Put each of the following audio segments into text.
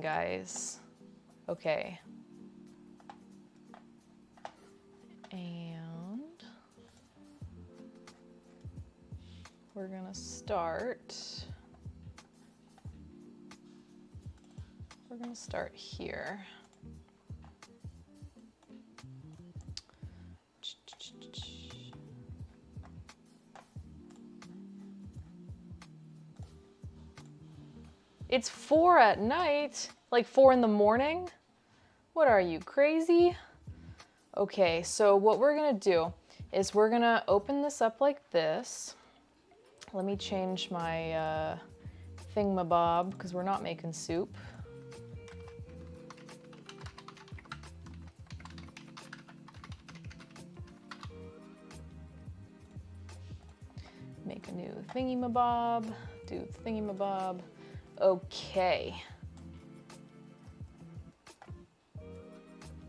guys. Okay. And we're gonna start. We're gonna start here. It's 4 at night, like 4 in the morning. What are you, crazy? Okay, so what we're gonna do is we're gonna open this up like this. Let me change my thingamabob because we're not making soup. Make a new thingy-mabob, do thingy-mabob. Okay.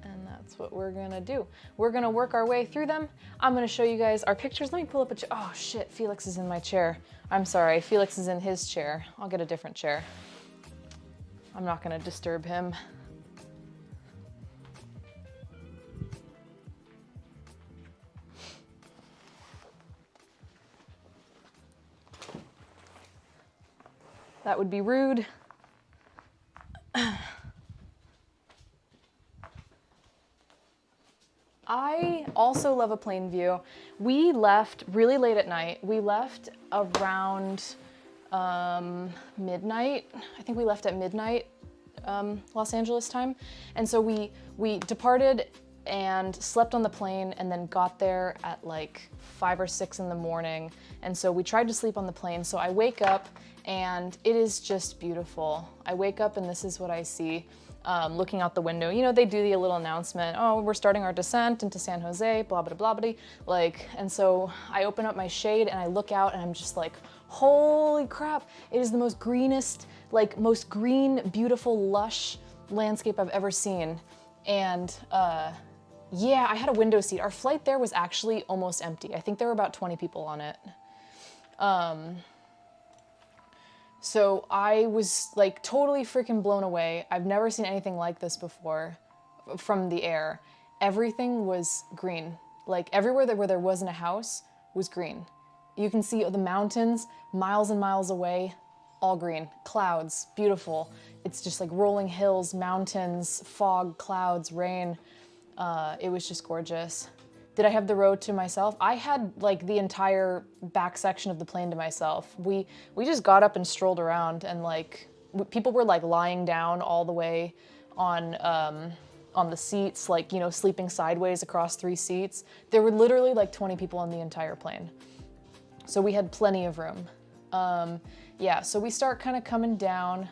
And that's what we're gonna do. We're gonna work our way through them. I'm gonna show you guys our pictures. Let me pull up a chair. Oh shit, Felix is in my chair. I'm sorry, Felix is in his chair. I'll get a different chair. I'm not gonna disturb him. That would be rude. I also love a plain view. We left really late at night. We left around midnight. I think we left at midnight Los Angeles time. And so we departed and slept on the plane and then got there at like 5 or 6 in the morning. And so we tried to sleep on the plane. So I wake up and it is just beautiful. I wake up and this is what I see looking out the window. You know, they do the little announcement, oh, we're starting our descent into San Jose, blah, blah, blah, blah, like, and so I open up my shade and I look out and I'm just like, holy crap, it is the most greenest, like most green, beautiful, lush landscape I've ever seen. And yeah, I had a window seat. Our flight there was actually almost empty. I think there were about 20 people on it. So I was like totally freaking blown away. I've never seen anything like this before from the air. Everything was green. Like everywhere where there wasn't a house was green. You can see the mountains miles and miles away, all green. Clouds, beautiful. It's just like rolling hills, mountains, fog, clouds, rain. It was just gorgeous. Did I have the road to myself? I had like the entire back section of the plane to myself. We just got up and strolled around and like people were like lying down all the way on the seats, like, you know, sleeping sideways across 3 seats. There were literally like 20 people on the entire plane. So we had plenty of room. Yeah, so we start kind of coming down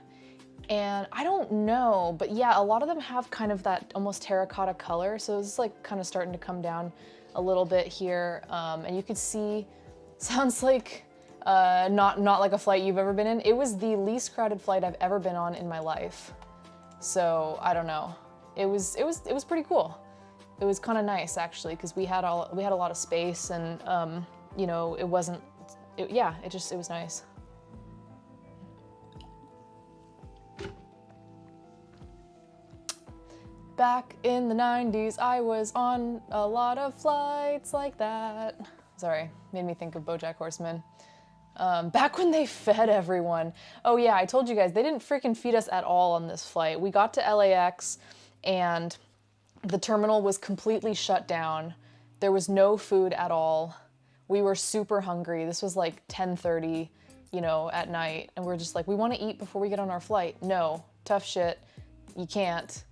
and I don't know, but yeah, a lot of them have kind of that almost terracotta color. So it's like kind of starting to come down a little bit here. And you could see, sounds like not like a flight you've ever been in. It was the least crowded flight I've ever been on in my life. So I don't know. It was pretty cool. It was kind of nice actually, because we had a lot of space and you know, it was nice. Back in the 90s, I was on a lot of flights like that. Sorry, made me think of BoJack Horseman. Back when they fed everyone. Oh yeah, I told you guys, they didn't freaking feed us at all on this flight. We got to LAX and the terminal was completely shut down. There was no food at all. We were super hungry. This was like 10:30, you know, at night. And we're just like, we want to eat before we get on our flight. No, tough shit. You can't.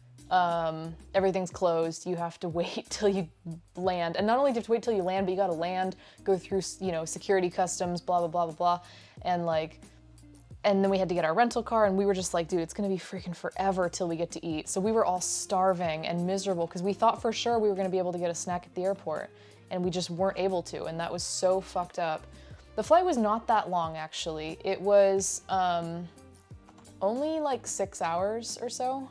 Everything's closed. You have to wait till you land. And not only do you have to wait till you land, but you gotta land, go through, you know, security, customs, blah, blah, blah, blah, blah. And like, and then we had to get our rental car and we were just like, dude, it's gonna be freaking forever till we get to eat. So we were all starving and miserable because we thought for sure we were gonna be able to get a snack at the airport and we just weren't able to. And that was so fucked up. The flight was not that long actually. It was only like 6 hours or so.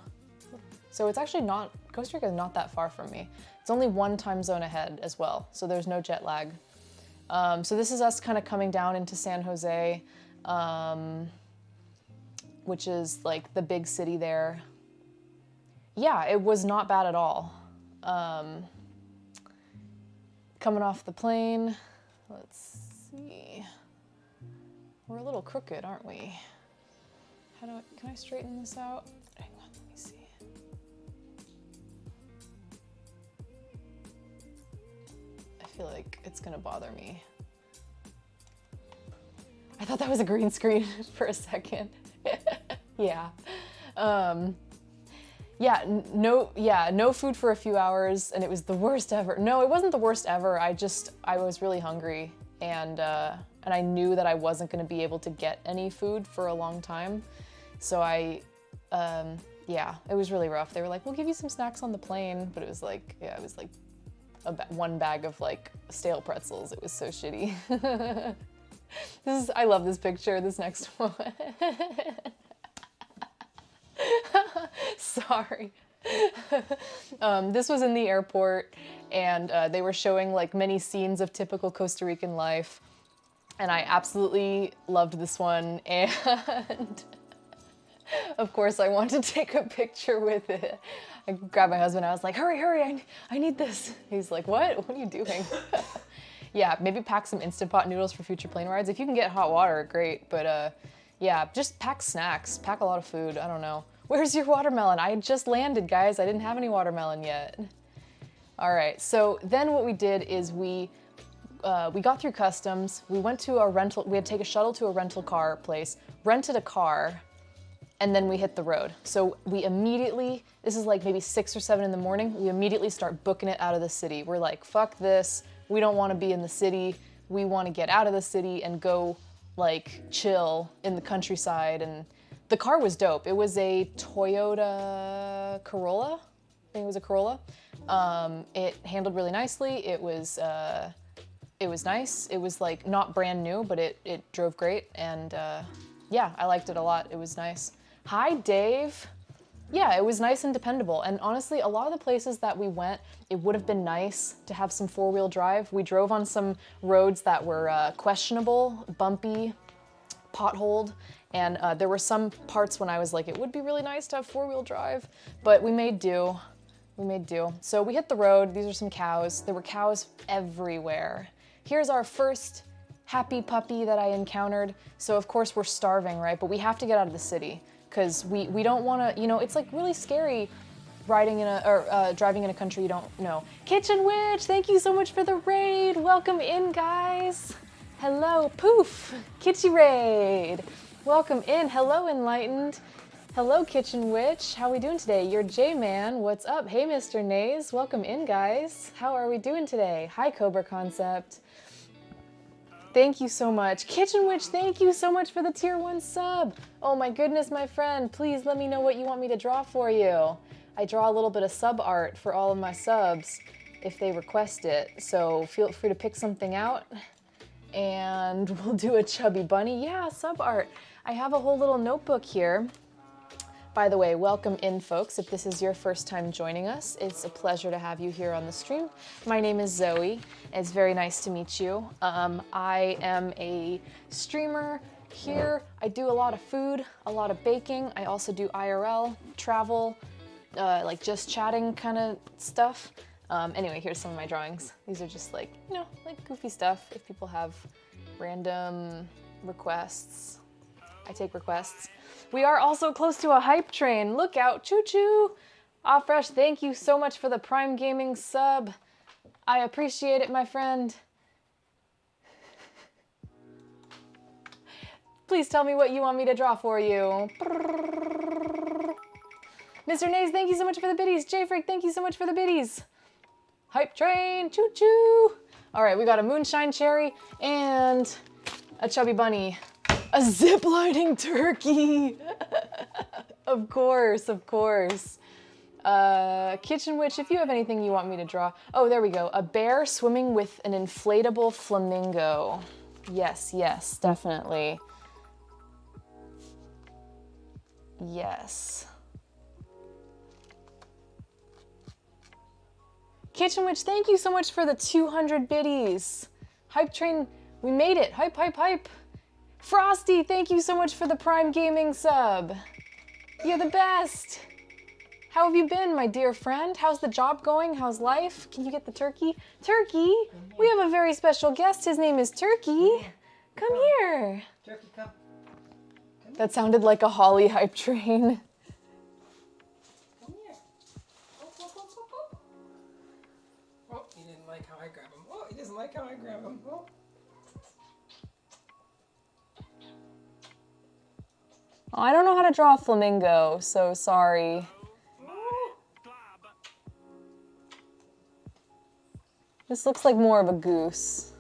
So it's actually not, Costa Rica is not that far from me. It's only 1 time zone ahead as well, so there's no jet lag. So this is us kind of coming down into San Jose. which is like the big city there. Yeah, it was not bad at all. Coming off the plane, let's see. We're a little crooked, aren't we? Can I straighten this out? Hang on, let me see. I feel like it's gonna bother me. I thought that was a green screen for a second. Yeah. No food for a few hours, and it was the worst ever. No, it wasn't the worst ever. I was really hungry, and I knew that I wasn't gonna be able to get any food for a long time. So yeah, it was really rough. They were like, we'll give you some snacks on the plane, but it was like, yeah, it was like one bag of like stale pretzels. It was so shitty. I love this picture, this next one. Sorry. This was in the airport, and they were showing like many scenes of typical Costa Rican life, and I absolutely loved this one, and of course I wanted to take a picture with it. I grabbed my husband, I was like, hurry, I need this. He's like, what are you doing? Yeah, maybe pack some Instant Pot noodles for future plane rides. If you can get hot water, great, but yeah, just pack snacks, pack a lot of food, I don't know. Where's your watermelon? I had just landed, guys. I didn't have any watermelon yet. All right, so then what we did is we got through customs. We went to a rental, we had to take a shuttle to a rental car place, rented a car, and then we hit the road. So we immediately, this is like maybe 6 or 7 in the morning, we immediately start booking it out of the city. We're like, fuck this. We don't want to be in the city. We want to get out of the city and go like chill in the countryside. And the car was dope. It was a Toyota Corolla. I think it was a Corolla. It handled really nicely. It was nice. It was like not brand new, but it drove great. And yeah, I liked it a lot. It was nice. Hi, Dave. Yeah, it was nice and dependable. And honestly, a lot of the places that we went, it would have been nice to have some 4-wheel drive. We drove on some roads that were questionable, bumpy, potholed, and there were some parts when I was like, it would be really nice to have 4-wheel drive, but we made do. We made do. So we hit the road. These are some cows. There were cows everywhere. Here's our first happy puppy that I encountered. So of course we're starving, right? But we have to get out of the city because we don't want to, you know, it's like really scary riding in driving in a country you don't know. Kitchen Witch, thank you so much for the raid. Welcome in, guys. Hello, poof, Kitschy raid. Welcome in. Hello, Enlightened. Hello, Kitchen Witch. How are we doing today? You're J-Man. What's up? Hey, Mr. Nays. Welcome in, guys. How are we doing today? Hi, Cobra Concept. Thank you so much. Kitchen Witch, thank you so much for the tier 1 sub. Oh my goodness, my friend. Please let me know what you want me to draw for you. I draw a little bit of sub art for all of my subs if they request it. So feel free to pick something out and we'll do a chubby bunny. Yeah, sub art. I have a whole little notebook here. By the way, welcome in, folks. If this is your first time joining us, it's a pleasure to have you here on the stream. My name is Zoe. It's very nice to meet you. I am a streamer here. I do a lot of food, a lot of baking. I also do IRL, travel, like just chatting kind of stuff. Anyway, here's some of my drawings. These are just like, you know, like goofy stuff. If people have random requests, I take requests. We are also close to a hype train. Look out, choo-choo. Ah, Fresh, thank you so much for the Prime Gaming sub. I appreciate it, my friend. Please tell me what you want me to draw for you. Mr. Nays, thank you so much for the biddies. J-Freak, thank you so much for the biddies. Hype train, choo-choo. All right, we got a moonshine cherry and a chubby bunny. A zip-lining turkey. Of course, of course. Kitchen Witch, if you have anything you want me to draw. Oh, there we go. A bear swimming with an inflatable flamingo. Yes, yes, definitely. Yes. Kitchen Witch, thank you so much for the 200 biddies. Hype train, we made it. Hype, hype, hype. Frosty, thank you so much for the Prime Gaming sub. You're the best. How have you been, my dear friend? How's the job going? How's life? Can you get the turkey? Turkey, we have a very special guest. His name is Turkey. Come here. Turkey, come. That sounded like a Holly hype train. Come here. Oh, he didn't like how I grab him. Oh, he doesn't like how I grab him. Oh. Oh, I don't know how to draw a flamingo, so sorry. This looks like more of a goose.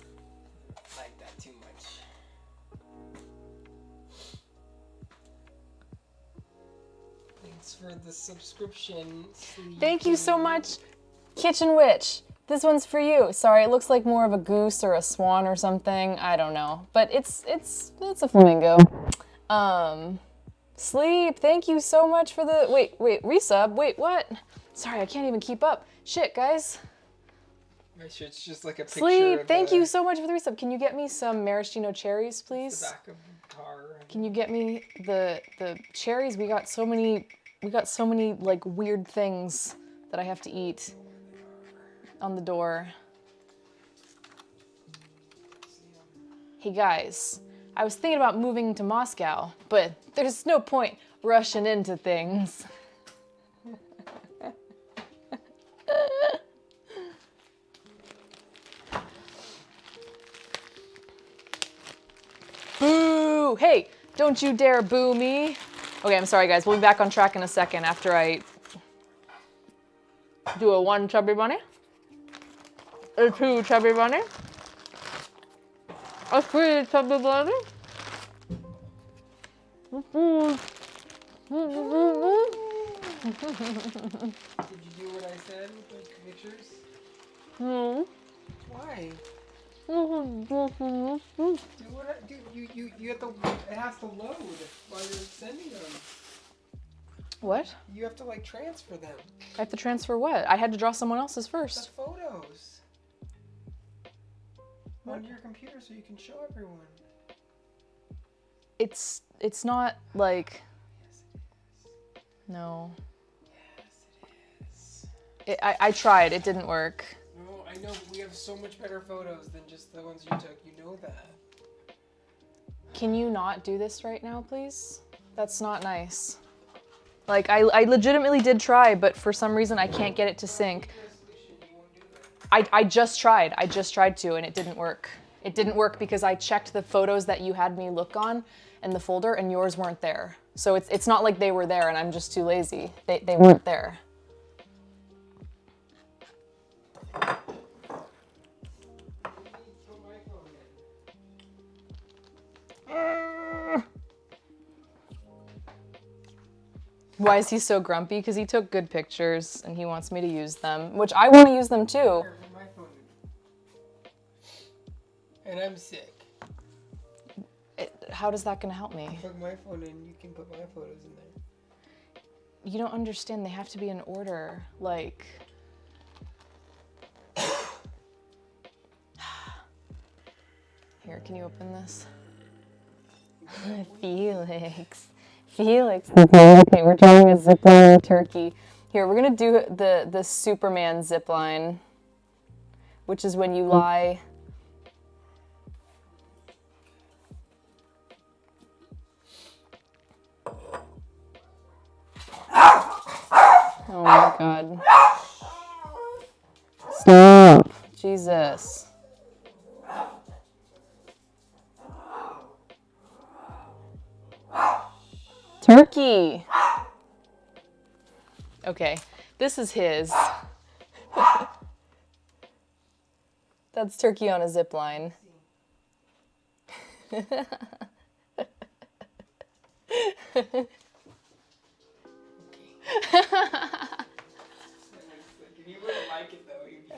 I like that too much. Thanks for the subscription. Thank you so much, Kitchen Witch. This one's for you. Sorry, it looks like more of a goose or a swan or something. I don't know, but it's a flamingo. Sleep, thank you so much for the, wait, resub, wait, what? Sorry, I can't even keep up. Shit, guys. My shirt's just like a picture. Sleep, thank you so much for the resub. Can you get me some maraschino cherries, please? The back of the car. Can you get me the cherries? We got so many like weird things that I have to eat on the door. Hey guys, I was thinking about moving to Moscow, but there's no point rushing into things. Boo! Hey, don't you dare boo me. Okay, I'm sorry guys, we'll be back on track in a second after I do a 1 chubby bunny, a 2 chubby bunny, a 3 chubby bunny. Did you do what I said with the pictures? No. Why? Do what I do. You have to. It has to load while you're sending them. What? You have to like transfer them. I have to transfer what? I had to draw someone else's The first. photos. On your computer so you can show everyone. It's not like, Yes, it is. no. Yes, it is. I tried, it didn't work. No, I know, but we have so much better photos than just the ones you took. You know that. Can you not do this right now, please? That's not nice. Like, I legitimately did try, but for some reason I can't get it to sync. I just tried to, and it didn't work. It didn't work because I checked the photos that you had me look on in the folder, and yours weren't there. So it's not like they were there and I'm just too lazy. They weren't there. Why is he so grumpy? Because he took good pictures and he wants me to use them, which I want to use them too. Here, put my phone in. And I'm sick. How is that going to help me? Plug my phone in, you can put my photos in there. You don't understand, they have to be in order, like... Here, can you open this? Felix. Okay, we're drawing a zipline turkey. Here, we're gonna do the Superman zipline, which is when you lie. Oh my God. Stop. Jesus. Turkey. Okay, this is his. That's Turkey on a zip line.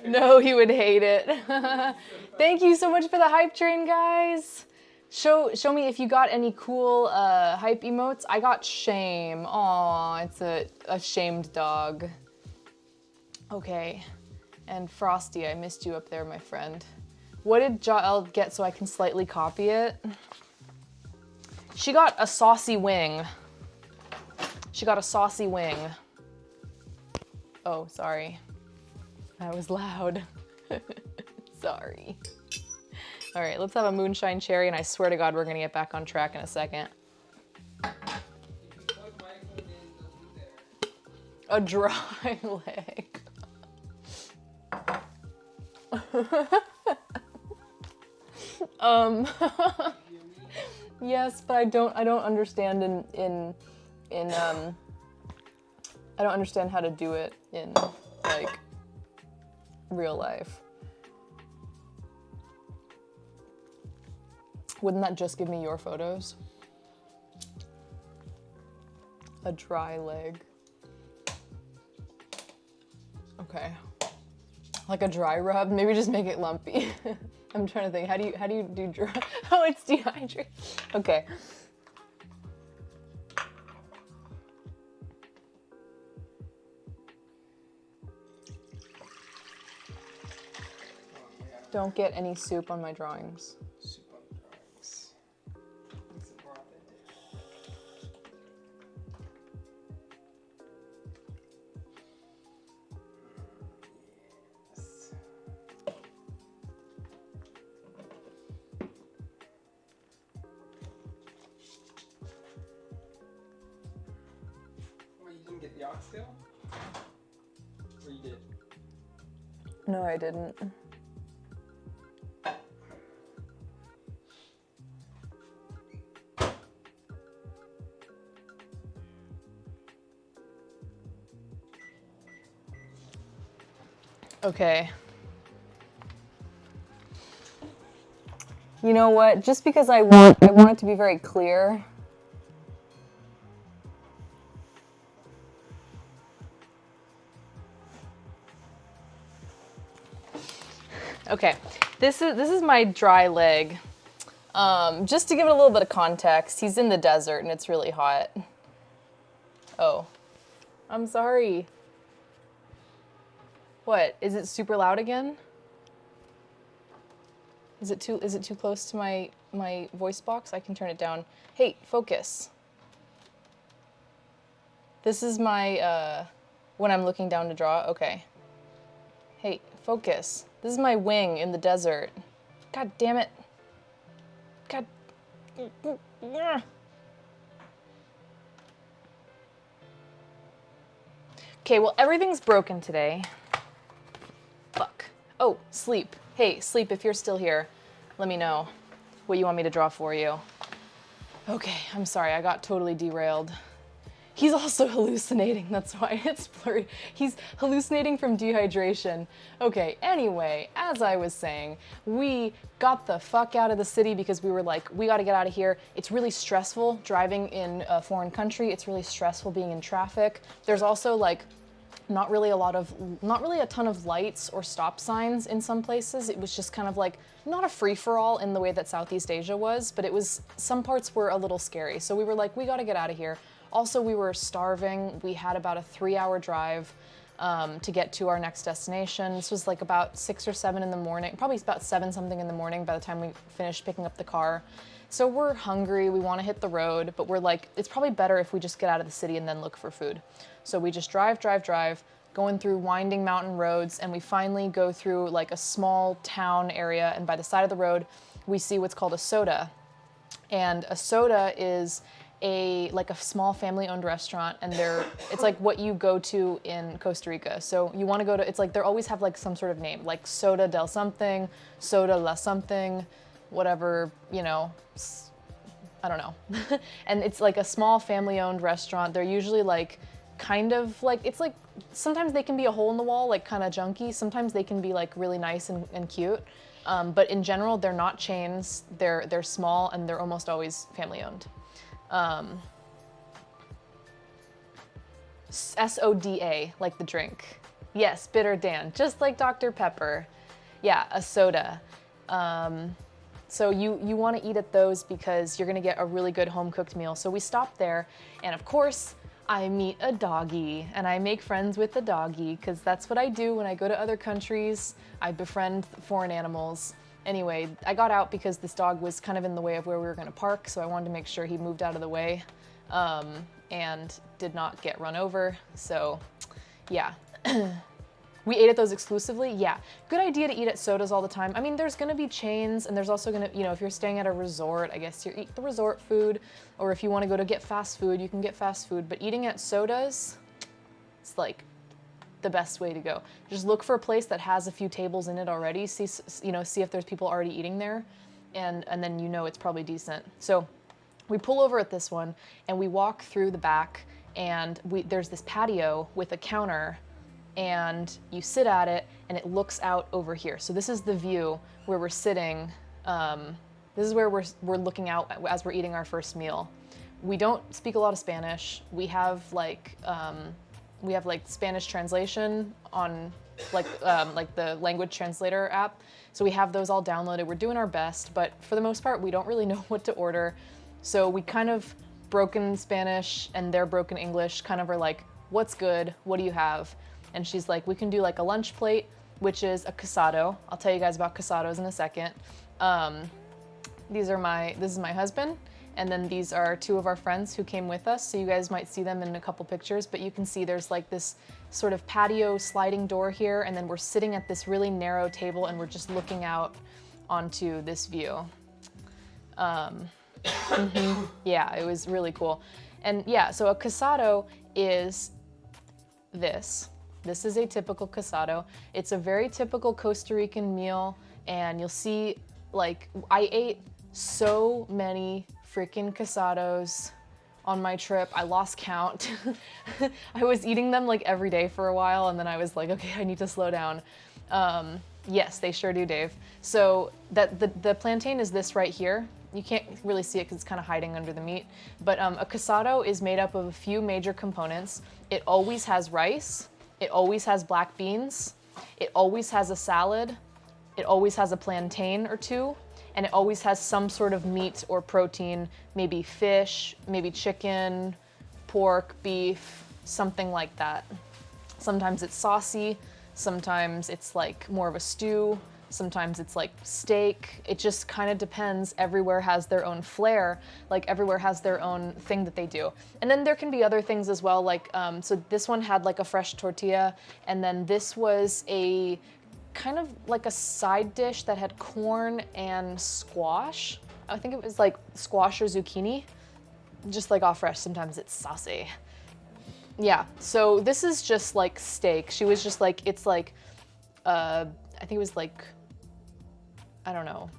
No, he would hate it. Thank you so much for the hype train, guys. Show me if you got any cool hype emotes. I got shame. Aw, it's a shamed dog. Okay, and Frosty, I missed you up there, my friend. What did Jael get so I can slightly copy it? She got a saucy wing. She got a saucy wing. Oh, sorry. That was loud. Sorry. All right, let's have a moonshine cherry, and I swear to God, we're gonna get back on track in a second. A dry leg. Yes, but I don't understand I don't understand how to do it in like real life. Wouldn't that just give me your photos? A dry leg. Okay. Like a dry rub, maybe just make it lumpy. I'm trying to think, how do you do dry? Oh, it's dehydrated. Okay. Don't get any soup on my drawings. Soup on the drawings. Makes it more authentic. Yes. Well, you didn't get the oxtail? Or you did? No, I didn't. Okay. You know what? Just because I want it to be very clear. Okay, this is my dry leg. Just to give it a little bit of context, he's in the desert and it's really hot. Oh, I'm sorry. What? Is it super loud again? Is it too close to my voice box? I can turn it down. Hey, focus. This is my when I'm looking down to draw. Okay. Hey, focus. This is my wing in the desert. God damn it. God. Okay, well, everything's broken today. Fuck. Oh, Sleep. Hey, Sleep, if you're still here, let me know what you want me to draw for you. Okay, I'm sorry, I got totally derailed. He's also hallucinating, that's why it's blurry. He's hallucinating from dehydration. Okay, anyway, as I was saying, we got the fuck out of the city because we were like, we gotta get out of here. It's really stressful driving in a foreign country. It's really stressful being in traffic. There's also like, not really a ton of lights or stop signs in some places. It was just kind of like, not a free-for-all in the way that Southeast Asia was, but some parts were a little scary. So we were like, we gotta get out of here. Also, we were starving. We had about a 3-hour drive to get to our next destination. This was like about 6 or 7 in the morning, probably about 7 something in the morning by the time we finished picking up the car. So we're hungry, we wanna hit the road, but we're like, it's probably better if we just get out of the city and then look for food. So we just drive, going through winding mountain roads, and we finally go through like a small town area, and by the side of the road, we see what's called a soda. And a soda is like a small family-owned restaurant, and it's like what you go to in Costa Rica. So you want to go to, it's like they always have like some sort of name, like Soda del something, Soda la something, whatever, you know, I don't know. And it's like a small family-owned restaurant. They're usually like kind of like, it's like sometimes they can be a hole in the wall, like kind of junky. Sometimes they can be like really nice and cute. But in general, they're not chains. They're small, and they're almost always family-owned. S-O-D-A, like the drink. Yes, Bitter Dan, just like Dr. Pepper. Yeah, a soda. So you want to eat at those because you're gonna get a really good home-cooked meal. So we stop there, and of course, I meet a doggy, and I make friends with the doggy, because that's what I do when I go to other countries. I befriend foreign animals. Anyway, I got out because this dog was kind of in the way of where we were gonna park, so I wanted to make sure he moved out of the way and did not get run over. So yeah. We ate at those exclusively? Yeah. Good idea to eat at sodas all the time. I mean, there's gonna be chains, and there's also gonna, you know, if you're staying at a resort, I guess you eat the resort food, or if you wanna go to get fast food, you can get fast food, but eating at sodas, it's like the best way to go. Just look for a place that has a few tables in it already, see if there's people already eating there, and then you know it's probably decent. So we pull over at this one, and we walk through the back, and there's this patio with a counter, and you sit at it and it looks out over here. So this is the view where we're sitting. This is where we're looking out as we're eating our first meal. We don't speak a lot of Spanish. We have like Spanish translation on like the language translator app. So we have those all downloaded. We're doing our best, but for the most part, we don't really know what to order. So we kind of broken Spanish and their broken English kind of are like, what's good? What do you have? And she's like, we can do like a lunch plate, which is a casado. I'll tell you guys about casados in a second. This is my husband, and then these are two of our friends who came with us. So you guys might see them in a couple pictures, but you can see there's like this sort of patio sliding door here, and then we're sitting at this really narrow table and we're just looking out onto this view. Yeah, it was really cool. And yeah, so a casado is this. This is a typical casado. It's a very typical Costa Rican meal, and you'll see, like, I ate so many freaking casados on my trip. I lost count. I was eating them like every day for a while, and then I was like, okay, I need to slow down. Yes, they sure do, Dave. So the plantain is this right here. You can't really see it because it's kind of hiding under the meat, but a casado is made up of a few major components. It always has rice. It always has black beans. It always has a salad. It always has a plantain or two, and it always has some sort of meat or protein, maybe fish, maybe chicken, pork, beef, something like that. Sometimes it's saucy, sometimes it's like more of a stew, sometimes it's like steak. It just kind of depends. Everywhere has their own flair, like everywhere has their own thing that they do. And then there can be other things as well, like, so this one had like a fresh tortilla, and then this was a kind of like a side dish that had corn and squash. I think it was like squash or zucchini, just like all fresh. Sometimes it's saucy. Yeah, so this is just like steak. She was just like, it's like, I think it was like, I don't know,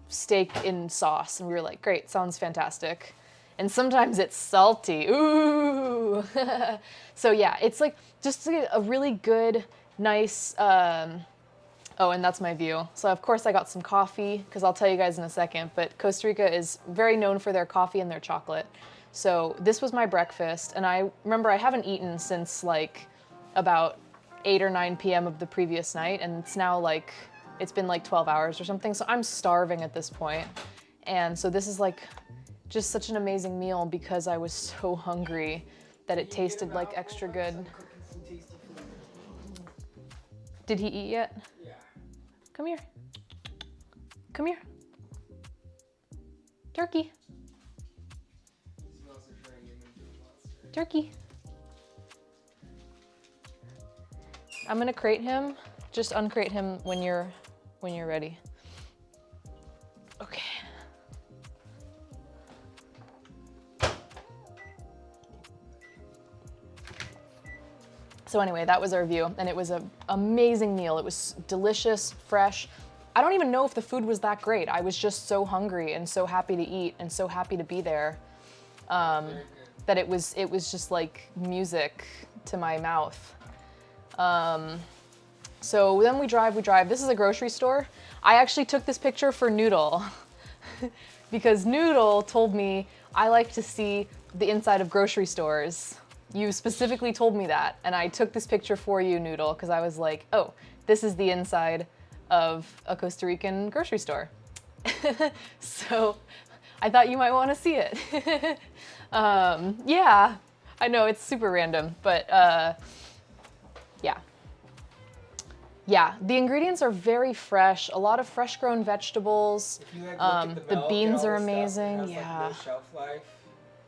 steak in sauce. And we were like, great, sounds fantastic. And sometimes it's salty, ooh. So yeah, it's like just a really good, nice, oh, and that's my view. So of course I got some coffee, because I'll tell you guys in a second, but Costa Rica is very known for their coffee and their chocolate. So this was my breakfast, and I remember I haven't eaten since like about 8 or 9 p.m. of the previous night, and it's now like, it's been like 12 hours or something, so I'm starving at this point. And so this is like just such an amazing meal because I was so hungry that it tasted like extra good. Did he eat yet? Yeah. Come here. Come here. Turkey. Turkey. I'm gonna crate him. Just uncrate him when you're ready. Okay. So anyway, that was our view, and it was an amazing meal. It was delicious, fresh. I don't even know if the food was that great. I was just so hungry and so happy to eat and so happy to be there, that it was just like music to my mouth. So then we drive. This is a grocery store. I actually took this picture for Noodle because Noodle told me I like to see the inside of grocery stores. You specifically told me that, and I took this picture for you, Noodle, because I was like, oh, this is the inside of a Costa Rican grocery store. So I thought you might want to see it. Yeah, I know it's super random, but yeah. Yeah, the ingredients are very fresh. A lot of fresh grown vegetables. If you like look at the The milk beans and all are the stuff, amazing. it has Yeah. like no shelf life,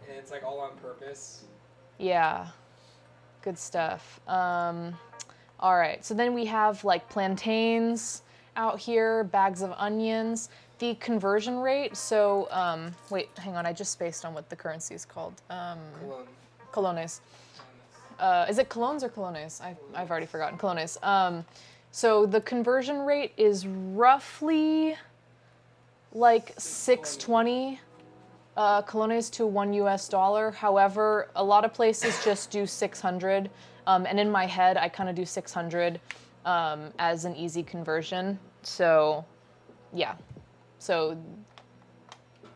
and it's like all on purpose. Yeah. Good stuff. All right, so then we have like plantains out here, bags of onions. The conversion rate, so, wait, hang on, I just spaced on what the currency is called. Cologne. Colones. Honest. Is it colones or colones? I've already forgotten. Colones. So the conversion rate is roughly like 620 colones to $1 US. However, a lot of places just do 600. And in my head, I kind of do 600 as an easy conversion. So, yeah. So,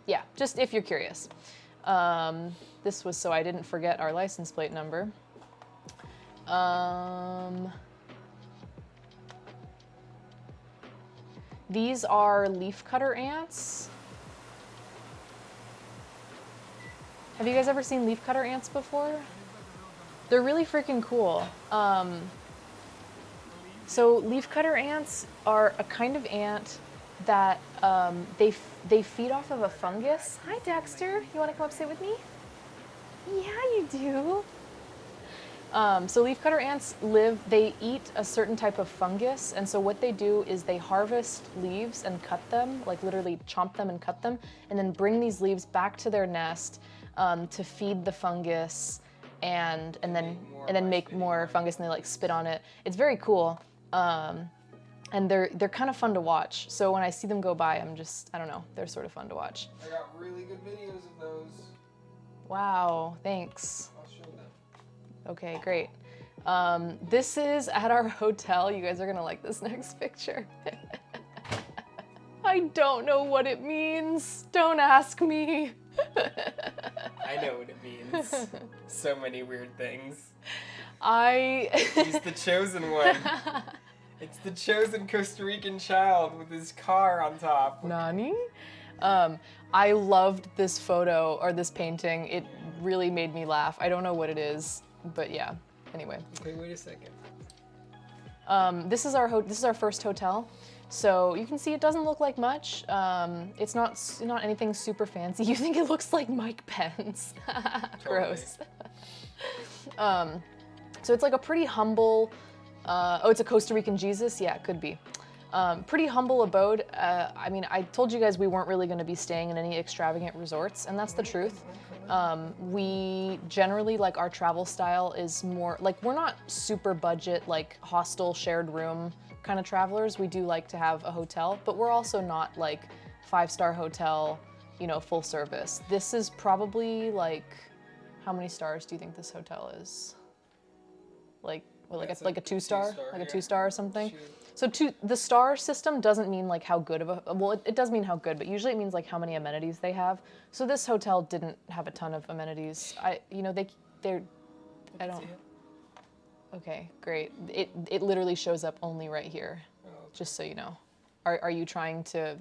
yeah, just if you're curious. This was so I didn't forget our license plate number. These are leafcutter ants. Have you guys ever seen leafcutter ants before? They're really freaking cool. So leafcutter ants are a kind of ant that they feed off of a fungus. Hi, Dexter. You want to come up sit with me? Yeah, you do. So leafcutter ants they eat a certain type of fungus, and so what they do is they harvest leaves and cut them, like literally chomp them and cut them, and then bring these leaves back to their nest to feed the fungus, and then make more fungus, and they like spit on it. It's very cool, and they're kind of fun to watch. So when I see them go by, I don't know, they're sort of fun to watch. I got really good videos of those. Wow, thanks. I'll show them. Okay, great. This is at our hotel. You guys are gonna like this next picture. I don't know what it means. Don't ask me. I know what it means. So many weird things. He's the chosen one. It's the chosen Costa Rican child with his car on top. Nani? I loved this photo or this painting. It really made me laugh. I don't know what it is, but yeah. Anyway. Okay, wait a second. This is our first hotel. So you can see it doesn't look like much. It's not anything super fancy. You think it looks like Mike Pence. Gross. So it's like a pretty humble, it's a Costa Rican Jesus? Yeah, it could be. Pretty humble abode. I mean, I told you guys we weren't really gonna be staying in any extravagant resorts, and that's the truth. We generally, like, our travel style is more, like, we're not super budget, like, hostel, shared room kind of travelers. We do like to have a hotel, but we're also not, like, 5-star hotel, you know, full service. This is probably, like, how many stars do you think this hotel is? Like, what, like, like a 2-star? Like a 2-star or something? So the star system doesn't mean like how good of well, it does mean how good, but usually it means like how many amenities they have. So this hotel didn't have a ton of amenities. I don't. Okay, great. It literally shows up only right here, just so you know. Are you trying to?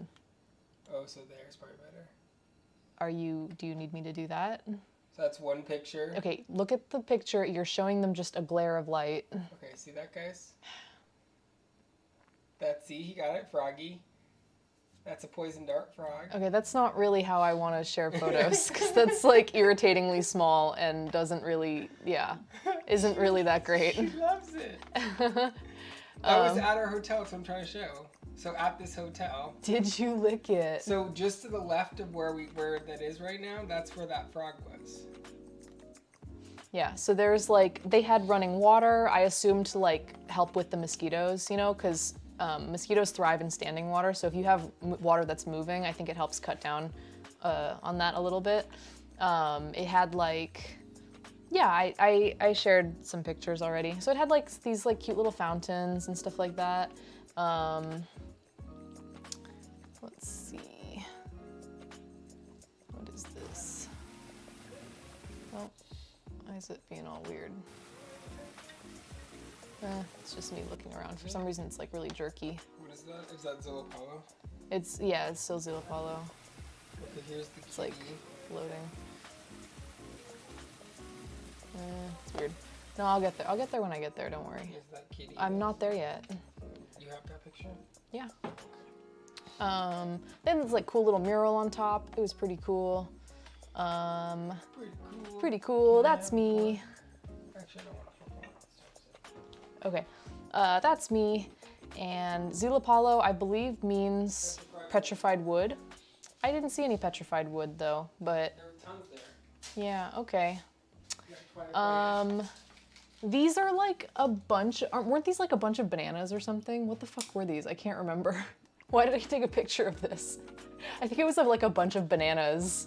Oh, so there's probably better. Do you need me to do that? So that's one picture. Okay, look at the picture. You're showing them just a glare of light. Okay, see that, guys? See, he got it, Froggy. That's a poison dart frog. Okay, that's not really how I want to share photos, because that's like irritatingly small and doesn't really, isn't really that great. She loves it. That was at our hotel, so I'm trying to show. So at this hotel. Did you lick it? So just to the left of where that is right now, that's where that frog was. Yeah, so there's like, they had running water, I assume to like help with the mosquitoes, you know, because mosquitoes thrive in standing water. So if you have water that's moving, I think it helps cut down on that a little bit. It had like, I shared some pictures already. So it had like these like cute little fountains and stuff like that. Let's see. What is this? Oh, why is it being all weird? It's just me looking around. For some reason, it's like really jerky. What is that? Is that Zilopalo? It's still Zilopalo. Okay, here's the It's like loading. It's weird. No, I'll get there. I'll get there when I get there. Don't worry. Is that kitty? I'm not there yet. you have that picture? Yeah. Then there's like cool little mural on top. It was pretty cool. Pretty cool. That's me. Actually, I don't want to. Okay. That's me. And Zilapalo, I believe, means petrified wood. I didn't see any petrified wood though, but There were tons there. yeah, okay. Yeah, These are like a bunch, weren't these like a bunch of bananas or something? What the fuck were these? I can't remember. Why did I take a picture of this? I think it was of like a bunch of bananas.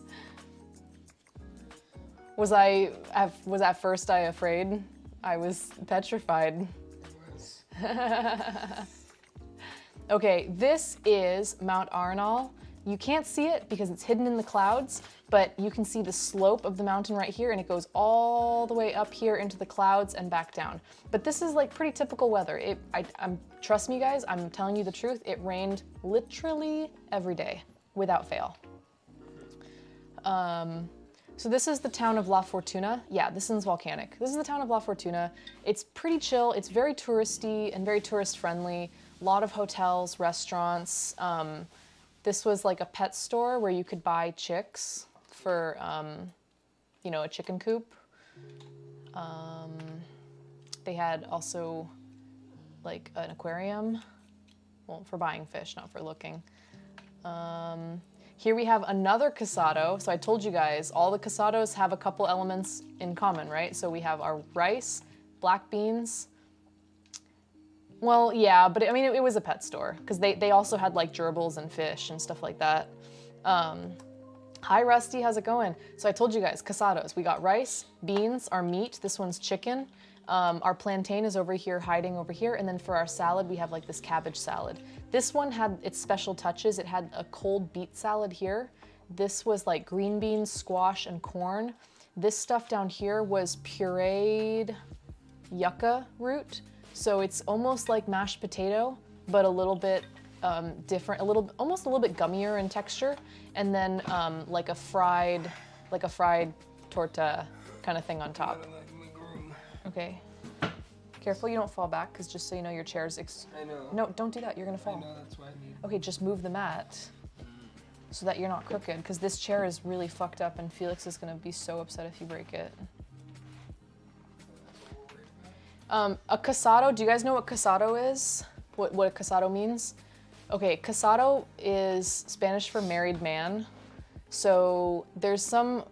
Was at first I afraid? I was petrified. It was. Okay, this is Mount Arenal. You can't see it because it's hidden in the clouds, but you can see the slope of the mountain right here, and it goes all the way up here into the clouds and back down. But this is like pretty typical weather. Trust me guys, I'm telling you the truth, it rained literally every day without fail. So this is the town of La Fortuna. Yeah, this one's volcanic. This is the town of La Fortuna. It's pretty chill, it's very touristy and very tourist friendly. A lot of hotels, restaurants. This was like a pet store where you could buy chicks for, you know, a chicken coop. They had also like an aquarium, well, for buying fish, not for looking. Here we have another casado. So I told you guys, all the casados have a couple elements in common, right? So we have our rice, black beans. Well, yeah, but I mean, it was a pet store because they also had like gerbils and fish and stuff like that. Hi, Rusty, how's it going? So I told you guys, casados. We got rice, beans, our meat. This one's chicken. Our plantain is over here, hiding over here. And then for our salad, we have like this cabbage salad. This one had its special touches. It had a cold beet salad here. This was like green beans, squash, and corn. This stuff down here was pureed yucca root. So it's almost like mashed potato, but a little bit different, almost a little bit gummier in texture. And then like a fried torta kind of thing on top. Okay. Careful you don't fall back, because just so you know, your chair's I know. No, don't do that, you're gonna fall. I know, that's why I need. Okay, just move the mat so that you're not crooked, because this chair is really fucked up and Felix is gonna be so upset if you break it. A casado, do you guys know what casado is? What a casado means? Okay, casado is Spanish for married man. So there's some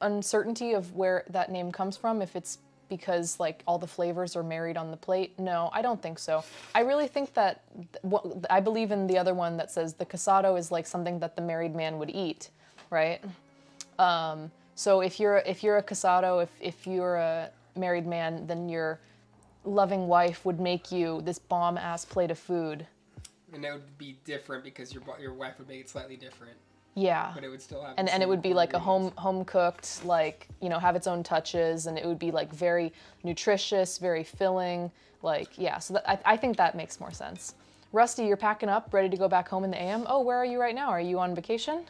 uncertainty of where that name comes from, if it's because like all the flavors are married on the plate. No, I don't think so. I really think that, I believe in the other one that says the casado is like something that the married man would eat, right? So if you're a casado, if you're a married man, then your loving wife would make you this bomb-ass plate of food. And that would be different because your wife would make it slightly different. Yeah. But it would still have and it would be like a home cooked, like, you know, have its own touches, and it would be like very nutritious, very filling, like, yeah. So I think that makes more sense. Rusty, you're packing up, ready to go back home in the AM. Oh, where are you right now? Are you on vacation?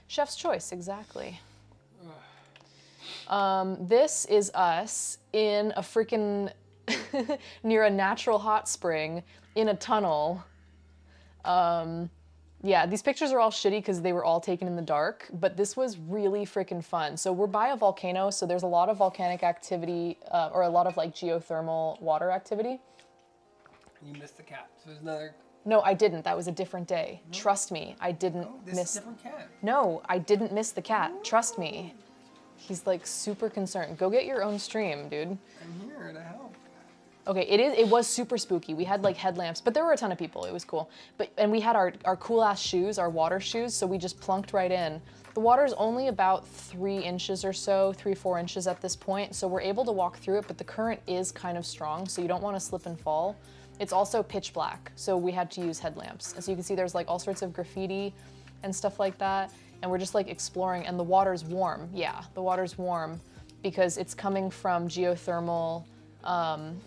Chef's choice, exactly. This is us in a freaking near a natural hot spring in a tunnel. Yeah, these pictures are all shitty because they were all taken in the dark, but this was really freaking fun. So we're by a volcano, so there's a lot of volcanic activity, or a lot of like geothermal water activity. You missed the cat. So there's another. No, I didn't. That was a different day. No. Trust me, I didn't miss. This is a different cat. No, I didn't miss the cat. Trust me. He's like super concerned. Go get your own stream, dude. I'm here to help. Okay, it was super spooky. We had like headlamps, but there were a ton of people. It was cool. And we had our cool ass shoes, our water shoes, so we just plunked right in. The water's only about 3 inches or so, 3-4 inches at this point, so we're able to walk through it, but the current is kind of strong, so you don't want to slip and fall. It's also pitch black, so we had to use headlamps. And so you can see there's like all sorts of graffiti and stuff like that, and we're just like exploring, and the water's warm. Yeah, the water's warm because it's coming from geothermal.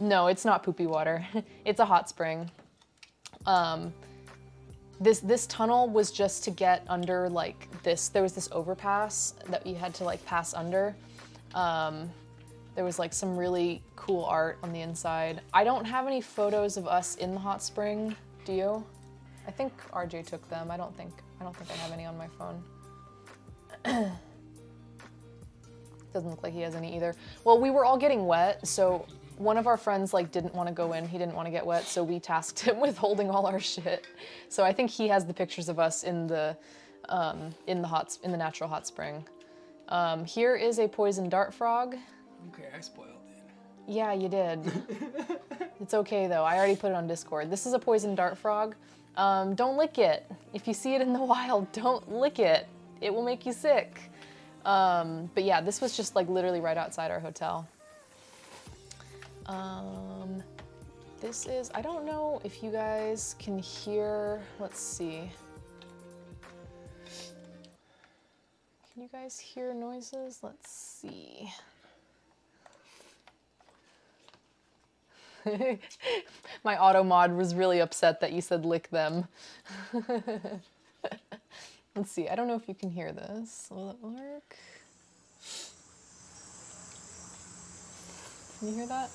No, it's not poopy water. It's a hot spring. This tunnel was just to get under like this. There was this overpass that you had to like pass under. There was like some really cool art on the inside. I don't have any photos of us in the hot spring. Do you? I think RJ took them. I don't think I have any on my phone. Doesn't look like he has any either. Well, we were all getting wet, so one of our friends like didn't want to go in. He didn't want to get wet, so we tasked him with holding all our shit. So I think he has the pictures of us in the natural hot spring. Here is a poison dart frog. Okay, I spoiled it. Yeah, you did. It's okay though. I already put it on Discord. This is a poison dart frog. Don't lick it. If you see it in the wild, don't lick it. It will make you sick. But yeah, this was just like literally right outside our hotel. This is, I don't know if you guys can hear, let's see. Can you guys hear noises? Let's see. My auto mod was really upset that you said lick them. Let's see, I don't know if you can hear this. Will it work? Can you hear that?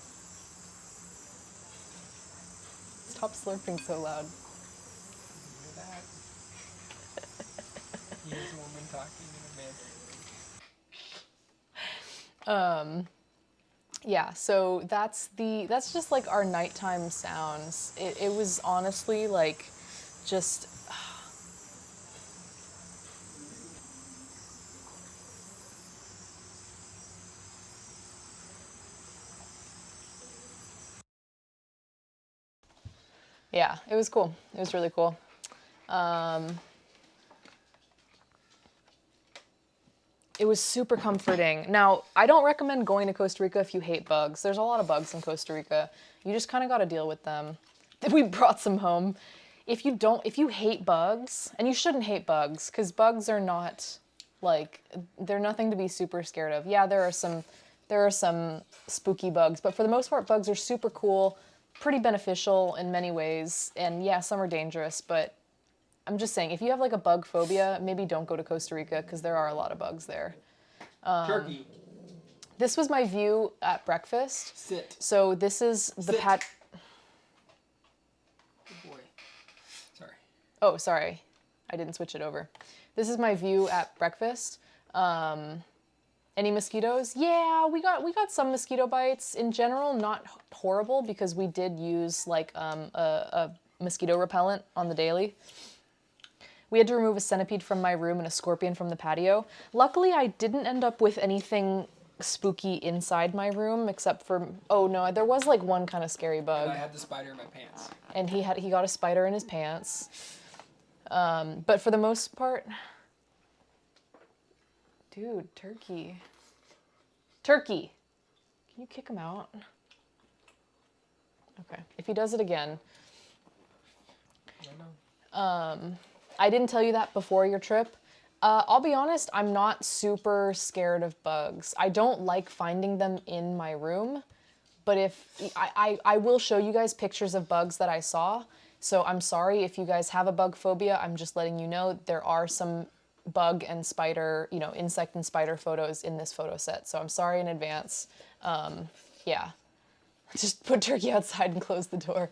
Stop slurping so loud. Hear that? Here's a woman talking in a mist. Yeah, so that's just like our nighttime sounds. It was honestly like just yeah, it was cool. It was really cool. It was super comforting. Now, I don't recommend going to Costa Rica if you hate bugs. There's a lot of bugs in Costa Rica. You just kind of got to deal with them. We brought some home. If you hate bugs, and you shouldn't hate bugs, because bugs are not, like, they're nothing to be super scared of. Yeah, there are some spooky bugs, but for the most part, bugs are super cool, pretty beneficial in many ways, and yeah, some are dangerous, but I'm just saying, if you have like a bug phobia, maybe don't go to Costa Rica because there are a lot of bugs there. Turkey. This was my view at breakfast. Sit. So this is the Sit. Good boy. Sorry. Oh, sorry. I didn't switch it over. This is my view at breakfast. Any mosquitoes? Yeah, we got some mosquito bites. In general, not horrible because we did use like a mosquito repellent on the daily. We had to remove a centipede from my room and a scorpion from the patio. Luckily, I didn't end up with anything spooky inside my room except for, oh no, there was like one kind of scary bug. And I had the spider in my pants. And he got a spider in his pants. But for the most part, dude, turkey. Turkey! Can you kick him out? Okay, if he does it again. I know. I didn't tell you that before your trip. I'll be honest, I'm not super scared of bugs. I don't like finding them in my room, but if I will show you guys pictures of bugs that I saw. So I'm sorry if you guys have a bug phobia. I'm just letting you know there are some bug and spider, insect and spider photos in this photo set. So I'm sorry in advance. Yeah, just put turkey outside and close the door.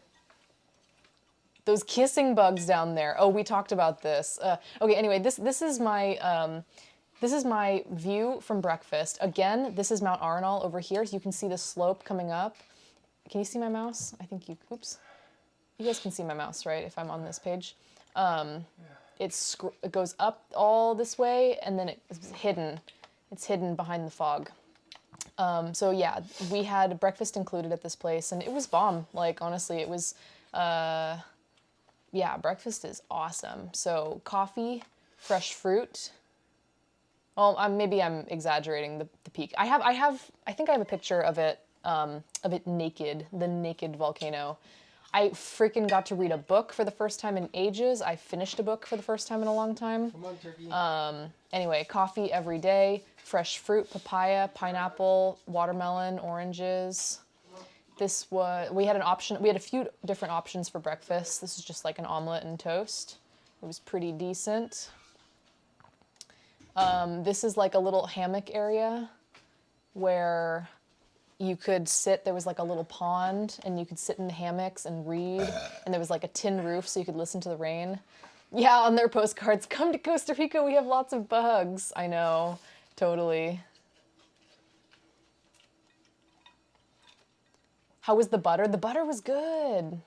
Those kissing bugs down there. Oh, we talked about this. Okay, anyway, this is my view from breakfast. Again, this is Mount Arenal over here, so you can see the slope coming up. Can you see my mouse? I think you, oops. You guys can see my mouse, right, if I'm on this page? It goes up all this way, and then it's hidden. It's hidden behind the fog. So yeah, we had breakfast included at this place, and it was bomb. Like, honestly, it was... yeah, breakfast is awesome. So coffee, fresh fruit. Well, maybe I'm exaggerating the peak. I think I have a picture of it naked, the naked volcano. I freaking got to read a book for the first time in ages. I finished a book for the first time in a long time. Come on, turkey. Anyway, coffee every day, fresh fruit, papaya, pineapple, watermelon, oranges. We had a few different options for breakfast. This is just like an omelet and toast. It was pretty decent. This is like a little hammock area where you could sit, there was like a little pond, and you could sit in the hammocks and read, and there was like a tin roof so you could listen to the rain. Yeah, on their postcards, come to Costa Rica, we have lots of bugs. I know, totally. How was the butter? The butter was good.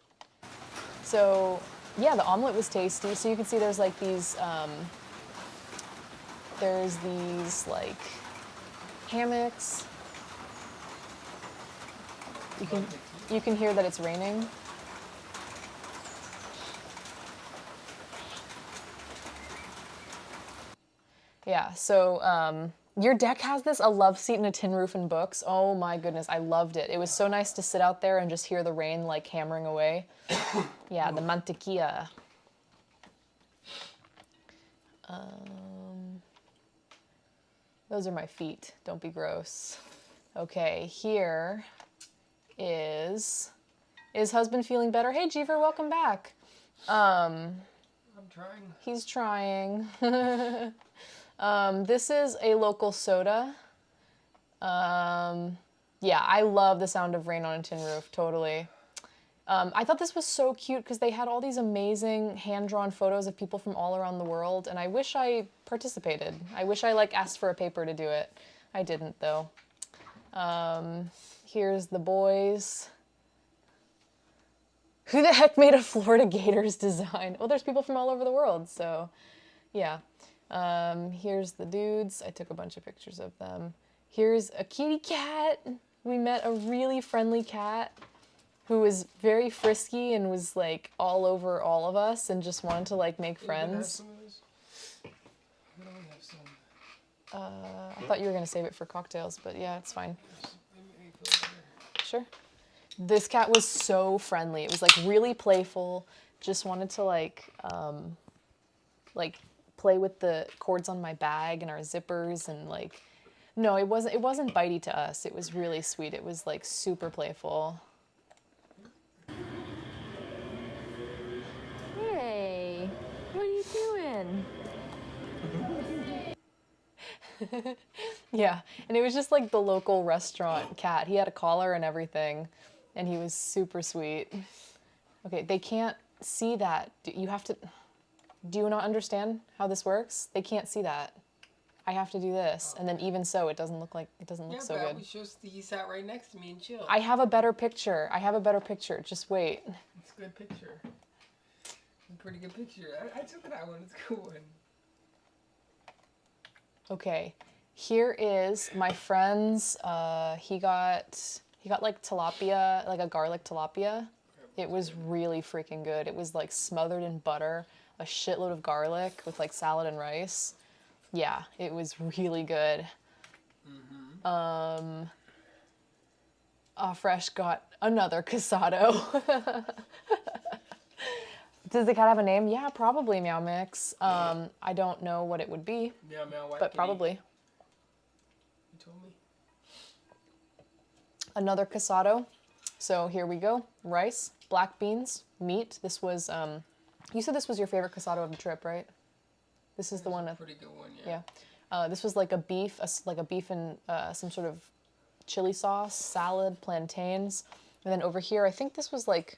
So, yeah, the omelet was tasty. So you can see there's like these, like hammocks. You can hear that it's raining. Yeah, so your deck has this, a love seat and a tin roof and books. Oh my goodness, I loved it. It was so nice to sit out there and just hear the rain like hammering away. Yeah, the mantequilla. Those are my feet. Don't be gross. Okay, here is husband feeling better? Hey, Jeever, welcome back. I'm trying. He's trying. This is a local soda. Yeah, I love the sound of rain on a tin roof, totally. I thought this was so cute because they had all these amazing hand-drawn photos of people from all around the world, and I wish I participated. I wish I like asked for a paper to do it. I didn't though. Here's the boys. Who the heck made a Florida Gators design? Well, there's people from all over the world, so yeah. Here's the dudes. I took a bunch of pictures of them. Here's a kitty cat. We met a really friendly cat who was very frisky and was like all over all of us and just wanted to like make friends. I thought you were gonna save it for cocktails, but yeah, it's fine. Sure. This cat was so friendly. It was like really playful. Just wanted to like play with the cords on my bag and our zippers and like, no, it wasn't bitey to us. It was really sweet. It was like super playful. Hey, what are you doing? Yeah, and it was just like the local restaurant cat. He had a collar and everything, and he was super sweet. Okay, they can't see that. You have to, do you not understand how this works? They can't see that. I have to do this, and then even so, it doesn't look so good. Yeah, but he sat right next to me and chilled. I have a better picture. Just wait. It's a good picture. A pretty good picture. I took that one. It's a cool one. Okay, here is my friend's. He got like tilapia, like a garlic tilapia. It was really freaking good. It was like smothered in butter, a shitload of garlic with like salad and rice. Yeah, it was really good. Fresh got another casado. Does the cat have a name? Yeah, probably Meow Mix. I don't know what it would be. Meow Meow White but Kitty. Probably. You told me. Another casado. So here we go. Rice, black beans, meat. This was, you said this was your favorite casado of the trip, right? This is the one. Pretty good one, yeah. Yeah. This was like a beef and some sort of chili sauce, salad, plantains. And then over here, I think this was like,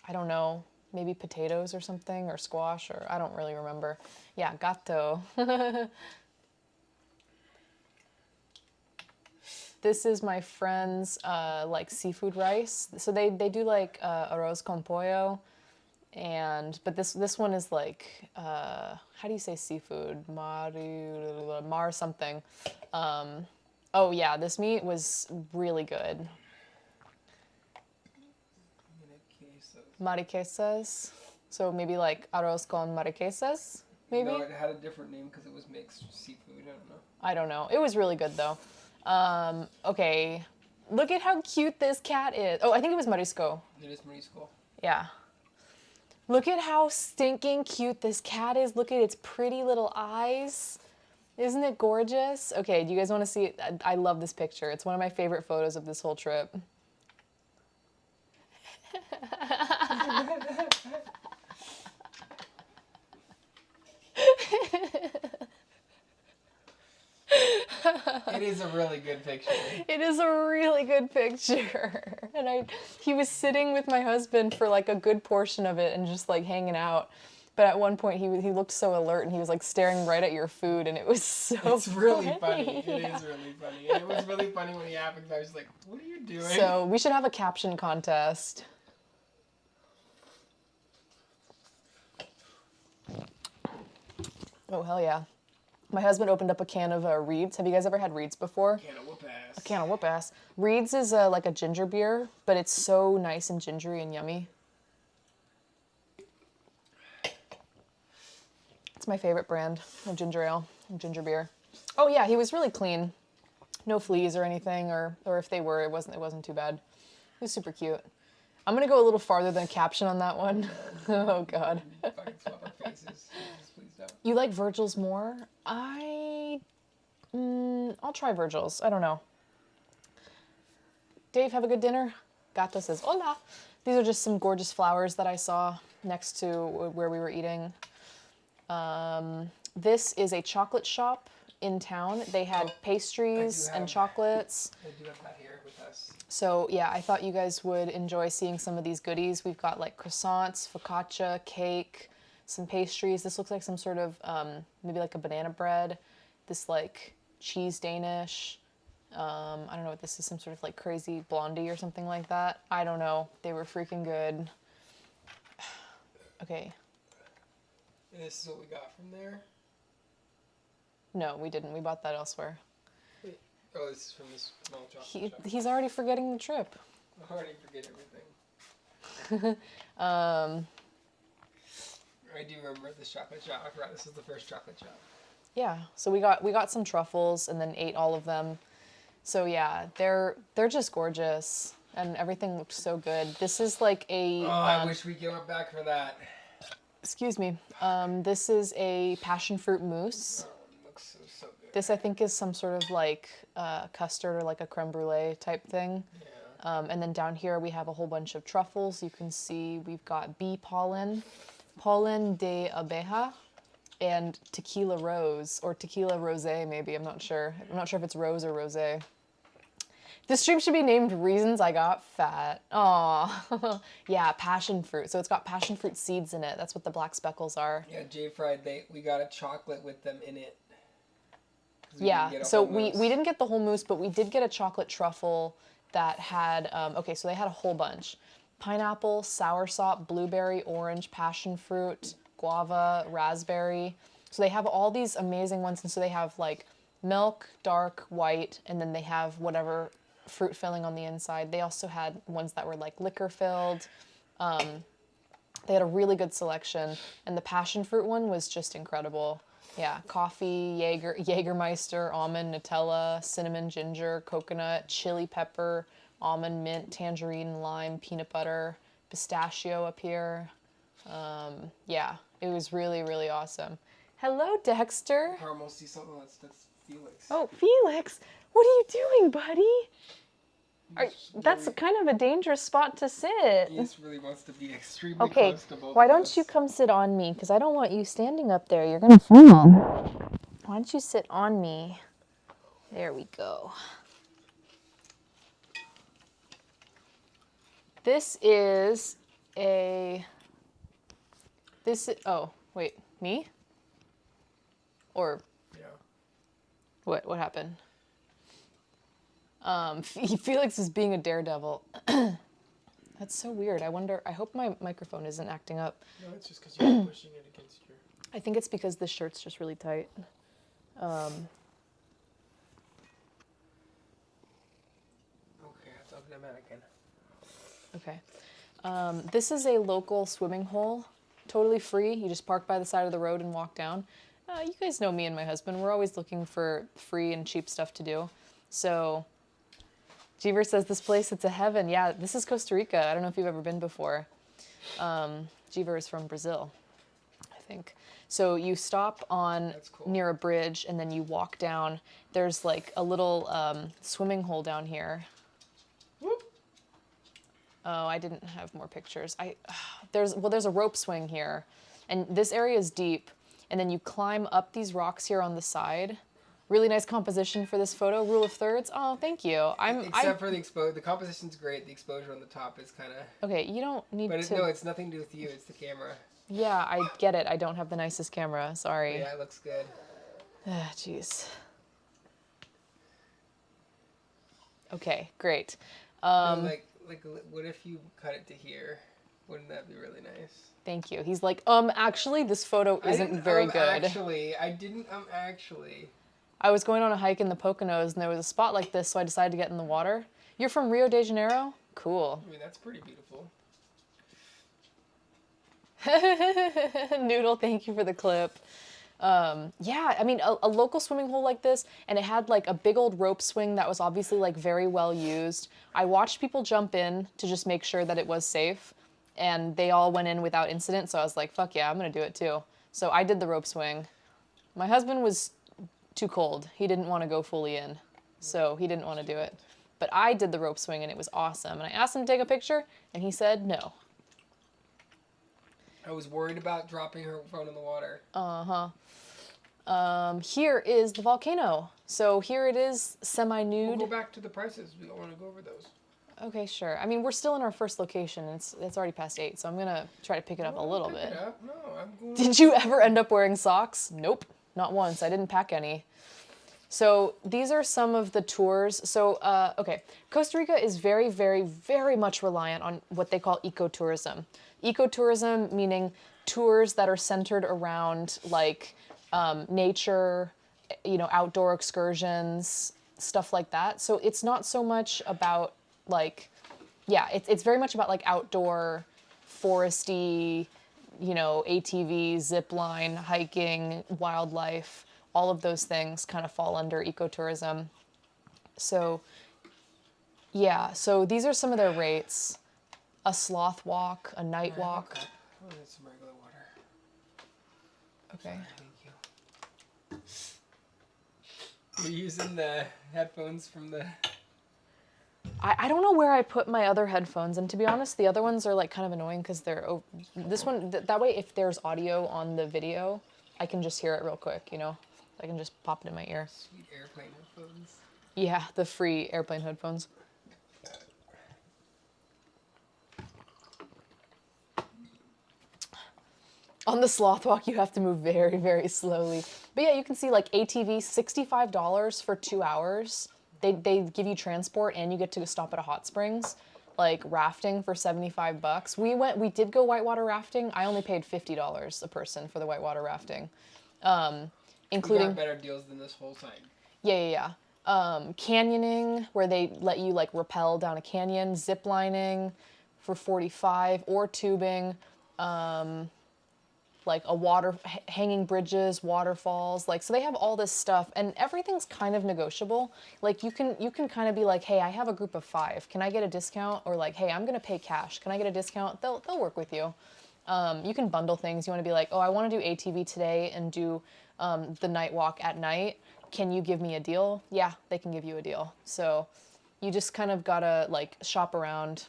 I don't know, maybe potatoes or something, or squash, or I don't really remember. Yeah, gato. This is my friend's like seafood rice. So they do like arroz con pollo, but this one is like how do you say seafood? Mar something. Oh yeah, this meat was really good. Mariquesas. So maybe like arroz con mariquesas, maybe? No, it had a different name because it was mixed seafood. I don't know. I don't know. It was really good though. Okay. Look at how cute this cat is. Oh, I think it was Marisco. It is Marisco. Yeah. Look at how stinking cute this cat is. Look at its pretty little eyes. Isn't it gorgeous? Okay, do you guys want to see it? I love this picture. It's one of my favorite photos of this whole trip. It is a really good picture. It is a really good picture. And he was sitting with my husband for like a good portion of it and just like hanging out. But at one point he looked so alert and he was like staring right at your food and it was so It's really funny. Yeah. It is really funny. And it was really funny when he happened. I was like, what are you doing? So we should have a caption contest. Oh, hell yeah. My husband opened up a can of Reed's. Have you guys ever had Reed's before? Can of whoop ass. A can of whoop ass. Reed's is like a ginger beer, but it's so nice and gingery and yummy. It's my favorite brand of ginger ale and ginger beer. Oh yeah, he was really clean. No fleas or anything, or if they were, it wasn't too bad. He was super cute. I'm gonna go a little farther than a caption on that one. Oh god. Fucking swap our faces. Please don't. You like Virgil's more? I'll try Virgil's. I don't know. Dave, have a good dinner? Gato says, hola. These are just some gorgeous flowers that I saw next to where we were eating. This is a chocolate shop in town. They had pastries and chocolates. I do have that here with us. So yeah, I thought you guys would enjoy seeing some of these goodies. We've got like croissants, focaccia, cake, some pastries. This looks like some sort of, maybe like a banana bread. This like cheese Danish. I don't know what this is, some sort of like crazy blondie or something like that. I don't know. They were freaking good. Okay. And this is what we got from there? No, we didn't. We bought that elsewhere. Wait. Oh, this is from this small chocolate shop. He's already forgetting the trip. I already forget everything. I do remember this chocolate shop. I forgot this was the first chocolate shop. Yeah, so we got some truffles and then ate all of them. So yeah, they're just gorgeous and everything looked so good. This is like a... Oh, I wish we came back for that. Excuse me. This is a passion fruit mousse. Oh, it looks so good. This I think is some sort of like custard or like a creme brulee type thing. Yeah. And then down here we have a whole bunch of truffles. You can see we've got bee pollen, pollen de abeja, and tequila rose, or tequila rosé maybe, I'm not sure. I'm not sure if it's rose or rosé. This stream should be named Reasons I Got Fat. Aw. Yeah, passion fruit. So it's got passion fruit seeds in it. That's what the black speckles are. Yeah, Jay Fried, we got a chocolate with them in it. Yeah, so we didn't get the whole mousse, but we did get a chocolate truffle that had, okay, so they had a whole bunch. Pineapple, soursop, blueberry, orange, passion fruit, guava, raspberry. So they have all these amazing ones, and so they have like milk, dark, white, and then they have whatever fruit filling on the inside. They also had ones that were like liquor filled. They had a really good selection, and the passion fruit one was just incredible. Yeah, coffee, Jägermeister, almond, Nutella, cinnamon, ginger, coconut, chili pepper, almond, mint, tangerine, lime, peanut butter, pistachio up here. Yeah, it was really, really awesome. Hello, Dexter. Caramel sea salt. Oh, that's Felix. Oh, Felix, what are you doing, buddy? That's kind of a dangerous spot to sit. He just really wants to be extremely Okay, close to both why of don't us. you come sit on me? Because I don't want you standing up there. You're going to fall. Why don't you sit on me? There we go. This is oh, wait, me? Or Yeah. what happened? Felix is being a daredevil. That's so weird. I hope my microphone isn't acting up. No, it's just because you're pushing it against your... I think it's because this shirt's just really tight. Okay, let's open a mannequin. Okay. This is a local swimming hole. Totally free. You just park by the side of the road and walk down. You guys know me and my husband. We're always looking for free and cheap stuff to do. So, Jeever says this place, it's a heaven. Yeah, this is Costa Rica. I don't know if you've ever been before. Jeever is from Brazil, I think. So you stop on near a bridge and then you walk down. There's like a little swimming hole down here. Whoop. Oh, I didn't have more pictures. There's a rope swing here, and this area is deep, and then you climb up these rocks here on the side, Really nice composition for this photo. Rule of thirds. Oh, thank you. Except for the composition's great. The exposure on the top is kind of. Okay, you don't need to. No, it's nothing to do with you. It's the camera. Yeah, I get it. I don't have the nicest camera. Sorry. But yeah, it looks good. Jeez. Okay, great. Like, what if you cut it to here? Wouldn't that be really nice? Thank you. He's like, actually, this photo isn't very good. I didn't, actually. I was going on a hike in the Poconos, and there was a spot like this, so I decided to get in the water. You're from Rio de Janeiro? Cool. I mean, that's pretty beautiful. Noodle, thank you for the clip. Yeah, I mean, a local swimming hole like this, and it had like a big old rope swing that was obviously like very well used. I watched people jump in to just make sure that it was safe, and they all went in without incident, so I was like, fuck yeah, I'm gonna do it too. So I did the rope swing. My husband was too cold. He didn't want to go fully in, so he didn't want to do it. But I did the rope swing, and it was awesome. And I asked him to take a picture, and he said no. I was worried about dropping her phone in the water. Here is the volcano. So here it is, semi-nude. We'll go back to the prices. We don't want to go over those. Okay, sure. I mean, we're still in our first location. It's already past 8, so I'm gonna try to pick it up a little bit. No, I'm going. Did you ever end up wearing socks? Nope, not once. I didn't pack any. So these are some of the tours. So, okay, Costa Rica is very, very, very much reliant on what they call ecotourism. Ecotourism meaning tours that are centered around like nature, outdoor excursions, stuff like that. So it's not so much about like, yeah, it's very much about like outdoor, foresty, ATV, zip line, hiking, wildlife. All of those things kind of fall under ecotourism. So, yeah, so these are some of their rates. A sloth walk, a night walk. Oh, need some regular water. Okay. Thank you. You're using the headphones from the... I don't know where I put my other headphones, and to be honest, the other ones are like kind of annoying because they're... This one, that way if there's audio on the video, I can just hear it real quick, I can just pop it in my ear. Sweet airplane headphones. Yeah, the free airplane headphones. On the sloth walk, you have to move very, very slowly. But yeah, you can see like ATV, $65 for 2 hours. They give you transport and you get to stop at a hot springs. Like rafting for $75. We did go whitewater rafting. I only paid $50 a person for the whitewater rafting. Including... We got better deals than this whole time. Yeah. Canyoning, where they let you like rappel down a canyon. Zip lining for $45, or tubing. Like hanging bridges, waterfalls, so they have all this stuff, and everything's kind of negotiable. Like you can kind of be like, hey, I have a group of 5. Can I get a discount? Or like, hey, I'm gonna pay cash. Can I get a discount? They'll work with you. You can bundle things. You want to be like, oh, I want to do ATV today and do the night walk at night. Can you give me a deal? Yeah, they can give you a deal. So you just kind of gotta like shop around.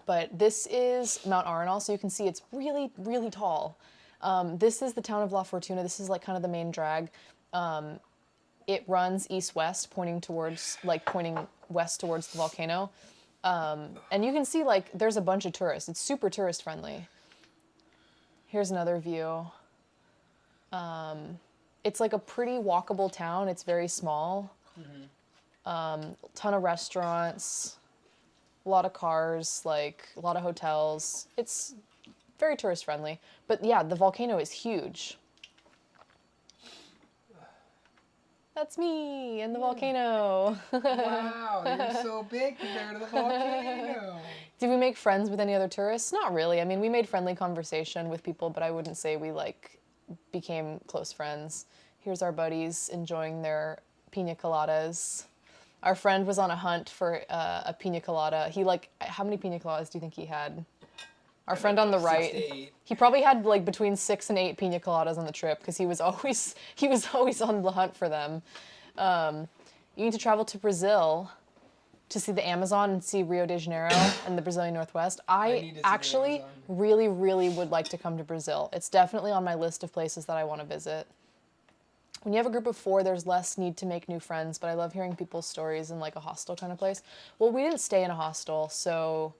But this is Mount Arenal, so you can see it's really, really tall. This is the town of La Fortuna. This is like kind of the main drag. It runs east-west, pointing west towards the volcano. And you can see like there's a bunch of tourists. It's super tourist friendly. Here's another view. It's like a pretty walkable town. It's very small. Ton of restaurants, a lot of cars, like a lot of hotels. It's very tourist friendly. But yeah, the volcano is huge. That's me and the volcano. Wow, you're so big compared to the volcano. Did we make friends with any other tourists? Not really. I mean, we made friendly conversation with people, but I wouldn't say we became close friends. Here's our buddies enjoying their pina coladas. Our friend was on a hunt for a pina colada. How many pina coladas do you think he had? Our friend on the right, 6 to 8. he probably had like between 6 and 8 pina coladas on the trip because he was always on the hunt for them. You need to travel to Brazil to see the Amazon and see Rio de Janeiro and the Brazilian Northwest. I actually really, really would like to come to Brazil. It's definitely on my list of places that I want to visit. when you have a group of 4, there's less need to make new friends, but I love hearing people's stories in like a hostel kind of place. Well, we didn't stay in a hostel, so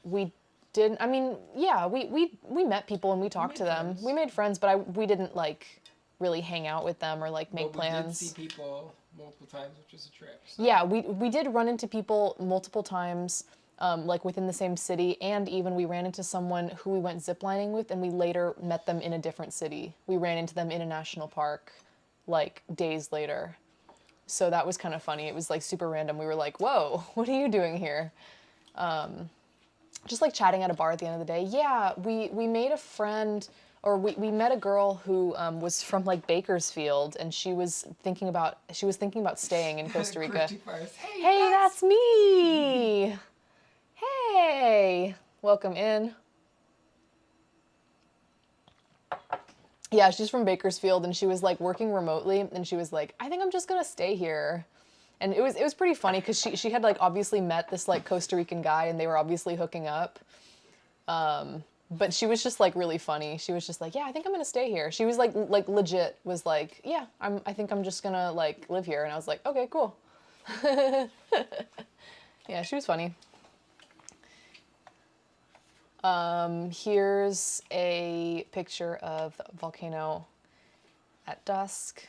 we didn't, I mean, yeah, we met people and we talked to them. friends. We made friends, but we didn't like really hang out with them or like make plans. We did see people multiple times, which was a trip. So. Yeah, we did run into people multiple times, like within the same city, and even we ran into someone who we went ziplining with, and we later met them in a different city. We ran into them in a national park, like days later. So that was kind of funny. It was like super random. We were like, whoa, what are you doing here? Just like chatting at a bar at the end of the day. Yeah, we made a friend, or we met a girl who was from like Bakersfield, and she was thinking about staying in Costa Rica. Hey, that's me. Hey, welcome in. Yeah, she's from Bakersfield, and she was like working remotely, and she was like, I think I'm just gonna stay here. And it was pretty funny because she had like obviously met this like Costa Rican guy, and they were obviously hooking up. But she was just like really funny. She was just like, yeah, I think I'm gonna stay here. She was like legit was like, yeah, I think I'm just gonna like live here. And I was like, okay, cool. Yeah, she was funny. Here's a picture of the volcano at dusk.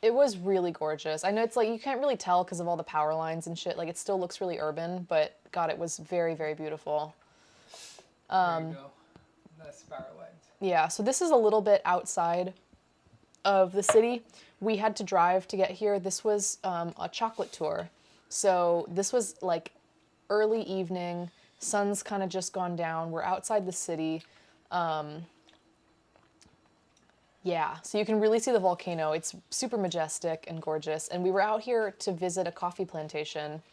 It was really gorgeous. I know it's like, you can't really tell because of all the power lines and shit. Like, it still looks really urban, but God, it was very, very beautiful. There you go. That's power lines. Yeah, so this is a little bit outside of the city. We had to drive to get here. This was a chocolate tour. So this was like early evening. Sun's kind of just gone down. We're outside the city. Yeah, so you can really see the volcano. It's super majestic and gorgeous. And we were out here to visit a coffee plantation.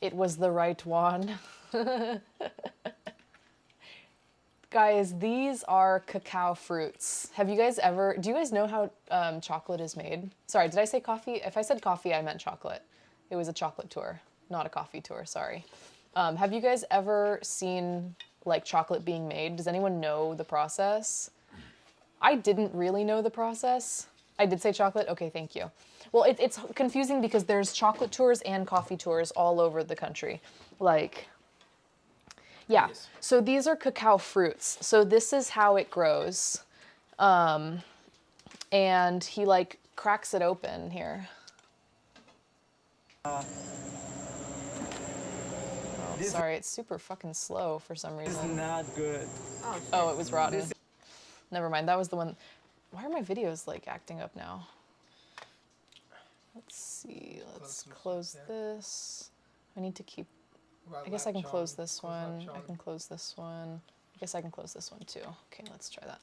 It was the right one. Guys, these are cacao fruits. Do you guys know how chocolate is made? Sorry, did I say coffee? If I said coffee, I meant chocolate. It was a chocolate tour, not a coffee tour, sorry. Have you guys ever seen like chocolate being made? Does anyone know the process? I didn't really know the process. I did say chocolate? Okay, thank you. Well, it's confusing because there's chocolate tours and coffee tours all over the country. Like, yeah. Yes. So these are cacao fruits. So this is how it grows. And he like cracks it open here. Oh, sorry, it's super fucking slow for some reason. It's not good. Oh, it was rotten. Never mind, that was the one. Why are my videos like acting up now? Let's see, let's close this. I need to keep, I guess I can close this one. I can close this one. I guess I can close this one too. Okay, let's try that.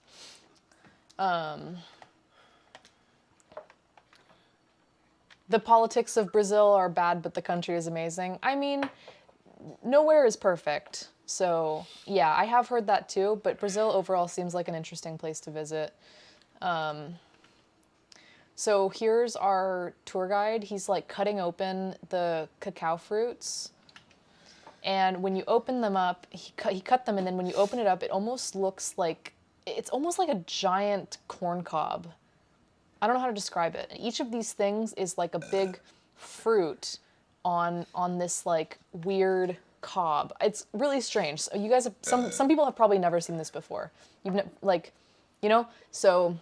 The politics of Brazil are bad, but the country is amazing. I mean, nowhere is perfect. So yeah, I have heard that too, but Brazil overall seems like an interesting place to visit. So here's our tour guide. He's like cutting open the cacao fruits. And when you open them up, he cut them, and then when you open it up, it almost looks like, it's almost like a giant corn cob. I don't know how to describe it. And each of these things is like a big fruit on this like weird cob. It's really strange. So you guys have, some people have probably never seen this before. So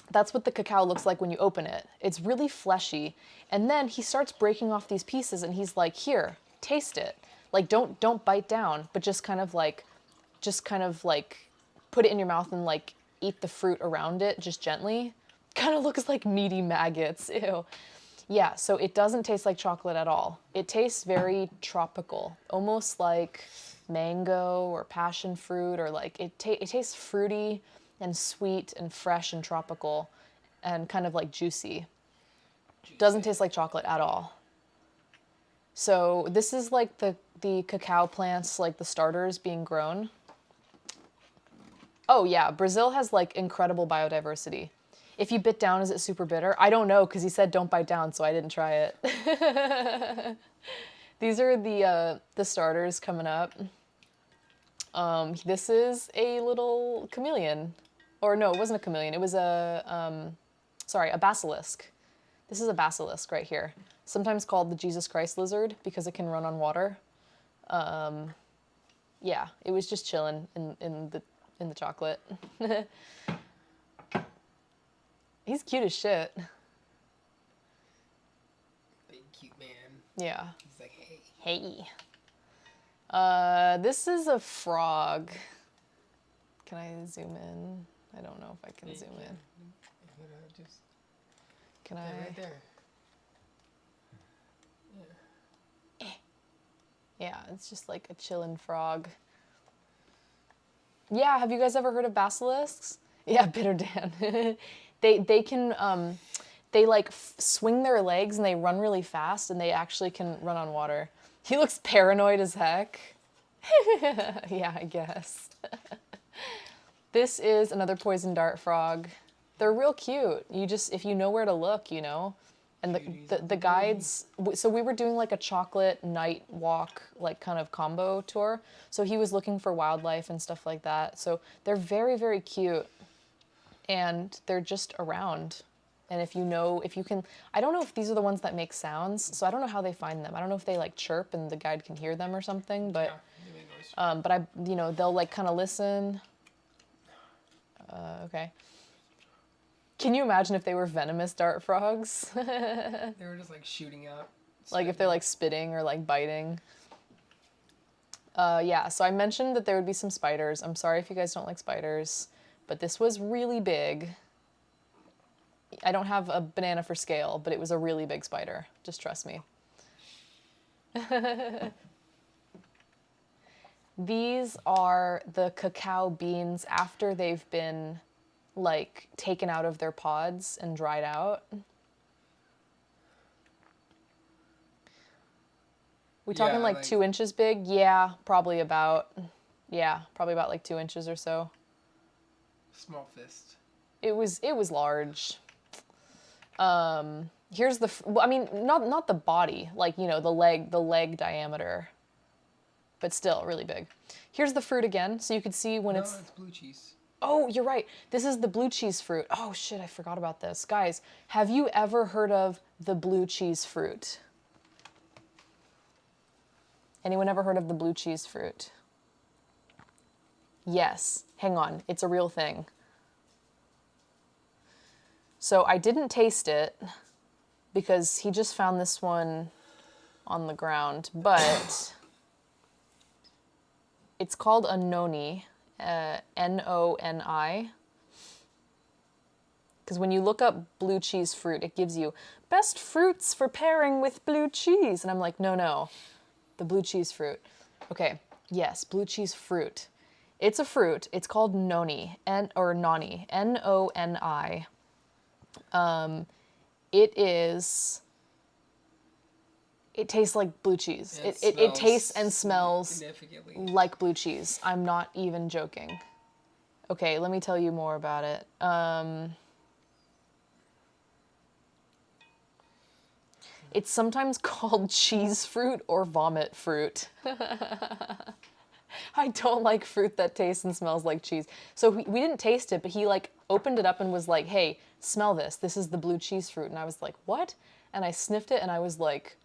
that's what the cacao looks like when you open it. It's really fleshy. And then he starts breaking off these pieces, and he's like, here, taste it. Like, don't bite down, but just kind of like put it in your mouth and like eat the fruit around it just gently. Kind of looks like meaty maggots. Ew. Yeah, so it doesn't taste like chocolate at all. It tastes very tropical, almost like mango or passion fruit, or like it tastes fruity and sweet and fresh and tropical and kind of like juicy. Doesn't taste like chocolate at all. So this is like the cacao plants, like the starters being grown. Oh yeah, Brazil has like incredible biodiversity. If you bit down, is it super bitter? I don't know, because he said don't bite down, so I didn't try it. These are the starters coming up. This is a little chameleon. Or no, it wasn't a chameleon. It was a sorry, a basilisk. This is a basilisk right here. Sometimes called the Jesus Christ lizard because it can run on water. Yeah, it was just chilling in the chocolate. He's cute as shit. Big cute man. Yeah. He's like, hey. Hey. This is a frog. Can I zoom in? I don't know if I can zoom in. Just Can I? right there. Yeah, it's just like a chillin' frog. Yeah, have you guys ever heard of basilisks? Yeah, Bitter Dan. They can they like swing their legs and they run really fast and they actually can run on water. He looks paranoid as heck. Yeah, I guess. This is another poison dart frog. They're real cute. You just, if you know where to look, you know. And the guides, so we were doing like a chocolate night walk, like kind of combo tour. So he was looking for wildlife and stuff like that. So they're very, very cute. And they're just around. And if you know, if you can, I don't know if these are the ones that make sounds. So I don't know how they find them. I don't know if they like chirp and the guide can hear them or something. But, but I, you know, they'll like kind of listen. Okay. Can you imagine if they were venomous dart frogs? They were just like shooting out. Like if they're like spitting or like biting. Yeah, so I mentioned that there would be some spiders. I'm sorry if you guys don't like spiders, but this was really big. I don't have a banana for scale, but it was a really big spider. Just trust me. These are the cacao beans after they've been like taken out of their pods and dried out. We talking like 2 inches big? Yeah, probably about like 2 inches or so. Small fist. It was large. Here's the, I mean, not the body, like, you know, the leg diameter, but still really big. Here's the fruit again, so you could see when it's blue cheese. Oh, you're right. This is the blue cheese fruit. Oh shit, I forgot about this. Guys, have you ever heard of the blue cheese fruit? Anyone ever heard of the blue cheese fruit? Yes. Hang on. It's a real thing. So I didn't taste it because he just found this one on the ground, but it's called a noni, N-O-N-I. Because when you look up blue cheese fruit, it gives you best fruits for pairing with blue cheese. And I'm like, no, the blue cheese fruit. Okay, yes, blue cheese fruit. It's a fruit. It's called noni, noni, N-O-N-I. It tastes like blue cheese. It tastes and smells like blue cheese. I'm not even joking. Okay, let me tell you more about it. It's sometimes called cheese fruit or vomit fruit. I don't like fruit that tastes and smells like cheese. So we didn't taste it, but he like opened it up and was like, hey, smell this. This is the blue cheese fruit. And I was like, what? And I sniffed it and I was like,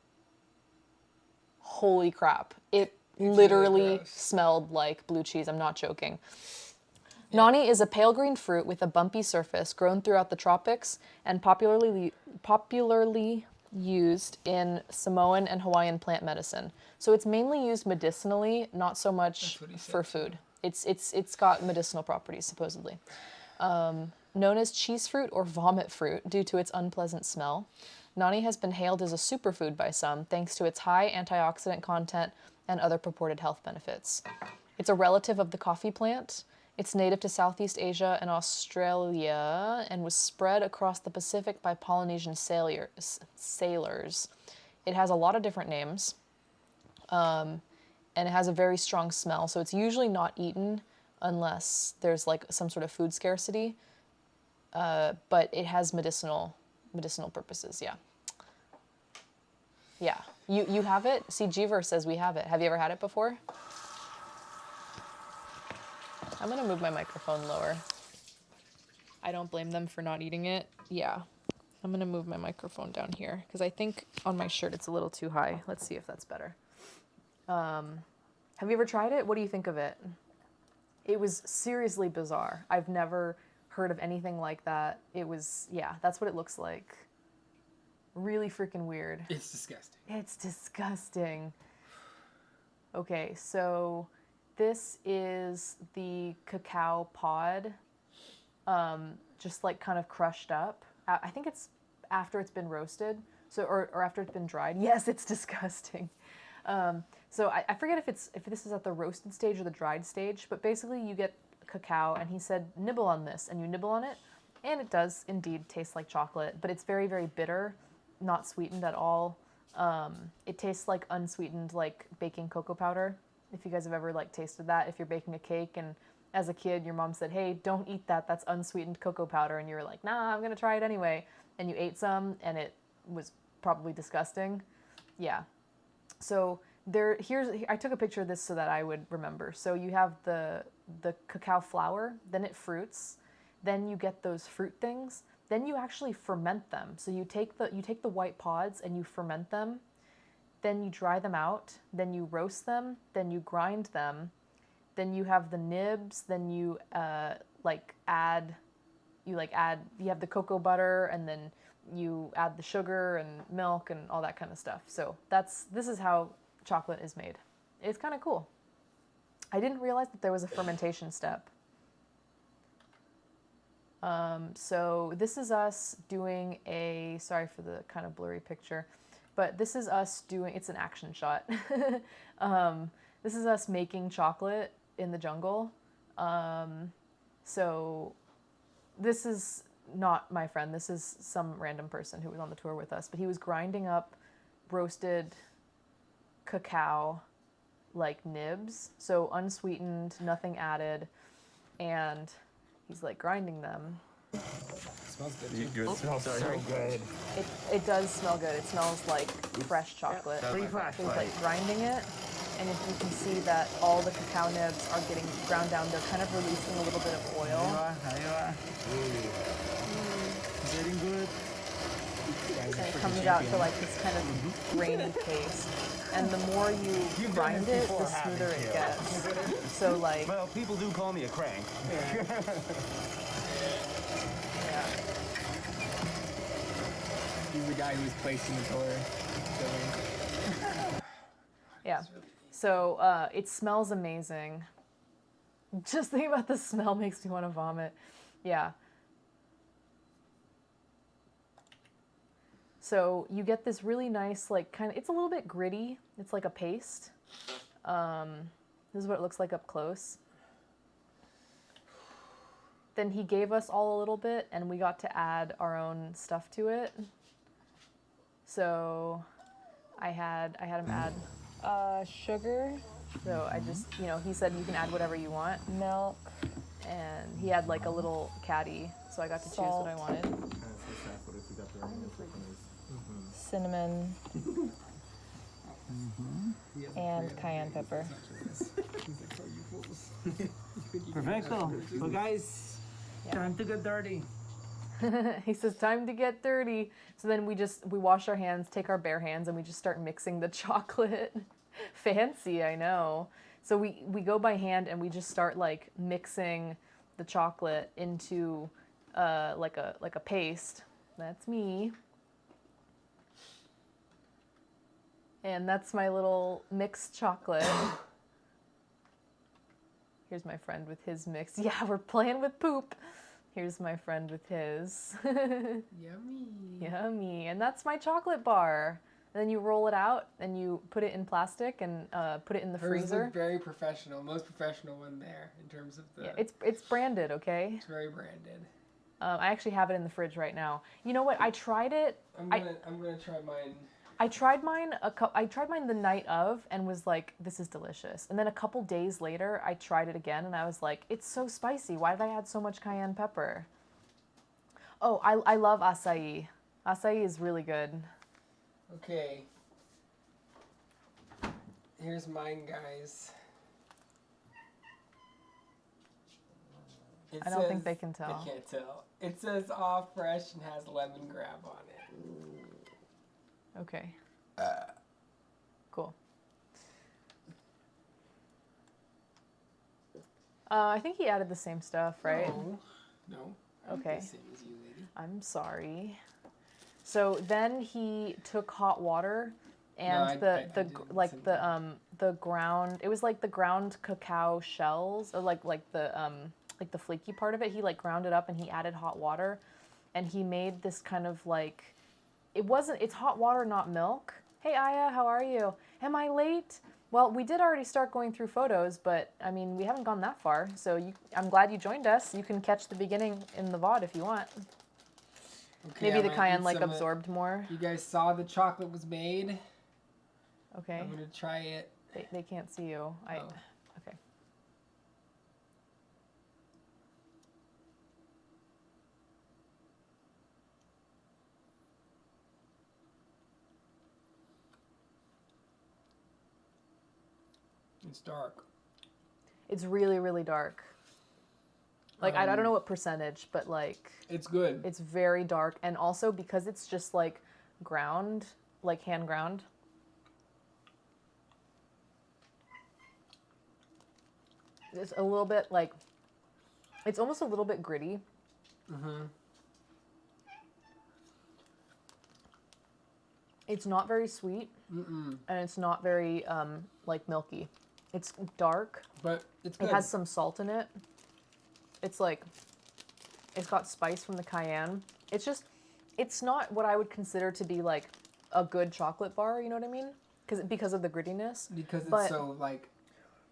holy crap. It's literally really smelled like blue cheese. I'm not joking. Yeah. Noni is a pale green fruit with a bumpy surface grown throughout the tropics and popularly used in Samoan and Hawaiian plant medicine. So it's mainly used medicinally, not so much for food. It's got medicinal properties, supposedly. Known as cheese fruit or vomit fruit due to its unpleasant smell, noni has been hailed as a superfood by some thanks to its high antioxidant content and other purported health benefits. It's a relative of the coffee plant. It's native to Southeast Asia and Australia and was spread across the Pacific by Polynesian sailors. It has a lot of different names, and it has a very strong smell, so it's usually not eaten unless there's like some sort of food scarcity, but it has medicinal purposes, yeah. Yeah, you have it? See, Jeever says we have it. Have you ever had it before? I'm gonna move my microphone lower. I don't blame them for not eating it. Yeah. I'm going to move my microphone down here because I think on my shirt it's a little too high. Let's see if that's better. Have you ever tried it? What do you think of it? It was seriously bizarre. I've never heard of anything like that. It was, yeah, that's what it looks like. Really freaking weird. It's disgusting. It's disgusting. Okay, so this is the Cacao Pod, just like kind of crushed up. I think it's after it's been roasted, so or after it's been dried. Yes, it's disgusting. So I forget if this is at the roasted stage or the dried stage, but basically you get cacao, and he said nibble on this, and you nibble on it, and it does indeed taste like chocolate, but it's very, very bitter, not sweetened at all. It tastes like unsweetened, like baking cocoa powder. If you guys have ever like tasted that, if you're baking a cake and as a kid your mom said, hey, don't eat that, that's unsweetened cocoa powder, and you were like, nah, I'm gonna try it anyway, and you ate some and it was probably disgusting. Yeah. So I took a picture of this so that I would remember. So you have the cacao flour, then it fruits, then you get those fruit things, then you actually ferment them. So you take the white pods and you ferment them, then you dry them out, then you roast them, then you grind them, then you have the nibs, then you have the cocoa butter, and then you add the sugar and milk and all that kind of stuff. So this is how chocolate is made. It's kind of cool. I didn't realize that there was a fermentation step. So this is us doing sorry for the kind of blurry picture, but this is us doing, it's an action shot. This is us making chocolate in the jungle. So this is not my friend. This is some random person who was on the tour with us, but he was grinding up roasted cacao, like nibs, so unsweetened, nothing added, and he's like grinding them. Smells good. It smells so good. It does smell good. It smells like fresh chocolate. Pretty fresh. So he's like grinding it, and if you can see that all the cacao nibs are getting ground down, they're kind of releasing a little bit of oil. Getting good. And it comes out to like this kind of grainy paste. And the more you grind it, the smoother it gets. So like, Well, people do call me a crank. yeah. He's the guy who's placing the tour. Yeah. So it smells amazing. Just thinking about the smell makes me want to vomit. Yeah. So you get this really nice, like, kind of, it's a little bit gritty. It's like a paste. This is what it looks like up close. Then he gave us all a little bit, and we got to add our own stuff to it. So I had him add sugar. So I just, he said you can add whatever you want. Milk. And he had like a little caddy, so I got to choose what I wanted. Cinnamon. And cayenne pepper. Perfecto. So guys, time to get dirty. He says time to get dirty. So then we wash our hands, take our bare hands, and we just start mixing the chocolate. Fancy, I know. So we go by hand and we just start like mixing the chocolate into like a paste. That's me. And that's my little mixed chocolate. Here's my friend with his mix. Yeah, we're playing with poop. Here's my friend with his. Yummy. Yummy. And that's my chocolate bar. And then you roll it out and you put it in plastic and put it in the freezer. Hers very professional. Most professional one there in terms of the... Yeah, it's branded, okay? It's very branded. I actually have it in the fridge right now. You know what? I tried it. I'm gonna try mine. I tried mine the night of and was like, this is delicious. And then a couple days later, I tried it again and I was like, it's so spicy. Why did I add so much cayenne pepper? Oh, I love acai. Acai is really good. Okay. Here's mine, guys. I don't think they can tell. They can't tell. It says all fresh and has lemongrab on it. Okay. Cool. I think he added the same stuff, right? No. Okay. The same as you, lady. I'm sorry. So then he took hot water and the ground. It was like the ground cacao shells, or like the flaky part of it. He like ground it up and he added hot water, and he made this kind of like, it's hot water, not milk. Hey Aya, how are you? Am I late? Well, we did already start going through photos, but I mean, we haven't gone that far. So I'm glad you joined us. You can catch the beginning in the VOD if you want. Okay, Maybe the cayenne like absorbed more. You guys saw the chocolate was made. Okay. I'm gonna try it. They can't see you. Okay. It's dark. It's really, really dark. Like, I don't know what percentage, but like... It's good. It's very dark. And also because it's just like ground, like hand ground. It's a little bit like... It's almost a little bit gritty. Mm-hmm. It's not very sweet. Mm-mm. And it's not very, like, milky. It's dark. But it's good. It has some salt in it. It's like, it's got spice from the cayenne. It's just, it's not what I would consider to be like a good chocolate bar, you know what I mean? Because of the grittiness. Because it's so like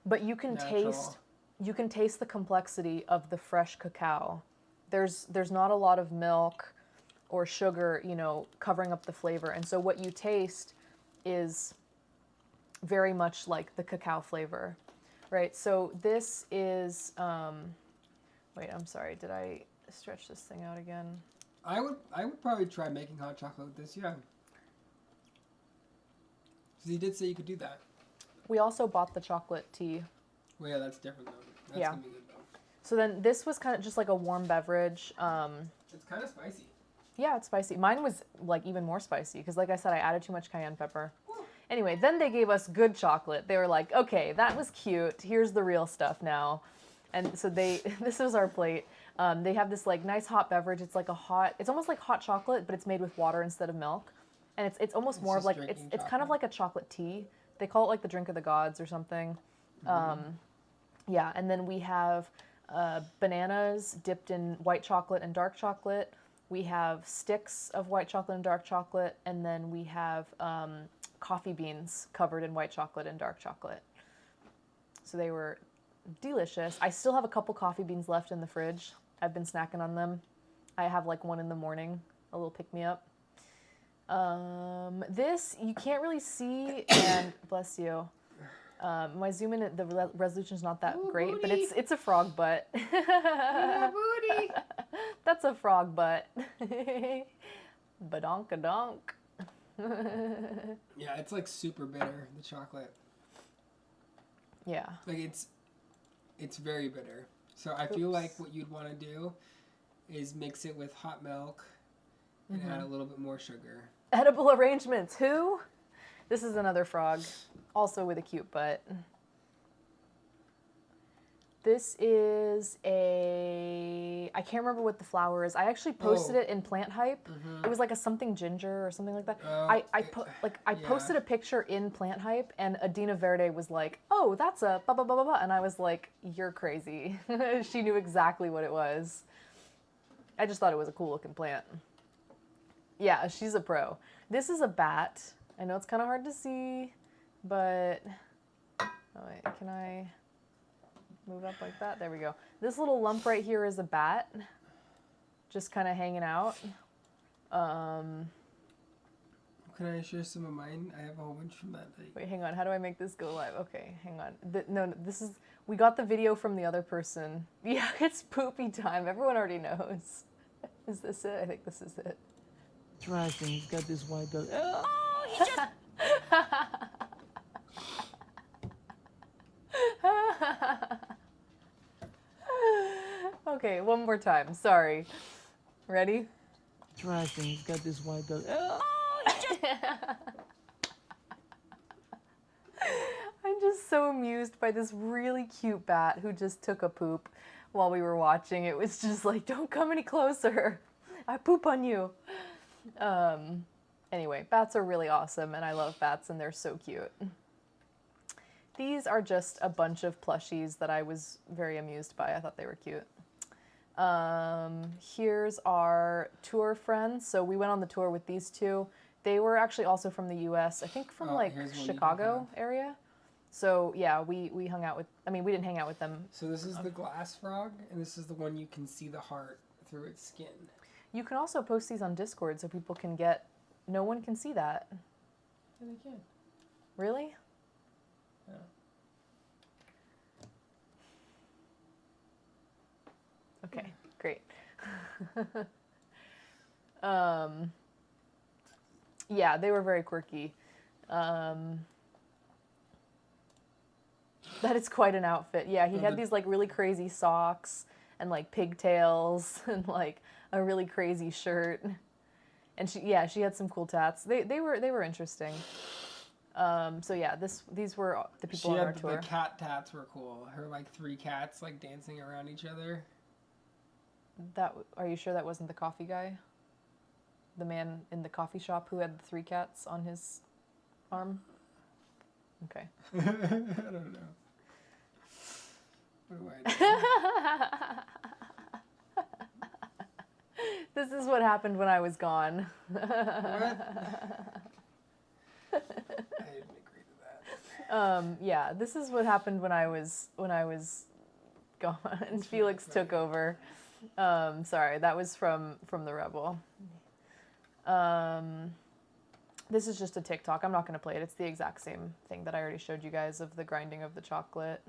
But you can natural. taste the complexity of the fresh cacao. There's not a lot of milk or sugar, you know, covering up the flavor. And so what you taste is very much like the cacao flavor, right? So this is, wait, I'm sorry. Did I stretch this thing out again? I would probably try making hot chocolate with this, yeah. Because he did say you could do that. We also bought the chocolate tea. Well, yeah, that's different though. That's Yeah. gonna be good though. So then this was kind of just like a warm beverage. It's kind of spicy. Yeah, it's spicy. Mine was like even more spicy because like I said, I added too much cayenne pepper. Anyway, then they gave us good chocolate. They were like, okay, that was cute. Here's the real stuff now. And so this was our plate. They have this like nice hot beverage. It's like it's almost like hot chocolate, but it's made with water instead of milk. And it's almost more of like, it's kind of like a chocolate tea. They call it like the drink of the gods or something. Mm-hmm. Yeah, and then we have bananas dipped in white chocolate and dark chocolate. We have sticks of white chocolate and dark chocolate. And then we have coffee beans covered in white chocolate and dark chocolate. So they were delicious. I still have a couple coffee beans left in the fridge. I've been snacking on them. I have like one in the morning, a little pick-me-up. This, you can't really see, and bless you. My zoom in, the resolution's not that great, booty. but it's a frog butt. Booty. That's a frog butt. Badonk-a-donk. Yeah, it's like super bitter, the chocolate. Yeah. Like it's very bitter. So I feel like what you'd want to do is mix it with hot milk and add a little bit more sugar. Edible arrangements. Who? This is another frog, also with a cute butt. This is I can't remember what the flower is. I actually posted it in Plant Hype. It was like a something ginger or something like that. I posted a picture in Plant Hype, and Adina Verde was like, "Oh, that's a blah blah blah blah blah," and I was like, "You're crazy." She knew exactly what it was. I just thought it was a cool looking plant. Yeah, she's a pro. This is a bat. I know it's kind of hard to see, but oh wait, can I move up like that? There we go. This little lump right here is a bat, just kind of hanging out. Can I share some of mine? I have a whole bunch from that night. Wait, hang on. How do I make this go live? Okay, hang on. No, this is, we got the video from the other person. Yeah, it's poopy time. Everyone already knows. Is this it? I think this is it. Trash, and he's got this white dog. Oh, he just... Okay, one more time. Sorry. Ready? Interesting. He's got this white dog. I'm just so amused by this really cute bat who just took a poop while we were watching. It was just like, don't come any closer. I poop on you. Anyway, bats are really awesome, and I love bats, and they're so cute. These are just a bunch of plushies that I was very amused by. I thought they were cute. Here's our tour friends. So we went on the tour with these two. They were actually also from the U.S., I think from like Chicago area. So yeah, we hung out with, I mean, we didn't hang out with them. So this is the glass frog, and this is the one you can see the heart through its skin. You can also post these on Discord so people can get, no one can see that. Yeah, they can. Really? Yeah. Okay, great. Yeah, they were very quirky. That is quite an outfit. Yeah, he had these like really crazy socks and like pigtails and like a really crazy shirt. And she had some cool tats. They were interesting. So yeah, these were the people on our tour. The cat tats were cool. Her like 3 cats like dancing around each other. Are you sure that wasn't the coffee guy? The man in the coffee shop who had the 3 cats on his arm? Okay. I don't know. What do I do? This is what happened when I was gone. What? I didn't agree to that. Yeah, this is what happened when I was gone and Felix took over. Sorry, that was from the Rebel. This is just a TikTok. I'm not going to play it. It's the exact same thing that I already showed you guys of the grinding of the chocolate.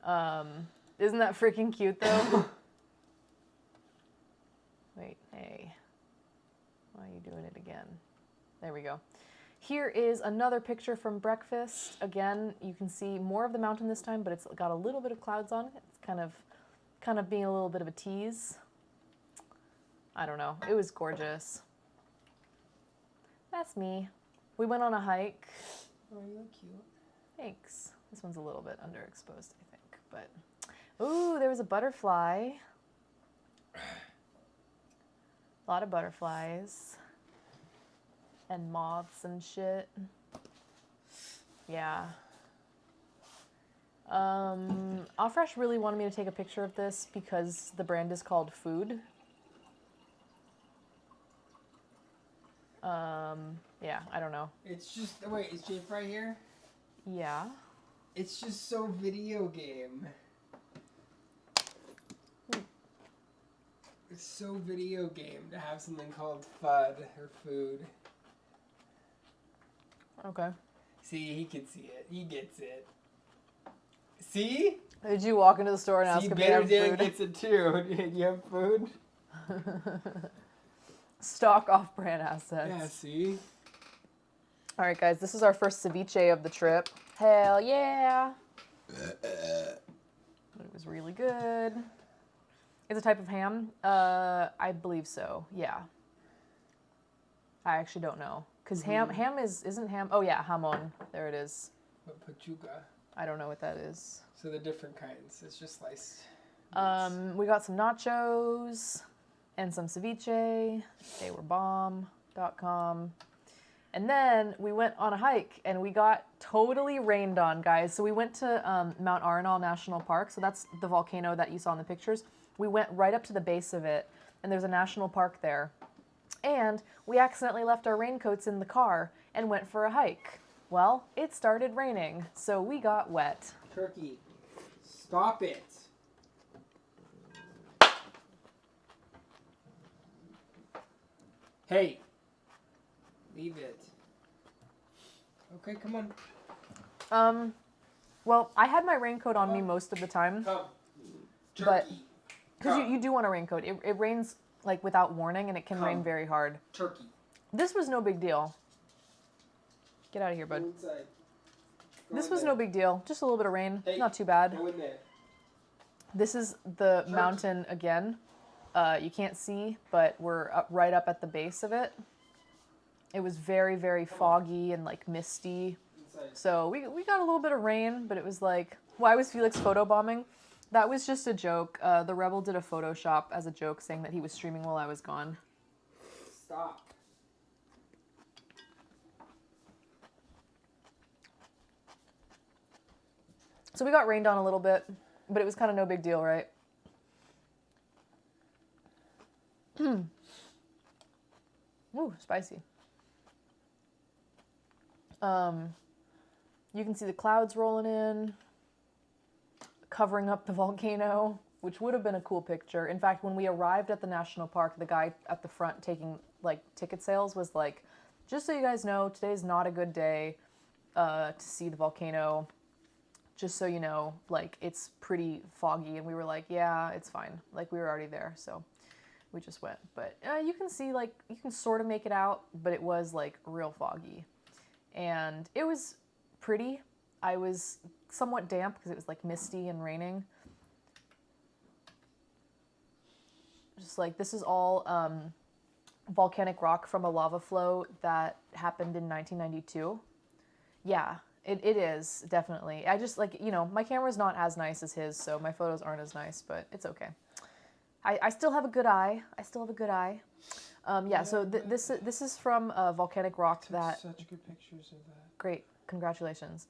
Isn't that freaking cute, though? Wait, hey. Why are you doing it again? There we go. Here is another picture from breakfast. Again, you can see more of the mountain this time, but it's got a little bit of clouds on it. It's kind of being a little bit of a tease. I don't know. It was gorgeous. That's me. We went on a hike. Oh, you look cute. Thanks. This one's a little bit underexposed, I think. But, ooh, there was a butterfly. A lot of butterflies. And moths and shit. Yeah. Afresh really wanted me to take a picture of this because the brand is called Food. Yeah, I don't know. It's just, wait, is Jake right here? Yeah. It's just so video game. It's so video game to have something called FUD or food. Okay. See, he can see it. He gets it. See? Did you walk into the store and ask if they have Better food? gets it too. You have food? Stock off-brand assets. Yeah, see? All right, guys, this is our first ceviche of the trip. Hell yeah! It was really good. It's a type of ham. I believe so. Yeah. I actually don't know. Because ham isn't ham. Oh, yeah, jamon. There it is. But pachuga. I don't know what that is. So the different kinds. It's just sliced. We got some nachos and some ceviche. They were bomb.com. And then we went on a hike and we got totally rained on, guys. So we went to Mount Arenal National Park. So that's the volcano that you saw in the pictures. We went right up to the base of it and there's a national park there. And we accidentally left our raincoats in the car and went for a hike. Well, it started raining, so we got wet. Turkey, stop it. Hey, leave it. Okay, come on. Well, I had my raincoat on me most of the time. Come. But Turkey. because you do want a raincoat. It rains like without warning and it can rain very hard. Turkey. This was no big deal. Get out of here, bud. Go inside. Go This in was there. no big deal. Just a little bit of rain. Hey, Not too bad. Go in there. This is the mountain again. You can't see, but we're right up at the base of it. It was very, very foggy and like misty. So we got a little bit of rain, but it was like, why was Felix photobombing? That was just a joke. The Rebel did a Photoshop as a joke saying that he was streaming while I was gone. Stop. So we got rained on a little bit, but it was kind of no big deal, right? Ooh, spicy. You can see the clouds rolling in, covering up the volcano, which would have been a cool picture. In fact, when we arrived at the national park, the guy at the front taking like ticket sales was like, just so you guys know, today's not a good day to see the volcano. Just so you know, like, it's pretty foggy. And we were like, yeah, it's fine. Like, we were already there, so we just went. But you can see, like, you can sort of make it out, but it was, like, real foggy. And it was pretty. I was somewhat damp because it was, like, misty and raining. Just, like, this is all volcanic rock from a lava flow that happened in 1992. Yeah. It is, definitely. I just, like, you know, my camera's not as nice as his, so my photos aren't as nice, but it's okay. I still have a good eye. Yeah, so this is from volcanic rock that... Such good pictures of that. Great, congratulations.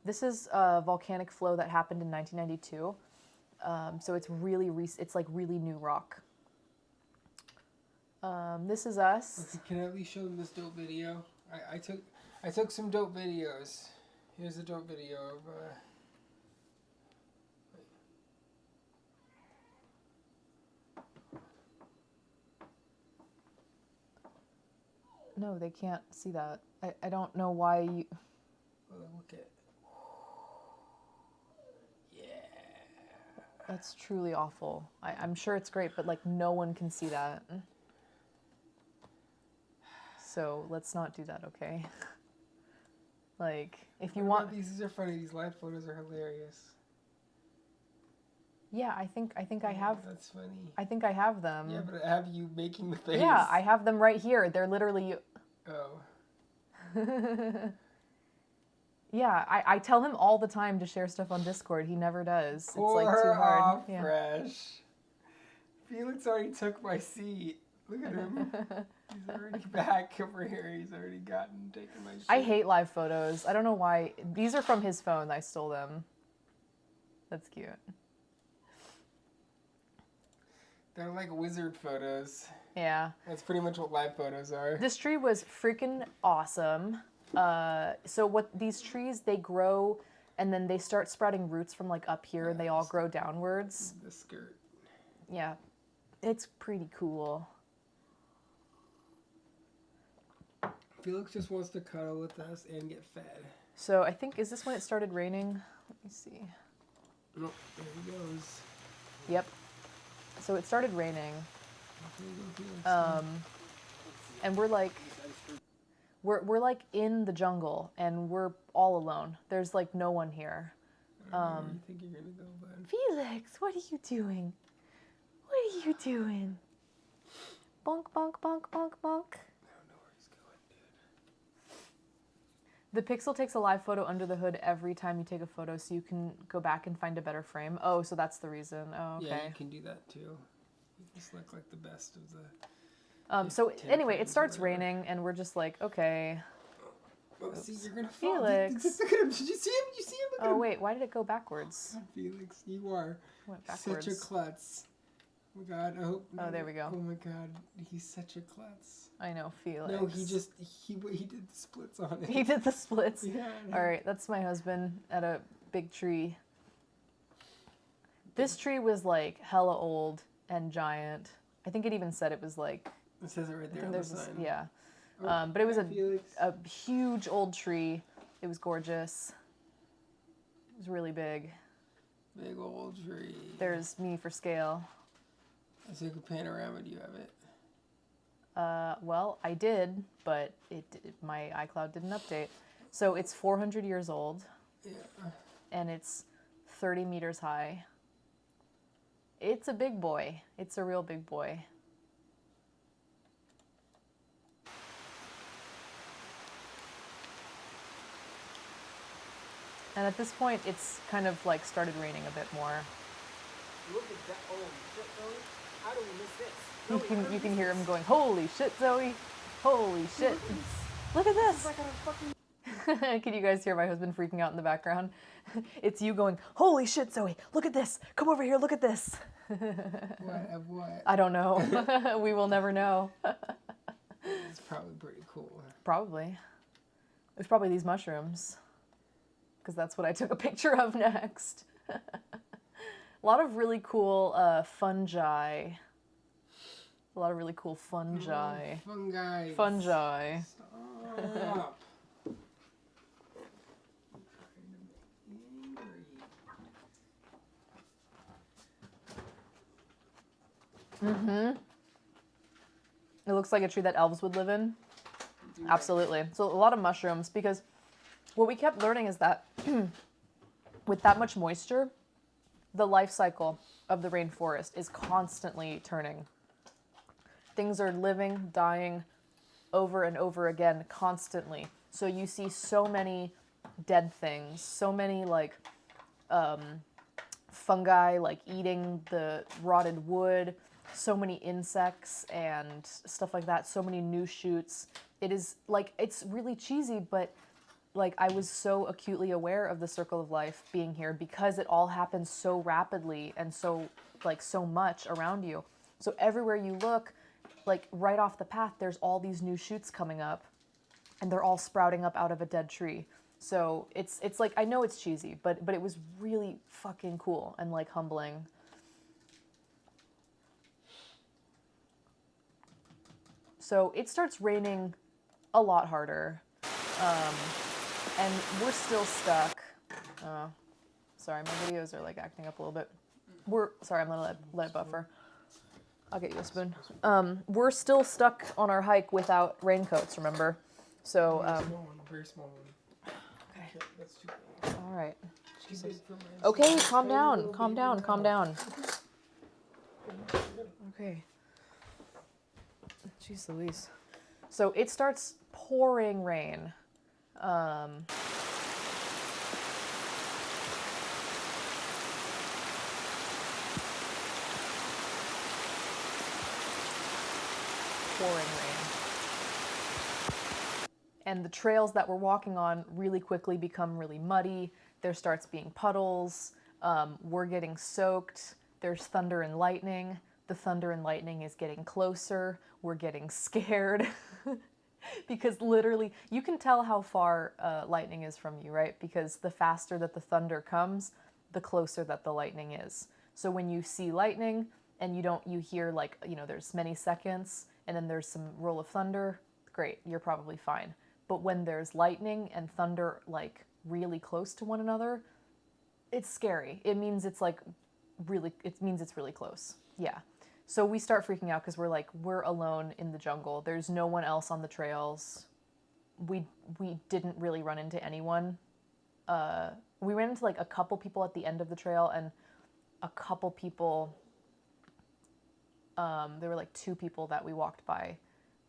This is a volcanic flow that happened in 1992. So it's really, it's like really new rock. This is us. Can I at least show them this dope video? I took some dope videos. Here's a dope video of No, they can't see that. I don't know why you... oh, look at... Yeah. That's truly awful. I'm sure it's great, but like no one can see that. So let's not do that, okay? Like, if you want... These are funny. These live photos are hilarious. Yeah, I think I have... That's funny. I think I have them. Yeah, but I have you making the face. Yeah, I have them right here. They're literally... Oh. Yeah, I tell him all the time to share stuff on Discord. He never does. Pour it's like too hard. off Yeah. fresh. Felix already took my seat. Look at him. He's already back over here. He's already taken my shit. I hate live photos. I don't know why. These are from his phone. I stole them. That's cute. They're like wizard photos. Yeah. That's pretty much what live photos are. This tree was freaking awesome. So what these trees, they grow and then they start sprouting roots from like up here and they all grow downwards. The skirt. Yeah. It's pretty cool. Felix just wants to cuddle with us and get fed. So I think, is this when it started raining? Let me see. Oh, there he goes. Yep. So it started raining. And we're like like in the jungle and we're all alone. There's like no one here. Where do you think you're gonna go, bud? Felix, what are you doing? What are you doing? Bonk, bonk, bonk, bonk, bonk. I don't know where he's going, dude. The Pixel takes a live photo under the hood every time you take a photo, so you can go back and find a better frame. Oh, so that's the reason. Oh, okay. Yeah, you can do that too. You just look like the best of the... So anyway, it starts raining, and we're just like, okay. Oh, see, you're gonna fall. Felix. Look at him. Did you see him? Did you see him? Look at him. Oh, wait, why did it go backwards? Felix, you are Went backwards. such a klutz. Oh my god, I hope... Oh, there we go. Oh my god, he's such a klutz. I know, Felix. No, he did the splits on it. He did the splits. Yeah. All right, that's my husband at a big tree. This tree was like hella old and giant. I think it even said it was like... It says it right there on the There's sign. yeah. Oh, But it was Felix. a huge old tree. It was gorgeous. It was really big. Big old tree. There's me for scale. I took a panorama. Do you have it? Well, I did, but my iCloud didn't update. So it's 400 years old. Yeah. And it's 30 meters high. It's a big boy. It's a real big boy. And at this point, it's kind of like started raining a bit more. Look at that. Oh, shit, Zoe. How do we miss this? You can hear him going, "Holy shit, Zoe! Holy shit! Look at this!" Like a fucking... Can you guys hear my husband freaking out in the background? It's you going, "Holy shit, Zoe! Look at this! Come over here! Look at this!" What? I don't know. We will never know. It's probably pretty cool. Probably. It's probably these mushrooms. Because that's what I took a picture of next. A lot of really cool fungi. A lot of really cool fungi. Fungi. Fungi. Stop. Mm-hmm. It looks like a tree that elves would live in. Absolutely. So a lot of mushrooms, because what we kept learning is that with that much moisture, the life cycle of the rainforest is constantly turning. Things are living, dying over and over again constantly. So you see so many dead things, so many like fungi like eating the rotted wood, so many insects and stuff like that, so many new shoots. It is like, it's really cheesy, but like I was so acutely aware of the circle of life being here because it all happens so rapidly and so like so much around you. So everywhere you look, like right off the path, there's all these new shoots coming up and they're all sprouting up out of a dead tree. So it's like, I know it's cheesy, but it was really fucking cool and like humbling. So it starts raining a lot harder. And we're still stuck. Sorry, my videos are like acting up a little bit. Sorry, I'm gonna let it buffer. I'll get you a spoon. We're still stuck on our hike without raincoats, remember? So, Very small one. Okay. That's too big. All right. Jesus. Okay, calm down, calm down, calm down. Okay. Jeez Louise. So it starts pouring rain. Pouring rain. And the trails that we're walking on really quickly become really muddy. There starts being puddles. We're getting soaked. There's thunder and lightning. The thunder and lightning is getting closer. We're getting scared. Because literally, you can tell how far lightning is from you, right? Because the faster that the thunder comes, the closer that the lightning is. So when you see lightning and you hear like, there's many seconds and then there's some roll of thunder, great, you're probably fine. But when there's lightning and thunder like really close to one another, it's scary. It means it's really close. Yeah. So we start freaking out because we're alone in the jungle. There's no one else on the trails. We didn't really run into anyone. We ran into like a couple people at the end of the trail and a couple people, there were like 2 people that we walked by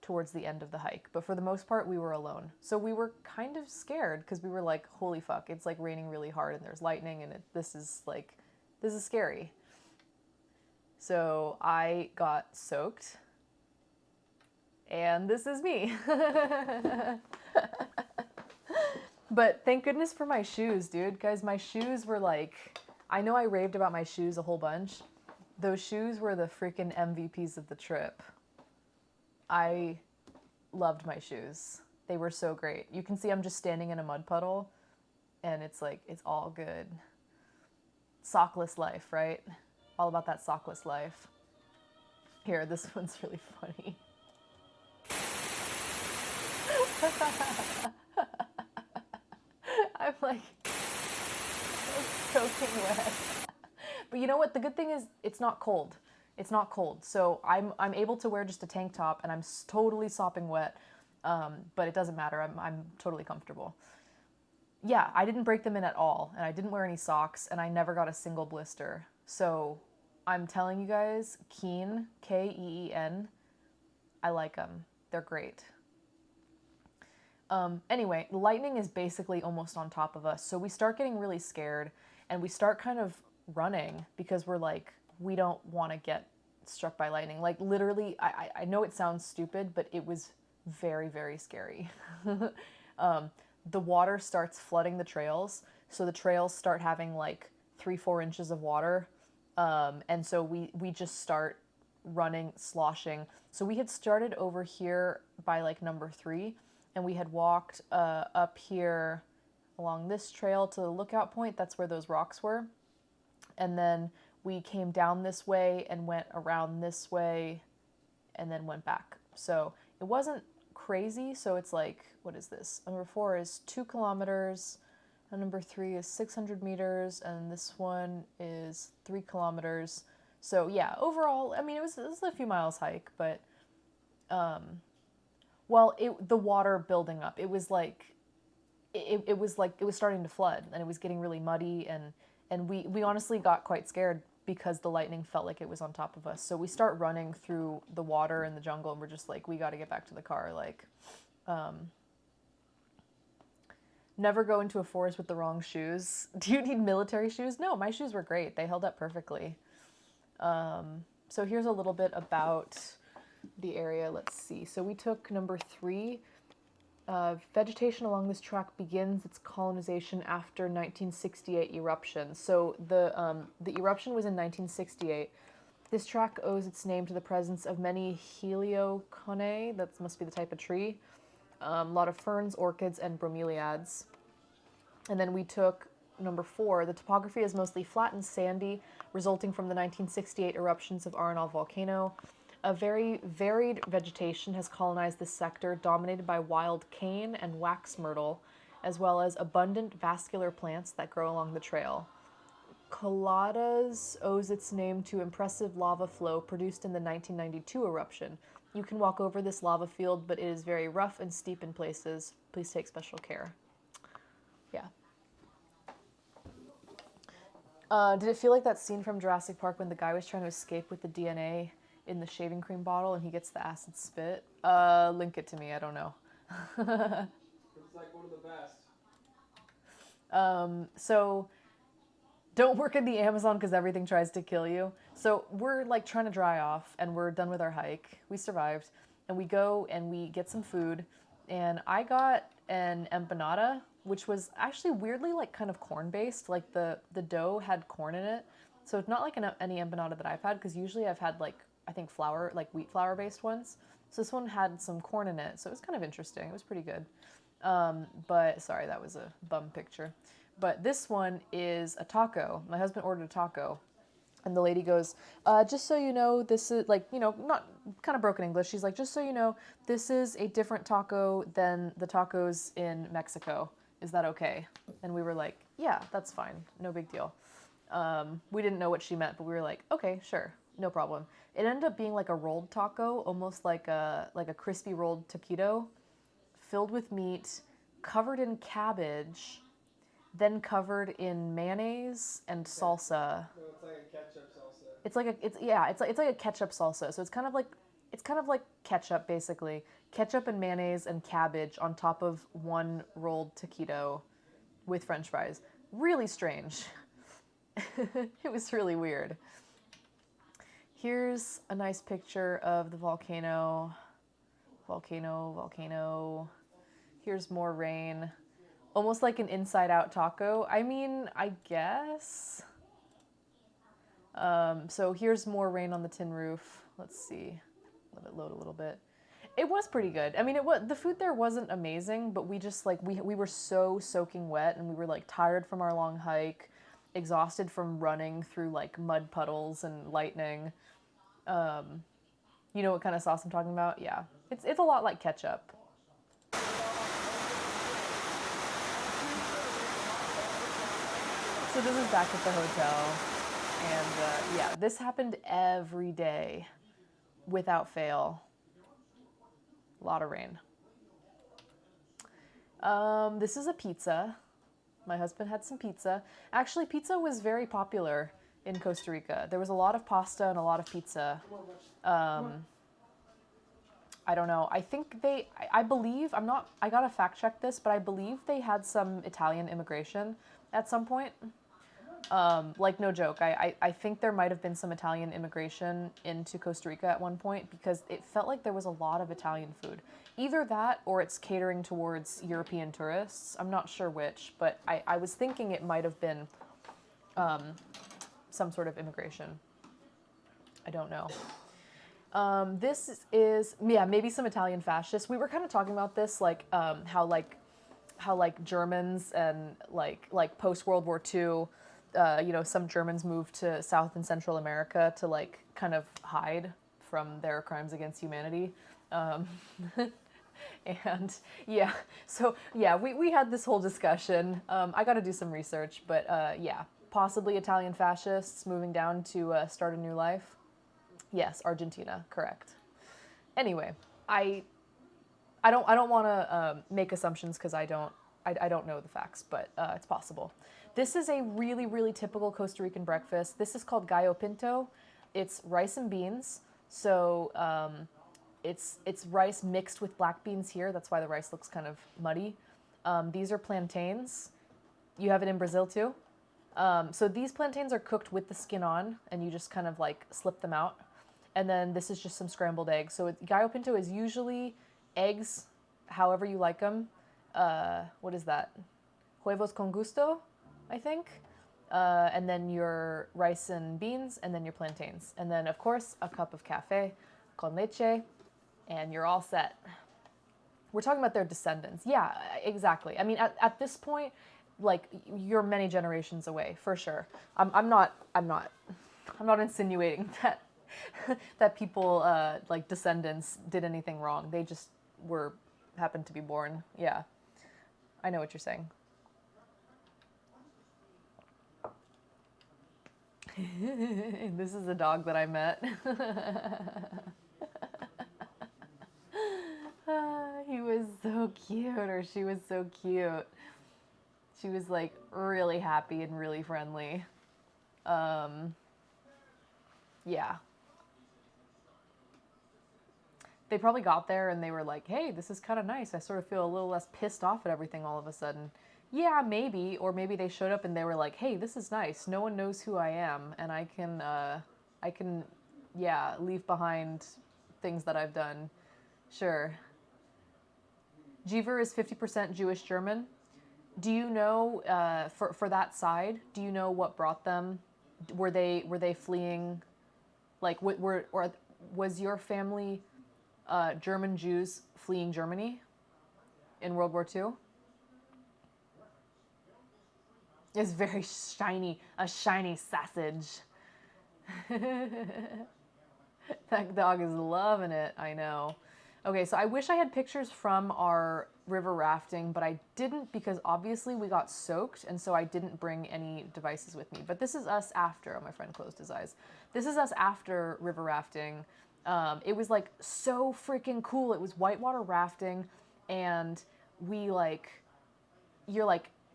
towards the end of the hike. But for the most part, we were alone. So we were kind of scared because we were like, holy fuck, it's like raining really hard and there's lightning and this is scary. So I got soaked, and this is me. But thank goodness for my shoes, dude. Guys, my shoes were like, I know I raved about my shoes a whole bunch. Those shoes were the freaking MVPs of the trip. I loved my shoes. They were so great. You can see I'm just standing in a mud puddle, and it's like, it's all good. Sockless life, right? All about that sockless life. Here, this one's really funny. I'm like, soaking wet. But you know what? The good thing is it's not cold. It's not cold. So I'm able to wear just a tank top and I'm totally sopping wet. But it doesn't matter. I'm totally comfortable. Yeah, I didn't break them in at all. And I didn't wear any socks and I never got a single blister. So I'm telling you guys, Keen, Keen, I like them. They're great. Anyway, lightning is basically almost on top of us. So we start getting really scared and we start kind of running because we're like, we don't want to get struck by lightning. Like literally, I know it sounds stupid, but it was very, very scary. The water starts flooding the trails. So the trails start having like 3-4 inches of water. And so we just start running, sloshing. So we had started over here by like number 3, and we had walked up here along this trail to the lookout point. That's where those rocks were. And then we came down this way and went around this way and then went back. So it wasn't crazy. So it's like, what is this? Number 4 is 2 kilometers. And number 3 is 600 meters. And this one is 3 kilometers. So yeah, overall, I mean, it was a few miles hike, but the water building up, it was like it was starting to flood and it was getting really muddy, and we honestly got quite scared because the lightning felt like it was on top of us. So we start running through the water and the jungle, and we're just like, we got to get back to the car. Like, never go into a forest with the wrong shoes. Do you need military shoes? No, my shoes were great. They held up perfectly. So here's a little bit about the area. Let's see. So we took number 3. Vegetation along this track begins its colonization after 1968 eruption. So the eruption was in 1968. This track owes its name to the presence of many helioconae, that must be the type of tree, a lot of ferns, orchids, and bromeliads. And then we took number 4. The topography is mostly flat and sandy, resulting from the 1968 eruptions of Arenal volcano. A very varied vegetation has colonized this sector, dominated by wild cane and wax myrtle, as well as abundant vascular plants that grow along the trail. Coladas owes its name to impressive lava flow produced in the 1992 eruption. You can walk over this lava field, but it is very rough and steep in places. Please take special care. Yeah. Did it feel like that scene from Jurassic Park when the guy was trying to escape with the DNA in the shaving cream bottle and he gets the acid spit? Link it to me, I don't know. It's like one of the best. So don't work in the Amazon because everything tries to kill you. So we're like trying to dry off and we're done with our hike. We survived and we go and we get some food, and I got an empanada, which was actually weirdly like kind of corn based. Like the dough had corn in it. So it's not like any empanada that I've had, because usually I've had like, I think flour, like wheat flour based ones. So this one had some corn in it. So it was kind of interesting. It was pretty good. But sorry, that was a bum picture. But this one is a taco. My husband ordered a taco. And the lady goes, just so you know, this is like, you know, not kind of broken English. She's like, just so you know, this is a different taco than the tacos in Mexico. Is that okay? And we were like, yeah, that's fine. No big deal. We didn't know what she meant, but we were like, okay, sure, no problem. It ended up being like a rolled taco, almost like a crispy rolled taquito, filled with meat, covered in cabbage, then covered in mayonnaise and salsa. No, it's like a ketchup salsa. It's like a ketchup salsa. So it's kind of like ketchup basically. Ketchup and mayonnaise and cabbage on top of one rolled taquito with French fries. Really strange. It was really weird. Here's a nice picture of the volcano. Volcano. Here's more rain. Almost like an inside-out taco. I mean, I guess. So here's more rain on the tin roof. Let's see. Let it load a little bit. It was pretty good. I mean, the food there wasn't amazing, but we just like, we were so soaking wet, and we were like tired from our long hike, exhausted from running through like mud puddles and lightning. You know what kind of sauce I'm talking about? Yeah. It's a lot like ketchup. So this is back at the hotel, and yeah, this happened every day, without fail. A lot of rain. This is a pizza. My husband had some pizza. Actually, pizza was very popular in Costa Rica. There was a lot of pasta and a lot of pizza. I don't know. I think I believe, I gotta fact check this, but I believe they had some Italian immigration at some point. Like, no joke. I think there might have been some Italian immigration into Costa Rica at one point because it felt like there was a lot of Italian food. Either that or it's catering towards European tourists. I'm not sure which, but I was thinking it might have been some sort of immigration. I don't know. This is, yeah, maybe some Italian fascists. We were kind of talking about this, like, how Germans and like post World War II, you know, some Germans moved to South and Central America to like kind of hide from their crimes against humanity. And yeah, so yeah, we had this whole discussion. I got to do some research, but yeah, possibly Italian fascists moving down to start a new life. Yes, Argentina, correct. Anyway, I don't want to make assumptions because I don't know the facts, but it's possible. This is a really, really typical Costa Rican breakfast. This is called gallo pinto. It's rice and beans. So it's rice mixed with black beans here. That's why the rice looks kind of muddy. These are plantains. You have it in Brazil too. So these plantains are cooked with the skin on, and you just kind of like slip them out. And then this is just some scrambled eggs. So gallo pinto is usually eggs, however you like them. What is that? Huevos con gusto, I think. And then your rice and beans, and then your plantains. And then, of course, a cup of café con leche, and you're all set. We're talking about their descendants. Yeah, exactly. I mean, at this point, like, you're many generations away, for sure. I'm not insinuating that that people, like descendants, did anything wrong. They just happened to be born. Yeah, I know what you're saying. This is a dog that I met. He was so cute, or she was so cute. She was like really happy and really friendly. Yeah. They probably got there and they were like, hey, this is kind of nice. I sort of feel a little less pissed off at everything all of a sudden. Yeah, maybe. Or maybe they showed up and they were like, hey, this is nice. No one knows who I am. And I can, yeah, leave behind things that I've done. Sure. Jeever is 50% Jewish German. Do you know, for that side, do you know what brought them? Were they fleeing? Like, was your family German Jews fleeing Germany in World War II? It's very shiny, a shiny sausage. That dog is loving it, I know. Okay, so I wish I had pictures from our river rafting, but I didn't because obviously we got soaked, and so I didn't bring any devices with me. But this is us after. Oh, my friend closed his eyes. This is us after river rafting. It was like so freaking cool. It was whitewater rafting, and you're like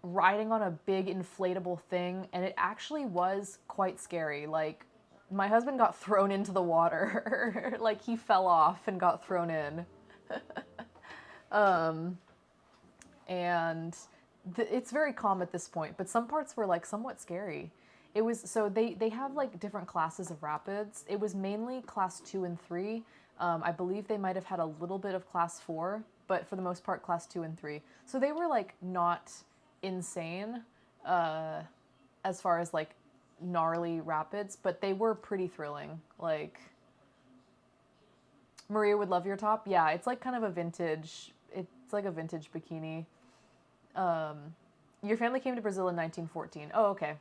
riding on a big inflatable thing, and it actually was quite scary. Like, my husband got thrown into the water. Like, he fell off and got thrown in. And it's very calm at this point, but some parts were like somewhat scary. It was, so they have like different classes of rapids. It was mainly class 2 and 3. I believe they might have had a little bit of class 4, but for the most part, class 2 and 3. So they were like not insane as far as like gnarly rapids, but they were pretty thrilling. Like, Maria would love your top. Yeah, it's like kind of a vintage, it's like a vintage bikini. Your family came to Brazil in 1914. Oh, okay.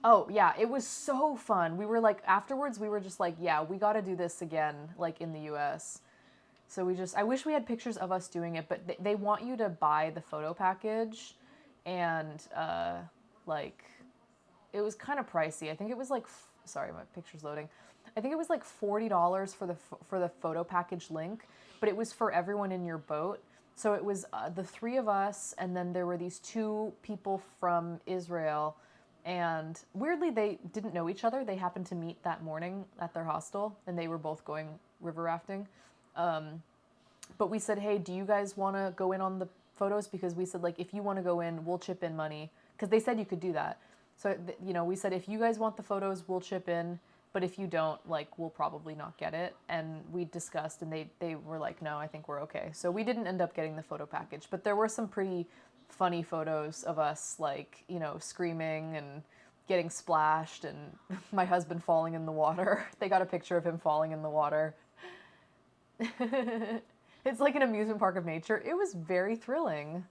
Oh, yeah, it was so fun. We were like, afterwards, we were just like, yeah, we got to do this again, like in the US. So I wish we had pictures of us doing it, but they want you to buy the photo package, and like, it was kind of pricey. I think it was like, sorry, my picture's loading. I think it was like $40 for the photo package link, but it was for everyone in your boat. So it was the 3 of us, and then there were these 2 people from Israel, And weirdly, they didn't know each other. They happened to meet that morning at their hostel, and they were both going river rafting. But we said, hey, do you guys want to go in on the photos? Because we said, like, if you want to go in, we'll chip in money. Because they said you could do that. So, you know, we said, if you guys want the photos, we'll chip in. But if you don't, like, we'll probably not get it. And we discussed, and they were like, no, I think we're okay. So we didn't end up getting the photo package. But there were some pretty funny photos of us, like, you know, screaming and getting splashed, and my husband falling in the water. They got a picture of him falling in the water. It's like an amusement park of nature. It was very thrilling.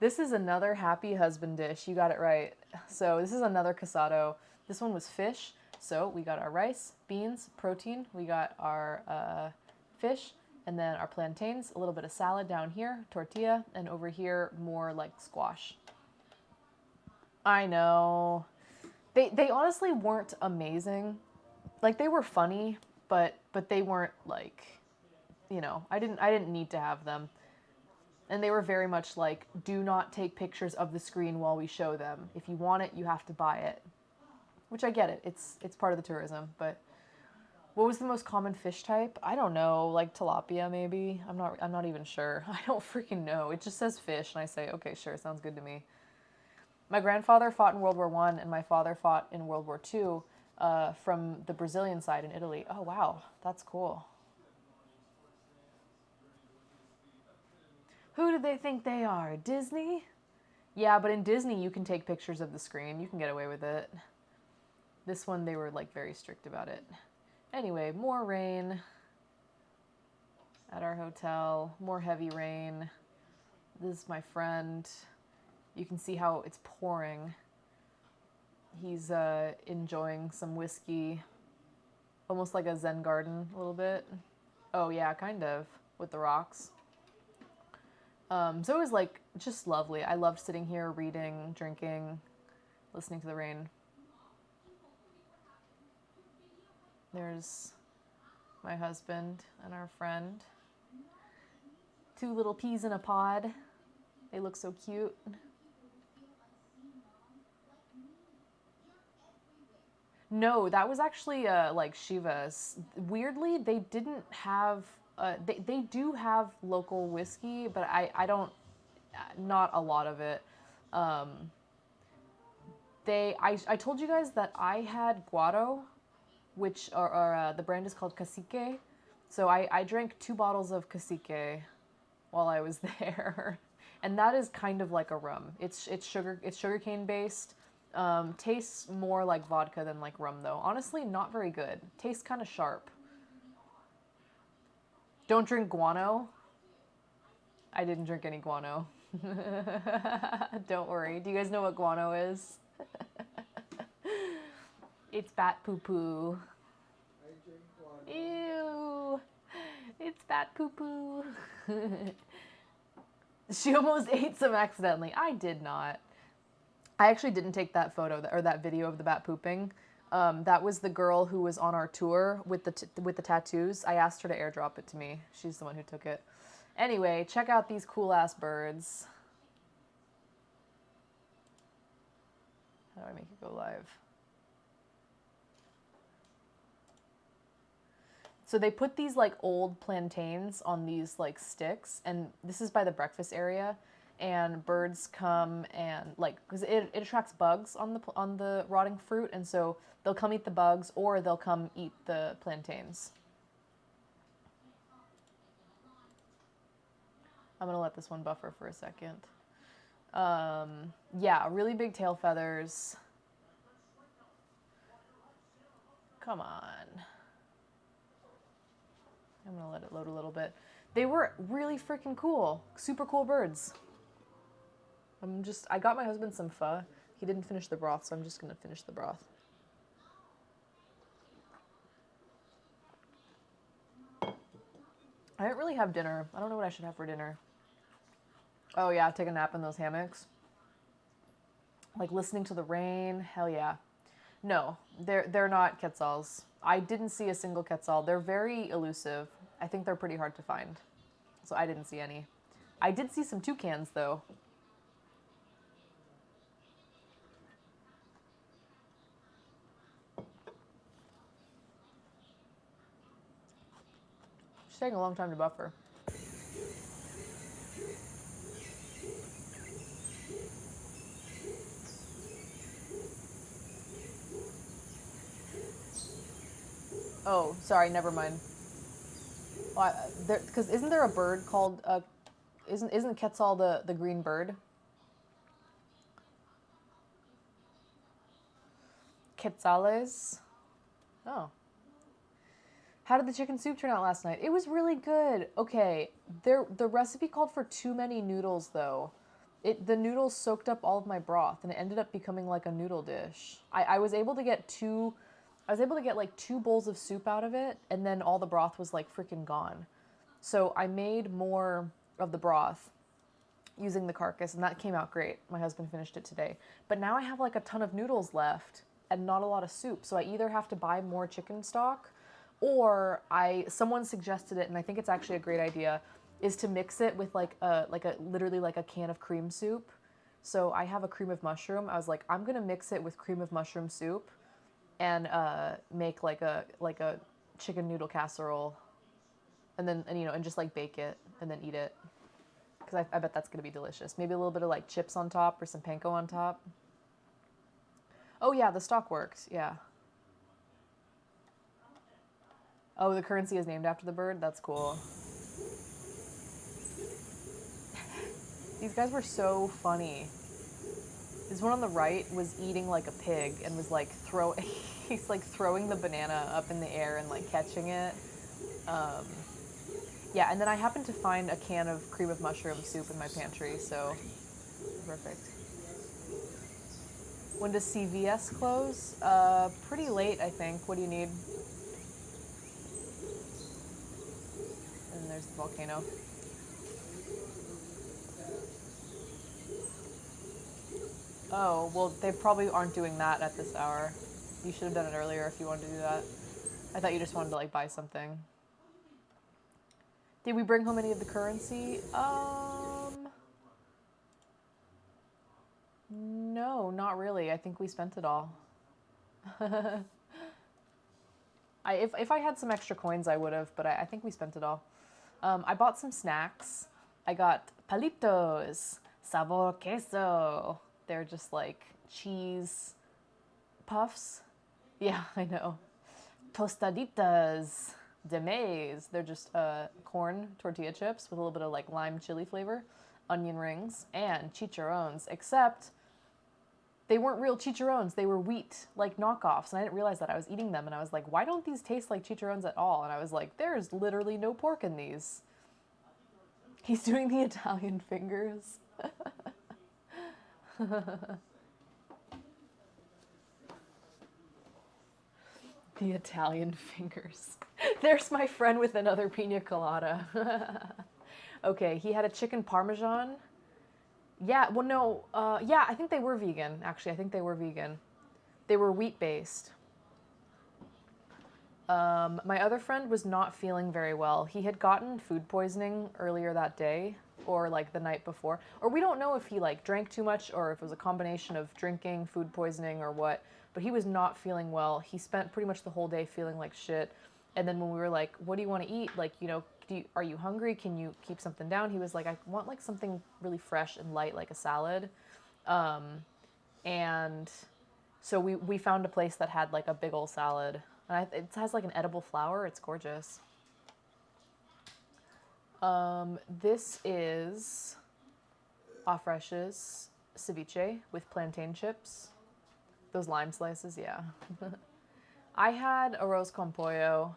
This is another happy husband dish. You got it right. So this is another casado. This one was fish. So we got our rice, beans, protein. We got our fish, and then our plantains, a little bit of salad down here, tortilla, and over here, more like squash. I know. They honestly weren't amazing. Like, they were funny, but they weren't, like, you know, I didn't need to have them. And they were very much like, do not take pictures of the screen while we show them. If you want it, you have to buy it. Which I get it. It's part of the tourism, but what was the most common fish type? I don't know, like tilapia maybe. I'm not even sure. I don't freaking know. It just says fish and I say, okay, sure, sounds good to me. My grandfather fought in World War I and my father fought in World War II from the Brazilian side in Italy. Oh wow, that's cool. Who do they think they are? Disney? Yeah, but in Disney you can take pictures of the screen. You can get away with it. This one they were like very strict about it. Anyway, more rain at our hotel. More heavy rain. This is my friend. You can see how it's pouring. He's enjoying some whiskey. Almost like a Zen garden a little bit. Oh yeah, kind of. With the rocks. So it was like just lovely. I loved sitting here reading, drinking, listening to the rain. There's my husband and our friend. 2 little peas in a pod. They look so cute. No, that was actually like Shiva's. Weirdly, they didn't have. They do have local whiskey, but I don't. Not a lot of it. I told you guys that I had guaro, which are the brand is called Cacique. So I drank 2 bottles of Cacique while I was there, and that is kind of like a rum. It's sugarcane based. Tastes more like vodka than like rum though. Honestly, not very good. Tastes kind of sharp. Don't drink guano. I didn't drink any guano. Don't worry. Do you guys know what guano is? It's bat poo poo. I drink guano. Ew. It's bat poo poo. She almost ate some accidentally. I did not. I actually didn't take that photo or that video of the bat pooping. That was the girl who was on our tour with the tattoos. I asked her to airdrop it to me. She's the one who took it. Anyway, check out these cool ass birds. How do I make it go live? So they put these like old plantains on these like sticks, and this is by the breakfast area. And birds come and like, because it attracts bugs on the rotting fruit, and so they'll come eat the bugs or they'll come eat the plantains. I'm gonna let this one buffer for a second. Yeah, really big tail feathers. Come on. I'm gonna let it load a little bit. They were really freaking cool. Super cool birds. I got my husband some pho. He didn't finish the broth, so I'm just gonna finish the broth. I didn't really have dinner. I don't know what I should have for dinner. Oh yeah, take a nap in those hammocks. Like listening to the rain, hell yeah. No, they're not quetzals. I didn't see a single quetzal. They're very elusive. I think they're pretty hard to find. So I didn't see any. I did see some toucans though. It's taking a long time to buffer. Oh, sorry, never mind. Because isn't there a bird called isn't Quetzal the green bird? Quetzales. Oh. How did the chicken soup turn out last night? It was really good. Okay, the recipe called for too many noodles though. The noodles soaked up all of my broth and it ended up becoming like a noodle dish. I was able to get like 2 bowls of soup out of it, and then all the broth was like freaking gone. So I made more of the broth using the carcass, and that came out great. My husband finished it today. But now I have like a ton of noodles left and not a lot of soup. So I either have to buy more chicken stock, or someone suggested it, and I think it's actually a great idea, is to mix it with literally like a can of cream soup. So I have a cream of mushroom. I was like, I'm gonna mix it with cream of mushroom soup and make like a chicken noodle casserole, and then and just like bake it and then eat it, because I bet that's gonna be delicious. Maybe a little bit of like chips on top or some panko on top. Oh yeah, the stock works. Yeah. Oh, the currency is named after the bird. That's cool. These guys were so funny. This one on the right was eating like a pig and was like he's like throwing the banana up in the air and like catching it. Yeah, and then I happened to find a can of cream of mushroom soup in my pantry, so perfect. When does CVS close? Pretty late, I think. What do you need? And there's the volcano. Oh, well, they probably aren't doing that at this hour. You should have done it earlier if you wanted to do that. I thought you just wanted to, like, buy something. Did we bring home any of the currency? No, not really. I think we spent it all. If I had some extra coins, I would have, but I think we spent it all. I bought some snacks. I got palitos, sabor queso. They're just like cheese puffs. Yeah, I know. Tostaditas de maize. They're just corn tortilla chips with a little bit of like lime chili flavor, onion rings, and chicharrones, except they weren't real chicharrones. They were wheat, like knockoffs. And I didn't realize that. I was eating them and I was like, why don't these taste like chicharrones at all? And I was like, there's literally no pork in these. He's doing the Italian fingers. The Italian fingers. There's my friend with another pina colada. Okay, he had a chicken parmesan. Yeah, well, no, yeah, I think they were vegan, actually. I think they were vegan. They were wheat-based. My other friend was not feeling very well. He had gotten food poisoning earlier that day, or like the night before. Or we don't know if he like drank too much or if it was a combination of drinking, food poisoning, or what. But he was not feeling well. He spent pretty much the whole day feeling like shit. And then when we were like, what do you want to eat? Like, are you hungry? Can you keep something down? He was like, I want like something really fresh and light, like a salad. And so we found a place that had like a big old salad. And it has like an edible flower. It's gorgeous. This is Afresh's ceviche with plantain chips. Those lime slices, yeah. I had arroz con pollo.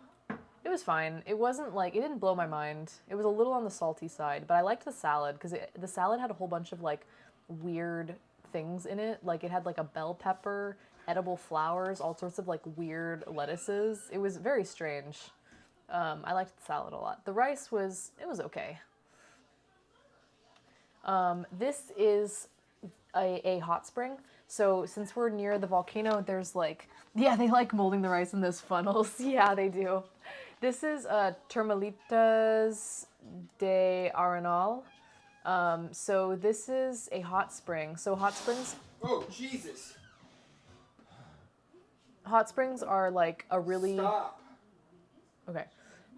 It was fine. It wasn't like, it didn't blow my mind. It was a little on the salty side, but I liked the salad because the salad had a whole bunch of like weird things in it. Like it had like a bell pepper, edible flowers, all sorts of like weird lettuces. It was very strange. I liked the salad a lot. The rice it was okay. This is a hot spring. So since we're near the volcano, there's like, yeah, they like molding the rice in those funnels. Yeah, they do. This is Termalitas de Arenal. So this is a hot spring. So hot springs. Oh, Jesus. Hot springs are like a really. Stop. Okay.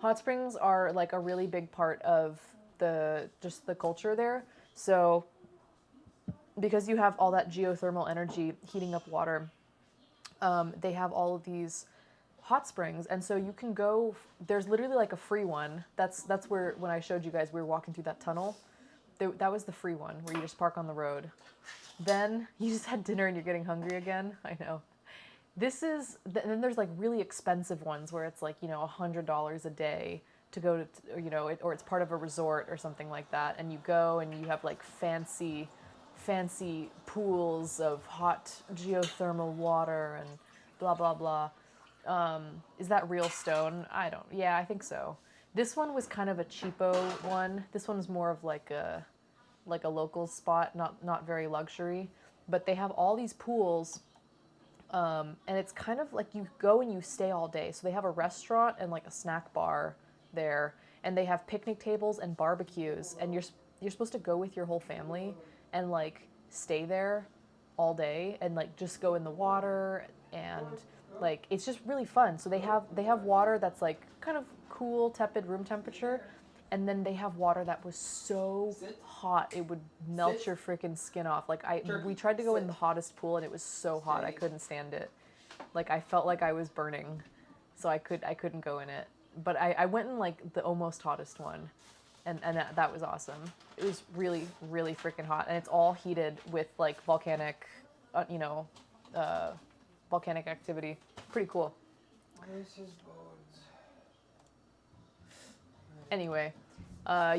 Hot springs are like a really big part of the culture there. So because you have all that geothermal energy heating up water, they have all of these hot springs, and so you can go. There's literally like a free one. That's where when I showed you guys, we were walking through that tunnel. That was the free one where you just park on the road. Then you just had dinner and you're getting hungry again. I know. Then there's like really expensive ones where it's like, $100 a day to go to, or it's part of a resort or something like that. And you go and you have like fancy pools of hot geothermal water and blah, blah, blah. Is that real stone? Yeah, I think so. This one was kind of a cheapo one. This one was more of like a local spot, not very luxury. But they have all these pools. And it's kind of like you go and you stay all day. So they have a restaurant and like a snack bar there, and they have picnic tables and barbecues, and you're supposed to go with your whole family and like stay there all day and like just go in the water, and like it's just really fun. So they have water that's like kind of cool, tepid room temperature, and then they have water that was so hot it would melt your freaking skin off. Like we tried to go in the hottest pool and it was so hot I couldn't stand it. Like I felt like I was burning, so I couldn't go in it. But I went in like the almost hottest one, and that was awesome. It was really, really freaking hot, and it's all heated with like volcanic, volcanic activity. Pretty cool. Where's his bones? Anyway,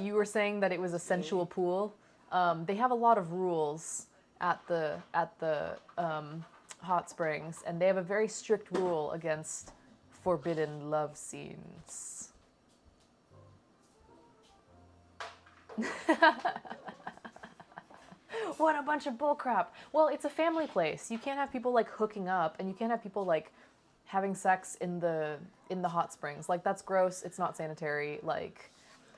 you were saying that it was a sensual pool. They have a lot of rules at the hot springs, and they have a very strict rule against forbidden love scenes. What a bunch of bullcrap. Well, it's a family place. You can't have people like hooking up, and you can't have people like having sex in the hot springs. Like that's gross. It's not sanitary. Like,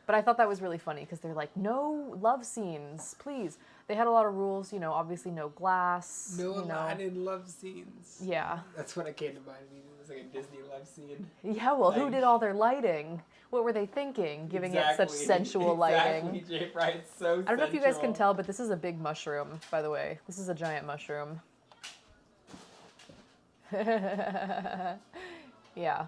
but I thought that was really funny because they're like, no love scenes, please. They had a lot of rules. Obviously no glass. No Aladdin love scenes. Yeah. That's what it came to mind. It was like a Disney love scene. Yeah. Well, who did all their lighting? What were they thinking, giving it such sensual lighting? Exactly, Jay Fry, it's so I don't know if you guys can tell, but this is a big mushroom, by the way. This is a giant mushroom. Yeah.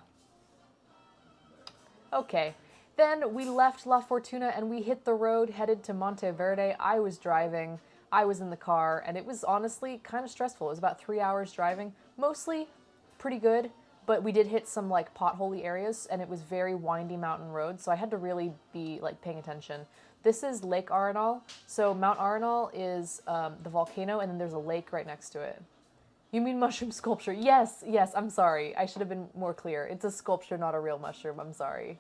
Okay. Then we left La Fortuna and we hit the road headed to Monteverde. I was driving. I was in the car, and it was honestly kind of stressful. It was about 3 hours driving. Mostly pretty good. But we did hit some like potholy areas, and it was very windy mountain road, so I had to really be like paying attention. This is Lake Arenal. So Mount Arenal is the volcano, and then there's a lake right next to it. You mean mushroom sculpture? Yes, I'm sorry. I should have been more clear. It's a sculpture, not a real mushroom. I'm sorry.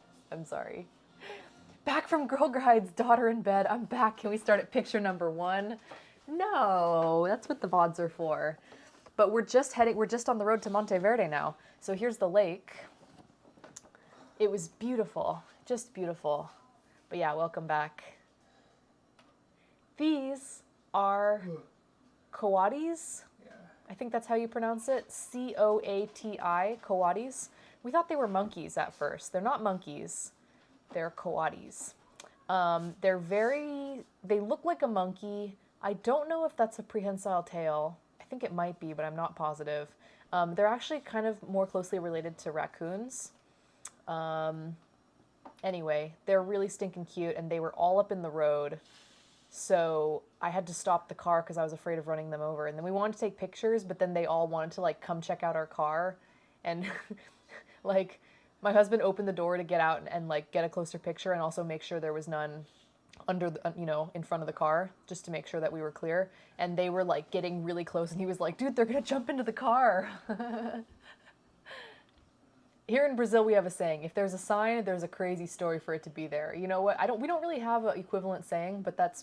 Back from Girl Guide's daughter in bed. I'm back. Can we start at picture number 1? No, that's what the VODs are for. But we're just on the road to Monteverde now. So here's the lake. It was beautiful, just beautiful. But yeah, welcome back. These are coatis. Yeah. I think that's how you pronounce it. Coati, coatis. We thought they were monkeys at first. They're not monkeys. They're coatis. They look like a monkey. I don't know if that's a prehensile tail. I think it might be, but I'm not positive. They're actually kind of more closely related to raccoons. Anyway, they're really stinking cute, and they were all up in the road. So I had to stop the car because I was afraid of running them over. And then we wanted to take pictures, but then they all wanted to like come check out our car. And like my husband opened the door to get out and like get a closer picture and also make sure there was none under the, in front of the car, just to make sure that we were clear. And they were like getting really close, and he was like, dude, they're gonna jump into the car. Here in Brazil, we have a saying: if there's a sign, there's a crazy story for it to be there. You know what? We don't really have an equivalent saying, but that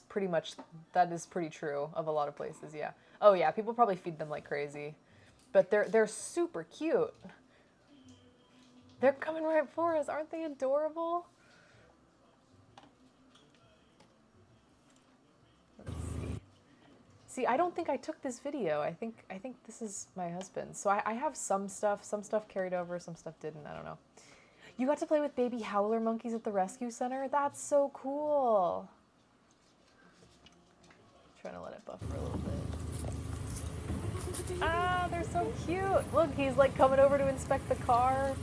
is pretty true of a lot of places. Yeah. Oh yeah, people probably feed them like crazy, but they're super cute. They're coming right for us. Aren't they adorable? See, I don't think I took this video. I think this is my husband's. So I have some stuff carried over, some stuff didn't. I don't know. You got to play with baby howler monkeys at the rescue center? That's so cool. Trying to let it buffer a little bit. Ah, they're so cute. Look, he's like coming over to inspect the car.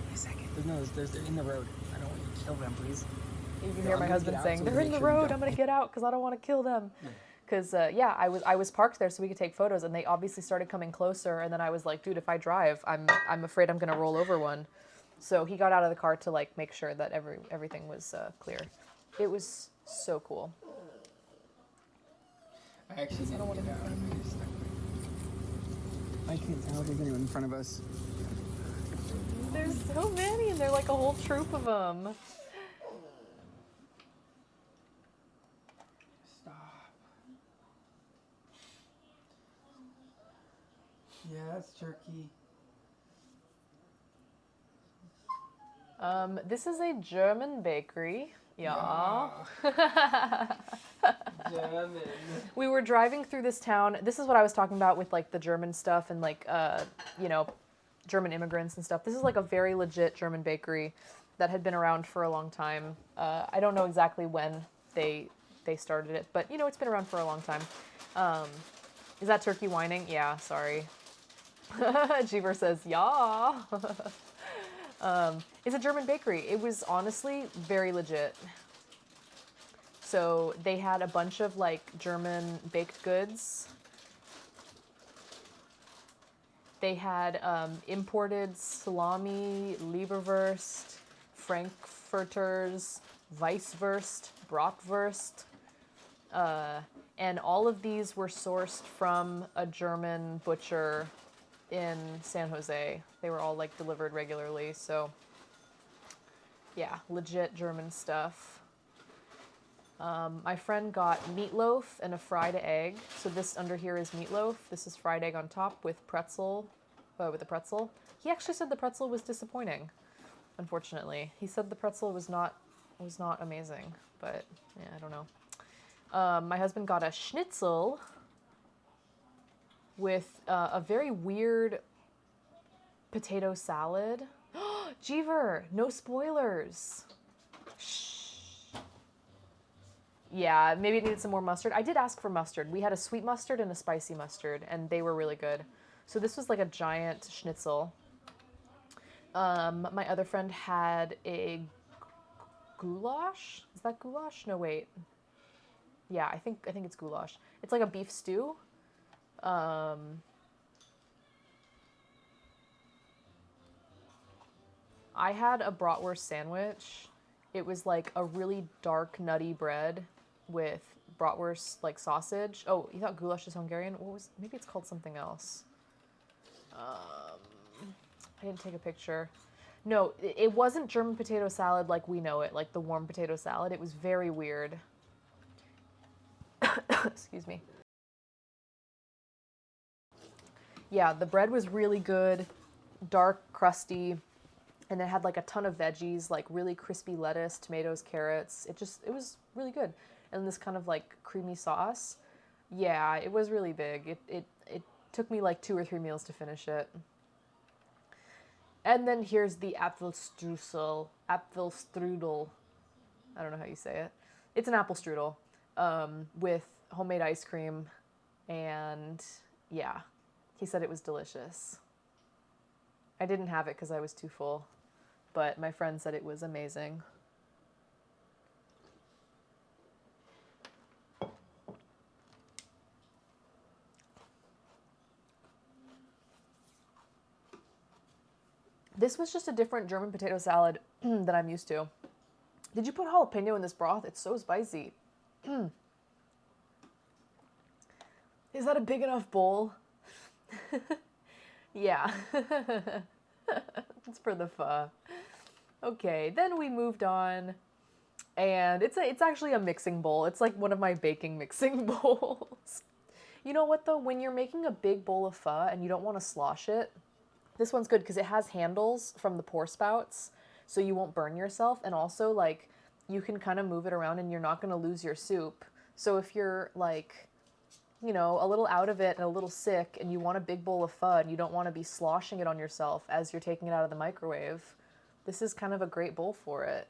Wait a second. They're in the road. I don't want you to kill them, please. You can hear my husband saying, they're in the road, I'm going to get out because I don't want to kill them. Because, yeah, I was parked there so we could take photos, and they obviously started coming closer, and then I was like, dude, if I drive, I'm afraid I'm going to roll over one. So he got out of the car to, like, make sure that everything was clear. It was so cool. I actually didn't get out. I can't tell if there's anyone in front of us. There's so many, and they're like a whole troop of them. Stop. Yeah, that's turkey. This is a German bakery. Yeah. German. We were driving through this town. This is what I was talking about with like the German stuff and like, you know, German immigrants and stuff. This is like a very legit German bakery that had been around for a long time. I don't know exactly when they started it, but you know, it's been around for a long time. Is that turkey whining? Yeah, sorry. Jeever says, yeah. It's a German bakery. It was honestly very legit. So they had a bunch of like German baked goods. They had imported salami, Leberwurst, Frankfurters, Weisswurst, Bratwurst, and all of these were sourced from a German butcher in San Jose. They were all like delivered regularly, so yeah, legit German stuff. My friend got meatloaf and a fried egg. So this under here is meatloaf. This is fried egg on top with pretzel, with a pretzel. He actually said the pretzel was disappointing, unfortunately. He said the pretzel was not amazing, but yeah, I don't know. My husband got a schnitzel with a very weird potato salad. Jeever, no spoilers. Shh. Yeah, maybe it needed some more mustard. I did ask for mustard. We had a sweet mustard and a spicy mustard, and they were really good. So this was like a giant schnitzel. My other friend had a goulash. Is that goulash? No, wait. Yeah, I think it's goulash. It's like a beef stew. I had a Bratwurst Sandwich. It was like a really dark, nutty bread with Bratwurst like sausage. Oh, you thought goulash is Hungarian? Maybe it's called something else. I didn't take a picture. No, it wasn't German potato salad like we know it, like the warm potato salad. It was very weird. Excuse me. Yeah, the bread was really good, dark, crusty, and it had like a ton of veggies, like really crispy lettuce, tomatoes, carrots. It was really good. And this kind of like creamy sauce. Yeah, it was really big. It took me like 2 or 3 meals to finish it. And then here's the Apfelstrudel. I don't know how you say it. It's an apple strudel with homemade ice cream. And yeah, he said it was delicious. I didn't have it because I was too full, but my friend said it was amazing. This was just a different German potato salad that I'm used to. Did you put jalapeno in this broth? It's so spicy. Is that a big enough bowl? Yeah. It's for the pho. Okay, then we moved on. And it's actually a mixing bowl. It's like one of my baking mixing bowls. You know what though? When you're making a big bowl of pho and you don't want to slosh it, this one's good because it has handles from the pour spouts, so you won't burn yourself. And also, like, you can kind of move it around and you're not going to lose your soup. So if you're, like, you know, a little out of it and a little sick and you want a big bowl of pho and you don't want to be sloshing it on yourself as you're taking it out of the microwave, this is kind of a great bowl for it.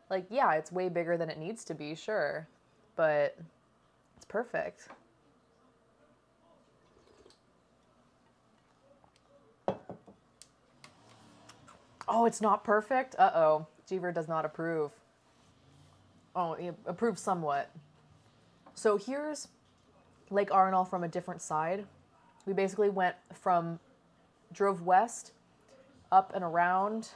Like, yeah, it's way bigger than it needs to be, sure, but it's perfect. Oh, it's not perfect? Uh-oh. Jeever does not approve. Oh, he approves somewhat. So here's Lake Arenal from a different side. We basically drove west, up and around,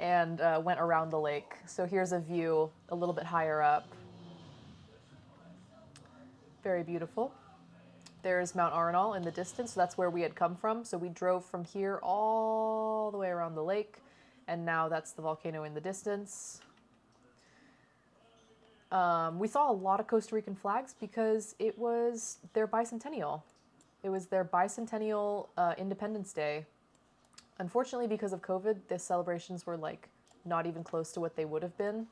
and went around the lake. So here's a view a little bit higher up. Very beautiful. There's Mount Arenal in the distance, so that's where we had come from. So we drove from here all the way around the lake, and now that's the volcano in the distance. We saw a lot of Costa Rican flags because it was their bicentennial. It was their bicentennial Independence Day. Unfortunately, because of COVID, the celebrations were like not even close to what they would have been,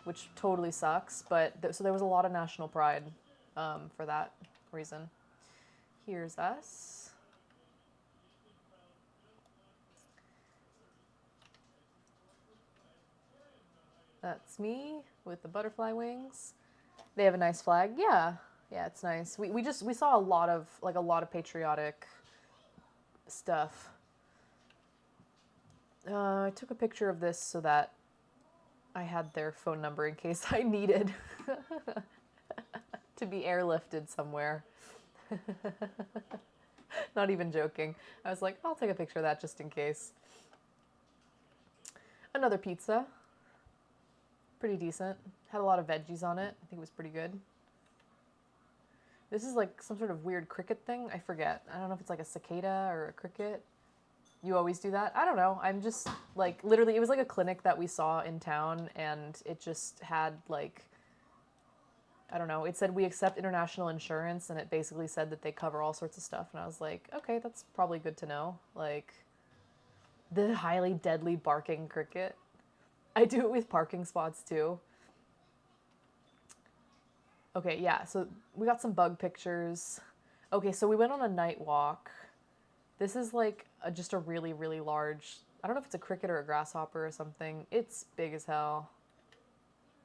which totally sucks. But so there was a lot of national pride for that reason. Here's us. That's me with the butterfly wings. They have a nice flag. Yeah, it's nice. We saw a lot of patriotic stuff. I took a picture of this so that I had their phone number in case I needed to be airlifted somewhere. Not even joking. I was like, I'll take a picture of that just in case. Another pizza. Pretty decent. Had a lot of veggies on it. I think it was pretty good. This is like some sort of weird cricket thing. I forget. I don't know if it's like a cicada or a cricket. You always do that? I don't know. I'm just like, literally, it was like a clinic that we saw in town, and it just had like, I don't know, it said we accept international insurance, and it basically said that they cover all sorts of stuff. And I was like, okay, that's probably good to know. Like, the highly deadly barking cricket. I do it with parking spots too. Okay, yeah, so we got some bug pictures. Okay, so we went on a night walk. This is like just a really, really large, I don't know if it's a cricket or a grasshopper or something. It's big as hell.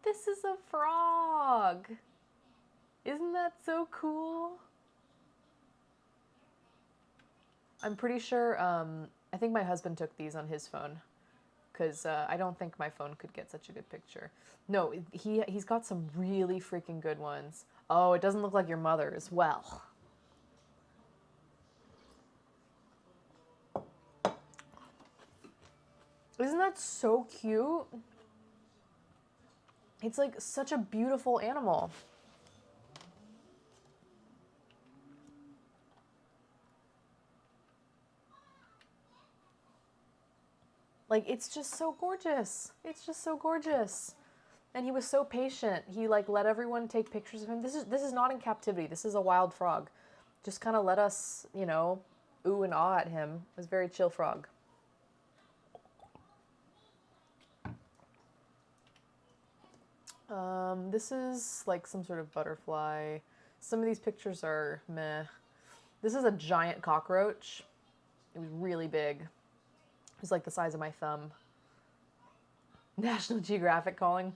This is a frog. Isn't that so cool? I'm pretty sure, I think my husband took these on his phone, because I don't think my phone could get such a good picture. No, he's got some really freaking good ones. Oh, it doesn't look like your mother's. Well. Isn't that so cute? It's like such a beautiful animal. Like, it's just so gorgeous. It's just so gorgeous. And he was so patient. He like let everyone take pictures of him. This is not in captivity. This is a wild frog. Just kind of let us, you know, ooh and ah at him. It was a very chill frog. This is like some sort of butterfly. Some of these pictures are meh. This is a giant cockroach. It was really big. It was like the size of my thumb. National Geographic calling?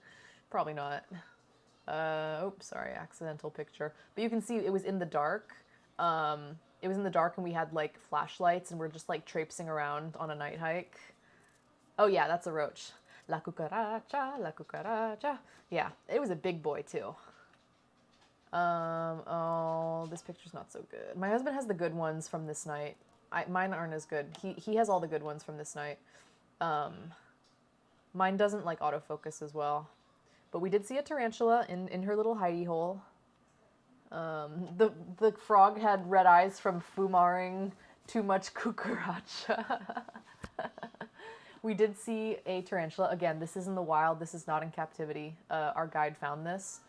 Probably not. Oops, sorry, accidental picture. But you can see it was in the dark. It was in the dark and we had like flashlights and we're just like traipsing around on a night hike. Oh yeah, that's a roach. La cucaracha, la cucaracha. Yeah, it was a big boy too. Oh, this picture's not so good. My husband has the good ones from this night. Mine aren't as good. He has all the good ones from this night. Mine doesn't like autofocus as well. But we did see a tarantula in her little hidey hole. The frog had red eyes from fumaring too much cucaracha. We did see a tarantula. Again, this is in the wild. This is not in captivity. Our guide found this,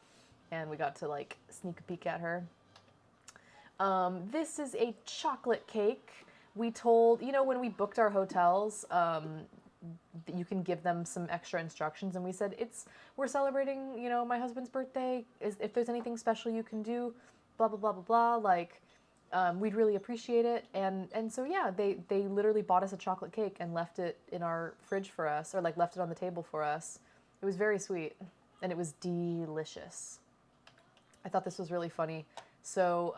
and we got to like sneak a peek at her. This is a chocolate cake. We told, you know, when we booked our hotels, you can give them some extra instructions, and we said we're celebrating, you know, my husband's birthday. If there's anything special you can do, blah blah blah blah blah. Like, we'd really appreciate it. And so yeah, they literally bought us a chocolate cake and left it in our fridge for us, or like left it on the table for us. It was very sweet, and it was delicious. I thought this was really funny. So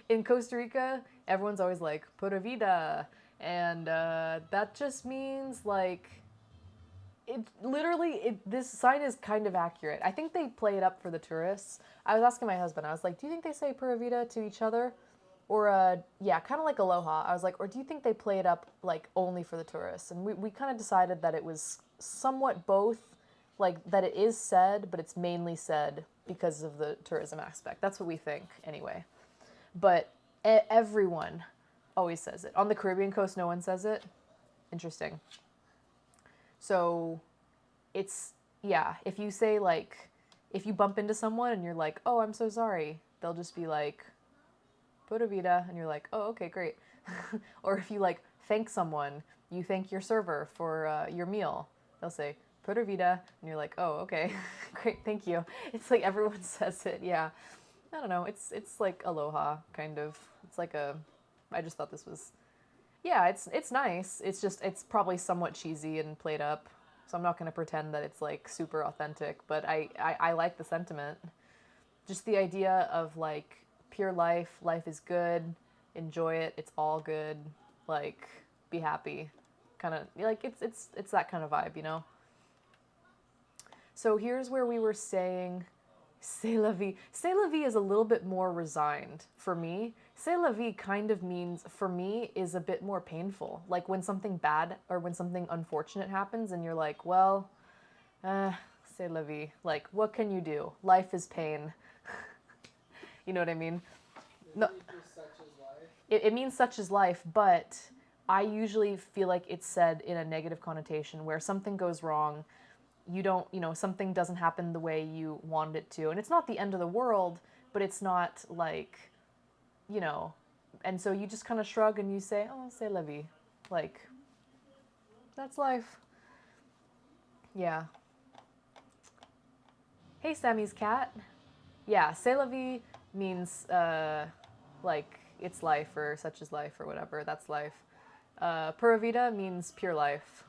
in Costa Rica, everyone's always like "Pura vida," and that just means like this sign is kind of accurate. I think they play it up for the tourists. I was asking my husband, I was like, do you think they say Pura vida to each other? Or, yeah, kind of like aloha. I was like, or do you think they play it up, like, only for the tourists? And we kind of decided that it was somewhat both, like, that it is said, but it's mainly said because of the tourism aspect. That's what we think, anyway. But everyone always says it. On the Caribbean coast, no one says it. Interesting. So it's, yeah, if you say like, if you bump into someone and you're like, oh, I'm so sorry, they'll just be like, Pura vida, and you're like, oh, okay, great. Or if you like thank someone, you thank your server for your meal, they'll say, Pura vida, and you're like, oh, okay, great, thank you. It's like everyone says it, yeah. I don't know, it's like aloha, kind of. It's like I just thought this was, yeah, it's nice. It's just, it's probably somewhat cheesy and played up. So I'm not going to pretend that it's like super authentic, but I like the sentiment. Just the idea of like pure life, life is good, enjoy it, it's all good, like be happy. Kind of like it's that kind of vibe, you know? So here's where we were saying C'est la vie. C'est la vie is a little bit more resigned for me. C'est la vie kind of means, for me, is a bit more painful. Like when something bad or when something unfortunate happens and you're like, well, c'est la vie. Like, what can you do? Life is pain. You know what I mean? No, it means such is life, but I usually feel like it's said in a negative connotation where something goes wrong, you don't, something doesn't happen the way you wanted it to. And it's not the end of the world, but it's not like, and so you just kind of shrug and you say, oh, c'est la vie. Like, that's life. Yeah. Hey, Sammy's cat. Yeah, c'est la vie means, like, it's life or such is life or whatever. That's life. Pura vida means pure life,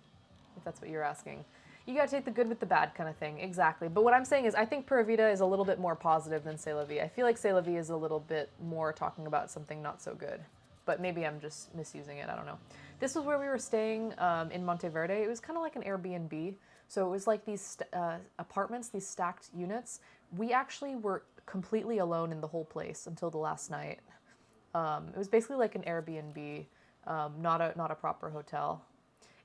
if that's what you're asking. You gotta take the good with the bad kind of thing. Exactly. But what I'm saying is I think Pura vida is a little bit more positive than C'est la vie. I feel like C'est la vie is a little bit more talking about something not so good. But maybe I'm just misusing it. I don't know. This was where we were staying in Monteverde. It was kind of like an Airbnb. So it was like these apartments, these stacked units. We actually were completely alone in the whole place until the last night. It was basically like an Airbnb, not a proper hotel.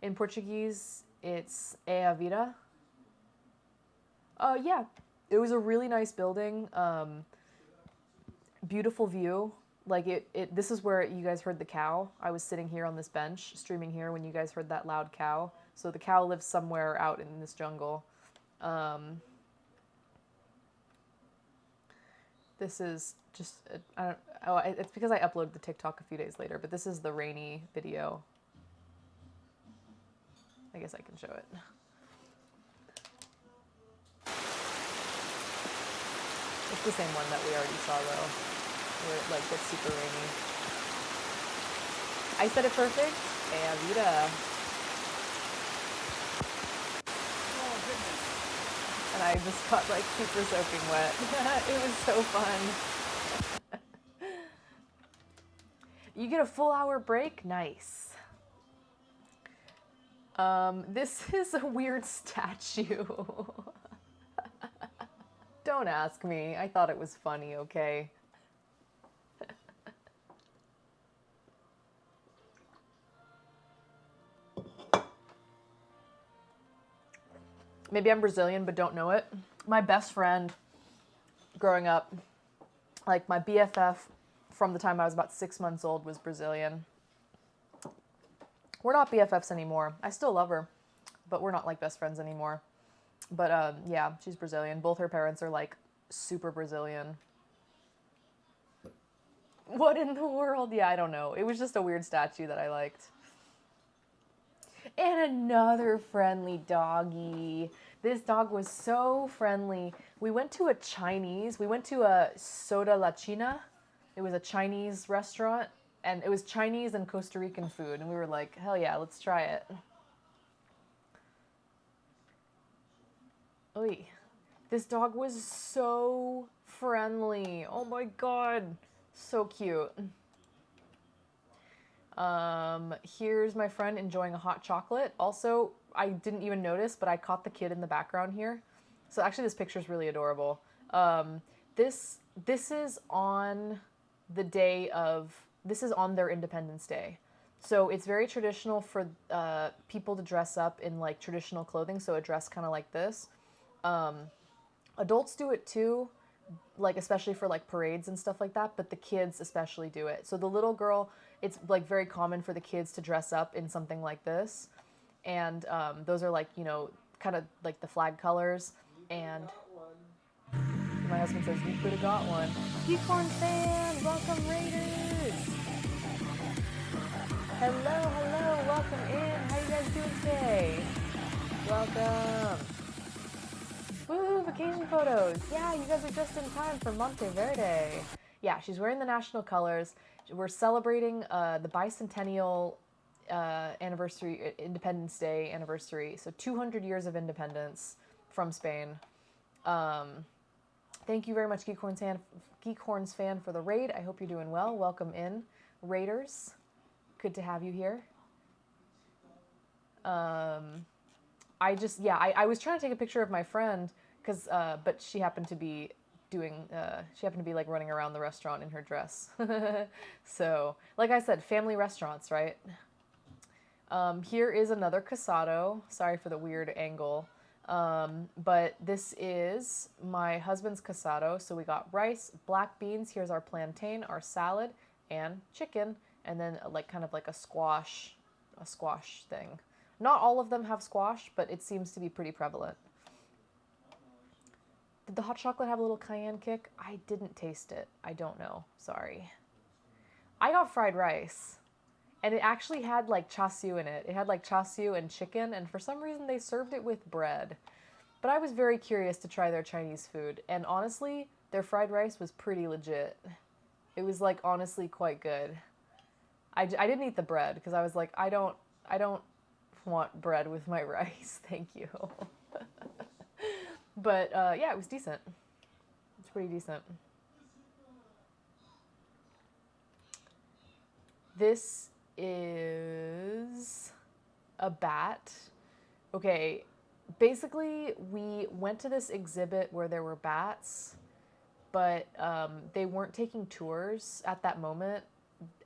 In Portuguese, it's é a vida. Yeah, it was a really nice building. Beautiful view. Like this is where you guys heard the cow. I was sitting here on this bench, streaming here when you guys heard that loud cow. So the cow lives somewhere out in this jungle. This is just, it's because I uploaded the TikTok a few days later, but this is the rainy video. I guess I can show it. It's the same one that we already saw though, where it like gets super rainy. I said it perfect. Hey, Avita. Oh, goodness. And I just got like super soaking wet. It was so fun. You get a full hour break? Nice. This is a weird statue. Don't ask me. I thought it was funny, okay? Maybe I'm Brazilian but don't know it. My best friend growing up, like my BFF from the time I was about 6 months old, was Brazilian. We're not BFFs anymore. I still love her, but we're not like best friends anymore. But yeah, she's Brazilian. Both her parents are like super Brazilian. What in the world? Yeah, I don't know. It was just a weird statue that I liked. And another friendly doggy. This dog was so friendly. We went to a Soda La China. It was a Chinese restaurant, and it was Chinese and Costa Rican food, and we were like, hell yeah, let's try it. Oy. This dog was so friendly. Oh my god. So cute. Here's my friend enjoying a hot chocolate. Also, I didn't even notice, but I caught the kid in the background here. So actually this picture is really adorable. This is on the day of, this is on their Independence Day. So it's very traditional for people to dress up in like traditional clothing, so a dress kind of like this. Adults do it too, like especially for like parades and stuff like that, but the kids especially do it. So the little girl, it's like very common for the kids to dress up in something like this. And those are like, you know, kind of like the flag colors. And my husband says, you could have got one. Geekhorn fan, welcome Raiders. Hello, welcome in. How you guys doing today? Welcome. Woo, vacation photos. Yeah, you guys are just in time for Monteverde. Yeah, she's wearing the national colors. We're celebrating the bicentennial anniversary, Independence Day anniversary. So 200 years of independence from Spain. Thank you very much, Geekhorns fan, for the raid. I hope you're doing well. Welcome in, Raiders. Good to have you here. I was trying to take a picture of my friend, but she happened to be like running around the restaurant in her dress. So, like I said, family restaurants, right? Here is another casado. Sorry for the weird angle. But this is my husband's casado. So we got rice, black beans. Here's our plantain, our salad, and chicken. And then like kind of like a squash thing. Not all of them have squash, but it seems to be pretty prevalent. Did the hot chocolate have a little cayenne kick? I didn't taste it. I don't know. Sorry. I got fried rice. And it actually had like char siu in it. It had like char siu and chicken, and for some reason they served it with bread. But I was very curious to try their Chinese food, and honestly, their fried rice was pretty legit. It was like honestly quite good. I didn't eat the bread because I was like, I don't want bread with my rice, thank you. But yeah, it was decent. It's pretty decent. This is a bat. Okay, basically we went to this exhibit where there were bats, but they weren't taking tours at that moment,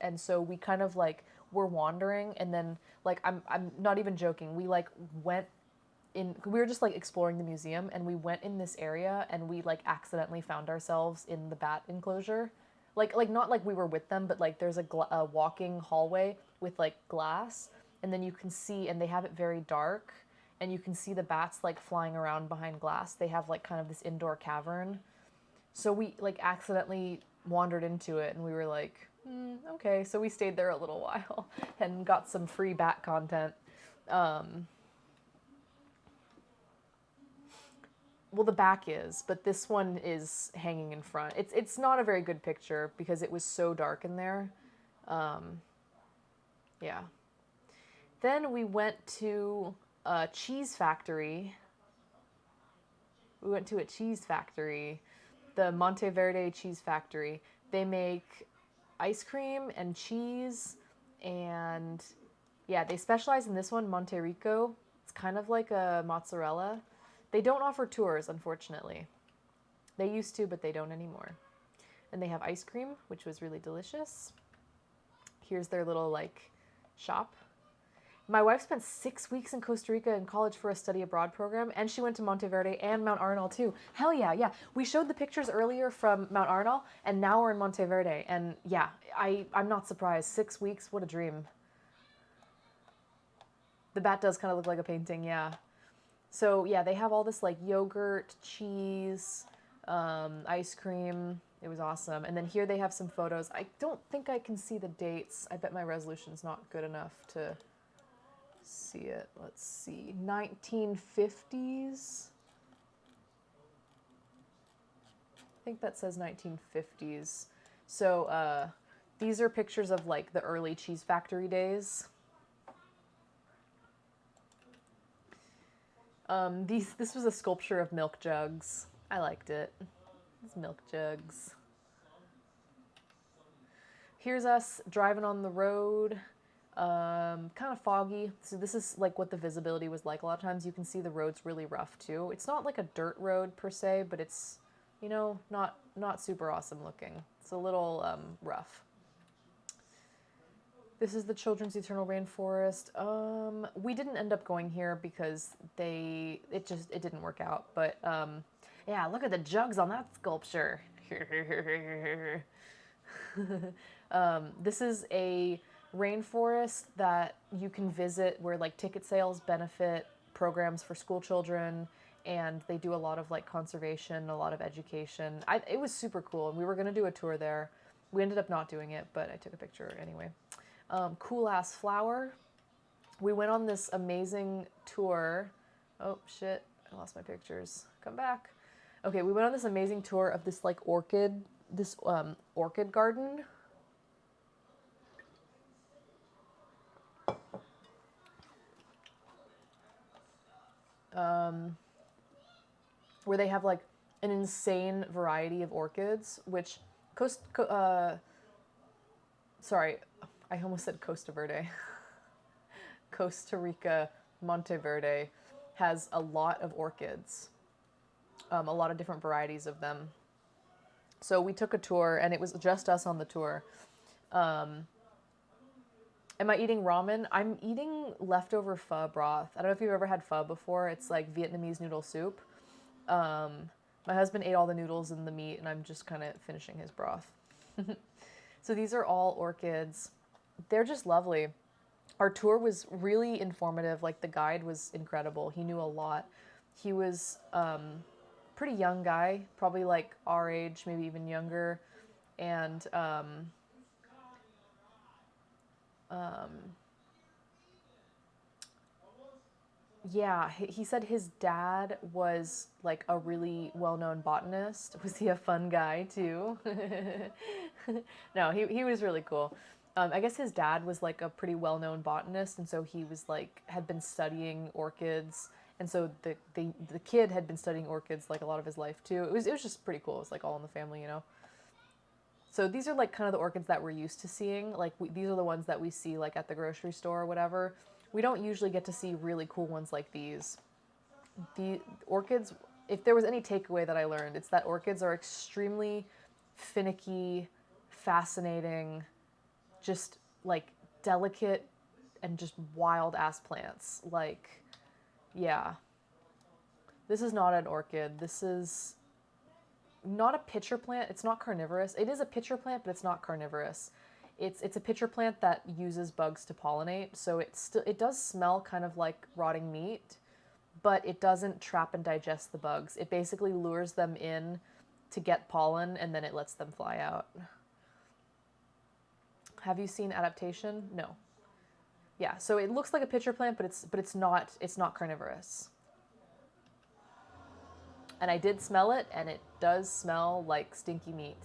and so we kind of like were wandering, and then like I'm not even joking, we like went in, we were just like exploring the museum, and we went in this area and we like accidentally found ourselves in the bat enclosure. Like not like we were with them, but like there's a walking hallway with like glass, and then you can see, and they have it very dark, and you can see the bats like flying around behind glass. They have like kind of this indoor cavern. So we like accidentally wandered into it, and we were like, okay. So we stayed there a little while and got some free bat content. Well, the back is, but this one is hanging in front. It's not a very good picture because it was so dark in there. Yeah. Then we went to a cheese factory. The Monteverde Cheese Factory. They make ice cream and cheese, and yeah, they specialize in this one, Monte Rico. It's kind of like a mozzarella. They don't offer tours, unfortunately. They used to, but they don't anymore. And they have ice cream, which was really delicious. Here's their little like shop. My wife spent 6 weeks in Costa Rica in college for a study abroad program, and she went to Monteverde and Mount Arnold too. Hell yeah, yeah. We showed the pictures earlier from Mount Arnold, and now we're in Monteverde. And yeah, I'm not surprised. 6 weeks, what a dream. The bat does kind of look like a painting, yeah. So yeah, they have all this like yogurt, cheese, ice cream. It was awesome. And then here they have some photos. I don't think I can see the dates. I bet my resolution's not good enough to see it. Let's see. 1950s. I think that says 1950s. So these are pictures of like the early cheese factory days. This was a sculpture of milk jugs. I liked it. It's milk jugs. Here's us driving on the road. Kind of foggy. So this is like what the visibility was like. A lot of times you can see the road's really rough too. It's not like a dirt road per se, but it's, you know, not super awesome looking. It's a little rough. This is the Children's Eternal Rainforest. We didn't end up going here because it didn't work out. But yeah, look at the jugs on that sculpture. This is a rainforest that you can visit where like ticket sales benefit programs for school children, and they do a lot of like conservation, a lot of education. It was super cool, and we were gonna do a tour there. We ended up not doing it, but I took a picture anyway. Cool ass flower. We went on this amazing tour. Oh shit, I lost my pictures. Come back. Okay, we went on this amazing tour of this like orchid garden. Where they have like an insane variety of orchids, which sorry, I almost said Costa Verde. Costa Rica, Monteverde has a lot of orchids, a lot of different varieties of them. So we took a tour, and it was just us on the tour. Am I eating ramen? I'm eating leftover pho broth. I don't know if you've ever had pho before. It's like Vietnamese noodle soup. My husband ate all the noodles and the meat, and I'm just kind of finishing his broth. So these are all orchids. They're just lovely. Our tour was really informative. Like, the guide was incredible. He knew a lot. He was pretty young guy, probably like our age, maybe even younger. And yeah, he said his dad was like a really well-known botanist. Was he a fun guy too? No, he was really cool. I guess his dad was like a pretty well-known botanist, and so he was like had been studying orchids, and so the kid had been studying orchids like a lot of his life too. It was just pretty cool. It was like all in the family, you know. So these are like kind of the orchids that we're used to seeing. Like these are the ones that we see like at the grocery store or whatever. We don't usually get to see really cool ones like these. The orchids, if there was any takeaway that I learned, it's that orchids are extremely finicky, fascinating, just like delicate and just wild ass plants. Like, yeah. This is not an orchid. This is not a pitcher plant. It's not carnivorous. It is a pitcher plant, but it's not carnivorous. It's a pitcher plant that uses bugs to pollinate, so it does smell kind of like rotting meat, but it doesn't trap and digest the bugs. It basically lures them in to get pollen, and then it lets them fly out. Have you seen Adaptation? No. Yeah, so it looks like a pitcher plant, but it's not carnivorous. And I did smell it, and it does smell like stinky meat.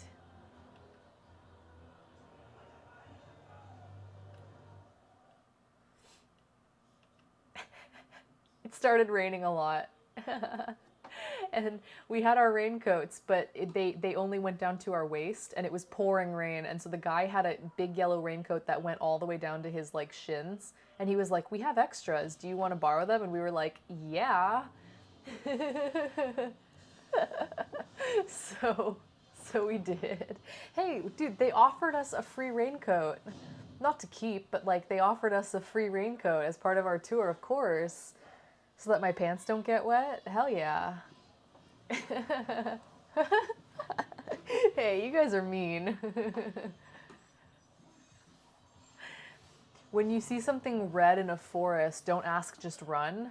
It started raining a lot. And we had our raincoats, but they only went down to our waist, and it was pouring rain. And so the guy had a big yellow raincoat that went all the way down to his like shins. And he was like, "We have extras. Do you want to borrow them?" And we were like, "Yeah." So we did. Hey, dude, they offered us a free raincoat. Not to keep, but like they offered us a free raincoat as part of our tour, of course. So that my pants don't get wet? Hell yeah. Hey, you guys are mean. When you see something red in a forest, don't ask, just run.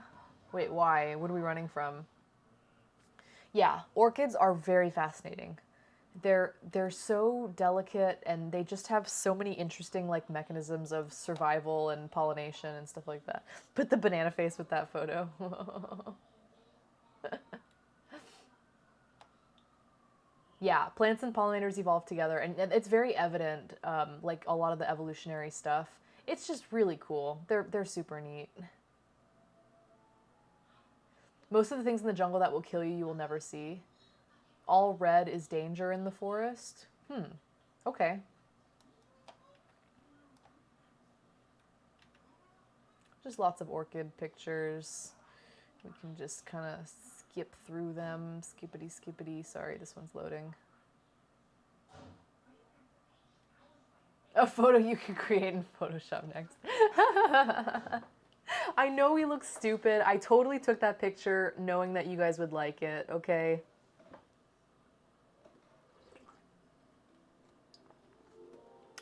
Wait, why? What are we running from? Yeah, orchids are very fascinating. They're so delicate, and they just have so many interesting like mechanisms of survival and pollination and stuff like that. Put the banana face with that photo. Yeah, plants and pollinators evolve together, and it's very evident, like a lot of the evolutionary stuff. It's just really cool. They're super neat. Most of the things in the jungle that will kill you, you will never see. All red is danger in the forest. Okay. Just lots of orchid pictures. We can just kind of skip through them. Skippity, skippity. Sorry, this one's loading. A photo you can create in Photoshop next. I know we look stupid. I totally took that picture knowing that you guys would like it, okay?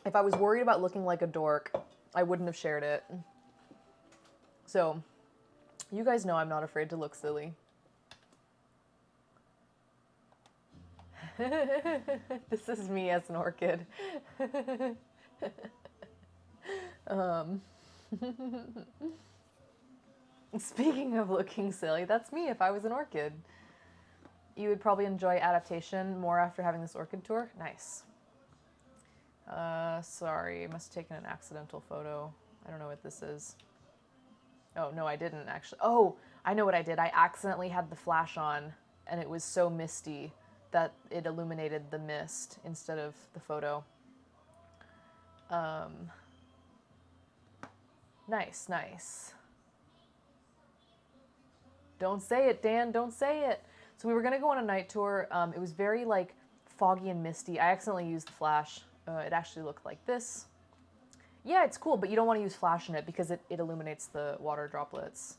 If I was worried about looking like a dork, I wouldn't have shared it. So, you guys know I'm not afraid to look silly. This is me as an orchid. Speaking of looking silly, that's me if I was an orchid. You would probably enjoy adaptation more after having this orchid tour. Nice. Sorry, I must have taken an accidental photo. I don't know what this is. Oh, no, I didn't actually. Oh, I know what I did. I accidentally had the flash on, and it was so misty that it illuminated the mist instead of the photo. Nice, nice. Don't say it, Dan, don't say it. So we were gonna go on a night tour. It was very like foggy and misty. I accidentally used the flash. It actually looked like this. Yeah, it's cool, but you don't want to use flash in it because it illuminates the water droplets.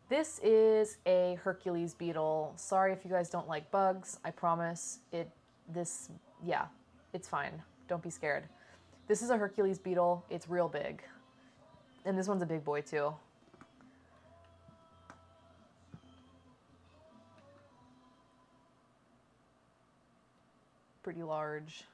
This is a Hercules beetle. Sorry if you guys don't like bugs. I promise yeah, it's fine. Don't be scared. This is a Hercules beetle. It's real big. And this one's a big boy too. Pretty large.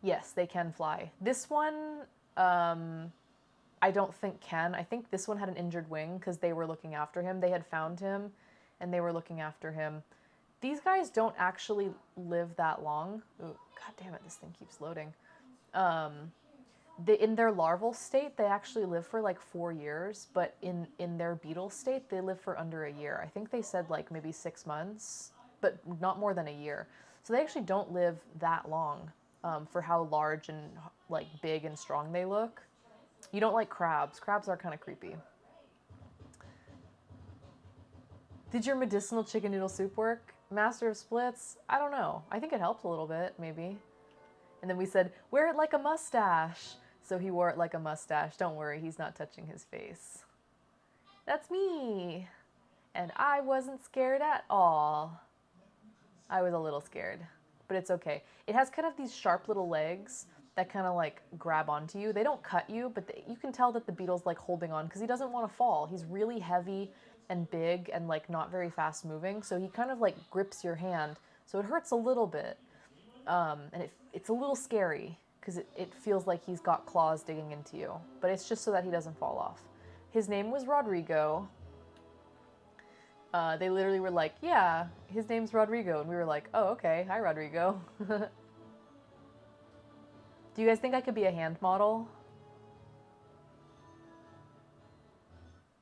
Yes, they can fly. This one, I don't think can. I think this one had an injured wing because they were looking after him. They had found him and they were looking after him. These guys don't actually live that long. Ooh, God damn it, this thing keeps loading. In their larval state, they actually live for like 4 years, but in their beetle state, they live for under a year. I think they said like maybe 6 months, but not more than a year. So they actually don't live that long for how large and like big and strong they look. You don't like crabs. Crabs are kind of creepy. Did your medicinal chicken noodle soup work? Master of Splits? I don't know. I think it helped a little bit, maybe. And then we said, wear it like a mustache. So he wore it like a mustache. Don't worry, he's not touching his face. That's me. And I wasn't scared at all. I was a little scared, but it's okay. It has kind of these sharp little legs that kind of like grab onto you. They don't cut you, but you can tell that the beetle's like holding on because he doesn't want to fall. He's really heavy and big and like not very fast moving. So he kind of like grips your hand. So it hurts a little bit. And it's a little scary because it feels like he's got claws digging into you. But it's just so that he doesn't fall off. His name was Rodrigo. They literally were like, yeah, his name's Rodrigo. And we were like, oh, okay. Hi, Rodrigo. Do you guys think I could be a hand model?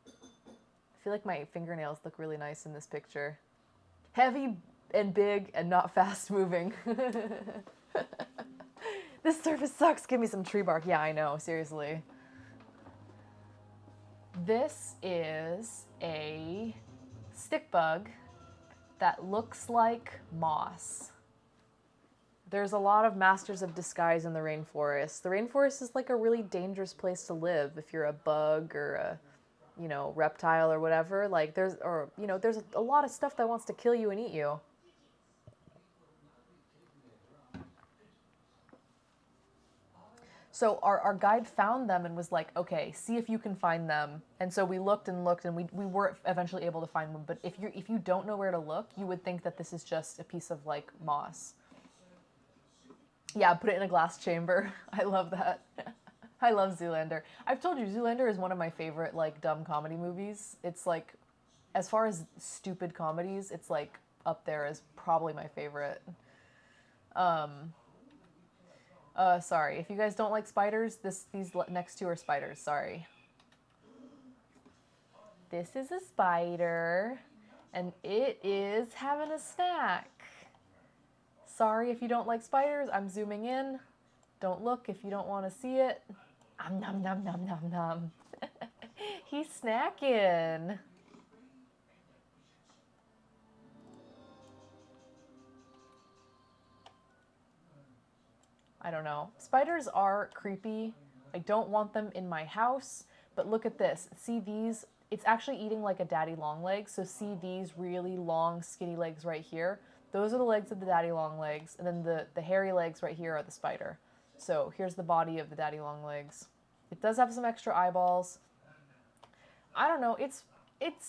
I feel like my fingernails look really nice in this picture. Heavy and big and not fast moving. This surface sucks. Give me some tree bark. Yeah, I know. Seriously. This is a stick bug that looks like moss. There's a lot of masters of disguise in the rainforest. The rainforest is like a really dangerous place to live if you're a bug or a, reptile or whatever. Like there's a lot of stuff that wants to kill you and eat you. So our guide found them and was like, okay, see if you can find them. And so we looked and looked and we were eventually able to find them. But if you don't know where to look, you would think that this is just a piece of like moss. Yeah, put it in a glass chamber. I love that. I love Zoolander. I've told you, Zoolander is one of my favorite like dumb comedy movies. It's like, as far as stupid comedies, it's like up there as probably my favorite. Sorry, if you guys don't like spiders, these next two are spiders, sorry. This is a spider, and it is having a snack. Sorry if you don't like spiders, I'm zooming in. Don't look if you don't want to see it. Nom nom nom nom nom. He's snacking. I don't know. Spiders are creepy. I don't want them in my house, but look at this. See these? It's actually eating like a daddy long leg. So see these really long skinny legs right here? Those are the legs of the daddy long legs, and then the hairy legs right here are the spider. So here's the body of the daddy long legs. It does have some extra eyeballs. I don't know. It's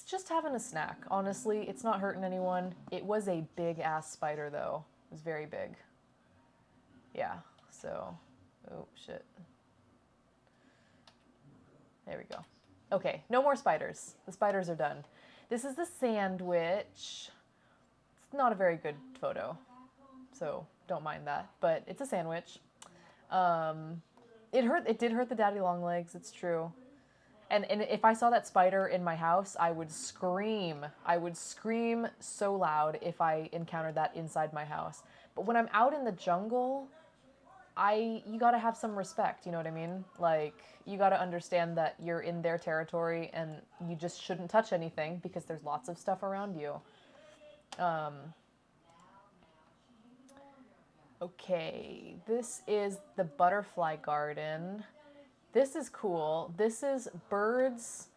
just having a snack. Honestly, it's not hurting anyone. It was a big ass spider though. It was very big. Yeah. So, oh shit. There we go. Okay, no more spiders. The spiders are done. This is the sandwich. It's not a very good photo, so don't mind that. But it's a sandwich. It did hurt the daddy long legs. It's true. And if I saw that spider in my house, I would scream. I would scream so loud if I encountered that inside my house. But when I'm out in the jungle, you gotta have some respect, you know what I mean? Like, you gotta understand that you're in their territory and you just shouldn't touch anything because there's lots of stuff around you. Okay, this is the butterfly garden. This is cool. This is birds,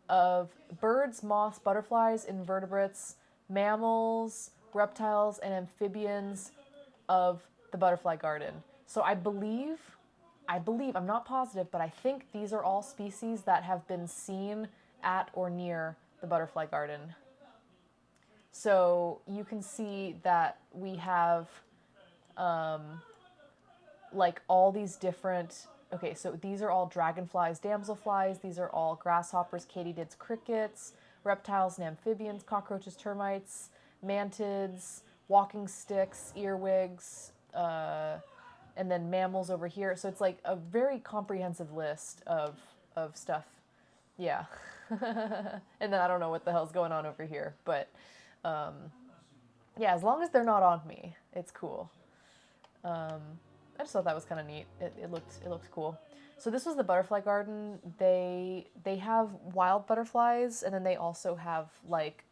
moths, butterflies, invertebrates, mammals, reptiles, and amphibians of the butterfly garden. So I believe, I'm not positive, but I think these are all species that have been seen at or near the butterfly garden. So you can see that we have like all these different, okay, so these are all dragonflies, damselflies, these are all grasshoppers, katydids, crickets, reptiles and amphibians, cockroaches, termites, mantids, walking sticks, earwigs, and then mammals over here. So it's like a very comprehensive list of stuff. Yeah. And then I don't know what the hell's going on over here, but yeah, as long as they're not on me, it's cool. I just thought that was kind of neat. It looked cool. So this was the butterfly garden. They have wild butterflies, and then they also have like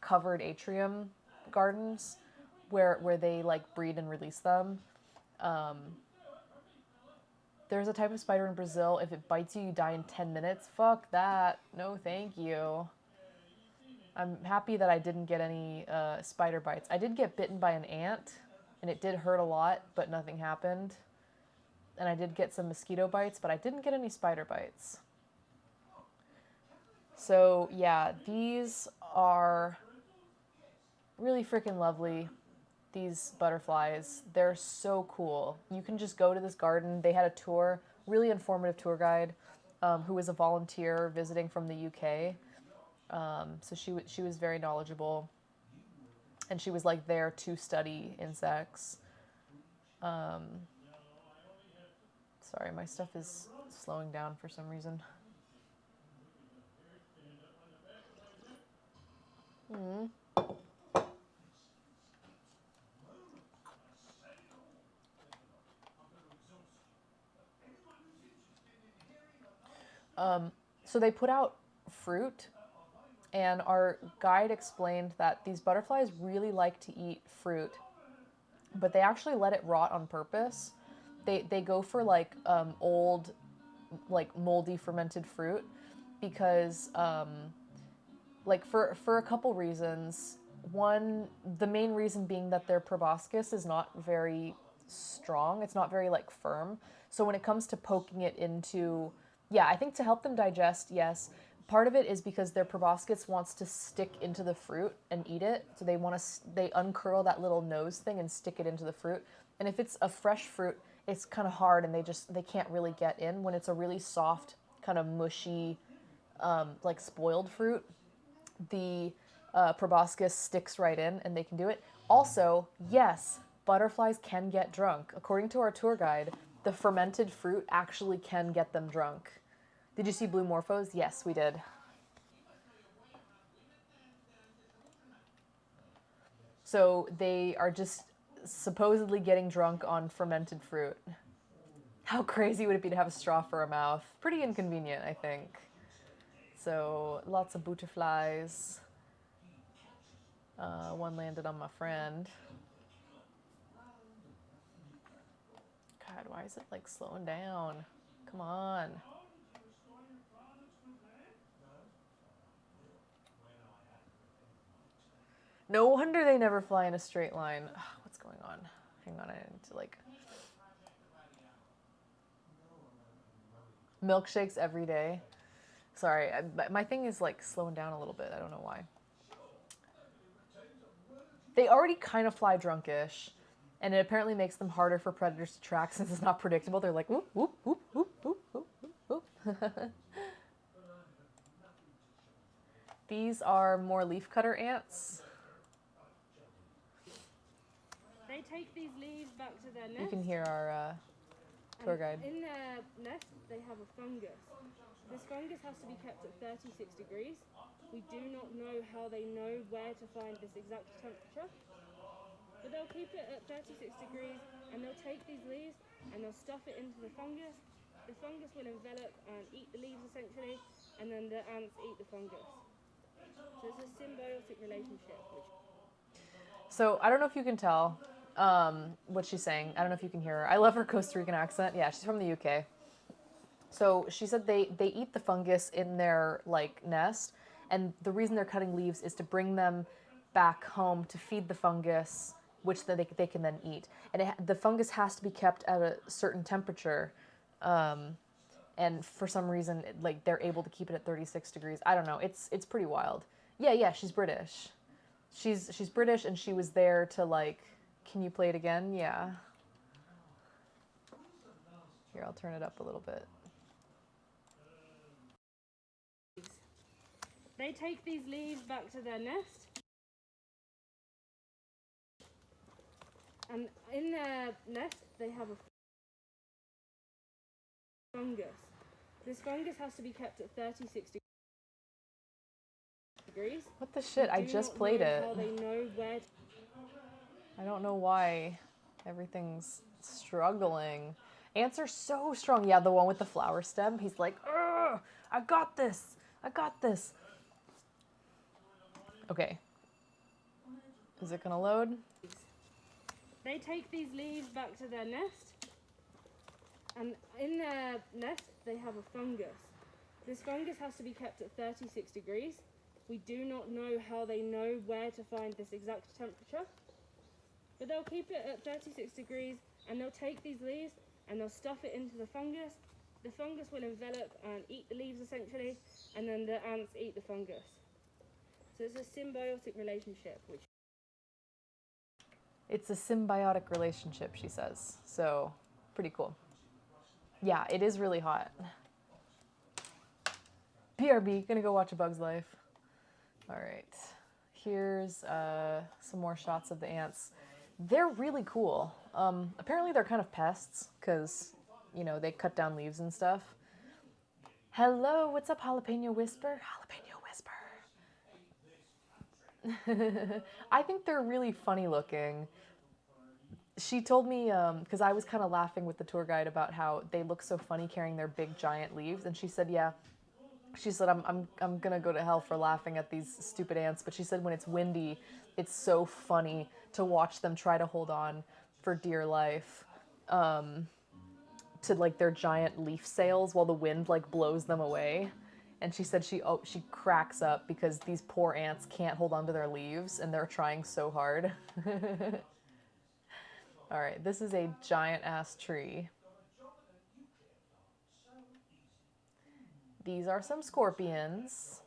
covered atrium gardens where they like breed and release them. There's a type of spider in Brazil. If it bites you, you die in 10 minutes. Fuck that. No, thank you. I'm happy that I didn't get any spider bites. I did get bitten by an ant, and it did hurt a lot, but nothing happened. And I did get some mosquito bites, but I didn't get any spider bites. So yeah, these are really freaking lovely. These butterflies, they're so cool. You can just go to this garden. They had a tour, really informative tour guide, who was a volunteer visiting from the UK. So she was very knowledgeable, and she was like there to study insects. Sorry, my stuff is slowing down for some reason. So they put out fruit, and our guide explained that these butterflies really like to eat fruit, but they actually let it rot on purpose. They go for like old, like moldy fermented fruit because like for a couple reasons. One, the main reason being that their proboscis is not very strong. It's not very like firm. So when it comes to poking it into, yeah, I think to help them digest, yes. Part of it is because their proboscis wants to stick into the fruit and eat it. So they uncurl that little nose thing and stick it into the fruit. And if it's a fresh fruit, it's kind of hard and they can't really get in. When it's a really soft, kind of mushy, like spoiled fruit, the proboscis sticks right in and they can do it. Also, yes, butterflies can get drunk. According to our tour guide, the fermented fruit actually can get them drunk. Did you see blue morphos? Yes, we did. So they are just supposedly getting drunk on fermented fruit. How crazy would it be to have a straw for a mouth? Pretty inconvenient, I think. So lots of butterflies. One landed on my friend. God, why is it like slowing down? Come on. No wonder they never fly in a straight line. Ugh, what's going on? Hang on, I need to like... Milkshakes every day. Sorry, my thing is like slowing down a little bit. I don't know why. They already kind of fly drunkish, and it apparently makes them harder for predators to track since it's not predictable. They're like, whoop, whoop, whoop, whoop, whoop, whoop, whoop, whoop. These are more leafcutter ants. They take these leaves back to their nest. You can hear our tour guide. In their nest, they have a fungus. This fungus has to be kept at 36 degrees. We do not know how they know where to find this exact temperature, but they'll keep it at 36 degrees and they'll take these leaves and they'll stuff it into the fungus. The fungus will envelop and eat the leaves essentially, and then the ants eat the fungus. So it's a symbiotic relationship. So I don't know if you can tell what she's saying. I don't know if you can hear her. I love her Costa Rican accent. Yeah, she's from the UK. So she said they eat the fungus in their like nest, and the reason they're cutting leaves is to bring them back home to feed the fungus, which they can then eat. And the fungus has to be kept at a certain temperature, and for some reason, like they're able to keep it at 36 degrees. I don't know. It's pretty wild. Yeah, she's British. She's British, and she was there to like. Can you play it again? Yeah. Here, I'll turn it up a little bit. They take these leaves back to their nest, and in their nest they have a fungus. This fungus has to be kept at 36 degrees. What the shit? I just played it. How they know where I don't know why everything's struggling. Ants are so strong. Yeah, the one with the flower stem, he's like, ugh, I got this. I got this. Okay. Is it gonna load? They take these leaves back to their nest, and in their nest they have a fungus. This fungus has to be kept at 36 degrees. We do not know how they know where to find this exact temperature, but they'll keep it at 36 degrees and they'll take these leaves and they'll stuff it into the fungus. The fungus will envelop and eat the leaves essentially, and then the ants eat the fungus. So it's a symbiotic relationship, which... It's a symbiotic relationship, she says. So, pretty cool. Yeah, it is really hot. BRB, gonna go watch A Bug's Life. All right, here's some more shots of the ants. They're really cool. Apparently they're kind of pests because, you know, they cut down leaves and stuff. Hello, what's up, Jalapeno Whisper? Jalapeno Whisper. I think they're really funny looking. She told me, because I was kind of laughing with the tour guide about how they look so funny carrying their big giant leaves, and she said, yeah. She said, I'm gonna go to hell for laughing at these stupid ants, but she said when it's windy, it's so funny to watch them try to hold on for dear life to like their giant leaf sails while the wind like blows them away. And she said she cracks up because these poor ants can't hold on to their leaves and they're trying so hard. All right, this is a giant ass tree. These are some scorpions.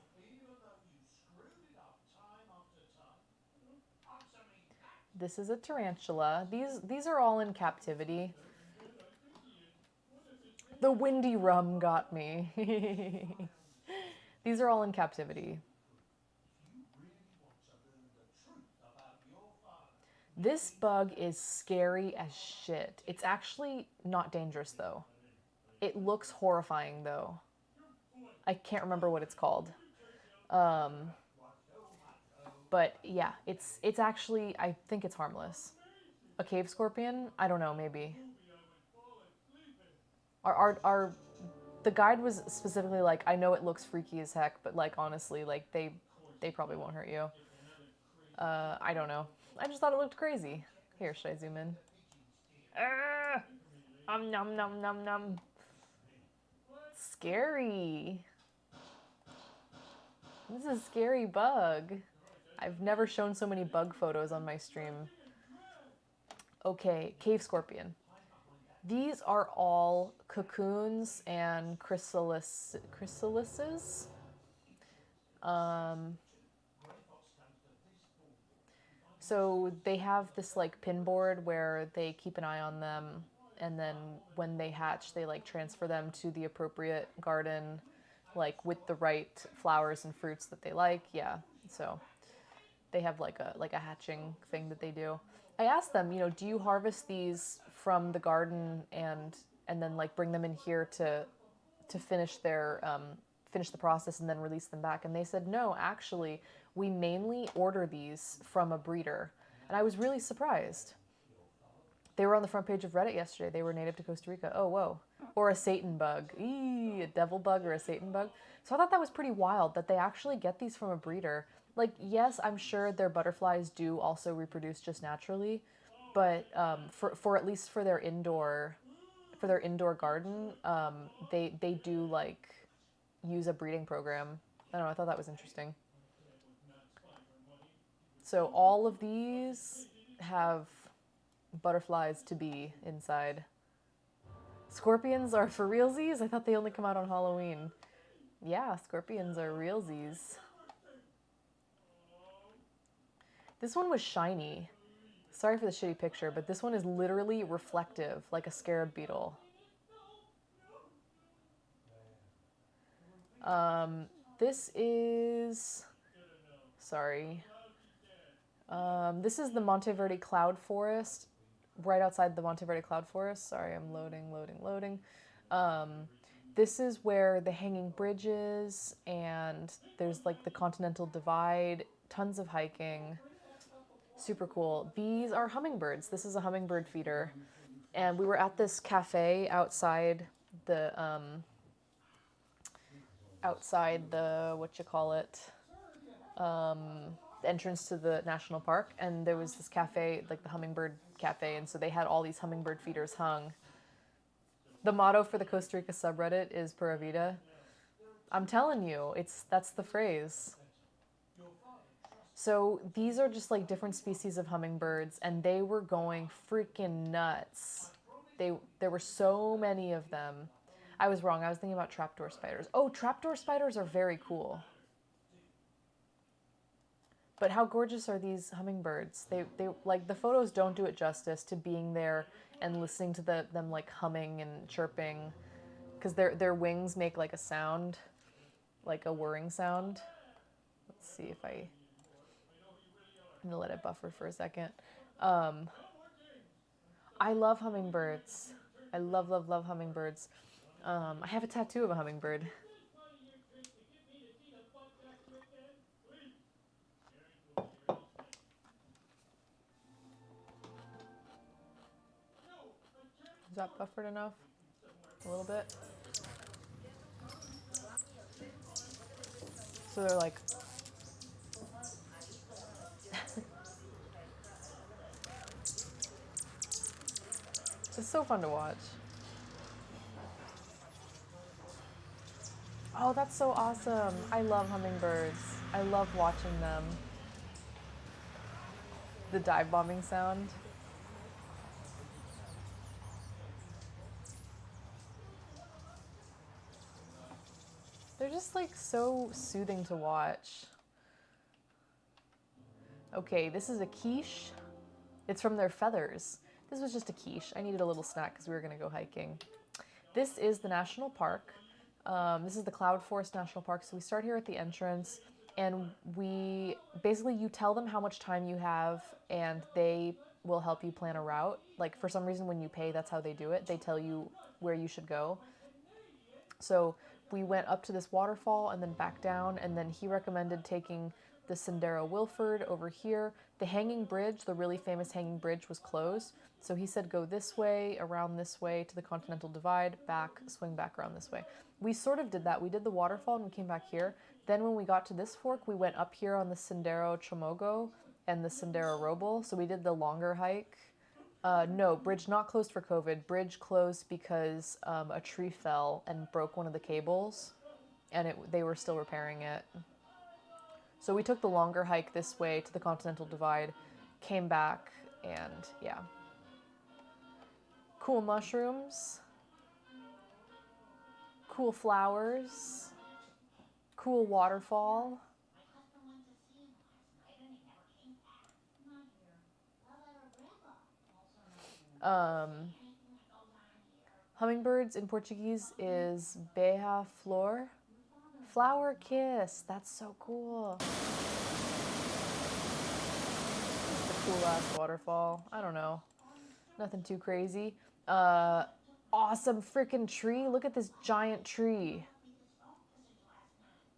This is a tarantula. These are all in captivity. The windy rum got me. These are all in captivity. This bug is scary as shit. It's actually not dangerous though. It looks horrifying though. I can't remember what it's called. But yeah, it's actually, I think it's harmless. A cave scorpion? I don't know, maybe. The guide was specifically like, I know it looks freaky as heck, but like honestly, like they probably won't hurt you. I don't know. I just thought it looked crazy. Here, should I zoom in? Nom nom nom nom. Scary. This is a scary bug. I've never shown so many bug photos on my stream. Okay, cave scorpion. These are all cocoons and chrysalises. So they have this like pin board where they keep an eye on them, and then when they hatch, they like transfer them to the appropriate garden, like with the right flowers and fruits that they like. Yeah, so they have like a hatching thing that they do. I asked them, do you harvest these from the garden and then like bring them in here to finish their finish the process and then release them back? And they said, no, actually, we mainly order these from a breeder. And I was really surprised. They were on the front page of Reddit yesterday. They were native to Costa Rica. Oh, whoa. Or a Satan bug. Eee, a devil bug or a Satan bug. So I thought that was pretty wild that they actually get these from a breeder. Like, yes, I'm sure their butterflies do also reproduce just naturally, but for at least for their indoor garden, they do like use a breeding program. I don't know, I thought that was interesting. So all of these have butterflies to be inside. Scorpions are for realsies? I thought they only come out on Halloween. Yeah, scorpions are realsies. This one was shiny. Sorry for the shitty picture, but this one is literally reflective, like a scarab beetle. This is... Sorry. This is the Monteverde Cloud Forest, right outside the Monteverde Cloud Forest. Sorry, I'm loading. This is where the hanging bridge is, and there's like the Continental Divide, tons of hiking. Super cool. These are hummingbirds. This is a hummingbird feeder. And we were at this cafe outside the, entrance to the national park. And there was this cafe, like the hummingbird cafe. And so they had all these hummingbird feeders hung. The motto for the Costa Rica subreddit is Pura Vida. I'm telling you, that's the phrase. So these are just like different species of hummingbirds, and they were going freaking nuts. There were so many of them. I was wrong. I was thinking about trapdoor spiders. Oh, trapdoor spiders are very cool. But how gorgeous are these hummingbirds? They like, the photos don't do it justice to being there and listening to them like humming and chirping, because their wings make like a sound, like a whirring sound. Let's see if I'm gonna let it buffer for a second. I love hummingbirds. I love hummingbirds. I have a tattoo of a hummingbird. Is that buffered enough? A little bit? So they're like... It's so fun to watch. Oh, that's so awesome. I love hummingbirds. I love watching them. The dive bombing sound. They're just like so soothing to watch. Okay, this is a quiche. It's from their feathers. This was just a quiche. I needed a little snack because we were going to go hiking. This is the national park. This is the Cloud Forest National Park. So we start here at the entrance, and you tell them how much time you have, and they will help you plan a route. Like for some reason when you pay, that's how they do it. They tell you where you should go. So we went up to this waterfall and then back down, and then he recommended taking the Sendero Wilford over here. The hanging bridge, the really famous hanging bridge, was closed. So he said go this way, around this way to the Continental Divide, back, swing back around this way. We sort of did that. We did the waterfall and we came back here. Then when we got to this fork, we went up here on the Sendero Chomogo and the Sendero Roble. So we did the longer hike. No, bridge not closed for COVID. Bridge closed because a tree fell and broke one of the cables, and they were still repairing it. So we took the longer hike this way to the Continental Divide, came back, and yeah. Cool mushrooms, cool flowers, cool waterfall. Hummingbirds in Portuguese is beija-flor. Flower kiss. That's so cool. Just a cool ass waterfall. I don't know. Nothing too crazy. Awesome freaking tree. Look at this giant tree.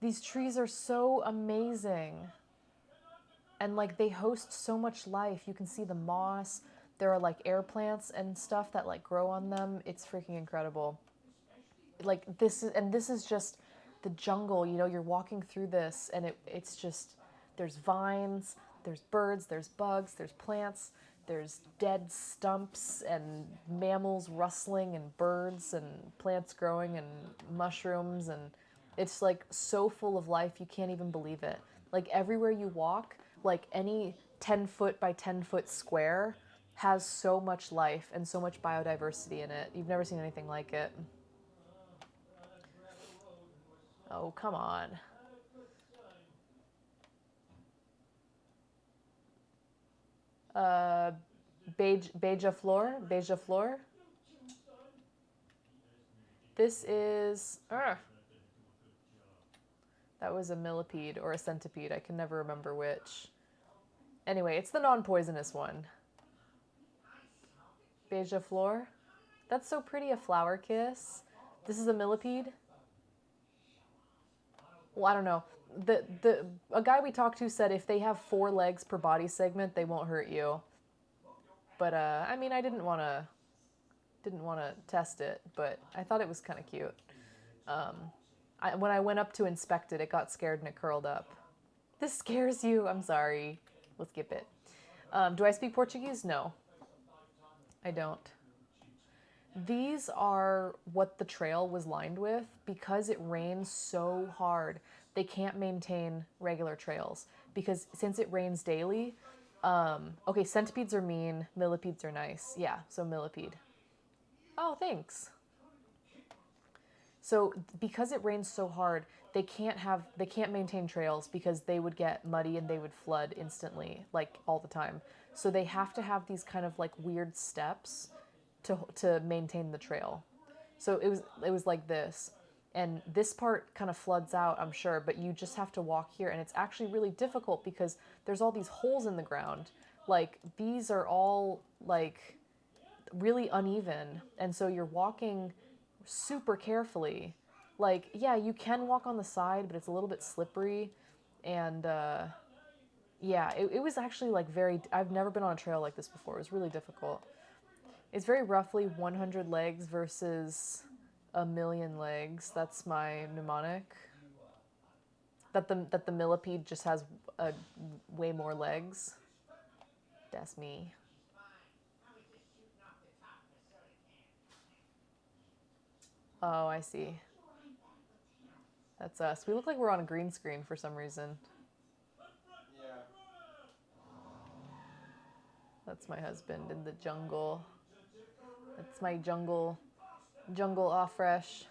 These trees are so amazing. And like they host so much life. You can see the moss. There are like air plants and stuff that like grow on them. It's freaking incredible. Like this is just the jungle, you know, you're walking through this and it's just, there's vines, there's birds, there's bugs, there's plants, there's dead stumps and mammals rustling and birds and plants growing and mushrooms, and it's like so full of life you can't even believe it. Like everywhere you walk, like any 10-foot by 10-foot square has so much life and so much biodiversity in it. You've never seen anything like it. Oh, come on. Beija-flor. This is... that was a millipede or a centipede. I can never remember which. Anyway, it's the non-poisonous one. Beija-flor. That's so pretty, a flower kiss. This is a millipede. Well, I don't know. A guy we talked to said if they have 4 legs per body segment, they won't hurt you. But I mean, I didn't want to test it, but I thought it was kind of cute. When I went up to inspect it, it got scared and it curled up. This scares you? I'm sorry. We'll skip it. Do I speak Portuguese? No, I don't. These are what the trail was lined with because it rains so hard. They can't maintain regular trails because since it rains daily, okay, centipedes are mean, millipedes are nice. Yeah, so millipede. Oh, thanks. So because it rains so hard, they can't maintain trails because they would get muddy and they would flood instantly, like all the time. So they have to have these kind of like weird steps to maintain the trail. So it was like this. And this part kind of floods out, I'm sure, but you just have to walk here. And it's actually really difficult because there's all these holes in the ground. Like these are all like really uneven. And so you're walking super carefully. Like, yeah, you can walk on the side, but it's a little bit slippery. And yeah, it was actually like I've never been on a trail like this before. It was really difficult. It's very roughly 100 legs versus 1,000,000 legs. That's my mnemonic. That the millipede just has way more legs. That's me. Oh, I see. That's us. We look like we're on a green screen for some reason. Yeah. That's my husband in the jungle. That's my jungle off fresh.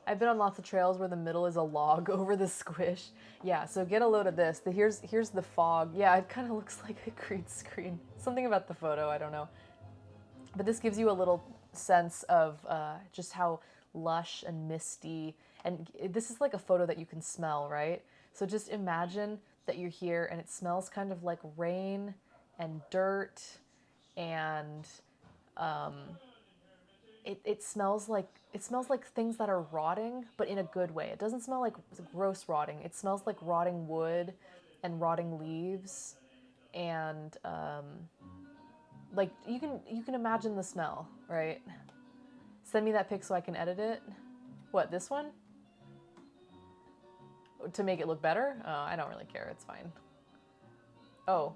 I've been on lots of trails where the middle is a log over the squish. Yeah, so get a load of this. Here's the fog. Yeah, it kind of looks like a green screen. Something about the photo, I don't know. But this gives you a little sense of just how lush and misty. And this is like a photo that you can smell, right? So just imagine that you're here, and it smells kind of like rain and dirt, and it smells like things that are rotting, but in a good way. It doesn't smell like gross rotting. It smells like rotting wood and rotting leaves, and like you can imagine the smell, right? Send me that pic so I can edit it. What, this one? To make it look better? I don't really care. It's fine. Oh,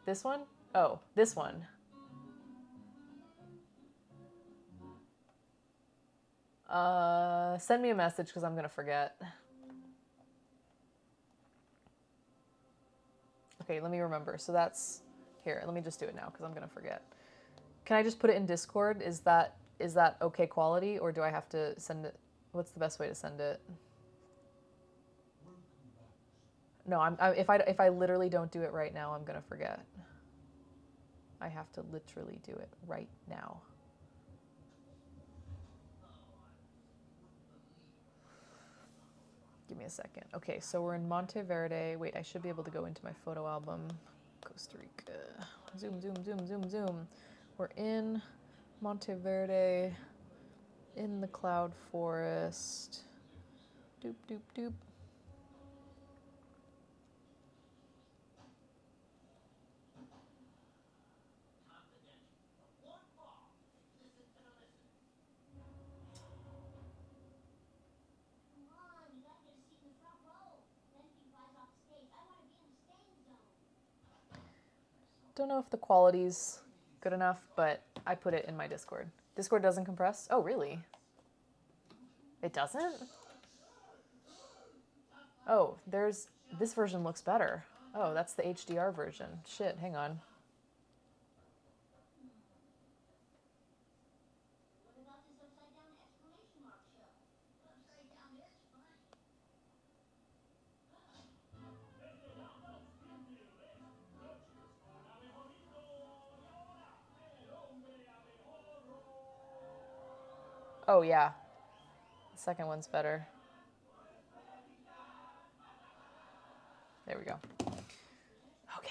this one? Oh, this one. Send me a message because I'm going to forget. Okay, let me remember. So that's... Here, let me just do it now because I'm going to forget. Can I just put it in Discord? Is that okay quality, or do I have to send it? What's the best way to send it? No, if I literally don't do it right now, I'm gonna forget. I have to literally do it right now. Give me a second. Okay, so we're in Monteverde. Wait, I should be able to go into my photo album. Costa Rica. Zoom, zoom, zoom, zoom, zoom. We're in Monteverde, in the cloud forest. Doop, doop, doop. Don't know if the quality's good enough, but I put it in my Discord. Discord doesn't compress? Oh, really? It doesn't? Oh, this version looks better. Oh, that's the HDR version. Shit, hang on. Oh, yeah. The second one's better. There we go. Okay.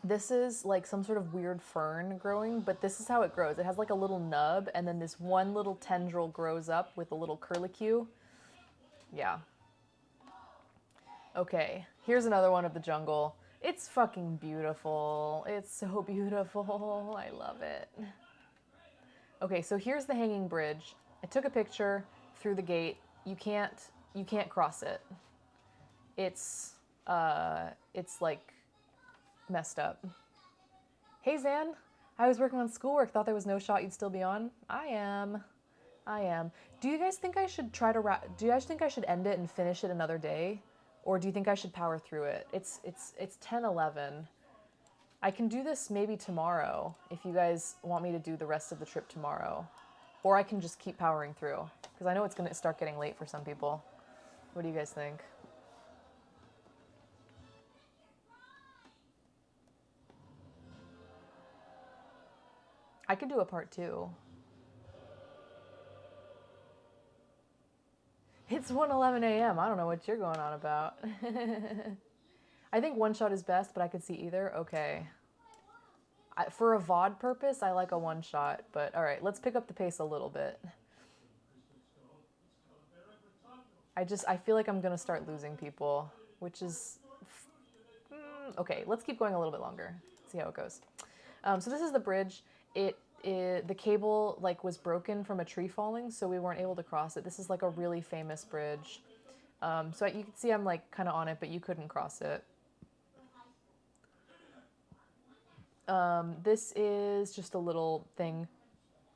This is like some sort of weird fern growing, but this is how it grows. It has like a little nub, and then this one little tendril grows up with a little curlicue. Yeah. Okay, here's another one of the jungle. It's fucking beautiful. It's so beautiful. I love it. Okay, so here's the hanging bridge. I took a picture through the gate. You can't cross it. It's like messed up. Hey Zan, I was working on schoolwork. Thought there was no shot you'd still be on. I am. Do you guys think I should do you guys think I should end it and finish it another day? Or do you think I should power through it? It's 10:11. I can do this maybe tomorrow if you guys want me to do the rest of the trip tomorrow. Or I can just keep powering through because I know it's going to start getting late for some people. What do you guys think? I could do a part 2. It's 1:11 a.m. I don't know what you're going on about. I think one shot is best, but I could see either. Okay. For a VOD purpose, I like a one shot, but all right, let's pick up the pace a little bit. I feel like I'm going to start losing people, which is... okay, let's keep going a little bit longer. See how it goes. So this is the bridge. The cable was broken from a tree falling, so we weren't able to cross it. This is like a really famous bridge. So you can see I'm kind of on it, but you couldn't cross it. This is just a little thing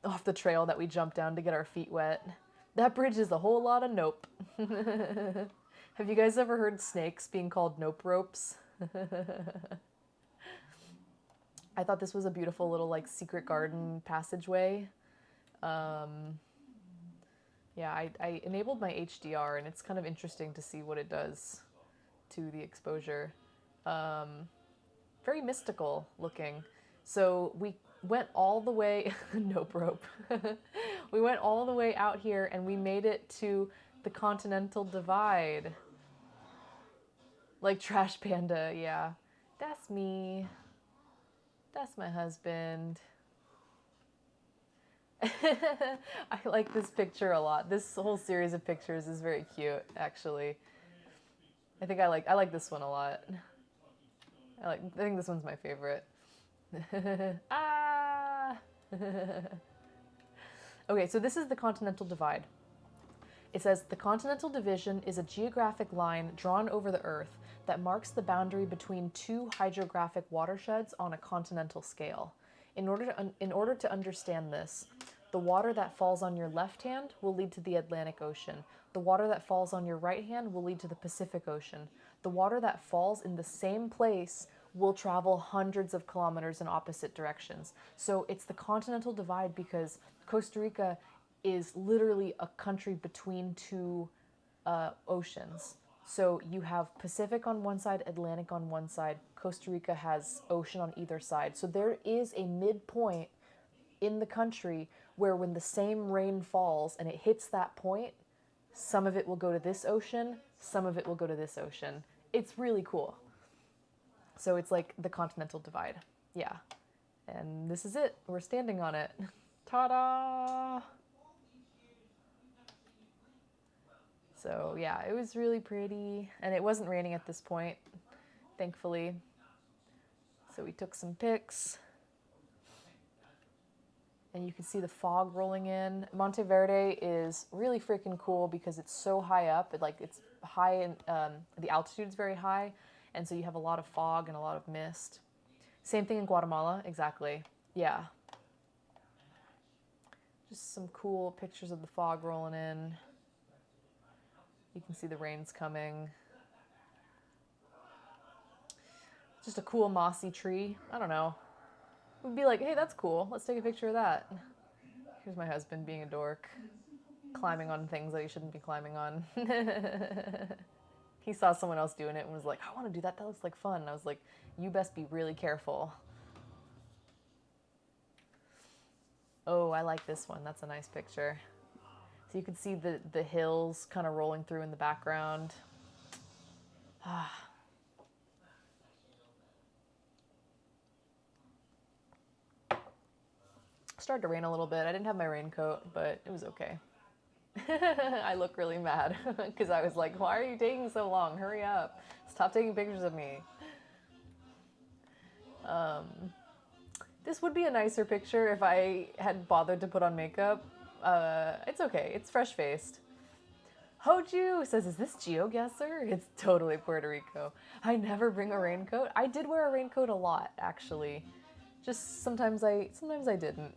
off the trail that we jumped down to get our feet wet. That bridge is a whole lot of nope. Have you guys ever heard snakes being called nope ropes? I thought this was a beautiful little secret garden passageway. Yeah, I enabled my HDR, and it's kind of interesting to see what it does to the exposure. Very mystical looking. So went all the way, nope rope. We went all the way out here and we made it to the Continental Divide. Like Trash Panda, yeah. That's me. That's my husband. I like this picture a lot. This whole series of pictures is very cute, actually. I like this one a lot. I think this one's my favorite. Ah! Okay, so this is the Continental Divide. It says, the Continental Division is a geographic line drawn over the Earth that marks the boundary between two hydrographic watersheds on a continental scale. In order to understand this, the water that falls on your left hand will lead to the Atlantic Ocean. The water that falls on your right hand will lead to the Pacific Ocean. The water that falls in the same place will travel hundreds of kilometers in opposite directions. So it's the Continental Divide because Costa Rica is literally a country between two oceans. So you have Pacific on one side, Atlantic on one side. Costa Rica has ocean on either side. So there is a midpoint in the country where when the same rain falls and it hits that point, some of it will go to this ocean, some of it will go to this ocean. It's really cool. So it's like the Continental Divide. Yeah. And this is it. We're standing on it. Ta-da! So yeah, it was really pretty. And it wasn't raining at this point, thankfully. So we took some pics. And you can see the fog rolling in. Monteverde is really freaking cool because it's so high up. It's high and the altitude is very high. And so you have a lot of fog and a lot of mist. Same thing in Guatemala, exactly. Yeah. Just some cool pictures of the fog rolling in. You can see the rain's coming. Just a cool mossy tree. I don't know. We'd be like, hey, that's cool. Let's take a picture of that. Here's my husband being a dork. Climbing on things that he shouldn't be climbing on. He saw someone else doing it and was like, I want to do that. That looks like fun. And I was like, you best be really careful. Oh, I like this one. That's a nice picture. So you can see the hills kind of rolling through in the background. Started to rain a little bit. I didn't have my raincoat, but it was okay. I look really mad because I was like, why are you taking so long? Hurry up. Stop taking pictures of me. This would be a nicer picture if I had bothered to put on makeup. It's okay. It's fresh-faced. Hoju says, is this GeoGuessr? It's totally Puerto Rico. I never bring a raincoat. I did wear a raincoat a lot, actually. Just sometimes I didn't.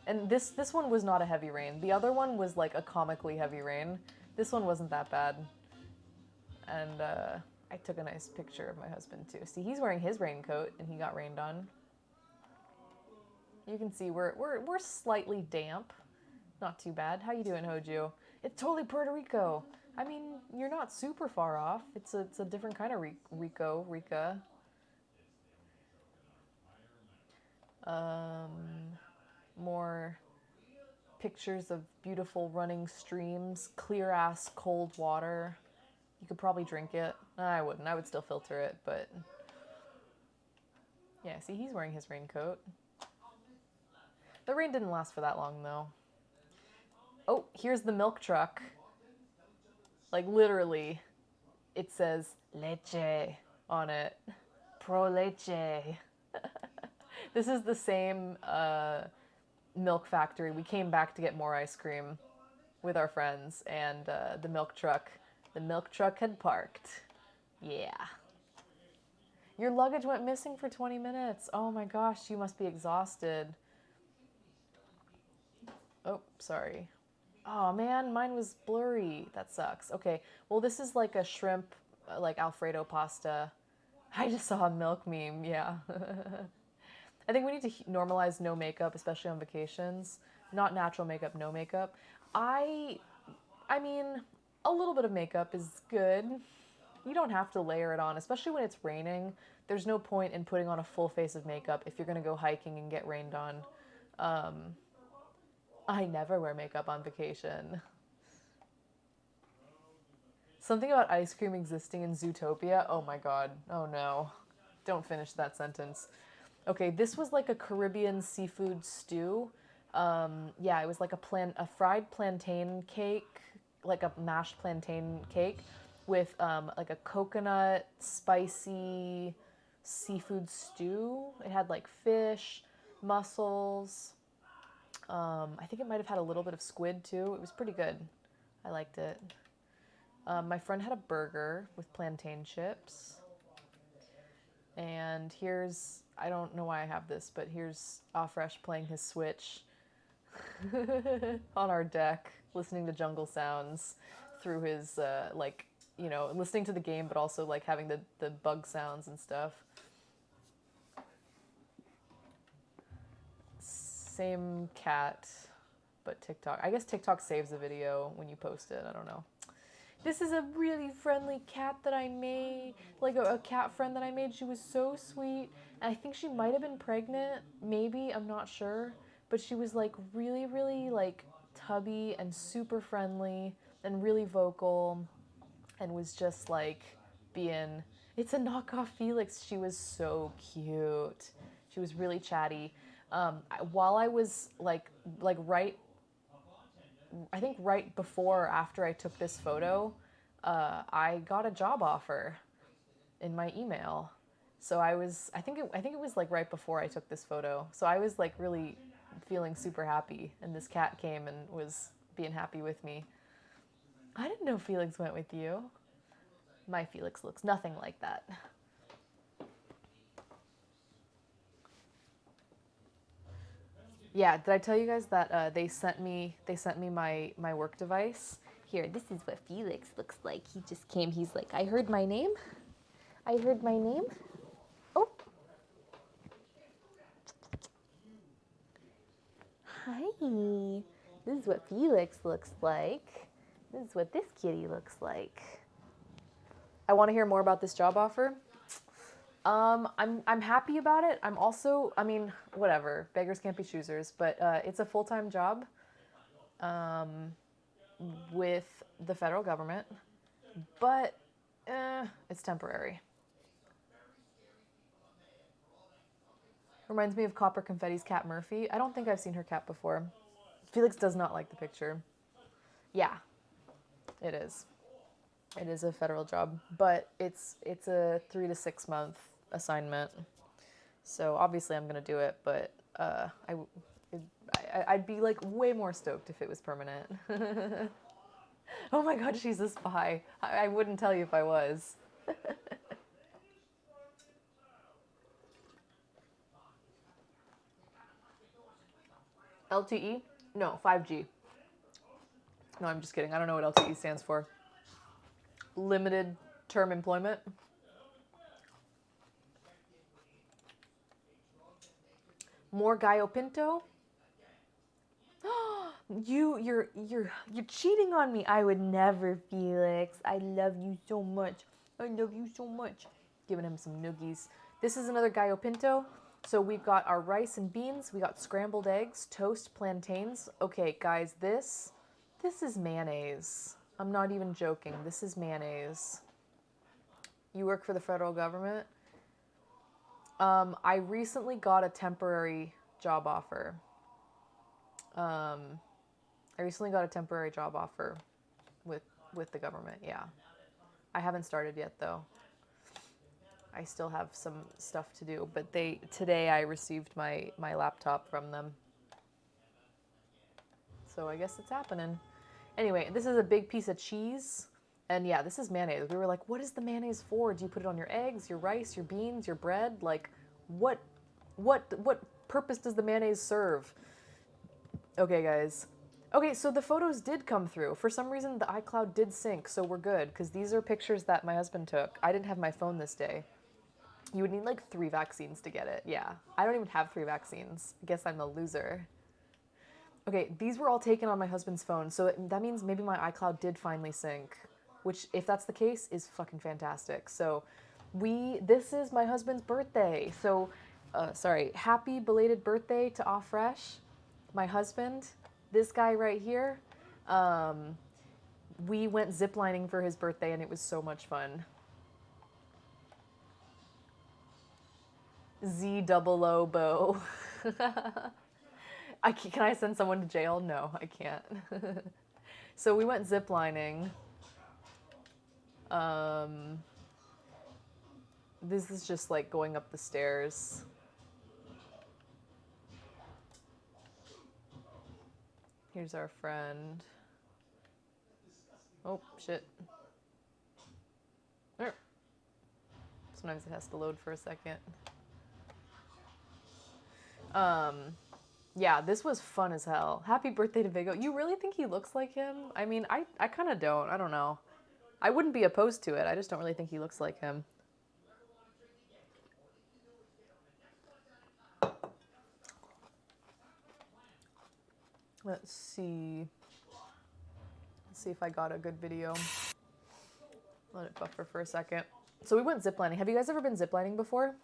And this one was not a heavy rain. The other one was like a comically heavy rain. This one wasn't that bad. And I took a nice picture of my husband too. See, he's wearing his raincoat and he got rained on. You can see we're slightly damp. Not too bad. How you doing, Hoju? It's totally Puerto Rico. I mean, you're not super far off. It's a different kind of Rica. More pictures of beautiful running streams, clear-ass cold water. You could probably drink it. I wouldn't. I would still filter it, but... Yeah, see, he's wearing his raincoat. The rain didn't last for that long, though. Oh, here's the milk truck. Like, literally, it says leche on it. Pro leche. This is the same milk factory. We came back to get more ice cream with our friends, and the milk truck had parked. Yeah. Your luggage went missing for 20 minutes. Oh my gosh, you must be exhausted. Oh, sorry. Oh man, mine was blurry. That sucks. Okay, well this is like a shrimp, like Alfredo pasta. I just saw a milk meme, yeah. I think we need to normalize no makeup, especially on vacations. Not natural makeup, no makeup. I mean, a little bit of makeup is good. you don't have to layer it on, especially when it's raining. There's no point in putting on a full face of makeup if you're going to go hiking and get rained on. I never wear makeup on vacation. Something about ice cream existing in Zootopia. Oh my god. Oh no. Don't finish that sentence. Okay, this was like a Caribbean seafood stew. Yeah, it was like a fried plantain cake, like a mashed plantain cake with like a coconut spicy seafood stew. It had like fish, mussels. I think it might have had a little bit of squid too. It was pretty good. I liked it. My friend had a burger with plantain chips. And here's, I don't know why I have this, but here's Afresh playing his Switch on our deck, listening to jungle sounds through his, like, you know, listening to the game, but also like having the bug sounds and stuff. Same cat, but TikTok. I guess TikTok saves the video when you post it. I don't know. This is a really friendly cat that I made, like a cat friend that I made. She was so sweet. And I think she might have been pregnant, maybe, I'm not sure. But she was like really, really like tubby and super friendly and really vocal and was just like being, it's a knockoff Felix. She was so cute. She was really chatty. While I was like right, I think right before or after I took this photo, I got a job offer in my email. So I think it was like right before I took this photo. So I was like really feeling super happy, and this cat came and was being happy with me. I didn't know Felix went with you. My Felix looks nothing like that. Yeah, did I tell you guys that they sent me my work device? Here, this is what Felix looks like. He just came. He's like, I heard my name. I heard my name. Oh. Hi. This is what Felix looks like. This is what this kitty looks like. I want to hear more about this job offer. I'm happy about it. I'm also, I mean, whatever. Beggars can't be choosers, but it's a full-time job with the federal government, but it's temporary. Reminds me of Copper Confetti's cat Murphy. I don't think I've seen her cat before. Felix does not like the picture. Yeah, it is. It is a federal job, but it's a 3 to 6 month assignment. So obviously I'm gonna do it, but I'd be like way more stoked if it was permanent. Oh my god, she's a spy. I wouldn't tell you if I was. LTE? No, 5G. No, I'm just kidding. I don't know what LTE stands for. Limited term employment. More Gallo Pinto? You're cheating on me. I would never, Felix. I love you so much. I love you so much. Giving him some noogies. This is another Gallo Pinto. So we've got our rice and beans. We got scrambled eggs, toast, plantains. Okay, guys, this is mayonnaise. I'm not even joking. This is mayonnaise. You work for the federal government? I recently got a temporary job offer. With the government, yeah. I haven't started yet, though. I still have some stuff to do, but today I received my laptop from them. So I guess it's happening. Anyway, this is a big piece of cheese. And yeah, this is mayonnaise. We were like, what is the mayonnaise for? Do you put it on your eggs, your rice, your beans, your bread? Like, what purpose does the mayonnaise serve? Okay, guys. Okay, so the photos did come through. For some reason, the iCloud did sync, so we're good, because these are pictures that my husband took. I didn't have my phone this day. You would need like 3 vaccines to get it. Yeah, I don't even have 3 vaccines. I guess I'm the loser. Okay, these were all taken on my husband's phone, so that means maybe my iCloud did finally sync. which if that's the case is fucking fantastic. So this is my husband's birthday. So, sorry, happy belated birthday to Aw Fresh, my husband, this guy right here. We went ziplining for his birthday and it was so much fun. Z-double-O bow. Can I send someone to jail? No, I can't. So we went ziplining. This is just like going up the stairs. Here's our friend. Oh, shit. Sometimes it has to load for a second. Yeah, this was fun as hell. Happy birthday to Vigo. You really think he looks like him? I mean, I kind of don't. I don't know. I wouldn't be opposed to it. I just don't really think he looks like him. Let's see. Let's see if I got a good video. Let it buffer for a second. So we went ziplining. Have you guys ever been ziplining before?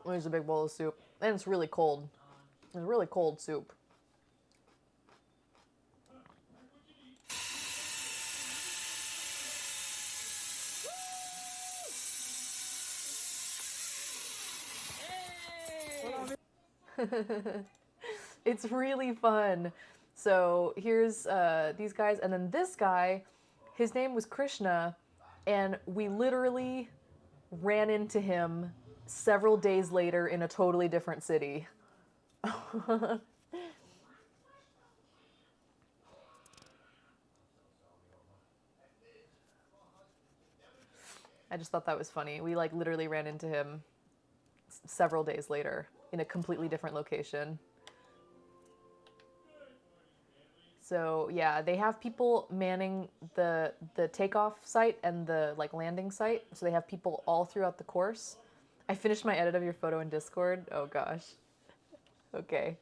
There's a big bowl of soup. And it's really cold. It's really cold soup. It's really fun. So here's these guys, and then this guy, his name was Krishna, and we literally ran into him several days later in a totally different city. I just thought that was funny. We like literally ran into him several days later in a completely different location. So yeah, they have people manning the takeoff site and the like landing site. So they have people all throughout the course. I finished my edit of your photo in Discord. Oh gosh. Okay.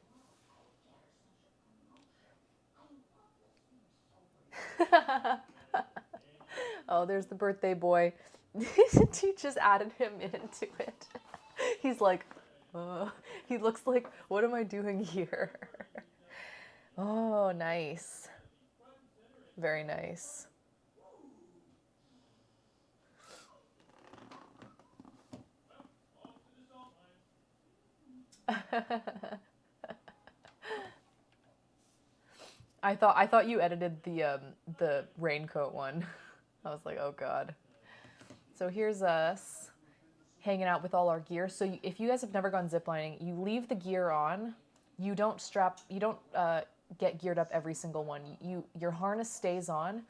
Oh, there's the birthday boy. He just added him into it. He's like, he looks like, what am I doing here? Oh, nice. Very nice. I thought you edited the raincoat one. I was like, oh god. So here's us hanging out with all our gear. So if you guys have never gone ziplining, you leave the gear on. You don't get geared up every single one. Your harness stays on,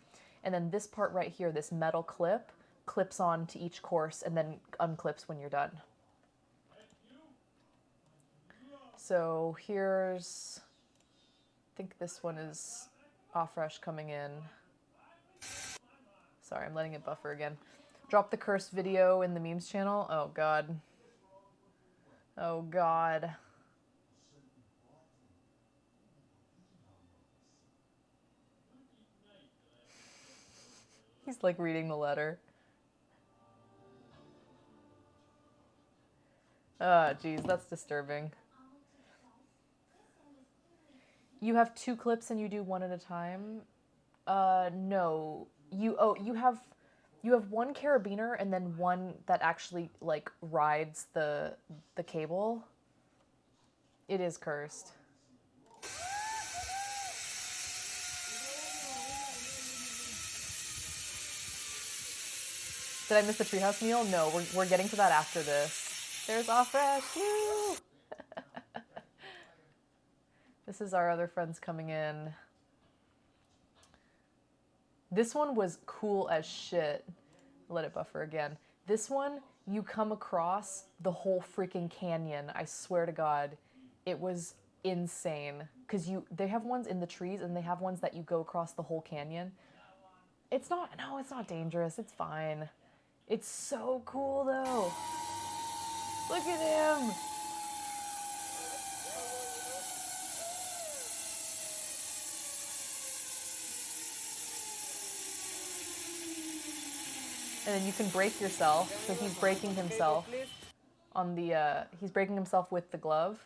and then this part right here, this metal clip, clips on to each course and then unclips when you're done. So here's, I think this one is Aw Fresh coming in. Sorry, I'm letting it buffer again. Drop the cursed video in the memes channel. Oh god. Oh god. He's like reading the letter. Oh, geez, that's disturbing. You have 2 clips and you do one at a time? No. You have 1 carabiner and then 1 that actually like rides the cable. It is cursed. Did I miss the treehouse meal? No, we're getting to that after this. There's Aw Fresh. Woo! This is our other friends coming in. This one was cool as shit. Let it buffer again. This one, you come across the whole freaking canyon. I swear to God, it was insane. Because they have ones in the trees and they have ones that you go across the whole canyon. It's not dangerous. It's fine. It's so cool though. Look at him. and then you can break yourself. So he's breaking himself on the, he's breaking himself with the glove.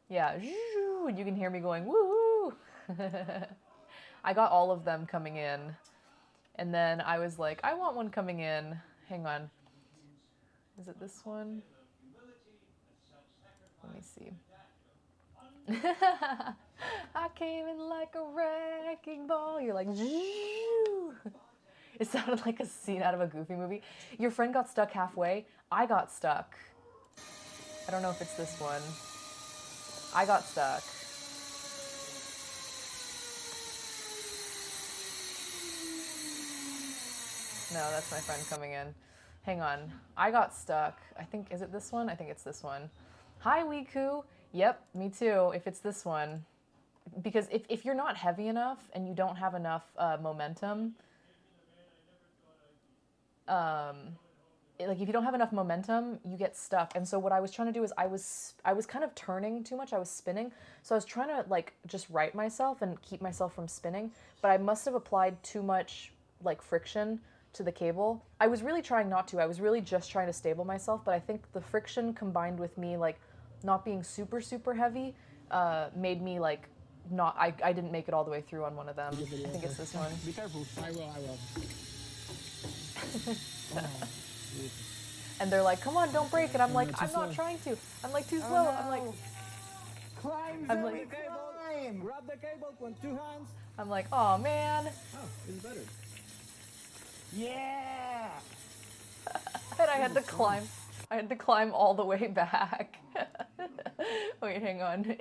Yeah, and you can hear me going, woo! I got all of them coming in. And then I was like, I want one coming in. Hang on. Is it this one? Let me see. I came in like a wrecking ball. You're like, it sounded like a scene out of a Goofy movie. Your friend got stuck halfway. I got stuck. I don't know if it's this one. I got stuck. No, that's my friend coming in. Hang on. I got stuck. I think, is it this one? I think it's this one. Hi, Wiku. Yep, me too, if it's this one. Because if you're not heavy enough and you don't have enough momentum, like if you don't have enough momentum, you get stuck. And so what I was trying to do is I was kind of turning too much. I was spinning. So I was trying to like just right myself and keep myself from spinning. But I must have applied too much like friction to the cable. I was really trying not to. I was really just trying to stable myself. But I think the friction combined with me like not being super, super heavy made me like not, I didn't make it all the way through on one of them. I think it's this one. Be careful. I will. And they're like, come on, don't break. And I'm like, I'm not trying to. I'm like too slow. No. I'm like, Climb I'm the like- cable. Grab the cable with 2 hands. I'm like, oh man. Oh, it's better. Yeah. And I had to climb. I had to climb all the way back. Wait, hang on.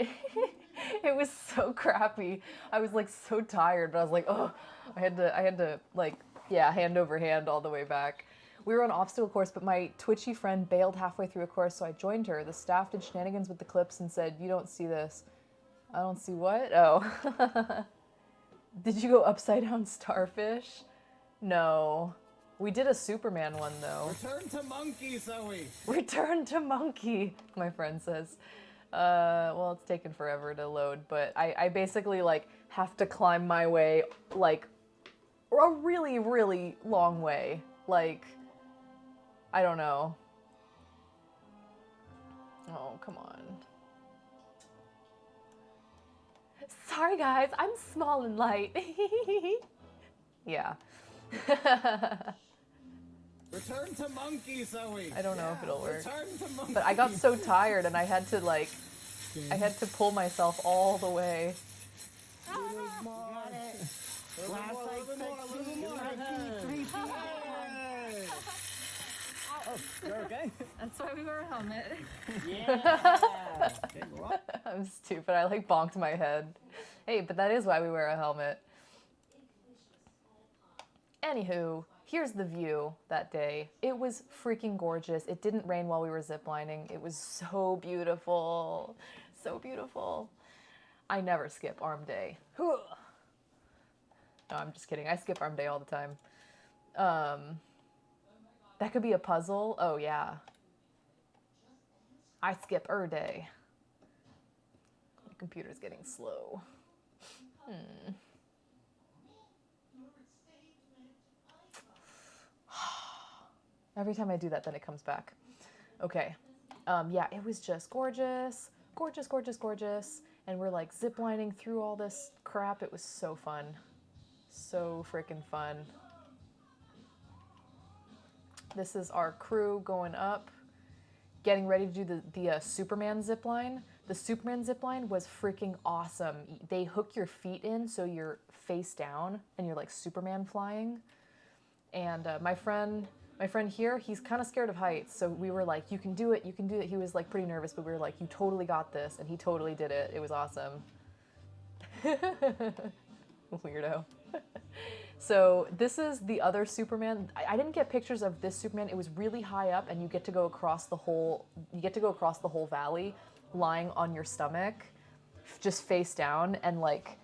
It was so crappy. I was like so tired, but I was like, oh, I had to like, yeah, hand over hand all the way back. We were on obstacle course, but my twitchy friend bailed halfway through a course, so I joined her. The staff did shenanigans with the clips and said, you don't see this. I don't see what? Oh. Did you go upside down starfish? No. We did a Superman one, though. Return to monkey, Zoe. Return to monkey, my friend says. Well, it's taken forever to load, but I basically, like, have to climb my way, like, a really, really long way. Like, I don't know. Oh, come on. Sorry, guys, I'm small and light. Yeah. Return to monkey, Zoe. I don't know if it'll work. Return to monkey. But I got so tired and I had to, like, I had to pull myself all the way. Last like 3 feet. Oh, you're okay? That's why we wear a helmet. Yeah. Okay, go on. I'm stupid. I like bonked my head. Hey, but that is why we wear a helmet. Anywho, here's the view that day. It was freaking gorgeous. It didn't rain while we were ziplining. It was so beautiful. So beautiful. I never skip arm day. No, I'm just kidding. I skip arm day all the time. That could be a puzzle. Oh, yeah. I skip day. The computer's getting slow. Every time I do that, then it comes back. Okay. Yeah, it was just gorgeous. Gorgeous, gorgeous, gorgeous. And we're like ziplining through all this crap. It was so fun. So freaking fun. This is our crew going up, getting ready to do the Superman zipline. The Superman zipline was freaking awesome. They hook your feet in so you're face down and you're like Superman flying. And my friend here, he's kind of scared of heights. So we were like, you can do it, you can do it. He was like pretty nervous, but we were like, you totally got this. And he totally did it. It was awesome. Weirdo. So this is the other Superman. I didn't get pictures of this Superman. It was really high up and you get to go across the whole valley lying on your stomach, just face down, and like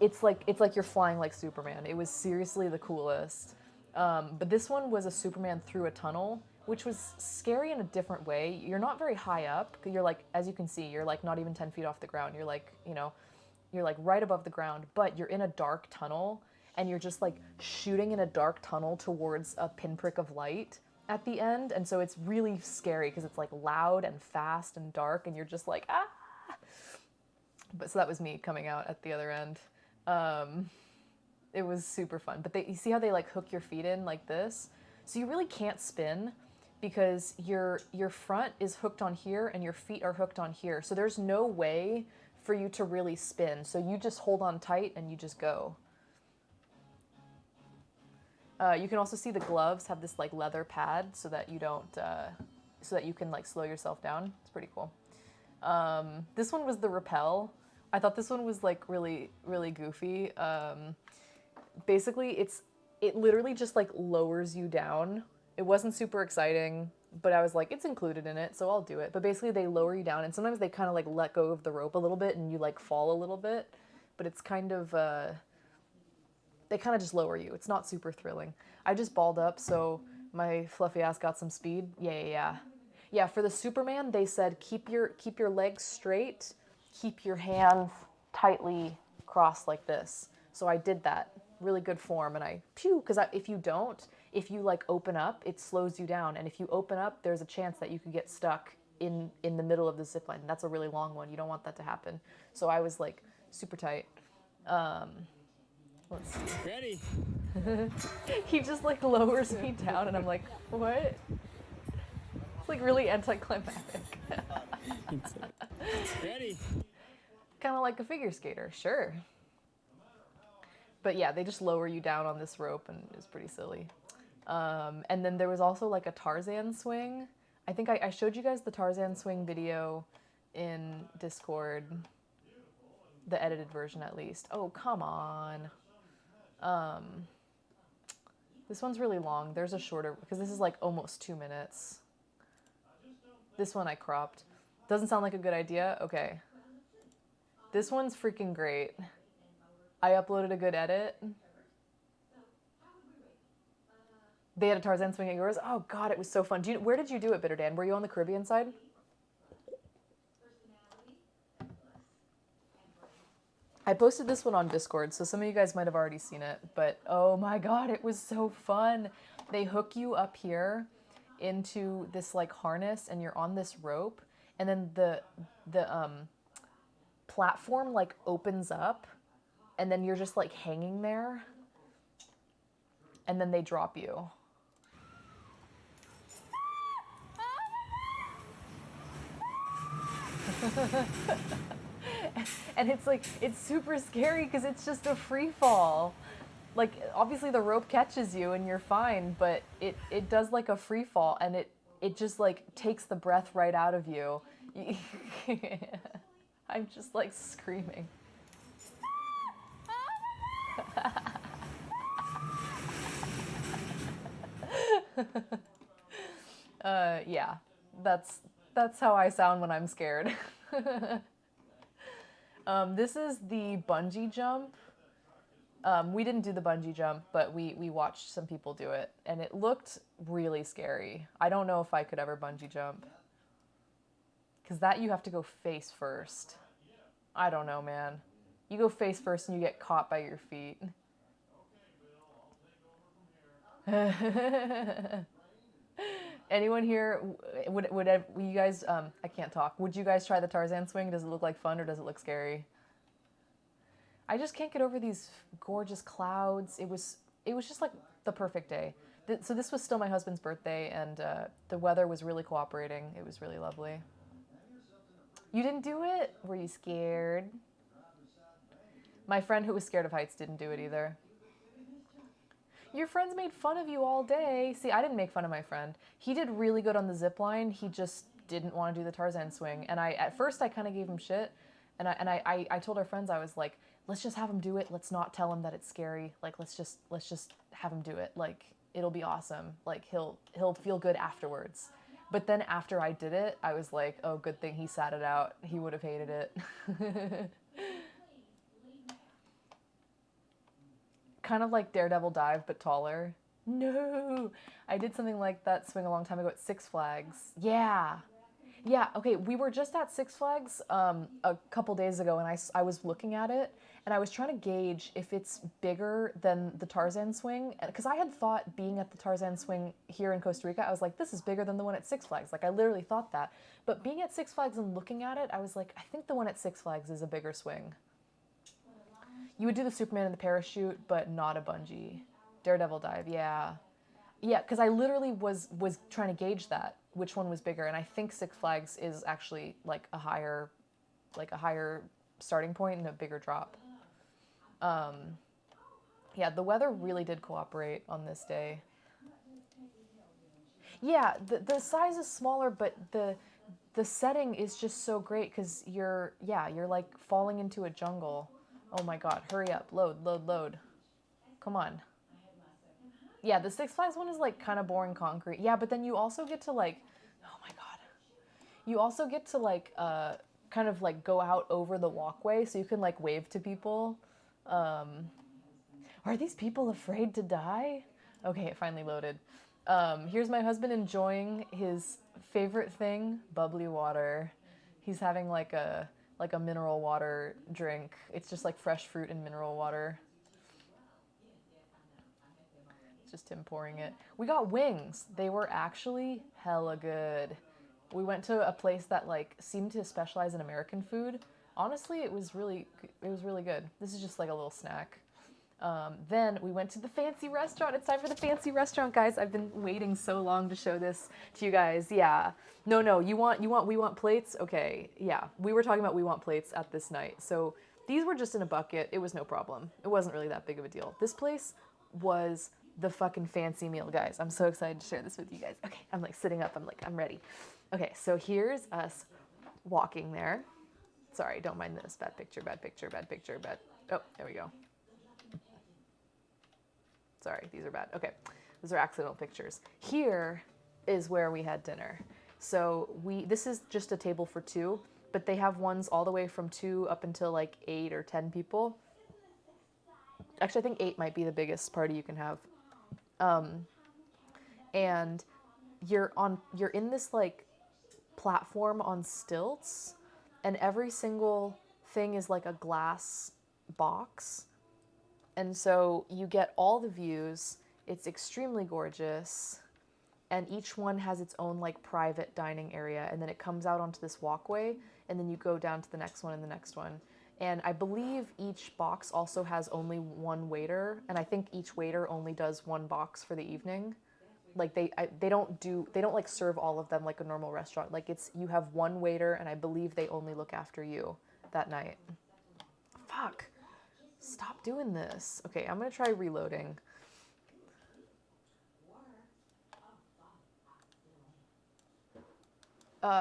it's like you're flying like Superman. It was seriously the coolest. But this one was a Superman through a tunnel, which was scary in a different way. You're not very high up. You're like, as you can see, you're like not even 10 feet off the ground. You're like, you know, you're like right above the ground, but you're in a dark tunnel. and you're just like shooting in a dark tunnel towards a pinprick of light at the end. And so it's really scary because it's like loud and fast and dark, and you're just like, ah. But so that was me coming out at the other end. It was super fun. But you see how they like hook your feet in like this? So you really can't spin because your front is hooked on here and your feet are hooked on here. So there's no way for you to really spin. So you just hold on tight and you just go. You can also see the gloves have this like leather pad so that you don't, so that you can like slow yourself down. It's pretty cool. This one was the rappel. I thought this one was like really, really goofy. Basically, it literally just like lowers you down. It wasn't super exciting, but I was like, it's included in it, so I'll do it. But basically, they lower you down, and sometimes they kind of like let go of the rope a little bit, and you like fall a little bit. But it's kind of they kind of just lower you. It's not super thrilling. I just balled up, so my fluffy ass got some speed. Yeah. For the Superman, they said keep your legs straight, keep your hands tightly crossed like this. So I did that. Really good form, and I because if you like open up, it slows you down, and if you open up, there's a chance that you could get stuck in the middle of the zip line. That's a really long one. You don't want that to happen. So I was like super tight. Let's see. Ready? He just like lowers me down, and I'm like, what? It's like really anticlimactic. Ready? Kind of like a figure skater, sure. But yeah, they just lower you down on this rope, and it's pretty silly. And then there was also like a Tarzan swing. I think I showed you guys the Tarzan swing video in Discord. The edited version, at least. Oh, come on. This one's really long. There's a shorter, because this is like almost 2 minutes. This one I cropped. Doesn't sound like a good idea? Okay. This one's freaking great. I uploaded a good edit. They had a Tarzan swing at yours? Oh God, it was so fun. Where did you do it, Bitter Dan? Were you on the Caribbean side? I posted this one on Discord, so some of you guys might have already seen it, but oh my God, it was so fun. They hook you up here into this like harness, and you're on this rope, and then the platform like opens up, and then you're just like hanging there, and then they drop you. And it's like, it's super scary because it's just a free fall. Like, obviously the rope catches you and you're fine, but it does like a free fall, and it just like takes the breath right out of you. I'm just like screaming. Yeah, that's how I sound when I'm scared. This is the bungee jump. We didn't do the bungee jump, but we watched some people do it, and it looked really scary. I don't know if I could ever bungee jump. Because that you have to go face first. I don't know, man. You go face first and you get caught by your feet. Anyone here, would you guys, I can't talk. Would you guys try the Tarzan swing? Does it look like fun or does it look scary? I just can't get over these gorgeous clouds. It was just like the perfect day. So this was still my husband's birthday, and the weather was really cooperating. It was really lovely. You didn't do it? Were you scared? My friend who was scared of heights didn't do it either. Your friends made fun of you all day. See, I didn't make fun of my friend. He did really good on the zip line. He just didn't want to do the Tarzan swing. And at first I kind of gave him shit. And I told our friends, I was like, let's just have him do it. Let's not tell him that it's scary. Like, let's just have him do it. Like, it'll be awesome. Like, he'll feel good afterwards. But then after I did it, I was like, oh, good thing he sat it out. He would have hated it. Kind of like Daredevil Dive, but taller. No, I did something like that swing a long time ago at Six Flags. Yeah. Yeah, okay, we were just at Six Flags a couple days ago, and I was looking at it, and I was trying to gauge if it's bigger than the Tarzan swing, because I had thought being at the Tarzan swing here in Costa Rica, I was like, this is bigger than the one at Six Flags. Like, I literally thought that. But being at Six Flags and looking at it, I was like, I think the one at Six Flags is a bigger swing. You would do the Superman and the parachute, but not a bungee. Daredevil dive, yeah. Yeah, because I literally was trying to gauge that, which one was bigger, and I think Six Flags is actually like a higher starting point and a bigger drop. Yeah, the weather really did cooperate on this day. Yeah, the size is smaller, but the setting is just so great because you're like falling into a jungle. Oh my God, hurry up, load. Come on. Yeah, the Six Flags one is like kind of boring concrete. Yeah, but then you also get to like, oh my God. You also get to like kind of like go out over the walkway so you can like wave to people. Are these people afraid to die? Okay, it finally loaded. Here's my husband enjoying his favorite thing, bubbly water. He's having like a mineral water drink. It's just like fresh fruit and mineral water. It's just him pouring it. We got wings. They were actually hella good. We went to a place that like seemed to specialize in American food. Honestly, it was really good. This is just like a little snack. Then we went to the fancy restaurant. It's time for the fancy restaurant, guys. I've been waiting so long to show this to you guys. Yeah. No, we want plates? Okay, yeah. We were talking about we want plates at this night. So these were just in a bucket. It was no problem. It wasn't really that big of a deal. This place was the fucking fancy meal, guys. I'm so excited to share this with you guys. Okay, I'm like sitting up. I'm ready. Okay, so here's us walking there. Sorry, don't mind this. Bad picture. Oh, there we go. Sorry, these are bad. Okay, those are accidental pictures. Here is where we had dinner. So this is just a table for two, but they have ones all the way from 2 up until like 8 or 10 people. Actually, I think 8 might be the biggest party you can have. And you're in this like platform on stilts, and every single thing is like a glass box. And so you get all the views. It's extremely gorgeous. And each one has its own like private dining area. And then it comes out onto this walkway. And then you go down to the next one and the next one. And I believe each box also has only one waiter. And I think each waiter only does one box for the evening. Like they don't like serve all of them like a normal restaurant. Like you have one waiter, and I believe they only look after you that night. Fuck. Stop doing this. Okay, I'm gonna try reloading.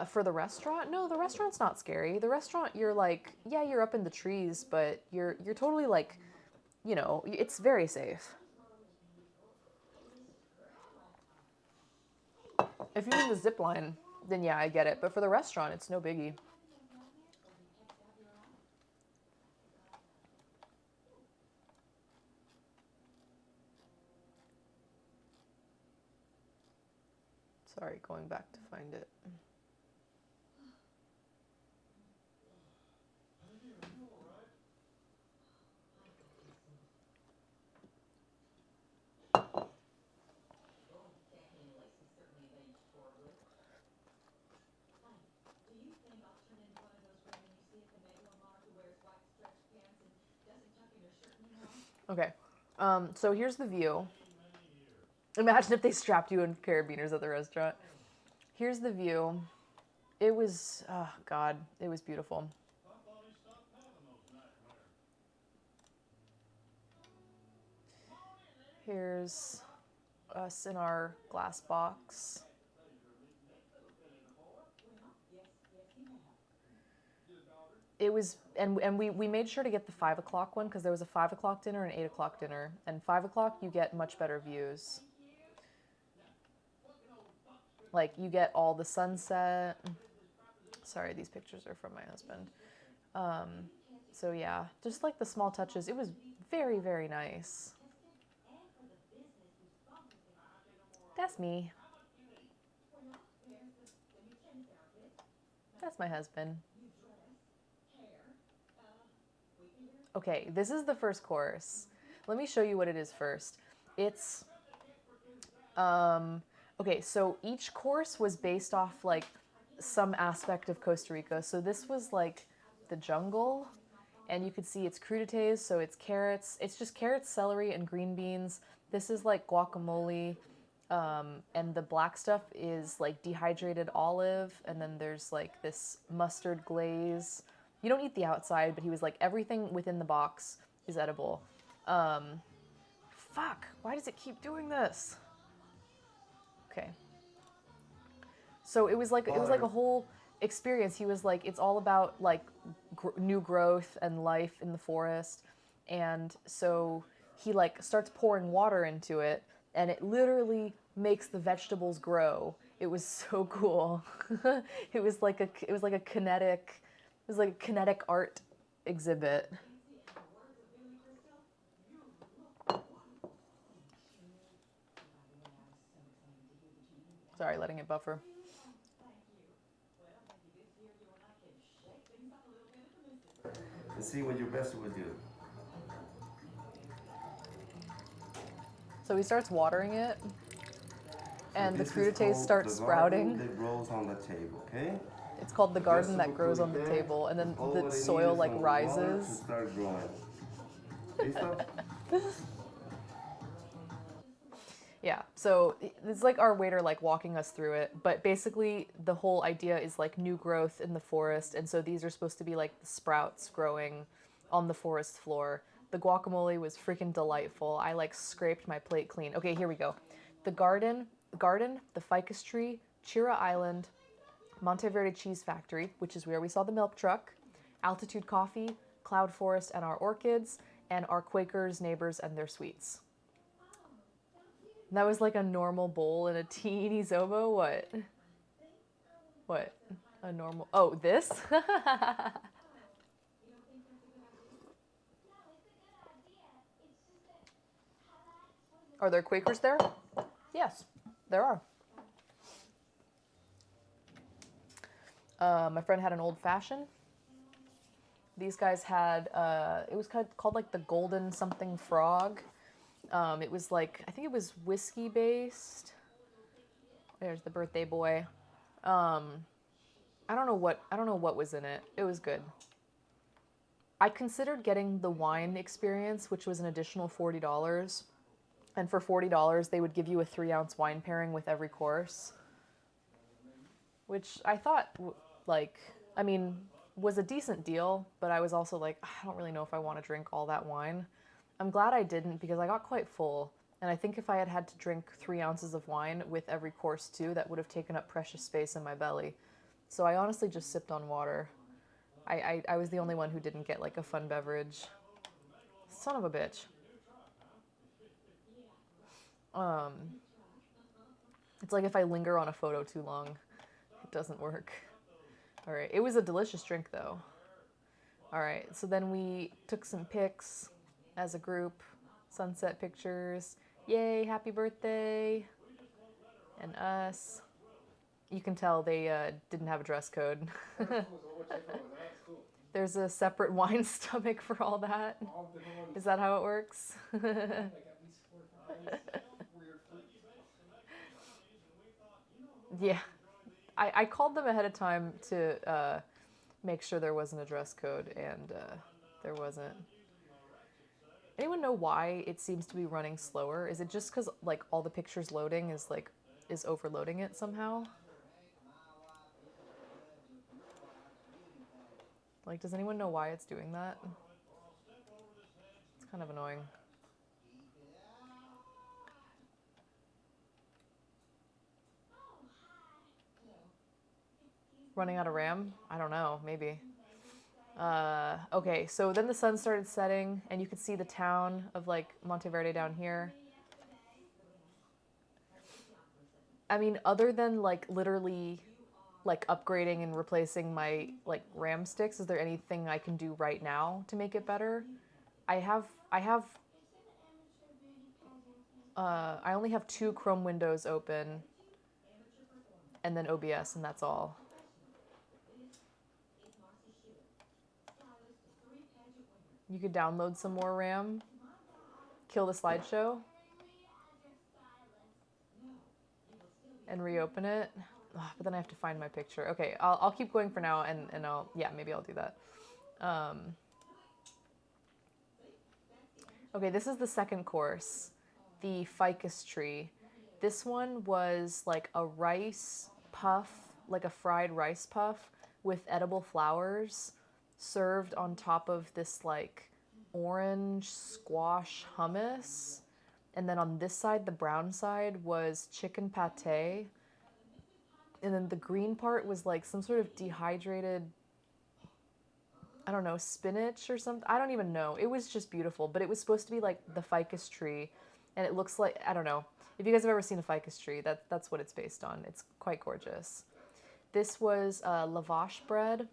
For the restaurant? No, the restaurant's not scary. The restaurant, you're like, yeah, you're up in the trees, but you're totally like, you know, it's very safe. If you're in the zip line, then yeah, I get it. But for the restaurant, it's no biggie. Sorry, going back to find it. Okay, so here's the view. Imagine if they strapped you in carabiners at the restaurant. Here's the view. It was, oh God, it was beautiful. Here's us in our glass box. It was, and we made sure to get the 5 o'clock one because there was a 5 o'clock dinner and 8 o'clock dinner. And 5 o'clock, you get much better views. Like, you get all the sunset. Sorry, these pictures are from my husband. So yeah, just like the small touches. It was very, very nice. That's me. That's my husband. Okay, this is the first course. Let me show you what it is first. It's, okay, so each course was based off like some aspect of Costa Rica. So this was like the jungle, and you could see it's crudités, so it's carrots. It's just carrots, celery, and green beans. This is like guacamole, and the black stuff is like dehydrated olive, and then there's like this mustard glaze. You don't eat the outside, but he was like, everything within the box is edible. Fuck, why does it keep doing this? Okay. So it was like a whole experience. He was like, it's all about like new growth and life in the forest. And so he like starts pouring water into it, and it literally makes the vegetables grow. It was so cool. It was like a kinetic art exhibit. Sorry, letting it buffer. And see what your best would do. So he starts watering it, and the This is crudités called start the sprouting. garden that grows on the table, okay? It's called the garden that grows on the Vegetable table, and then all the what it soil needs like is some water to rises. start growing. Listo? Yeah, so it's like our waiter like walking us through it, but basically the whole idea is like new growth in the forest, and so these are supposed to be like the sprouts growing on the forest floor. The guacamole was freaking delightful. I like scraped my plate clean. Okay, here we go. The garden, the ficus tree, Chira Island, Monteverde Cheese Factory, which is where we saw the milk truck, Altitude Coffee, Cloud Forest and our orchids, and our Quakers, neighbors, and their sweets. That was like a normal bowl in a teeny Zobo. What? What? A normal... Oh, this? Are there Quakers there? Yes, there are. My friend had an old fashioned. These guys had, it was called like the Golden Something Frog. It was like, I think it was whiskey based. There's the birthday boy. I don't know what was in it. It was good. I considered getting the wine experience, which was an additional $40. And for $40, they would give you a 3-ounce wine pairing with every course. Which I thought, like, I mean, was a decent deal, but I was also like, I don't really know if I want to drink all that wine. I'm glad I didn't, because I got quite full. And I think if I had to drink 3 ounces of wine with every course too, that would have taken up precious space in my belly. So I honestly just sipped on water. I was the only one who didn't get like a fun beverage. Son of a bitch. It's like if I linger on a photo too long, it doesn't work. All right, it was a delicious drink though. All right, so then we took some pics as a group, sunset pictures. Yay, happy birthday. And us. You can tell they didn't have a dress code. There's a separate wine stomach for all that. Is that how it works? Yeah. I called them ahead of time to make sure there wasn't a dress code, and there wasn't. Anyone know why it seems to be running slower? Is it just because like all the pictures loading is overloading it somehow? Like, does anyone know why it's doing that? It's kind of annoying. Running out of RAM? I don't know, maybe. Okay, so then the sun started setting, and you could see the town of like Monteverde down here. I mean, other than like literally like upgrading and replacing my like RAM sticks, is there anything I can do right now to make it better? I only have 2 Chrome windows open, and then OBS, and that's all. You could download some more RAM. Kill the slideshow. And reopen it. Ugh, but then I have to find my picture. Okay, I'll keep going for now, and yeah, maybe I'll do that. Okay, this is the second course, the ficus tree. This one was like a rice puff, like a fried rice puff with edible flowers served on top of this like orange squash hummus. And then on this side, the brown side, was chicken pate. And then the green part was like some sort of dehydrated, I don't know, spinach or something. I don't even know. It was just beautiful, but it was supposed to be like the ficus tree. And it looks like, I don't know. If you guys have ever seen a ficus tree, that's what it's based on. It's quite gorgeous. This was lavash bread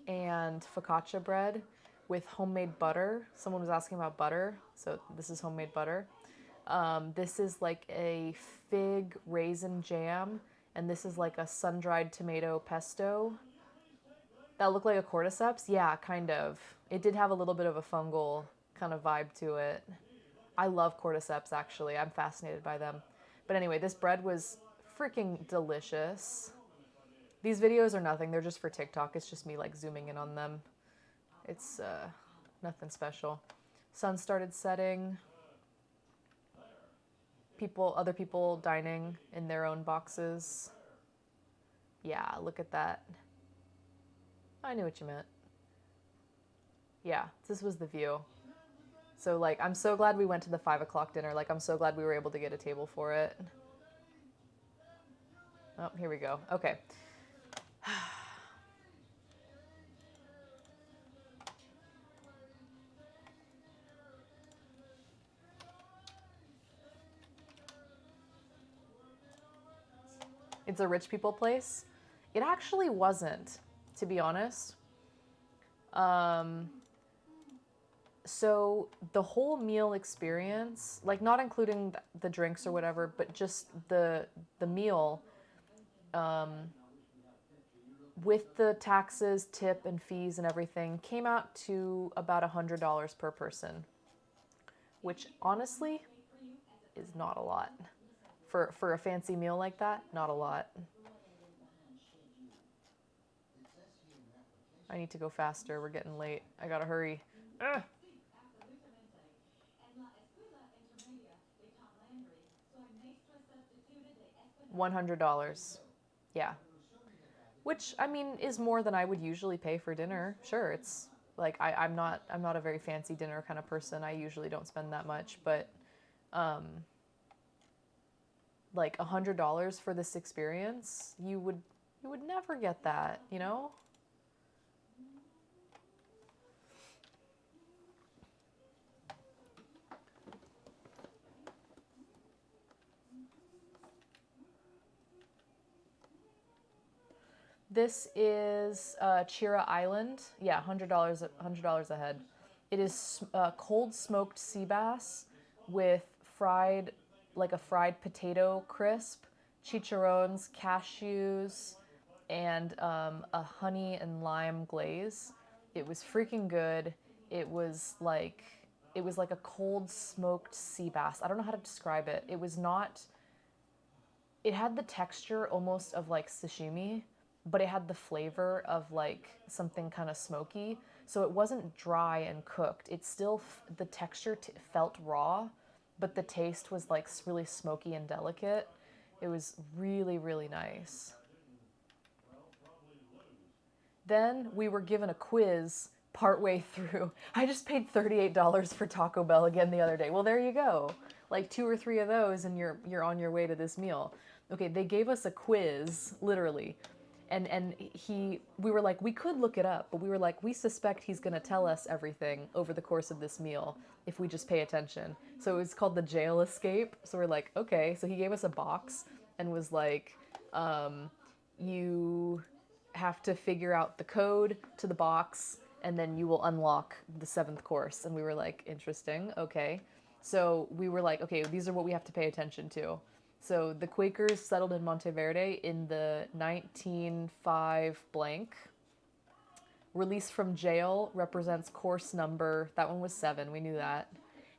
and focaccia bread with homemade butter. Someone was asking about butter, so this is homemade butter. This is like a fig raisin jam, and this is like a sun-dried tomato pesto. That looked like a cordyceps? Yeah, kind of. It did have a little bit of a fungal kind of vibe to it. I love cordyceps, actually. I'm fascinated by them. But anyway, this bread was freaking delicious. These videos are nothing. They're just for TikTok. It's just me like zooming in on them. It's nothing special. Sun started setting. Other people dining in their own boxes. Yeah, look at that. I knew what you meant. Yeah, this was the view. So like, I'm so glad we went to the 5 o'clock dinner. Like, I'm so glad we were able to get a table for it. Oh, here we go. Okay. It's a rich people place. It actually wasn't, to be honest. So the whole meal experience, like not including the drinks or whatever, but just the meal, with the taxes, tip, and fees and everything, came out to about $100 per person, which honestly is not a lot. For a fancy meal like that, not a lot. I need to go faster. We're getting late. I gotta hurry. Ugh. $100. Yeah. Which, I mean, is more than I would usually pay for dinner. Sure, it's like I'm not a very fancy dinner kind of person. I usually don't spend that much, but like $100 for this experience, you would never get that, you know? This is Chira Island. Yeah, $100 a head. It is cold smoked sea bass with fried, like a fried potato crisp, chicharrones, cashews, and a honey and lime glaze. It was freaking good. It was like a cold smoked sea bass. I don't know how to describe it. It had the texture almost of like sashimi, but it had the flavor of like something kind of smoky. So it wasn't dry and cooked. It still, the texture felt raw, but the taste was like really smoky and delicate. It was really, really nice. Then we were given a quiz partway through. I just paid $38 for Taco Bell again the other day. Well, there you go. Like 2 or 3 of those and you're on your way to this meal. Okay, they gave us a quiz, literally. And we were like, we could look it up, but we were like, we suspect he's going to tell us everything over the course of this meal if we just pay attention. So it was called the jail escape. So we're like, okay. So he gave us a box and was like, you have to figure out the code to the box and then you will unlock the 7th course. And we were like, interesting. Okay. So we were like, okay, these are what we have to pay attention to. So the Quakers settled in Monteverde in the 1905 blank. Release from jail represents course number. That one was 7. We knew that.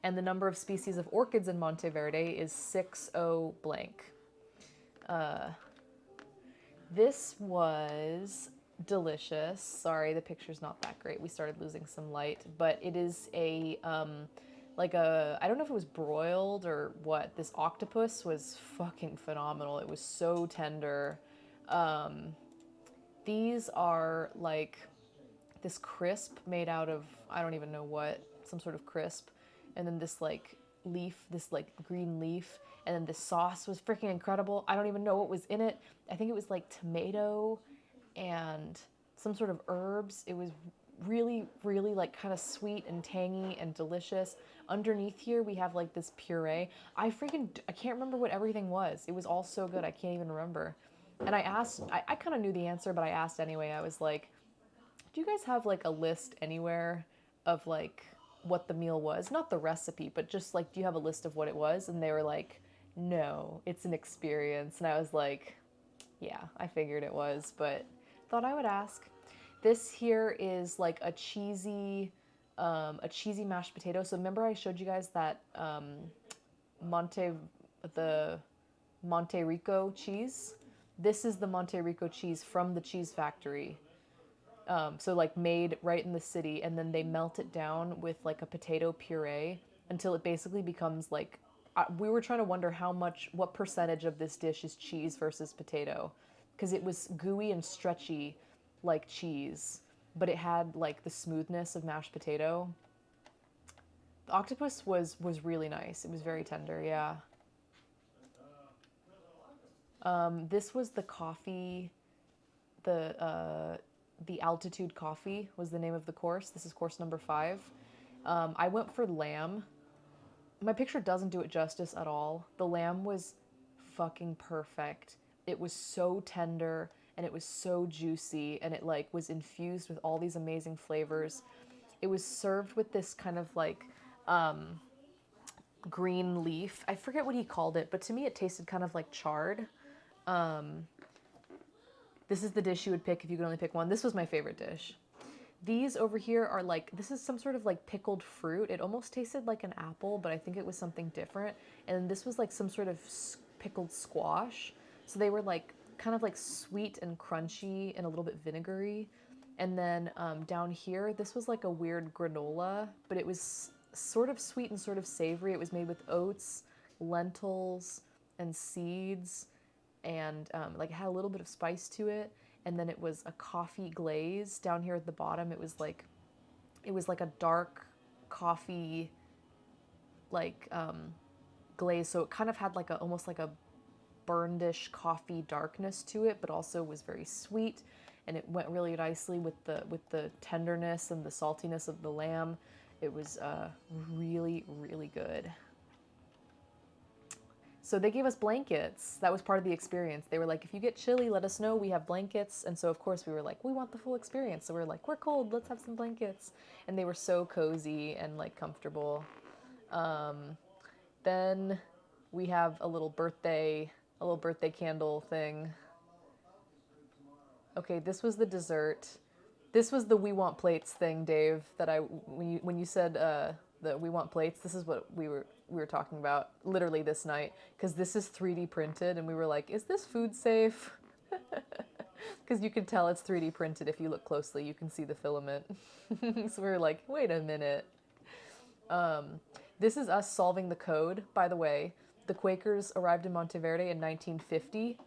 And the number of species of orchids in Monteverde is 60 blank. This was delicious. Sorry, the picture's not that great. We started losing some light, but it is a like a, I don't know if it was broiled or what. This octopus was fucking phenomenal. It was so tender. These are like this crisp made out of, I don't even know what, some sort of crisp. And then this like leaf, this like green leaf. And then the sauce was freaking incredible. I don't even know what was in it. I think it was like tomato and some sort of herbs. It was really, really like kind of sweet and tangy and delicious. Underneath here, we have like this puree. I can't remember what everything was. It was all so good. I can't even remember. And I asked, I kind of knew the answer, but I asked anyway. I was like, do you guys have like a list anywhere of like what the meal was? Not the recipe, but just like, do you have a list of what it was? And they were like, no, it's an experience. And I was like, yeah, I figured it was, but thought I would ask. This here is like a cheesy mashed potato. So remember I showed you guys that Monte Rico cheese? This is the Monte Rico cheese from the cheese factory. So like made right in the city, and then they melt it down with like a potato puree until it basically becomes like, we were trying to wonder what percentage of this dish is cheese versus potato, because it was gooey and stretchy like cheese, but it had like the smoothness of mashed potato. The octopus was really nice. It was very tender, yeah. This was the coffee, the altitude coffee was the name of the course. This is course number 5. I went for lamb. My picture doesn't do it justice at all. The lamb was fucking perfect. It was so tender and it was so juicy, and it like was infused with all these amazing flavors. It was served with this kind of like green leaf. I forget what he called it, but to me it tasted kind of like chard. This is the dish you would pick if you could only pick one. This was my favorite dish. These over here are like, this is some sort of like pickled fruit. It almost tasted like an apple, but I think it was something different. And this was like some sort of pickled squash. So they were like kind of like sweet and crunchy and a little bit vinegary. And then down here, this was like a weird granola, but it was sort of sweet and sort of savory. It was made with oats, lentils, and seeds. And like it had a little bit of spice to it, and then it was a coffee glaze down here at the bottom. It was like a dark coffee like glaze, so it kind of had like almost like a burnedish coffee darkness to it, but also was very sweet, and it went really nicely with the tenderness and the saltiness of the lamb. It was really, really good. So they gave us blankets. That was part of the experience. They were like, if you get chilly, let us know. We have blankets. And so, of course, we were like, we want the full experience. So we were like, we're cold. Let's have some blankets. And they were so cozy and, like, comfortable. Then we have a little birthday candle thing. Okay, this was the dessert. This was the we want plates thing, Dave, that when you said that we want plates, this is what we were talking about literally this night, because this is 3D printed, and we were like, is this food safe? Because you can tell it's 3D printed if you look closely. You can see the filament. So we were like, wait a minute. This is us solving the code, by the way. The Quakers arrived in Monteverde in 1950.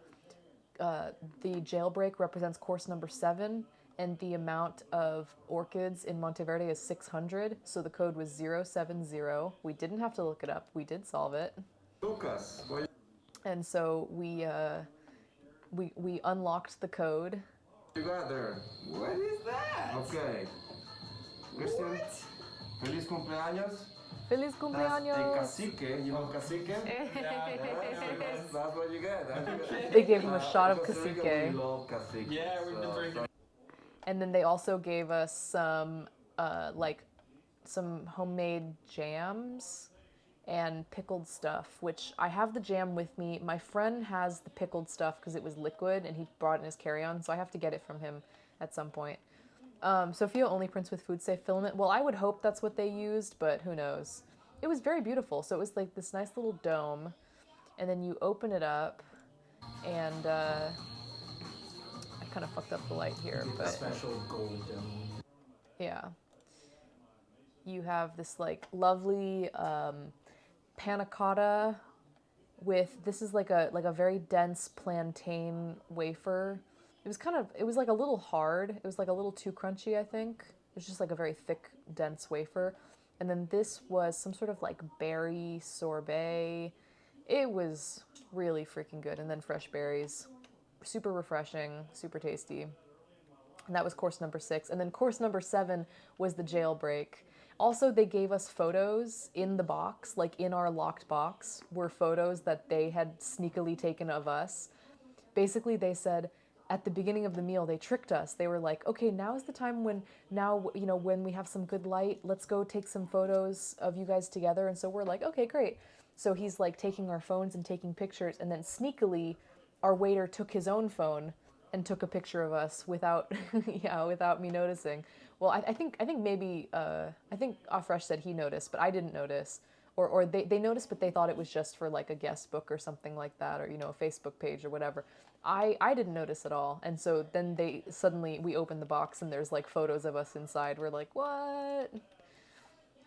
The jailbreak represents course number 7, and the amount of orchids in Monteverde is 600, so the code was 070. We didn't have to look it up. We did solve it. Lucas, And so we unlocked the code. you got there? What is that? Okay. Christian, feliz cumpleaños. Feliz That's a cumpleaños! cacique. You know cacique? That's what you get. That's what you get. They gave him a shot of Costa Rica, cacique. we love cacique. Yeah, we've been drinking. And then they also gave us some homemade jams and pickled stuff, which I have the jam with me. My friend has the pickled stuff because it was liquid and he brought it in his carry-on, so I have to get it from him at some point. Sophia only prints with food safe filament. Well, I would hope that's what they used, but who knows. It was very beautiful. So it was like this nice little dome, and then you open it up, and I kind of fucked up the light here, but Special gold dome. yeah. You have this like lovely panna cotta with, this is like a very dense plantain wafer. It was like a little hard. It was like a little too crunchy, I think. It was just like a very thick, dense wafer. And then this was some sort of like berry sorbet. It was really freaking good. And then fresh berries. Super refreshing, super tasty. And that was course number 6. And then course number 7 was the jailbreak. Also, they gave us photos in the box, like in our locked box, were photos that they had sneakily taken of us. Basically, they said, at the beginning of the meal, they tricked us. They were like, okay, now is the time when we have some good light, let's go take some photos of you guys together. And so we're like, okay, great. So he's like taking our phones and taking pictures. And then sneakily, our waiter took his own phone and took a picture of us without, without me noticing. Well, I think maybe, I think Afresh said he noticed, but I didn't notice. Or they noticed, but they thought it was just for like a guest book or something like that, or, a Facebook page or whatever. I didn't notice at all. And so then we open the box and there's like photos of us inside. We're like, what?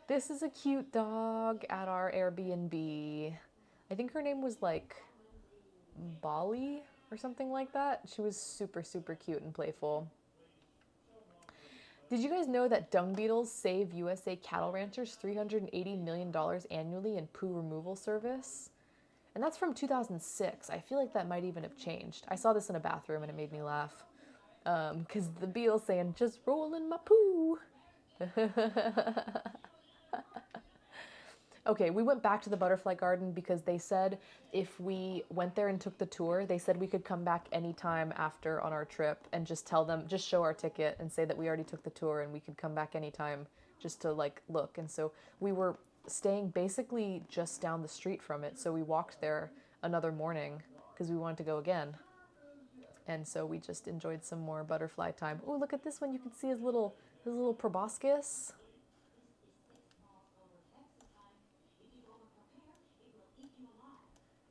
This is a cute dog at our Airbnb. I think her name was like Bali or something like that. She was super, super cute and playful. Did you guys know that dung beetles save USA cattle ranchers $380 million annually in poo removal service? And that's from 2006. I feel like that might even have changed. I saw this in a bathroom and it made me laugh. Because the beetle's saying, just roll in my poo. Okay, we went back to the butterfly garden because they said if we went there and took the tour, they said we could come back anytime after on our trip and just show our ticket and say that we already took the tour and we could come back anytime just to like look. And so we were staying basically just down the street from it. So we walked there another morning because we wanted to go again. And so we just enjoyed some more butterfly time. Oh, look at this one. You can see his little proboscis.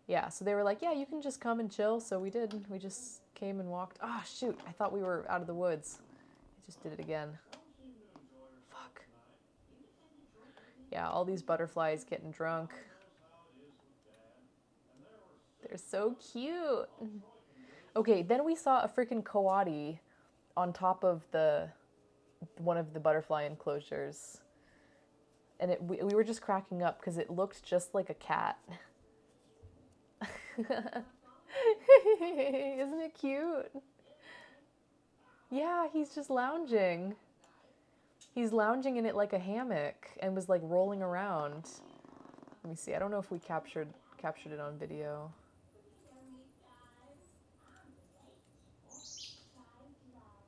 Yeah, so they were like, yeah, you can just come and chill. So we did. We just came and walked. Ah, oh, shoot. I thought we were out of the woods. I just did it again. Fuck. Yeah, all these butterflies getting drunk. They're so cute. Okay, then we saw a freaking coati on top of one of the butterfly enclosures. And we were just cracking up because it looked just like a cat. Isn't it cute? Yeah, he's just lounging. He's lounging in it like a hammock and was like rolling around. Let me see. I don't know if we captured it on video.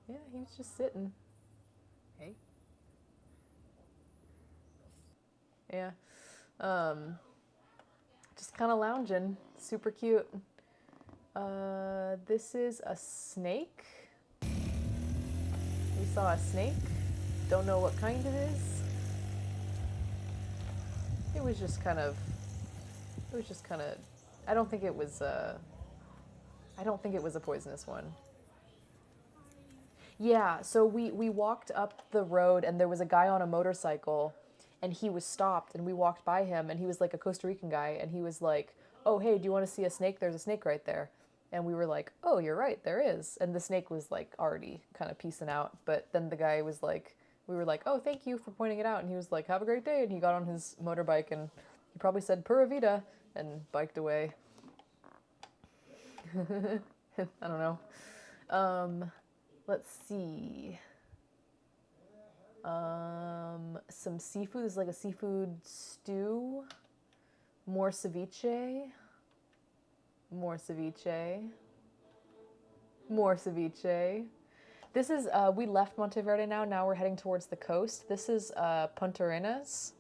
Yeah, he was just sitting. Hey. Yeah. Just kind of lounging. Super cute. This is a snake. We saw a snake. Don't know what kind it is. It was just kind of, I don't think it was a poisonous one. Yeah, so we walked up the road and there was a guy on a motorcycle and he was stopped and we walked by him and he was like a Costa Rican guy and he was like, oh, hey, do you want to see a snake? There's a snake right there. And we were like, oh, you're right, there is. And the snake was like already kind of peacing out. But then the guy was like, we were like, oh, thank you for pointing it out. And he was like, have a great day. And he got on his motorbike and he probably said Pura Vida and biked away. I don't know. Let's see. Some seafood. This is like a seafood stew. More ceviche. More ceviche. More ceviche. This is, we left Monteverde now. Now we're heading towards the coast. This is Punta Arenas.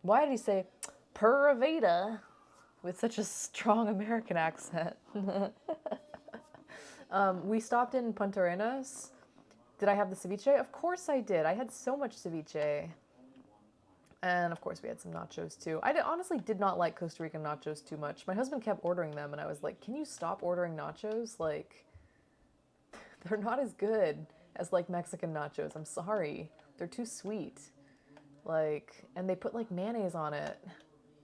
Why did he say Pura Vida with such a strong American accent? We stopped in Punta Arenas. Did I have the ceviche? Of course I did. I had so much ceviche. And of course we had some nachos too. Honestly did not like Costa Rican nachos too much. My husband kept ordering them and I was like, can you stop ordering nachos? Like, they're not as good as like Mexican nachos. I'm sorry. They're too sweet. Like, and they put like mayonnaise on it.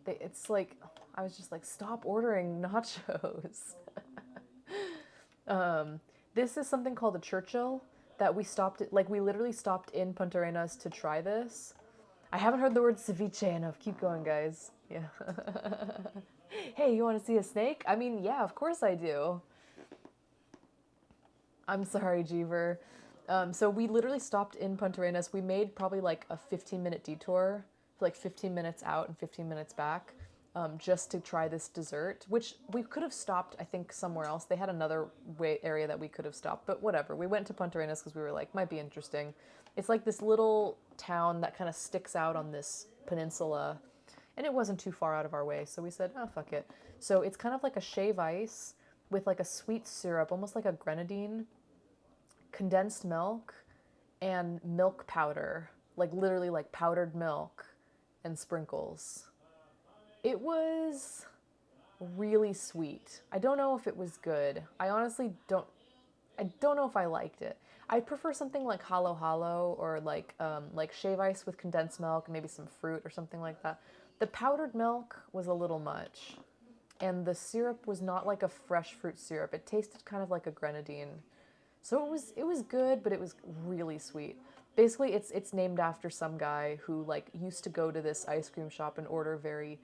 It's like, I was just like, stop ordering nachos. This is something called a Churchill that we stopped at, like we literally stopped in Punta Arenas to try this. I haven't heard the word ceviche enough. Keep going, guys. Yeah. Hey, you want to see a snake? I mean, yeah, of course I do. I'm sorry, Jeever. So we literally stopped in Punta Arenas. We made probably like a 15-minute detour, like 15 minutes out and 15 minutes back, just to try this dessert, which we could have stopped, I think, somewhere else. They had another area that we could have stopped, but whatever. We went to Punta Arenas because we were like, might be interesting. It's like this little town that kind of sticks out on this peninsula, and it wasn't too far out of our way, so we said, oh, fuck it. So it's kind of like a shave ice with like a sweet syrup, almost like a grenadine, condensed milk, and milk powder, like literally like powdered milk and sprinkles. It was really sweet. I don't know if it was good. I honestly don't know if I liked it. I prefer something like halo halo or like shave ice with condensed milk and maybe some fruit or something like that. The powdered milk was a little much, and the syrup was not like a fresh fruit syrup. It tasted kind of like a grenadine. So it was good, but it was really sweet. Basically, it's named after some guy who like used to go to this ice cream shop and order very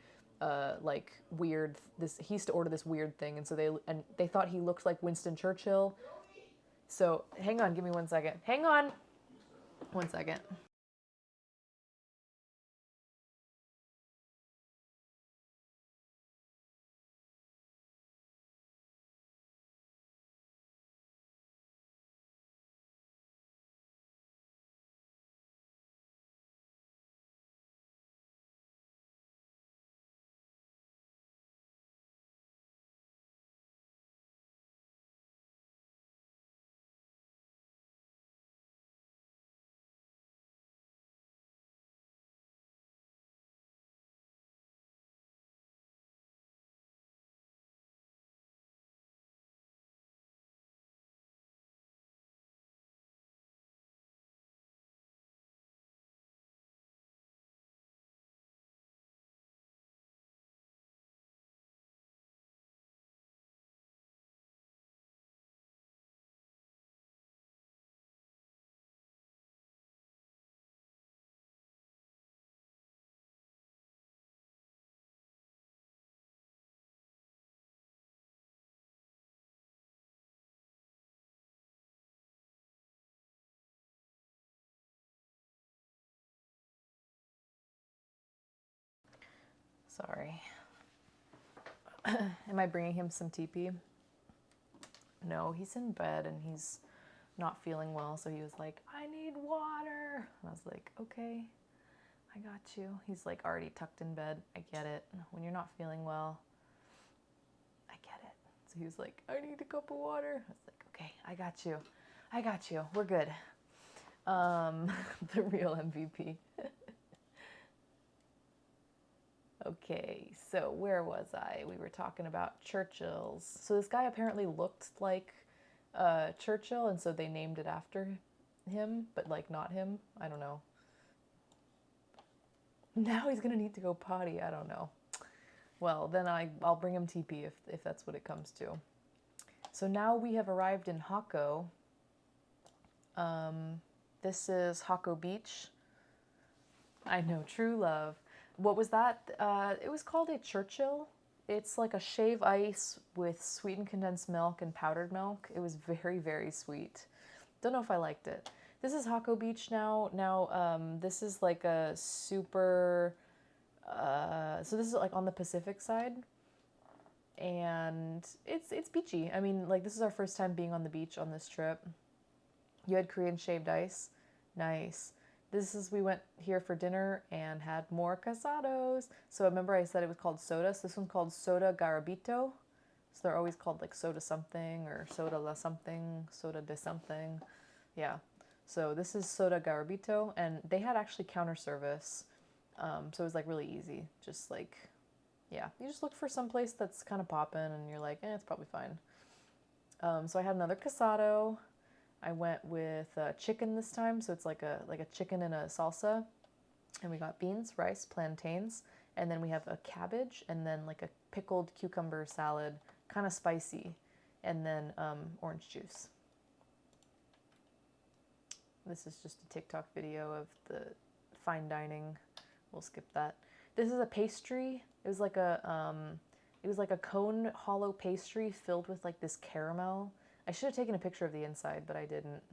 like weird he used to order this weird thing, and so they thought he looked like Winston Churchill. So, hang on, give me 1 second. Hang on. 1 second. Sorry. Am I bringing him some TP? No, he's in bed and he's not feeling well, so he was like, I need water. And I was like, okay, I got you. He's like already tucked in bed. I get it. When you're not feeling well, I get it. So he was like, I need a cup of water. I was like, okay, I got you. I got you. We're good. The real MVP. Okay, so where was I? We were talking about Churchills. So this guy apparently looked like Churchill, and so they named it after him, but like not him. I don't know. Now he's gonna need to go potty. I don't know. Well, then I'll bring him TP if that's what it comes to. So now we have arrived in Hako. This is Hako Beach. I know, true love. What was that? It was called a Churchill. It's like a shave ice with sweetened condensed milk and powdered milk. It was very, very sweet. Don't know if I liked it. This is Hako Beach now. Now, this is like a super... so this is like on the Pacific side. And it's beachy. I mean, like, this is our first time being on the beach on this trip. You had Korean shaved ice. Nice. We went here for dinner and had more casados. So remember I said it was called soda? So this one's called soda garabito. So they're always called like soda something or soda la something, soda de something. Yeah. So this is Soda Garabito, and they had actually counter service. So it was like really easy. Just like, yeah, you just look for some place that's kind of poppin', and you're like, it's probably fine. So I had another casado. I went with chicken this time, so it's like a chicken in a salsa. And we got beans, rice, plantains, and then we have a cabbage, and then like a pickled cucumber salad, kind of spicy, and then orange juice. This is just a TikTok video of the fine dining. We'll skip that. This is a pastry. It was like a cone hollow pastry filled with like this caramel. I should have taken a picture of the inside, but I didn't.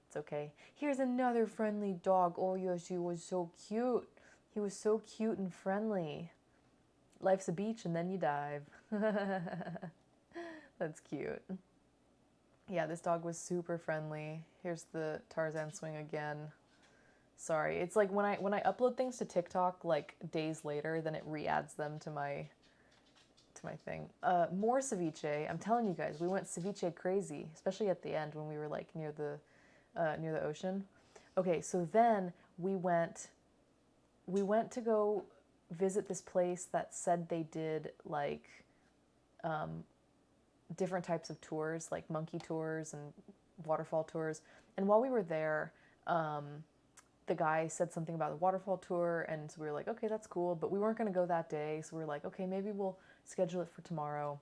It's okay. Here's another friendly dog. Oh yes, he was so cute. He was so cute and friendly. Life's a beach and then you dive. That's cute. Yeah, this dog was super friendly. Here's the Tarzan swing again. Sorry, it's like when I upload things to TikTok like days later, then it re-adds them to my thing. More ceviche. I'm telling you guys, we went ceviche crazy, especially at the end when we were like near the ocean. Okay, so then we went to go visit this place that said they did like different types of tours, like monkey tours and waterfall tours. And while we were there, the guy said something about the waterfall tour, and so we were like, okay, that's cool, but we weren't going to go that day, so we were like, okay, maybe we'll schedule it for tomorrow.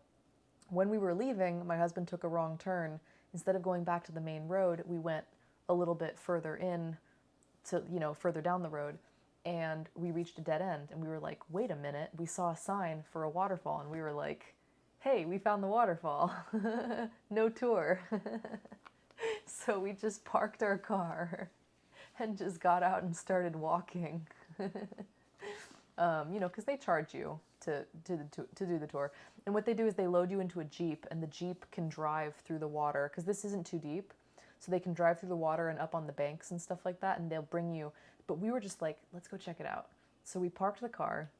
When we were leaving, my husband took a wrong turn. Instead of going back to the main road, we went a little bit further in to, further down the road, and we reached a dead end, and we were like, wait a minute, we saw a sign for a waterfall, and we were like, hey, we found the waterfall. No tour. So we just parked our car and just got out and started walking. Because they charge you to do the tour. And what they do is they load you into a Jeep, and the Jeep can drive through the water, because this isn't too deep. So they can drive through the water and up on the banks and stuff like that, and they'll bring you. But we were just like, let's go check it out. So we parked the car,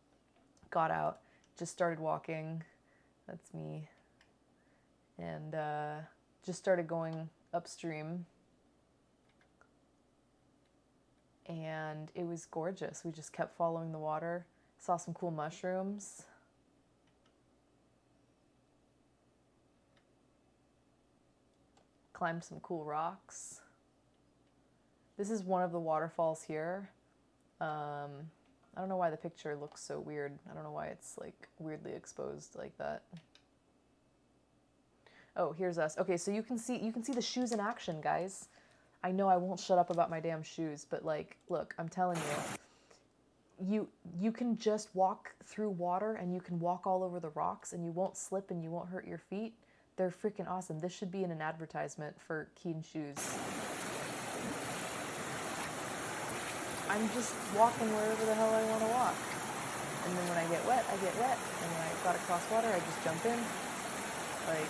got out, just started walking. That's me. And just started going upstream. And it was gorgeous. We just kept following the water. Saw some cool mushrooms. Climbed some cool rocks. This is one of the waterfalls here. I don't know why the picture looks so weird. I don't know why it's like weirdly exposed like that. Oh, here's us. Okay, so you can see the shoes in action, guys. I know I won't shut up about my damn shoes, but like, look, I'm telling you, you can just walk through water, and you can walk all over the rocks, and you won't slip and you won't hurt your feet. They're freaking awesome. This should be in an advertisement for Keen shoes. I'm just walking wherever the hell I want to walk. And then when I get wet, I get wet. And when I got across water, I just jump in. Like,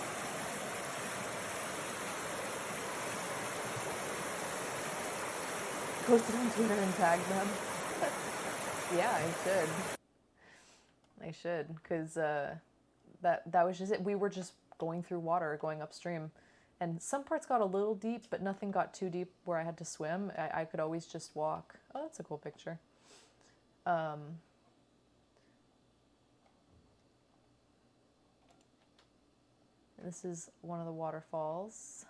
post it on Twitter and tag them. Yeah, I should, because that was just it. We were just going through water, going upstream, and some parts got a little deep, but nothing got too deep where I had to swim. I could always just walk. Oh, that's a cool picture. This is one of the waterfalls.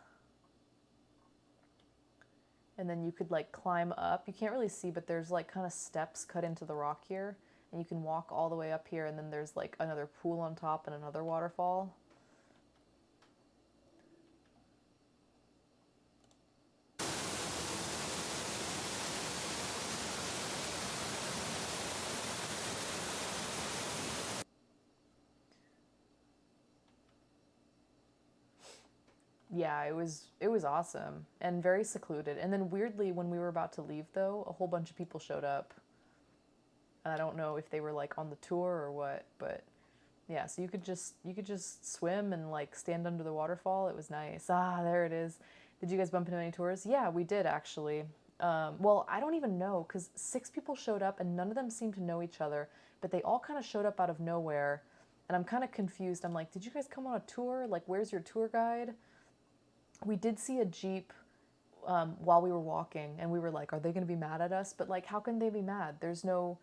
And then you could like climb up. You can't really see, but there's like kind of steps cut into the rock here. And you can walk all the way up here, and then there's like another pool on top and another waterfall. Yeah, it was awesome and very secluded. And then weirdly, when we were about to leave though, a whole bunch of people showed up. I don't know if they were like on the tour or what, but yeah, so you could just swim and like stand under the waterfall. It was nice. Ah, there it is. Did you guys bump into any tours? Yeah, we did actually. Well, I don't even know, because 6 people showed up and none of them seemed to know each other, but they all kind of showed up out of nowhere. And I'm kind of confused. I'm like, did you guys come on a tour? Like, where's your tour guide? We did see a Jeep while we were walking, and we were like, are they going to be mad at us? But like, how can they be mad? There's no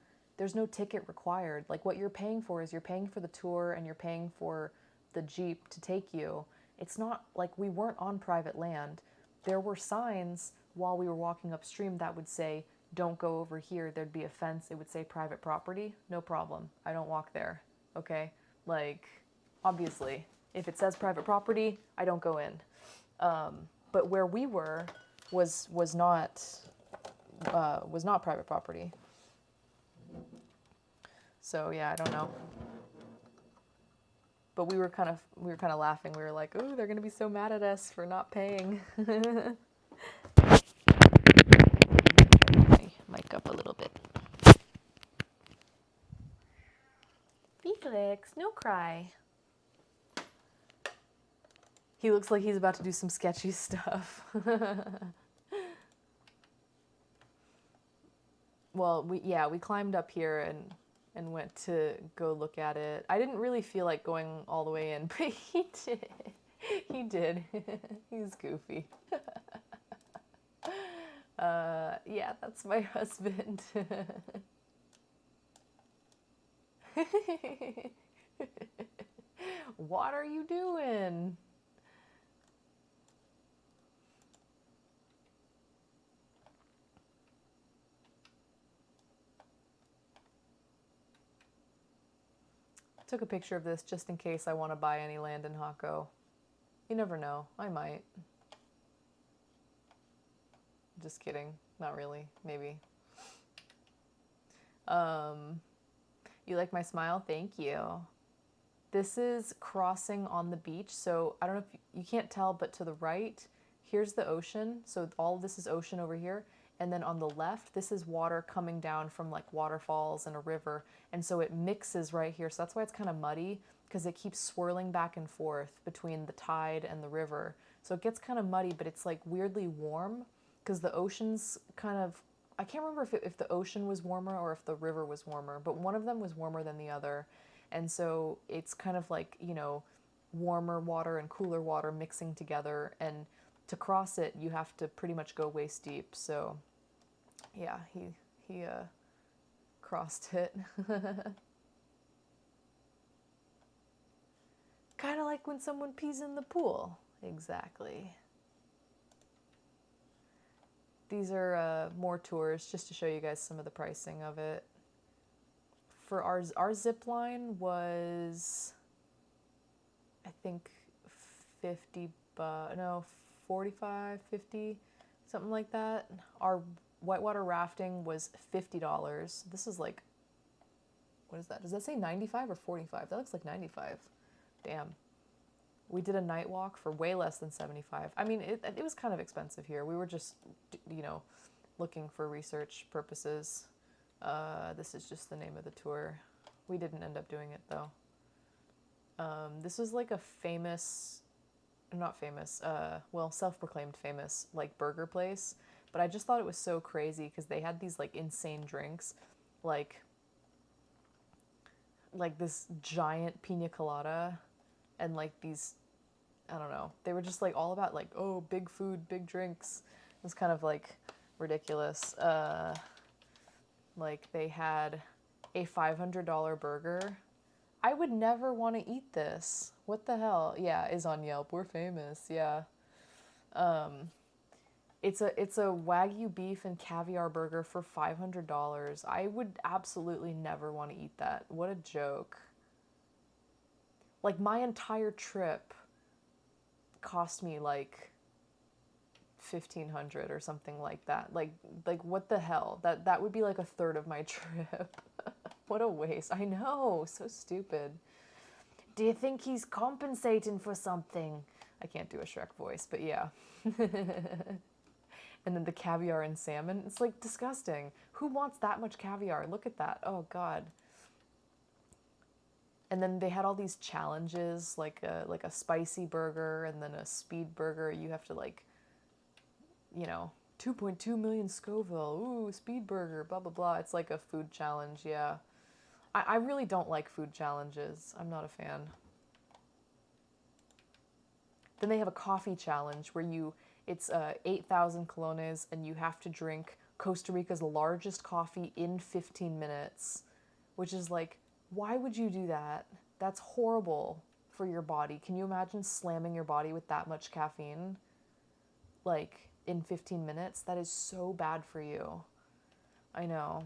ticket required. Like, what you're paying for is you're paying for the tour and you're paying for the Jeep to take you. It's not like we weren't on private land. There were signs while we were walking upstream that would say, don't go over here. There'd be a fence. It would say private property. No problem. I don't walk there. Okay? Like, obviously, if it says private property, I don't go in. But where we were was not private property. So yeah, I don't know. But we were kind of laughing. We were like, "Ooh, they're gonna be so mad at us for not paying." Mic up a little bit. Felix, no cry. He looks like he's about to do some sketchy stuff. Well, we climbed up here and went to go look at it. I didn't really feel like going all the way in, but he did. He did. He's goofy. Yeah, that's my husband. What are you doing? Took a picture of this just in case I want to buy any land in Hako. You never know. I might. Just kidding. Not really. Maybe. You like my smile? Thank you. This is crossing on the beach. So I don't know if you can't tell, but to the right, here's the ocean. So all of this is ocean over here. And then on the left, this is water coming down from like waterfalls and a river. And so it mixes right here. So that's why it's kind of muddy, because it keeps swirling back and forth between the tide and the river. So it gets kind of muddy, but it's like weirdly warm because the ocean's kind of, I can't remember if the ocean was warmer or if the river was warmer, but one of them was warmer than the other. And so it's kind of like, you know, warmer water and cooler water mixing together. And to cross it, you have to pretty much go waist deep. So yeah, he crossed it. Kind of like when someone pees in the pool. Exactly. These are more tours just to show you guys some of the pricing of it. For our zip line was, I think 45, 50, something like that. Our whitewater rafting was $50. This is like, what is that? Does that say 95 or 45? That looks like 95. Damn. We did a night walk for way less than 75. I mean, it was kind of expensive here. We were just, you know, looking for research purposes. This is just the name of the tour. We didn't end up doing it though. This was like a famous, not famous, well, self-proclaimed famous, like burger place. But I just thought it was so crazy because they had these like insane drinks, like this giant pina colada and like these, I don't know, they were just like all about like, oh, big food, big drinks. It was kind of like ridiculous. Like they had a $500 burger. I would never want to eat this. What the hell? Yeah, is on Yelp. We're famous. Yeah. It's a Wagyu beef and caviar burger for $500. I would absolutely never want to eat that. What a joke. Like my entire trip cost me like $1,500 or something like that. Like what the hell? That would be like a third of my trip. What a waste. I know, so stupid. Do you think he's compensating for something? I can't do a Shrek voice, but yeah. And then the caviar and salmon, it's like disgusting. Who wants that much caviar? Look at that. Oh God. And then they had all these challenges, like a spicy burger and then a speed burger. You have to like, you know, 2.2 million Scoville. Ooh, speed burger, blah, blah, blah. It's like a food challenge, yeah. I really don't like food challenges. I'm not a fan. Then they have a coffee challenge where you It's 8,000 colones, and you have to drink Costa Rica's largest coffee in 15 minutes, which is like, why would you do that? That's horrible for your body. Can you imagine slamming your body with that much caffeine? Like, in 15 minutes? That is so bad for you. I know.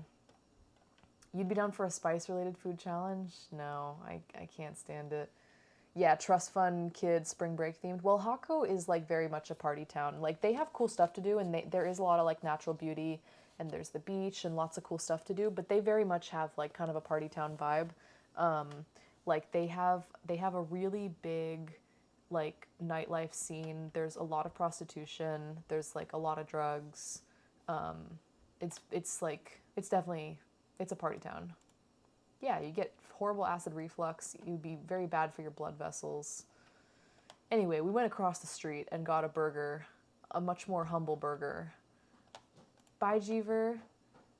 You'd be down for a spice-related food challenge? No, I can't stand it. Yeah, trust fund, kids, spring break themed. Well, Hako is like very much a party town. Like they have cool stuff to do, and there is a lot of like natural beauty, and there's the beach and lots of cool stuff to do. But they very much have like kind of a party town vibe. Like they have a really big like nightlife scene. There's a lot of prostitution. There's like a lot of drugs. It's a party town. Yeah, you get horrible acid reflux. You'd be very bad for your blood vessels. Anyway, we went across the street and got a burger, a much more humble burger. Bye, Jeever.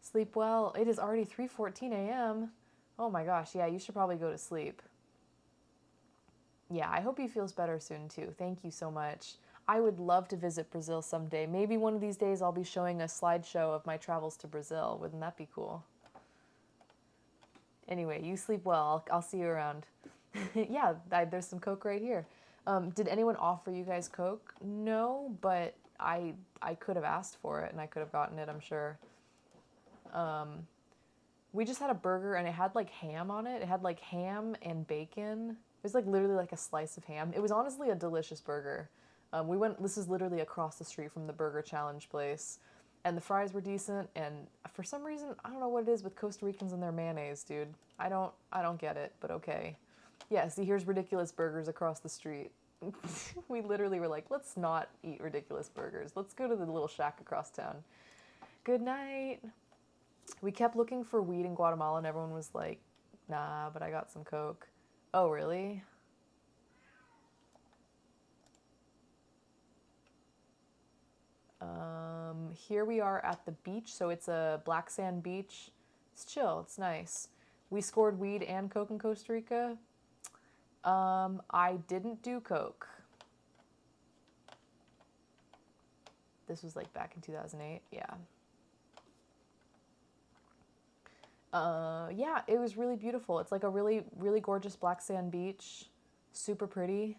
Sleep well. It is already 3:14 a.m. Oh my gosh, yeah, you should probably go to sleep. Yeah, I hope he feels better soon too. Thank you so much. I would love to visit Brazil someday. Maybe one of these days I'll be showing a slideshow of my travels to Brazil. Wouldn't that be cool? Anyway, you sleep well. I'll see you around. Yeah, there's some Coke right here. Did anyone offer you guys Coke? No, but I could have asked for it and I could have gotten it, I'm sure. We just had a burger and it had like ham on it. It had like ham and bacon. It was like literally like a slice of ham. It was honestly a delicious burger. This is literally across the street from the Burger Challenge place. And the fries were decent, and for some reason, I don't know what it is with Costa Ricans and their mayonnaise, dude. I don't get it, but okay. Yeah, see, here's ridiculous burgers across the street. We literally were like, let's not eat ridiculous burgers. Let's go to the little shack across town. Good night. We kept looking for weed in Guatemala, and everyone was like, nah, but I got some Coke. Oh, really? Here we are at the beach, so it's a black sand beach. It's chill, it's nice. We scored weed and Coke in Costa Rica. I didn't do Coke. This was like back in 2008, yeah. Yeah, it was really beautiful. It's like a really, really gorgeous black sand beach. Super pretty.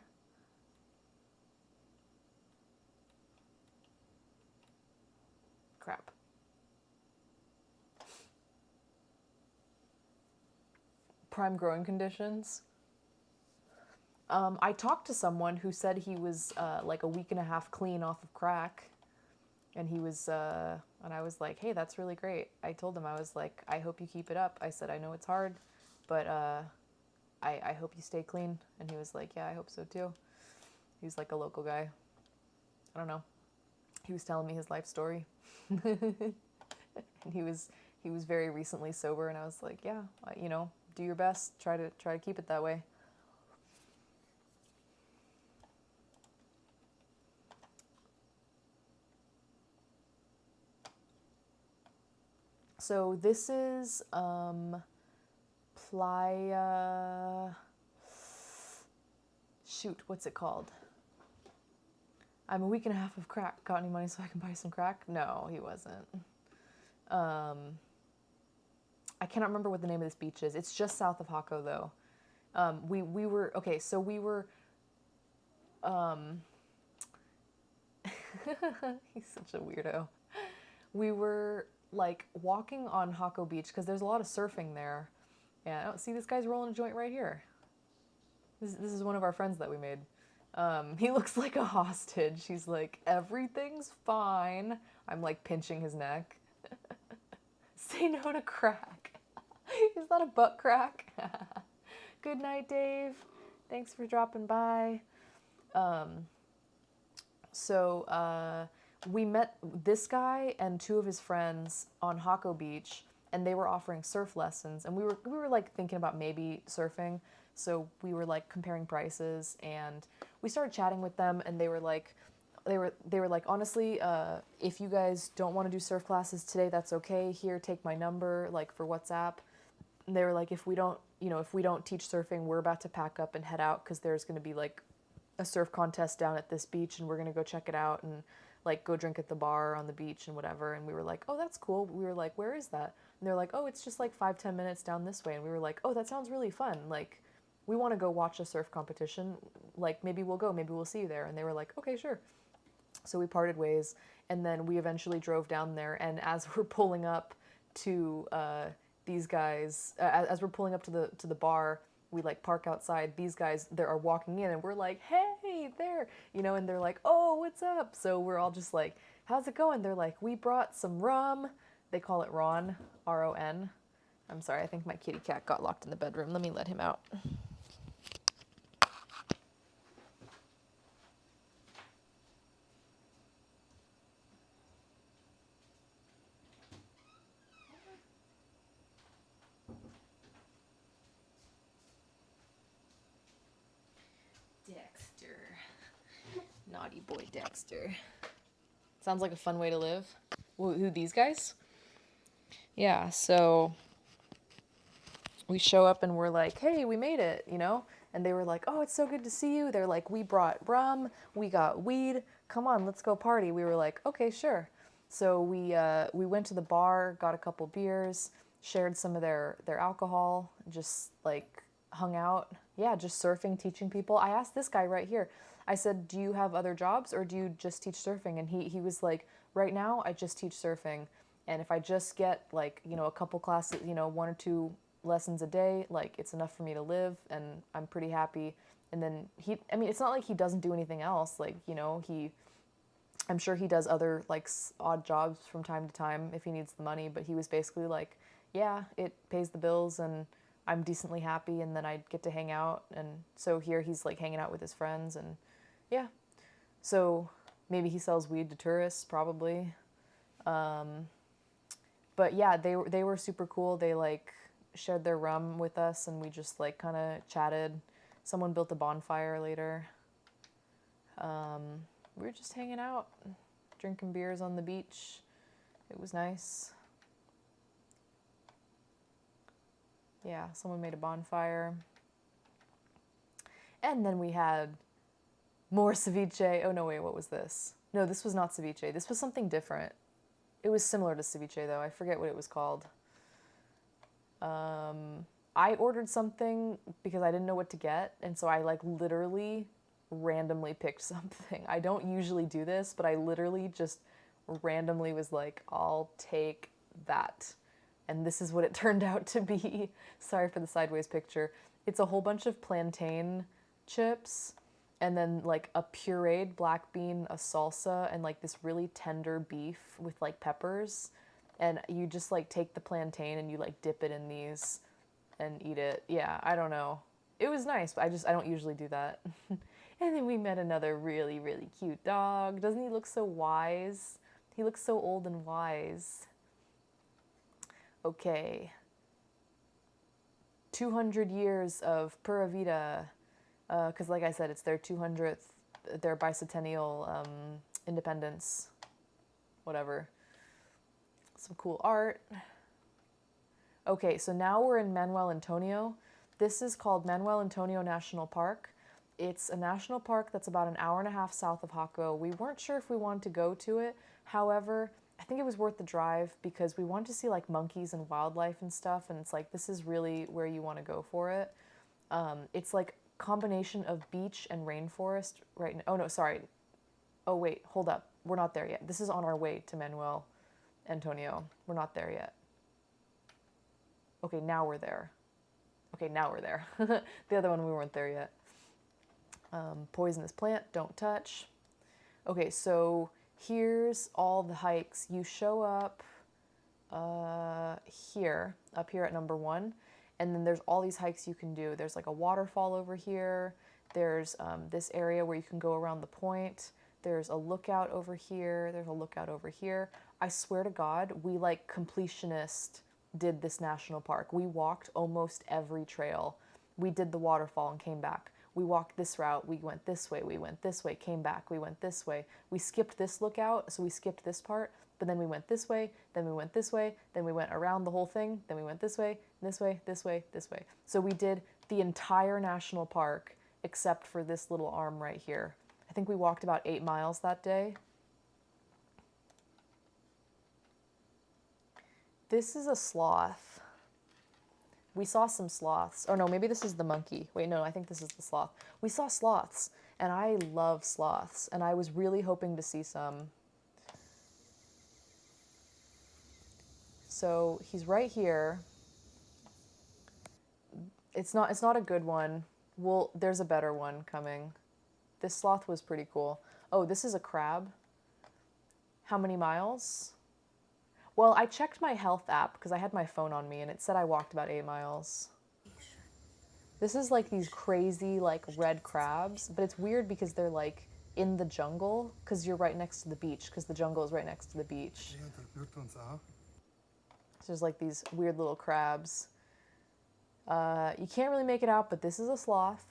Crap. Prime growing conditions. I talked to someone who said he was like a week and a half clean off of crack. And he was, and I was like, hey, that's really great. I told him, I was like, I hope you keep it up. I said, I know it's hard, but I hope you stay clean. And he was like, yeah, I hope so too. He's like a local guy. I don't know. He was telling me his life story. And he was very recently sober, and I was like, yeah, you know, do your best. Try to keep it that way. So this is Playa. Shoot, what's it called? I'm a week and a half of crack. Got any money so I can buy some crack? No, he wasn't. I cannot remember what the name of this beach is. It's just south of Hako, though. We were okay. So we were. He's such a weirdo. We were like walking on Hako Beach because there's a lot of surfing there. Yeah, oh, see, this guy's rolling a joint right here. This is one of our friends that we made. He looks like a hostage. He's like, everything's fine. I'm like pinching his neck. Say no to crack. Is that a butt crack? Good night, Dave. Thanks for dropping by. We met this guy and two of his friends on Hako Beach, and they were offering surf lessons, and we were like thinking about maybe surfing. So we were like comparing prices, and we started chatting with them, and they were like, honestly, if you guys don't want to do surf classes today, that's okay. Here, take my number, like for WhatsApp. And they were like, if we don't teach surfing, we're about to pack up and head out because there's going to be like a surf contest down at this beach, and we're going to go check it out. And like go drink at the bar on the beach and whatever. And we were like, oh, that's cool. We were like, where is that? And they're like, oh, it's just like 5-10 minutes down this way. And we were like, oh, that sounds really fun. Like, we want to go watch a surf competition. Like, maybe we'll go. Maybe we'll see you there. And they were like, okay, sure. So we parted ways, and then we eventually drove down there. And as we're pulling up to these guys, as we're pulling up to the bar, we like park outside. These guys there are walking in, and we're like, hey, there, you know, and they're like, oh, what's up? So we're all just like, how's it going? They're like, we brought some rum. They call it Ron, R-O-N. I'm sorry, I think my kitty cat got locked in the bedroom. Let me let him out. Dexter. Naughty boy Dexter. Sounds like a fun way to live. Who, these guys? Yeah, so we show up and we're like, hey, we made it, you know? And they were like, oh, it's so good to see you. They're like, we brought rum, we got weed, come on, let's go party. We were like, okay, sure. So we went to the bar, got a couple beers, shared some of their alcohol, just like hung out. Yeah, just surfing, teaching people. I asked this guy right here, I said, do you have other jobs or do you just teach surfing? And he was like, right now I just teach surfing. And if I just get like, you know, a couple classes, you know, 1 or 2 lessons a day, like it's enough for me to live and I'm pretty happy. And then I mean, it's not like he doesn't do anything else. Like, you know, I'm sure he does other like odd jobs from time to time if he needs the money, but he was basically like, yeah, it pays the bills and I'm decently happy and then I get to hang out. And so here he's like hanging out with his friends and yeah. So maybe he sells weed to tourists, probably. But yeah, they were super cool. They like shared their rum with us and we just like kind of chatted. Someone built a bonfire later. We were just hanging out, drinking beers on the beach. It was nice. Yeah, someone made a bonfire. And then we had more ceviche. Oh no, wait, what was this? No, this was not ceviche. This was something different. It was similar to ceviche though. I forget what it was called. I ordered something because I didn't know what to get, and so I like literally randomly picked something. I don't usually do this, but I literally just randomly was like, I'll take that. And this is what it turned out to be. Sorry for the sideways picture. It's a whole bunch of plantain chips and then like a pureed black bean, a salsa, and like this really tender beef with like peppers. And you just like take the plantain and you like dip it in these and eat it. Yeah, I don't know. It was nice, but I don't usually do that. And then we met another really, really cute dog. Doesn't he look so wise? He looks so old and wise. Okay. 200 years of Pura Vida. Because like I said, it's their 200th, their bicentennial independence. Whatever. Some cool art. Okay, so now we're in Manuel Antonio. This is called Manuel Antonio National Park. It's a national park that's about an hour and a half south of Jaco. We weren't sure if we wanted to go to it. However, I think it was worth the drive because we wanted to see like monkeys and wildlife and stuff. And it's like, this is really where you want to go for it. It's like combination of beach and rainforest right now. Oh no, sorry. Oh wait, hold up. We're not there yet. This is on our way to Manuel Antonio. We're not there yet. Okay, now we're there. Okay, now we're there. The other one, we weren't there yet. Poisonous plant, don't touch. Okay, so here's all the hikes. You show up here, up here at number 1, and then there's all these hikes you can do. There's like a waterfall over here. There's this area where you can go around the point. There's a lookout over here. There's a lookout over here. I swear to God, we like completionist did this national park. We walked almost every trail. We did the waterfall and came back. We walked this route, we went this way, we went this way, came back, we went this way. We skipped this lookout, so we skipped this part, but then we went this way, then we went this way, then we went around the whole thing, then we went this way, this way, this way, this way. So we did the entire national park except for this little arm right here. I think we walked about 8 miles that day. This is a sloth. We saw some sloths. Oh no, maybe this is the monkey. Wait, no, I think this is the sloth. We saw sloths, and I love sloths, and I was really hoping to see some. So he's right here. It's not a good one. Well, there's a better one coming. This sloth was pretty cool. Oh, this is a crab. How many miles? Well, I checked my health app because I had my phone on me and it said I walked about 8 miles. This is like these crazy like red crabs, but it's weird because they're like in the jungle because you're right next to the beach because the jungle is right next to the beach. So there's like these weird little crabs. You can't really make it out, but this is a sloth.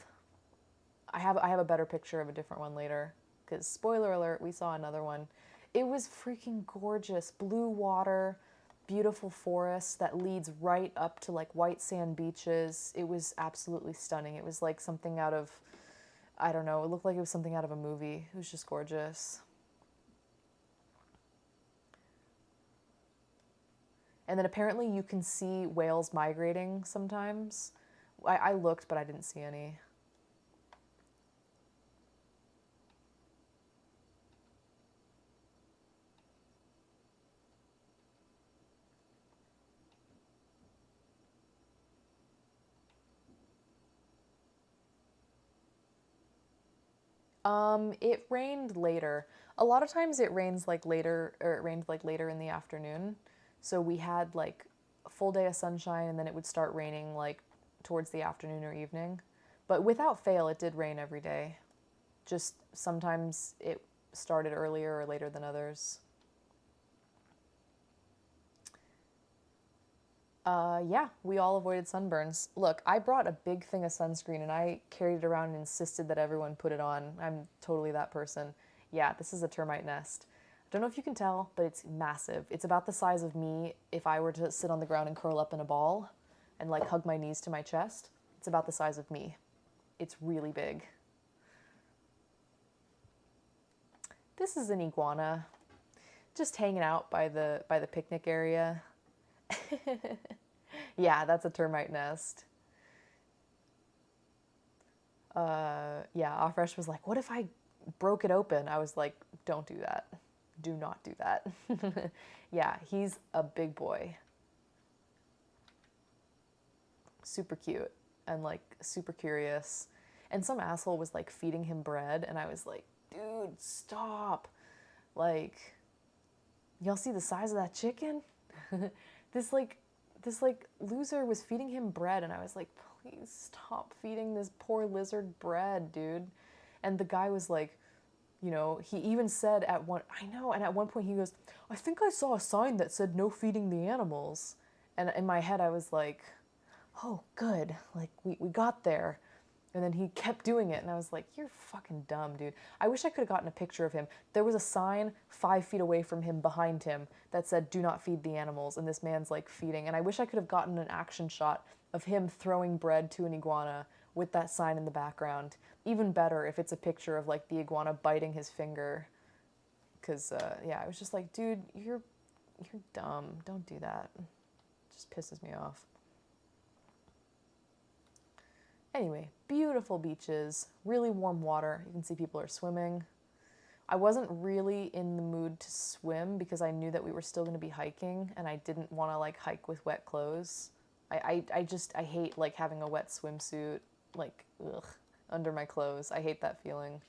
I have a better picture of a different one later because spoiler alert, we saw another one. It was freaking gorgeous. Blue water, beautiful forest that leads right up to like white sand beaches. It was absolutely stunning. It was like something out of, I don't know, it looked like it was something out of a movie. It was just gorgeous. And then apparently you can see whales migrating sometimes. I looked, but I didn't see any. It rained later. A lot of times it rains like later, or it rained like later in the afternoon. So we had like a full day of sunshine and then it would start raining like towards the afternoon or evening. But without fail, it did rain every day. Just sometimes it started earlier or later than others. Yeah, we all avoided sunburns. Look, I brought a big thing of sunscreen and I carried it around and insisted that everyone put it on. I'm totally that person. Yeah, this is a termite nest. I don't know if you can tell, but it's massive. It's about the size of me if I were to sit on the ground and curl up in a ball and like hug my knees to my chest. It's about the size of me. It's really big. This is an iguana, just hanging out by the picnic area. Yeah, that's a termite nest. Yeah, Afresh was like, what if I broke it open? I was like, don't do that. Do not do that. Yeah, he's a big boy. Super cute and like super curious. And some asshole was like feeding him bread and I was like, dude, stop. Like, y'all see the size of that chicken? This loser was feeding him bread and I was like, please stop feeding this poor lizard bread, dude. And the guy was like, you know, he even said at one point he goes, I think I saw a sign that said no feeding the animals. And in my head I was like, oh, good, like we got there. And then he kept doing it and I was like, you're fucking dumb, dude. I wish I could have gotten a picture of him. There was a sign 5 feet away from him behind him that said do not feed the animals, and this man's like feeding. And I wish I could have gotten an action shot of him throwing bread to an iguana with that sign in the background. Even better if it's a picture of like the iguana biting his finger. Cause yeah, I was just like, dude, you're dumb. Don't do that. It just pisses me off. Anyway, beautiful beaches, really warm water. You can see people are swimming. I wasn't really in the mood to swim because I knew that we were still going to be hiking and I didn't want to like hike with wet clothes. I hate like having a wet swimsuit like under my clothes. I hate that feeling.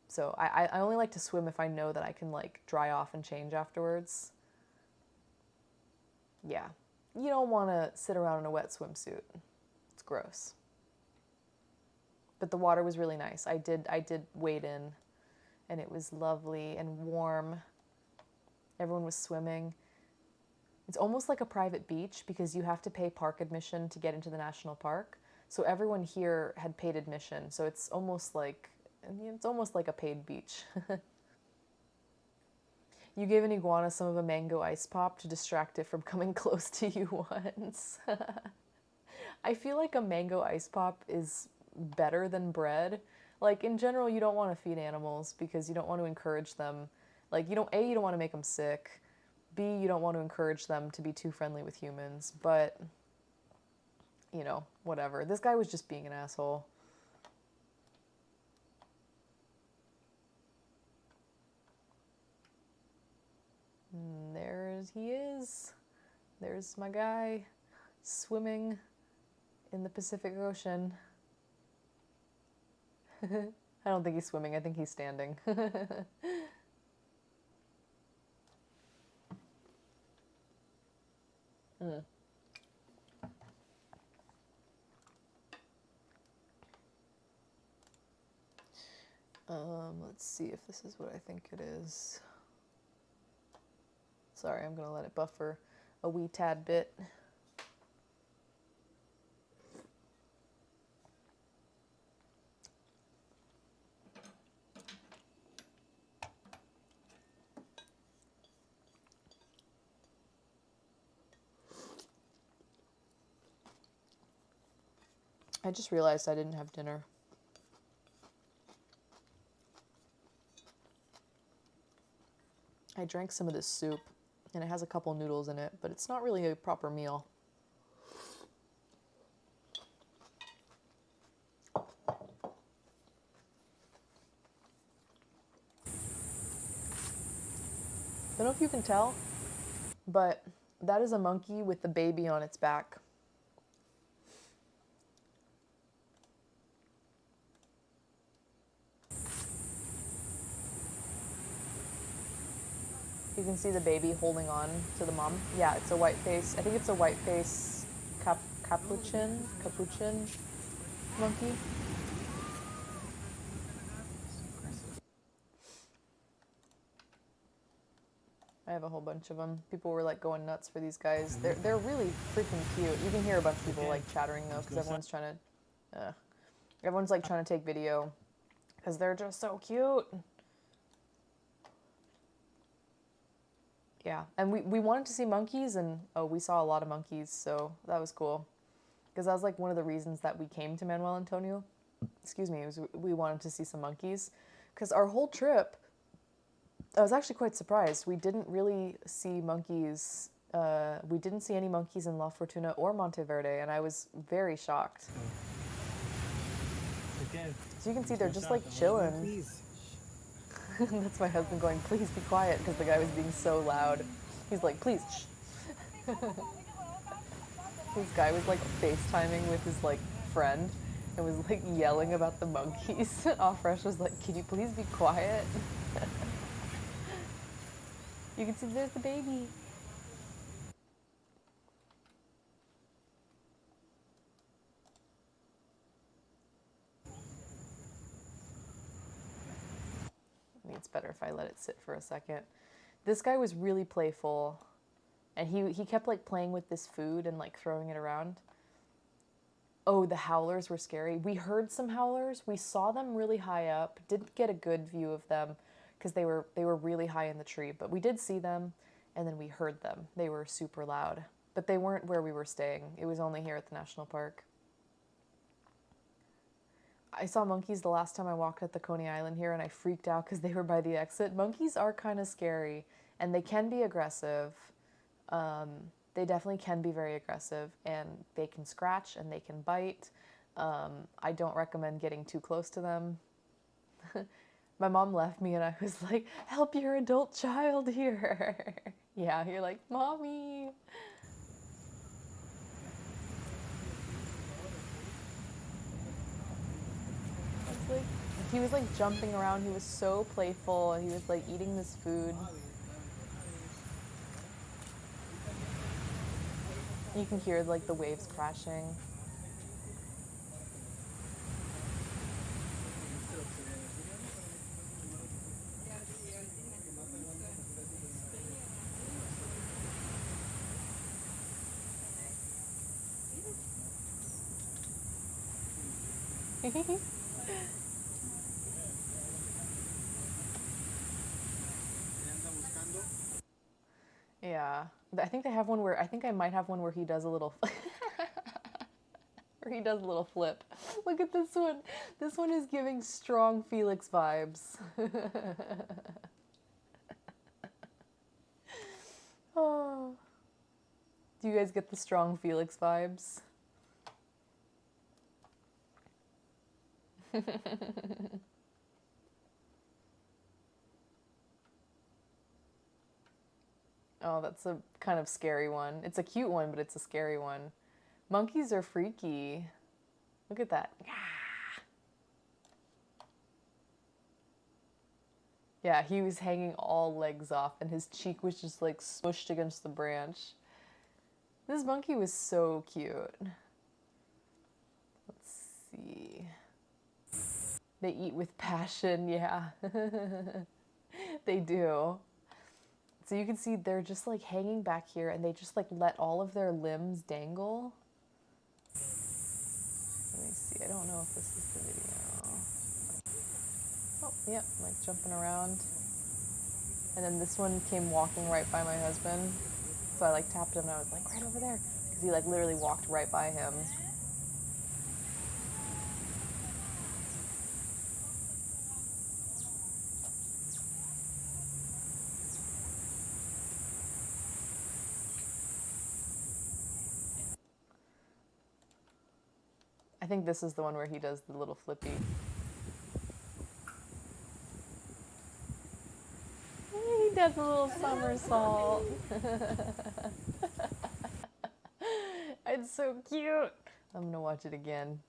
So I only like to swim if I know that I can like dry off and change afterwards. Yeah, you don't want to sit around in a wet swimsuit. It's gross. But the water was really nice. I did wade in, and it was lovely and warm. Everyone was swimming. It's almost like a private beach because you have to pay park admission to get into the national park. So everyone here had paid admission. So it's almost like a paid beach. You gave an iguana some of a mango ice pop to distract it from coming close to you once. I feel like a mango ice pop is better than bread. Like in general, you don't want to feed animals because you don't want to encourage them. Like you don't want to make them sick, B, you don't want to encourage them to be too friendly with humans, but, you know, whatever. This guy was just being an asshole. And there he is. There's my guy swimming in the Pacific Ocean. I don't think he's swimming, I think he's standing. Let's see if this is what I think it is. Sorry, I'm gonna let it buffer a wee tad bit. I just realized I didn't have dinner. I drank some of this soup, and it has a couple noodles in it, but it's not really a proper meal. I don't know if you can tell, but that is a monkey with the baby on its back. You can see the baby holding on to the mom. Yeah, it's a white face. I think it's a white face capuchin monkey. I have a whole bunch of them. People were like going nuts for these guys. They're really freaking cute. You can hear a bunch of people like chattering though, because everyone's trying to take video, because they're just so cute. Yeah, and we wanted to see monkeys, and we saw a lot of monkeys, so that was cool. Because that was like one of the reasons that we came to Manuel Antonio. Excuse me, was we wanted to see some monkeys. Because our whole trip, I was actually quite surprised. We didn't really see monkeys. We didn't see any monkeys in La Fortuna or Monteverde, and I was very shocked. So you can see they're just like chilling. That's my husband going, please be quiet, because the guy was being so loud. He's like, please, shh. This guy was like FaceTiming with his like friend and was like yelling about the monkeys. Fresh was like, can you please be quiet? You can see there's the baby. It's better if I let it sit for a second. This guy was really playful, and he kept like playing with this food and like throwing it around. Oh, the howlers were scary. We heard some howlers. We saw them really high up. Didn't get a good view of them because they were really high in the tree, but we did see them, and then we heard them. They were super loud, but they weren't where we were staying. It was only here at the national park. I saw monkeys the last time I walked at the Coney Island here, and I freaked out because they were by the exit. Monkeys are kind of scary, and they can be aggressive. They definitely can be very aggressive, and they can scratch and they can bite. I don't recommend getting too close to them. My mom left me, and I was like, help your adult child here. Yeah, you're like, mommy. Like, he was like jumping around. He was so playful, and he was like eating this food. You can hear like the waves crashing. Yeah, I think they have one where, I think I might have one where he does a little, where he does a little flip. Look at this one. This one is giving strong Felix vibes. Oh. Do you guys get the strong Felix vibes? Oh, that's a kind of scary one. It's a cute one, but it's a scary one. Monkeys are freaky. Look at that. Yeah, he was hanging all legs off and his cheek was just like smushed against the branch. This monkey was so cute. Let's see. They eat with passion, yeah. They do. So you can see they're just like hanging back here and they just like let all of their limbs dangle. Let me see, I don't know if this is the video. Oh, yeah, like jumping around. And then this one came walking right by my husband. So I like tapped him and I was like, right over there. Because he like literally walked right by him. I think this is the one where he does the little flippy. He does a little somersault. It's so cute. I'm gonna watch it again.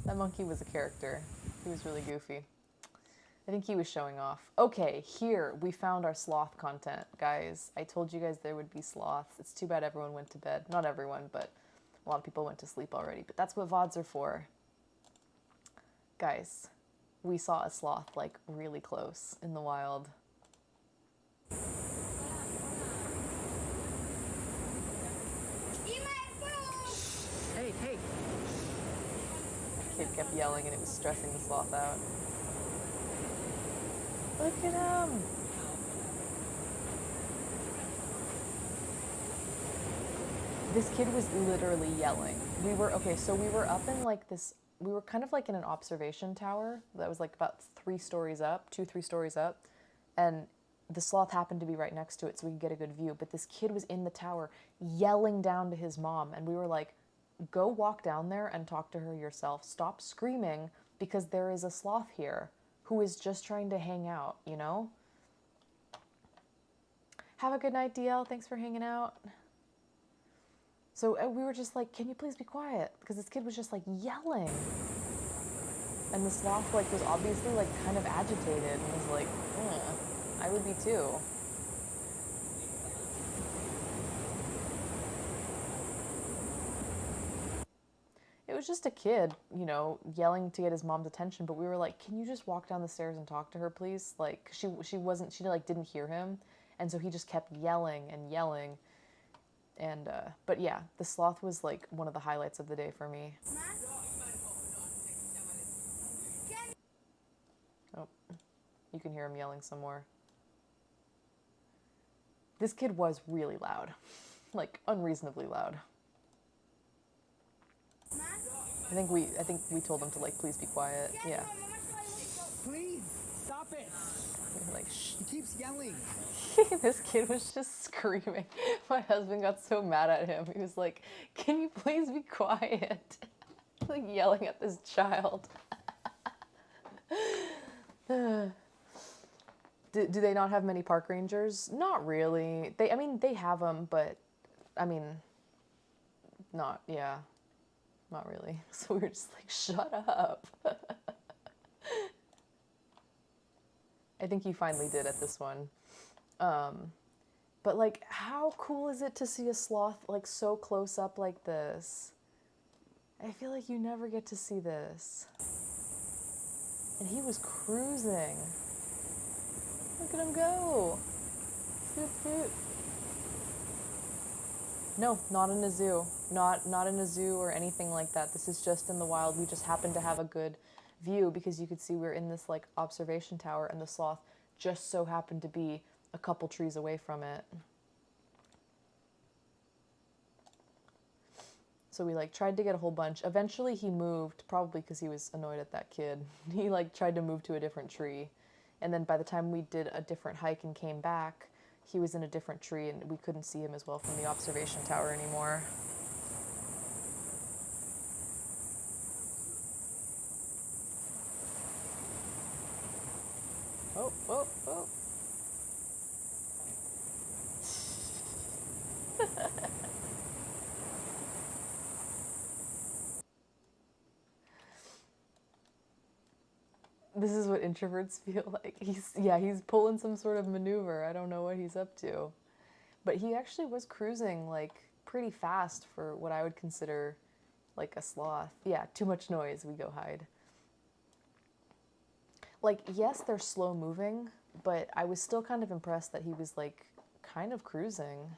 That monkey was a character. He was really goofy. I think he was showing off. Okay, here we found our sloth content, guys. I told you guys there would be sloths. It's too bad everyone went to bed. Not everyone, but a lot of people went to sleep already. But that's what VODs are for. Guys, we saw a sloth like really close in the wild. Hey, hey. Kid kept yelling and it was stressing the sloth out. Look at him! This kid was literally yelling. We were up in like this, we were kind of like in an observation tower that was like about 3 stories up, 2-3 stories up, and the sloth happened to be right next to it so we could get a good view, but this kid was in the tower yelling down to his mom, and we were like, go walk down there and talk to her yourself. Stop screaming because there is a sloth here who is just trying to hang out, you know? Have a good night, DL. Thanks for hanging out. So we were just like, can you please be quiet? Because this kid was just like yelling. And the sloth like was obviously like kind of agitated and was like, I would be too. It was just a kid, you know, yelling to get his mom's attention, but we were like, can you just walk down the stairs and talk to her, please? Like, she like didn't hear him, and so he just kept yelling and yelling. And, but yeah, the sloth was like one of the highlights of the day for me. Oh, you can hear him yelling some more. This kid was really loud, like unreasonably loud. I think we told him to like please be quiet. Yeah. Please, stop it. Like shh. He keeps yelling. This kid was just screaming. My husband got so mad at him. He was like, "Can you please be quiet?" Like yelling at this child. Do they not have many park rangers? Not really. I mean, they have them, but I mean, not really. So we were just like, shut up. I think he finally did at this one. But like, how cool is it to see a sloth like so close up like this? I feel like you never get to see this. And he was cruising. Look at him go. Scoot, scoot. No, not in a zoo. Not in a zoo or anything like that. This is just in the wild. We just happened to have a good view because you could see we're in this like observation tower and the sloth just so happened to be a couple trees away from it. So we like tried to get a whole bunch. Eventually he moved, probably because he was annoyed at that kid. He like tried to move to a different tree. And then by the time we did a different hike and came back, he was in a different tree and we couldn't see him as well from the observation tower anymore. Oh, oh, oh. This is what introverts feel like. He's pulling some sort of maneuver. I don't know what he's up to. But he actually was cruising like pretty fast for what I would consider like a sloth. Yeah, too much noise, we go hide. Like, yes, they're slow moving, but I was still kind of impressed that he was like kind of cruising.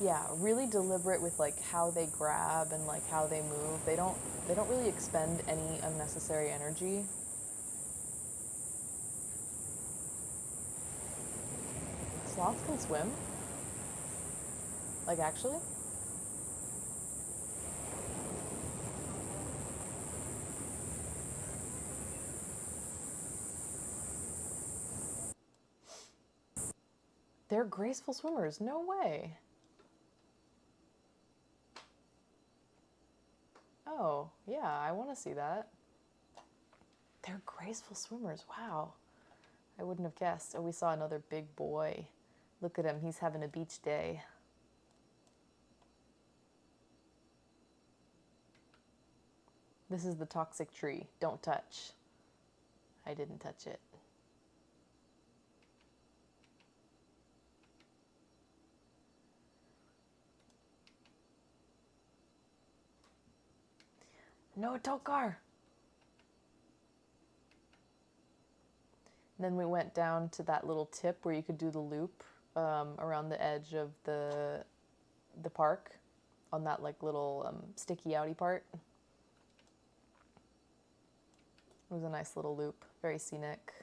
Yeah, really deliberate with like how they grab and like how they move. They don't really expend any unnecessary energy. Sloths can swim? Like actually? They're graceful swimmers. No way. Oh, yeah, I want to see that. They're graceful swimmers. Wow. I wouldn't have guessed. Oh, we saw another big boy. Look at him. He's having a beach day. This is the toxic tree. Don't touch. I didn't touch it. No, Tokar! Then we went down to that little tip where you could do the loop around the edge of the park on that like little sticky outy part. It was a nice little loop, very scenic.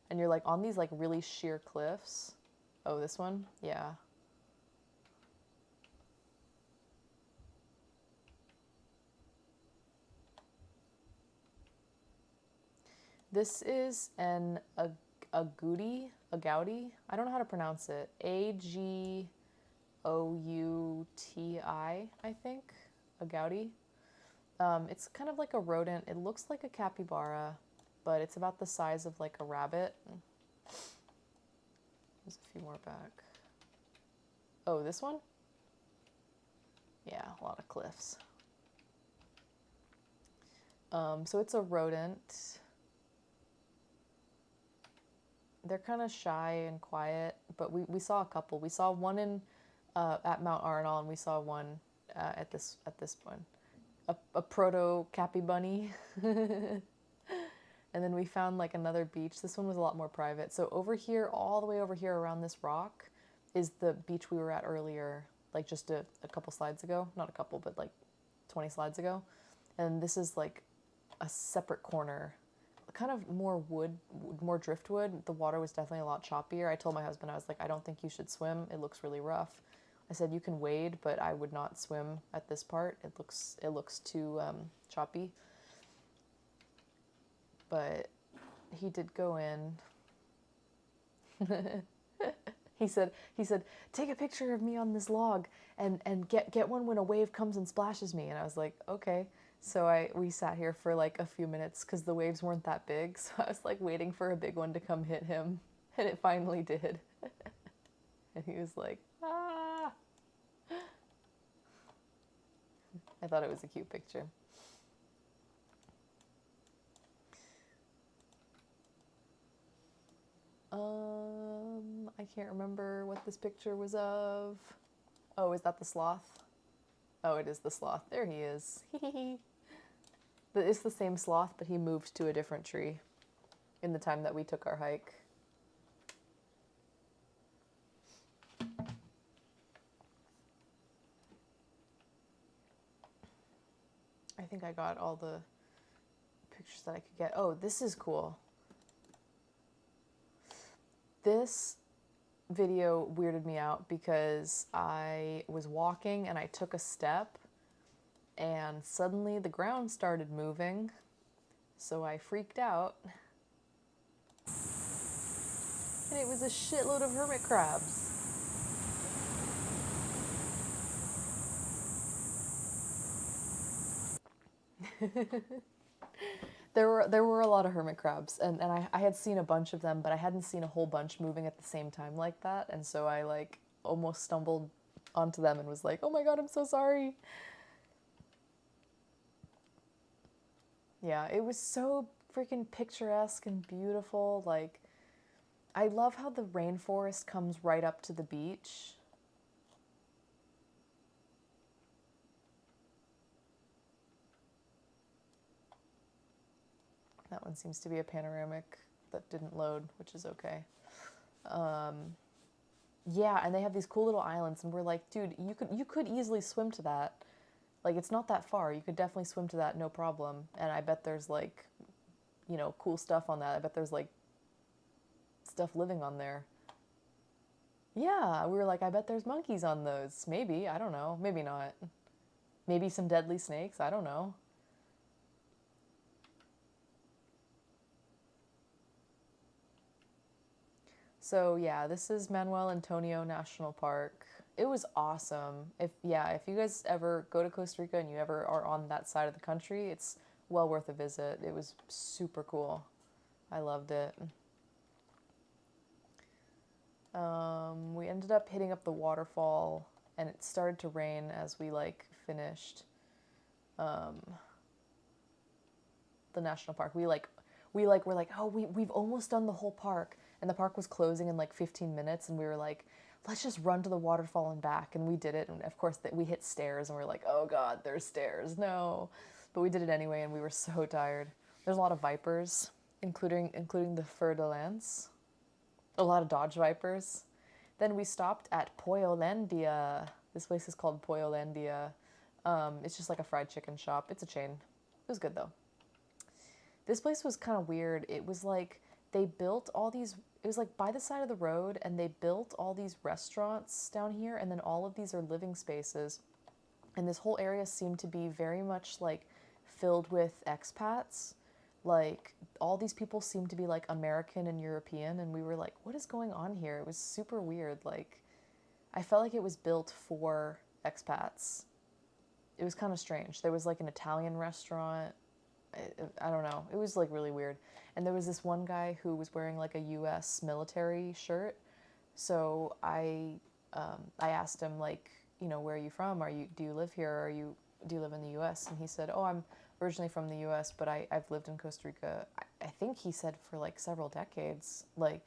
And you're like on these like really sheer cliffs. Oh, this one? Yeah. This is an agouti. I don't know how to pronounce it. Agouti, I think. Agouti. It's kind of like a rodent. It looks like a capybara, but it's about the size of like a rabbit. There's a few more back. Oh, this one? Yeah, a lot of cliffs. So it's a rodent. They're kind of shy and quiet, but we saw a couple. We saw one in at Mount Arnold, and we saw one at this one. A proto cappy bunny. And then we found like another beach. This one was a lot more private. So over here, all the way over here around this rock is the beach we were at earlier, like just a couple slides ago. Not a couple, but like 20 slides ago. And this is like a separate corner, kind of more wood, more driftwood. The water was definitely a lot choppier. I told my husband, I was like, I don't think you should swim. It looks really rough. I said, you can wade, but I would not swim at this part. It looks too choppy. But he did go in. He said, take a picture of me on this log and get one when a wave comes and splashes me. And I was like, okay. So we sat here for like a few minutes because the waves weren't that big. So I was like waiting for a big one to come hit him. And it finally did. And he was like, ah. I thought it was a cute picture. I can't remember what this picture was of. Oh, is that the sloth? Oh, it is the sloth. There he is. It's the same sloth, but he moved to a different tree in the time that we took our hike. I think I got all the pictures that I could get. Oh, this is cool. This video weirded me out because I was walking and I took a step and suddenly the ground started moving, so I freaked out. And it was a shitload of hermit crabs. There were a lot of hermit crabs, and I had seen a bunch of them, but I hadn't seen a whole bunch moving at the same time like that, and so I like almost stumbled onto them and was like, oh my god, I'm so sorry. Yeah, it was so freaking picturesque and beautiful. Like, I love how the rainforest comes right up to the beach. That one seems to be a panoramic that didn't load, which is okay. Yeah, and they have these cool little islands, and we're like, dude, you could easily swim to that. Like, it's not that far. You could definitely swim to that, no problem. And I bet there's like, you know, cool stuff on that. I bet there's like stuff living on there. Yeah, we were like, I bet there's monkeys on those. Maybe, I don't know. Maybe not. Maybe some deadly snakes. I don't know. So yeah, this is Manuel Antonio National Park. It was awesome. If you guys ever go to Costa Rica and you ever are on that side of the country, it's well worth a visit. It was super cool. I loved it. We ended up hitting up the waterfall, and it started to rain as we like finished the national park. We were like, oh, we've almost done the whole park. And the park was closing in like 15 minutes, and we were like, let's just run to the waterfall and back. And we did it, and of course we hit stairs, and we were like, oh god, there's stairs, no. But we did it anyway, and we were so tired. There's a lot of vipers, including the fer de lance. A lot of Dodge vipers. Then we stopped at Pollolandia. This place is called Pollolandia. It's just like a fried chicken shop. It's a chain. It was good though. This place was kind of weird. It was like they built all these, it was like by the side of the road, and they built all these restaurants down here, and then all of these are living spaces. And this whole area seemed to be very much like filled with expats. Like all these people seemed to be like American and European, and we were like, what is going on here? It was super weird. Like, I felt like it was built for expats. It was kind of strange. There was like an Italian restaurant. I don't know. It was like really weird. And there was this one guy who was wearing like a U.S. military shirt. So I asked him, like, you know, where are you from? Do you live here? Or do you live in the U.S.? And he said, oh, I'm originally from the U.S., but I've lived in Costa Rica, I think he said for like several decades, like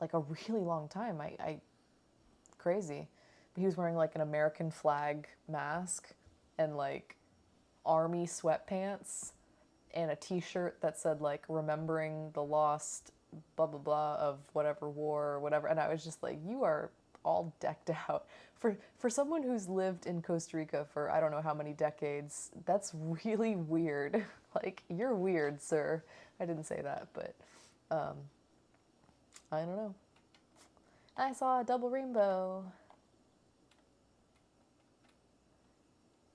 a really long time. Crazy. But he was wearing like an American flag mask and like army sweatpants and a t-shirt that said like remembering the lost blah blah blah of whatever war or whatever, and I was just like, you are all decked out for someone who's lived in Costa Rica for I don't know how many decades. That's really weird. Like, you're weird, sir. I didn't say that, but I don't know. I saw a double rainbow.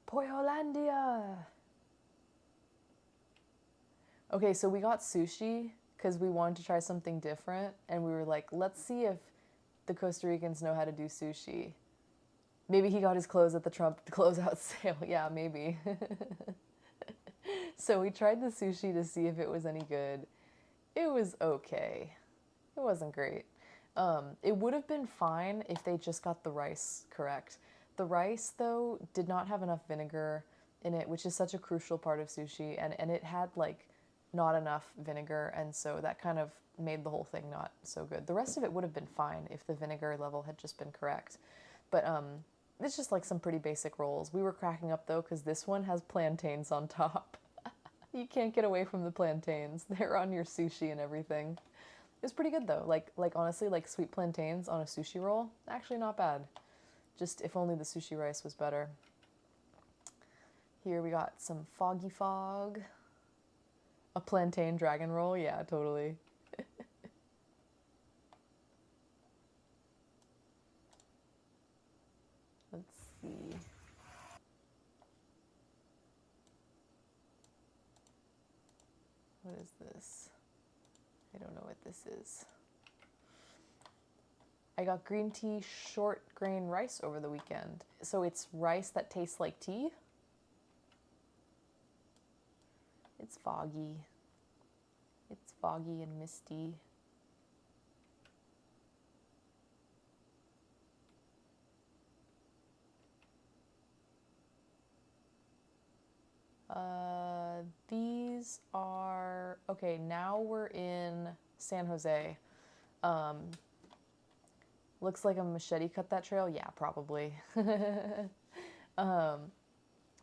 Pollolandia. Okay, so we got sushi because we wanted to try something different, and we were like, let's see if the Costa Ricans know how to do sushi. Maybe he got his clothes at the Trump closeout sale. Yeah, maybe. So we tried the sushi to see if it was any good. It was okay. It wasn't great. It would have been fine if they just got the rice correct. The rice, though, did not have enough vinegar in it, which is such a crucial part of sushi, and it had, like, not enough vinegar, and so that kind of made the whole thing not so good. The rest of it would have been fine if the vinegar level had just been correct. But it's just like some pretty basic rolls. We were cracking up, though, because this one has plantains on top. You can't get away from the plantains. They're on your sushi and everything. It was pretty good, though. Like honestly, like sweet plantains on a sushi roll, actually not bad. Just if only the sushi rice was better. Here we got some foggy fog. A plantain dragon roll? Yeah, totally. see. What is this? I don't know what this is. I got green tea short grain rice over the weekend. So it's rice that tastes like tea? It's foggy. It's foggy and misty. These are, okay, now we're in San Jose. Looks like a machete cut that trail. Yeah, probably.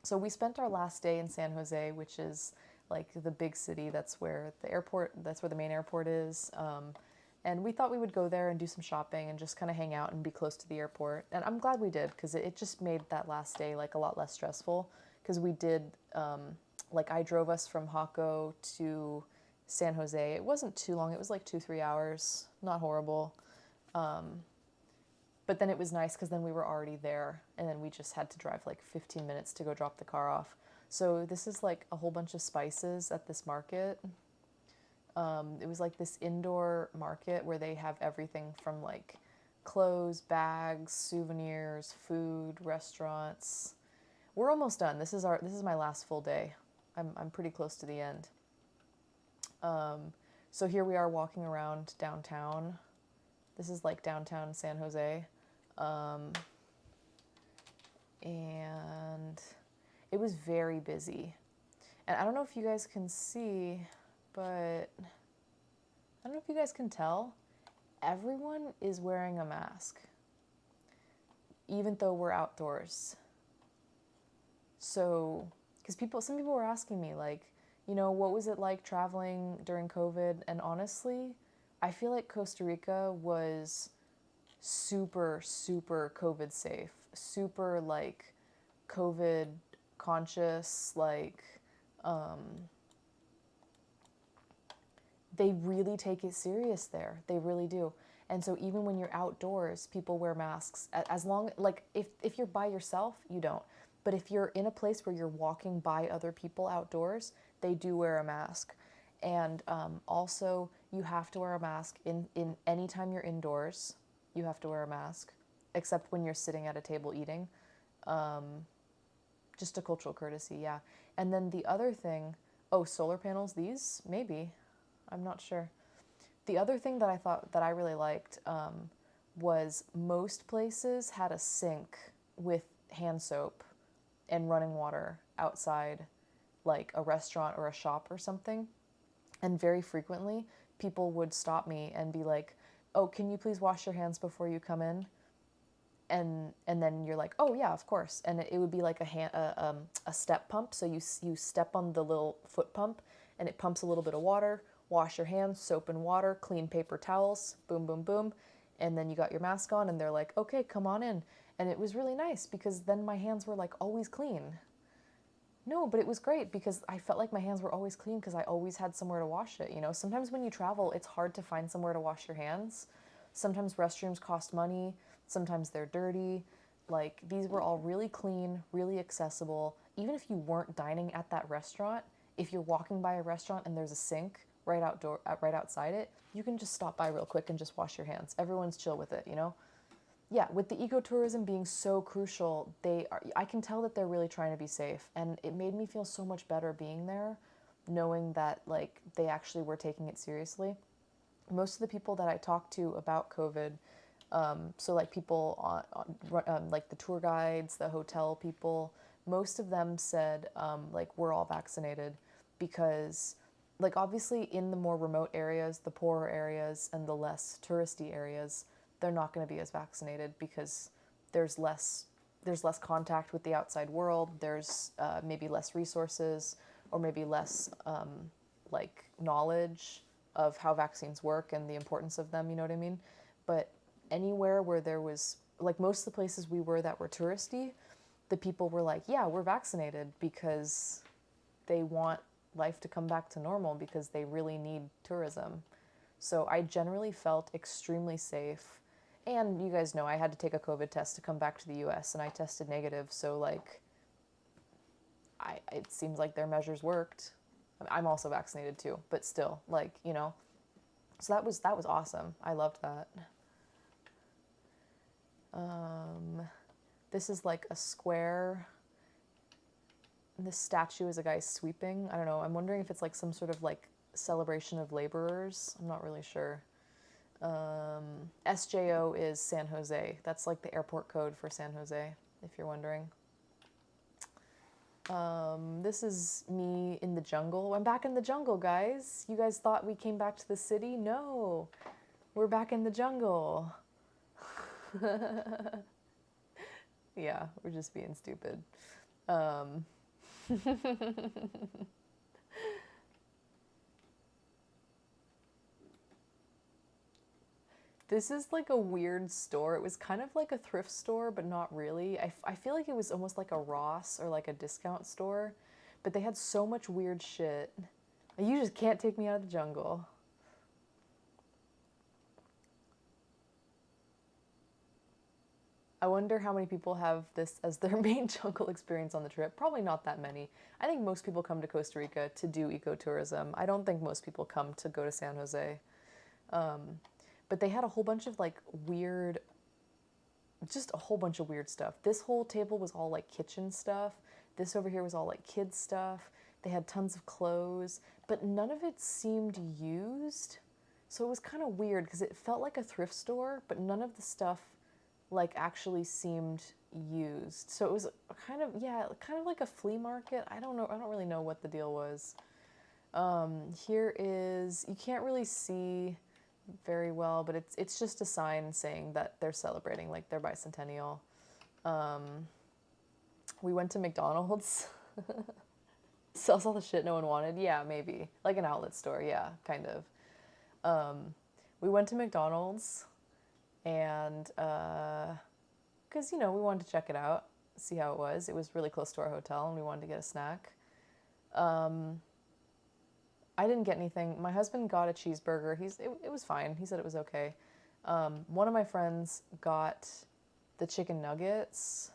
So we spent our last day in San Jose, which is like the big city. That's where the main airport is. And we thought we would go there and do some shopping and just kind of hang out and be close to the airport. And I'm glad we did, because it just made that last day like a lot less stressful. Because we did, like I drove us from Jaco to San Jose. It wasn't too long. It was like 2-3 hours. Not horrible. But then it was nice because then we were already there, and then we just had to drive like 15 minutes to go drop the car off. So this is like a whole bunch of spices at this market. It was like this indoor market where they have everything from like clothes, bags, souvenirs, food, restaurants. We're almost done. This is my last full day. I'm pretty close to the end. So here we are walking around downtown. This is like downtown San Jose. And it was very busy. And I don't know if you guys can see, but I don't know if you guys can tell. Everyone is wearing a mask, even though we're outdoors. So, because some people were asking me, like, you know, what was it like traveling during COVID? And honestly, I feel like Costa Rica was super, super COVID safe, super like COVID conscious, like, they really take it serious there. They really do. And so even when you're outdoors, people wear masks. As long, like, if you're by yourself, you don't. But if you're in a place where you're walking by other people outdoors, they do wear a mask. And also, you have to wear a mask in any time you're indoors. You have to wear a mask, except when you're sitting at a table eating. Just a cultural courtesy, yeah. And then the other thing, solar panels, these, maybe. I'm not sure. The other thing that I thought that I really liked was most places had a sink with hand soap and running water outside, like a restaurant or a shop or something. And very frequently, people would stop me and be like, "Oh, can you please wash your hands before you come in?" And then you're like, "Oh yeah, of course." And it would be like a step pump. So you step on the little foot pump, and it pumps a little bit of water. Wash your hands, soap and water, clean paper towels, boom, boom, boom. And then you got your mask on, and they're like, "Okay, come on in." And it was really nice because then my hands were like always clean. No, but it was great because I felt like my hands were always clean because I always had somewhere to wash it. You know, sometimes when you travel, it's hard to find somewhere to wash your hands. Sometimes restrooms cost money. Sometimes they're dirty. Like, these were all really clean, really accessible. Even if you weren't dining at that restaurant, if you're walking by a restaurant and there's a sink right outside it, you can just stop by real quick and just wash your hands. Everyone's chill with it, you know? Yeah, with the ecotourism being so crucial, I can tell that they're really trying to be safe. And it made me feel so much better being there, knowing that, like, they actually were taking it seriously. Most of the people that I talked to about COVID, so like people like the tour guides, the hotel people, most of them said, like, we're all vaccinated because, like, obviously in the more remote areas, the poorer areas, and the less touristy areas, they're not going to be as vaccinated because there's less contact with the outside world. There's maybe less resources, or maybe less like knowledge of how vaccines work and the importance of them. You know what I mean? But anywhere where there was, like, most of the places we were that were touristy, the people were like, "Yeah, we're vaccinated," because they want life to come back to normal because they really need tourism. So I generally felt extremely safe. And you guys know I had to take a COVID test to come back to the US, and I tested negative, so like it seems like their measures worked. I'm also vaccinated too, but still, like, you know. So that was awesome. I loved that. This is like a square. This statue is a guy sweeping. I don't know. I'm wondering if it's like some sort of like celebration of laborers. I'm not really sure. SJO is San Jose. That's like the airport code for San Jose, if you're wondering. This is me in the jungle. I'm back in the jungle, guys. You guys thought we came back to the city? No, we're back in the jungle. Yeah, we're just being stupid. This is like a weird store. It was kind of like a thrift store, but not really. I feel like it was almost like a Ross or like a discount store, but they had so much weird shit. You just can't take me out of the jungle. I wonder how many people have this as their main jungle experience on the trip. Probably not that many. I think most people come to Costa Rica to do ecotourism. I don't think most people come to go to San Jose. But they had a whole bunch of like weird, just a whole bunch of weird stuff. This whole table was all like kitchen stuff. This over here was all like kids stuff. They had tons of clothes, but none of it seemed used. So it was kind of weird because it felt like a thrift store, but none of the stuff like actually seemed used. So it was kind of, yeah, kind of like a flea market. I don't know. I don't really know what the deal was. Here is, you can't really see very well, but it's just a sign saying that they're celebrating like their bicentennial. We went to McDonald's. Sells all the shit no one wanted. Yeah, maybe like an outlet store. Yeah, kind of. We went to McDonald's, and because you know we wanted to check it out, see how it was. It was really close to our hotel, and we wanted to get a snack. I didn't get anything. My husband got a cheeseburger. It was fine. He said it was okay. One of my friends got the chicken nuggets.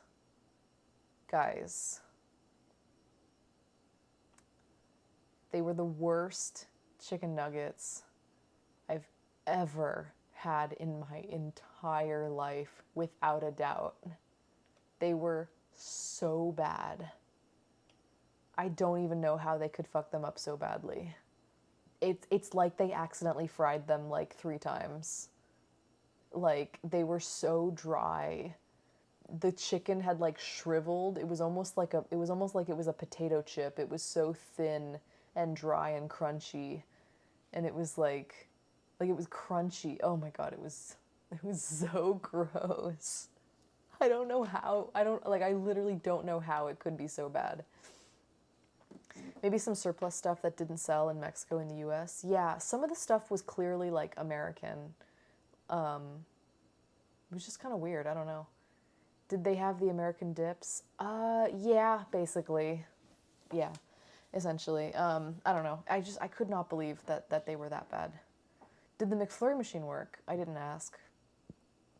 Guys, they were the worst chicken nuggets I've ever had in my entire life, without a doubt. They were so bad. I don't even know how they could fuck them up so badly. It's like they accidentally fried them like 3 times. Like, they were so dry. The chicken had like shriveled. It was almost like it was a potato chip. It was so thin and dry and crunchy. And it was like it was crunchy. Oh my god, it was so gross. I don't know how. I literally don't know how it could be so bad. Maybe some surplus stuff that didn't sell in Mexico and the US. Yeah, some of the stuff was clearly like American. It was just kind of weird. I don't know. Did they have the American dips? Yeah, basically. Yeah, essentially. I don't know. I could not believe that they were that bad. Did the McFlurry machine work? I didn't ask.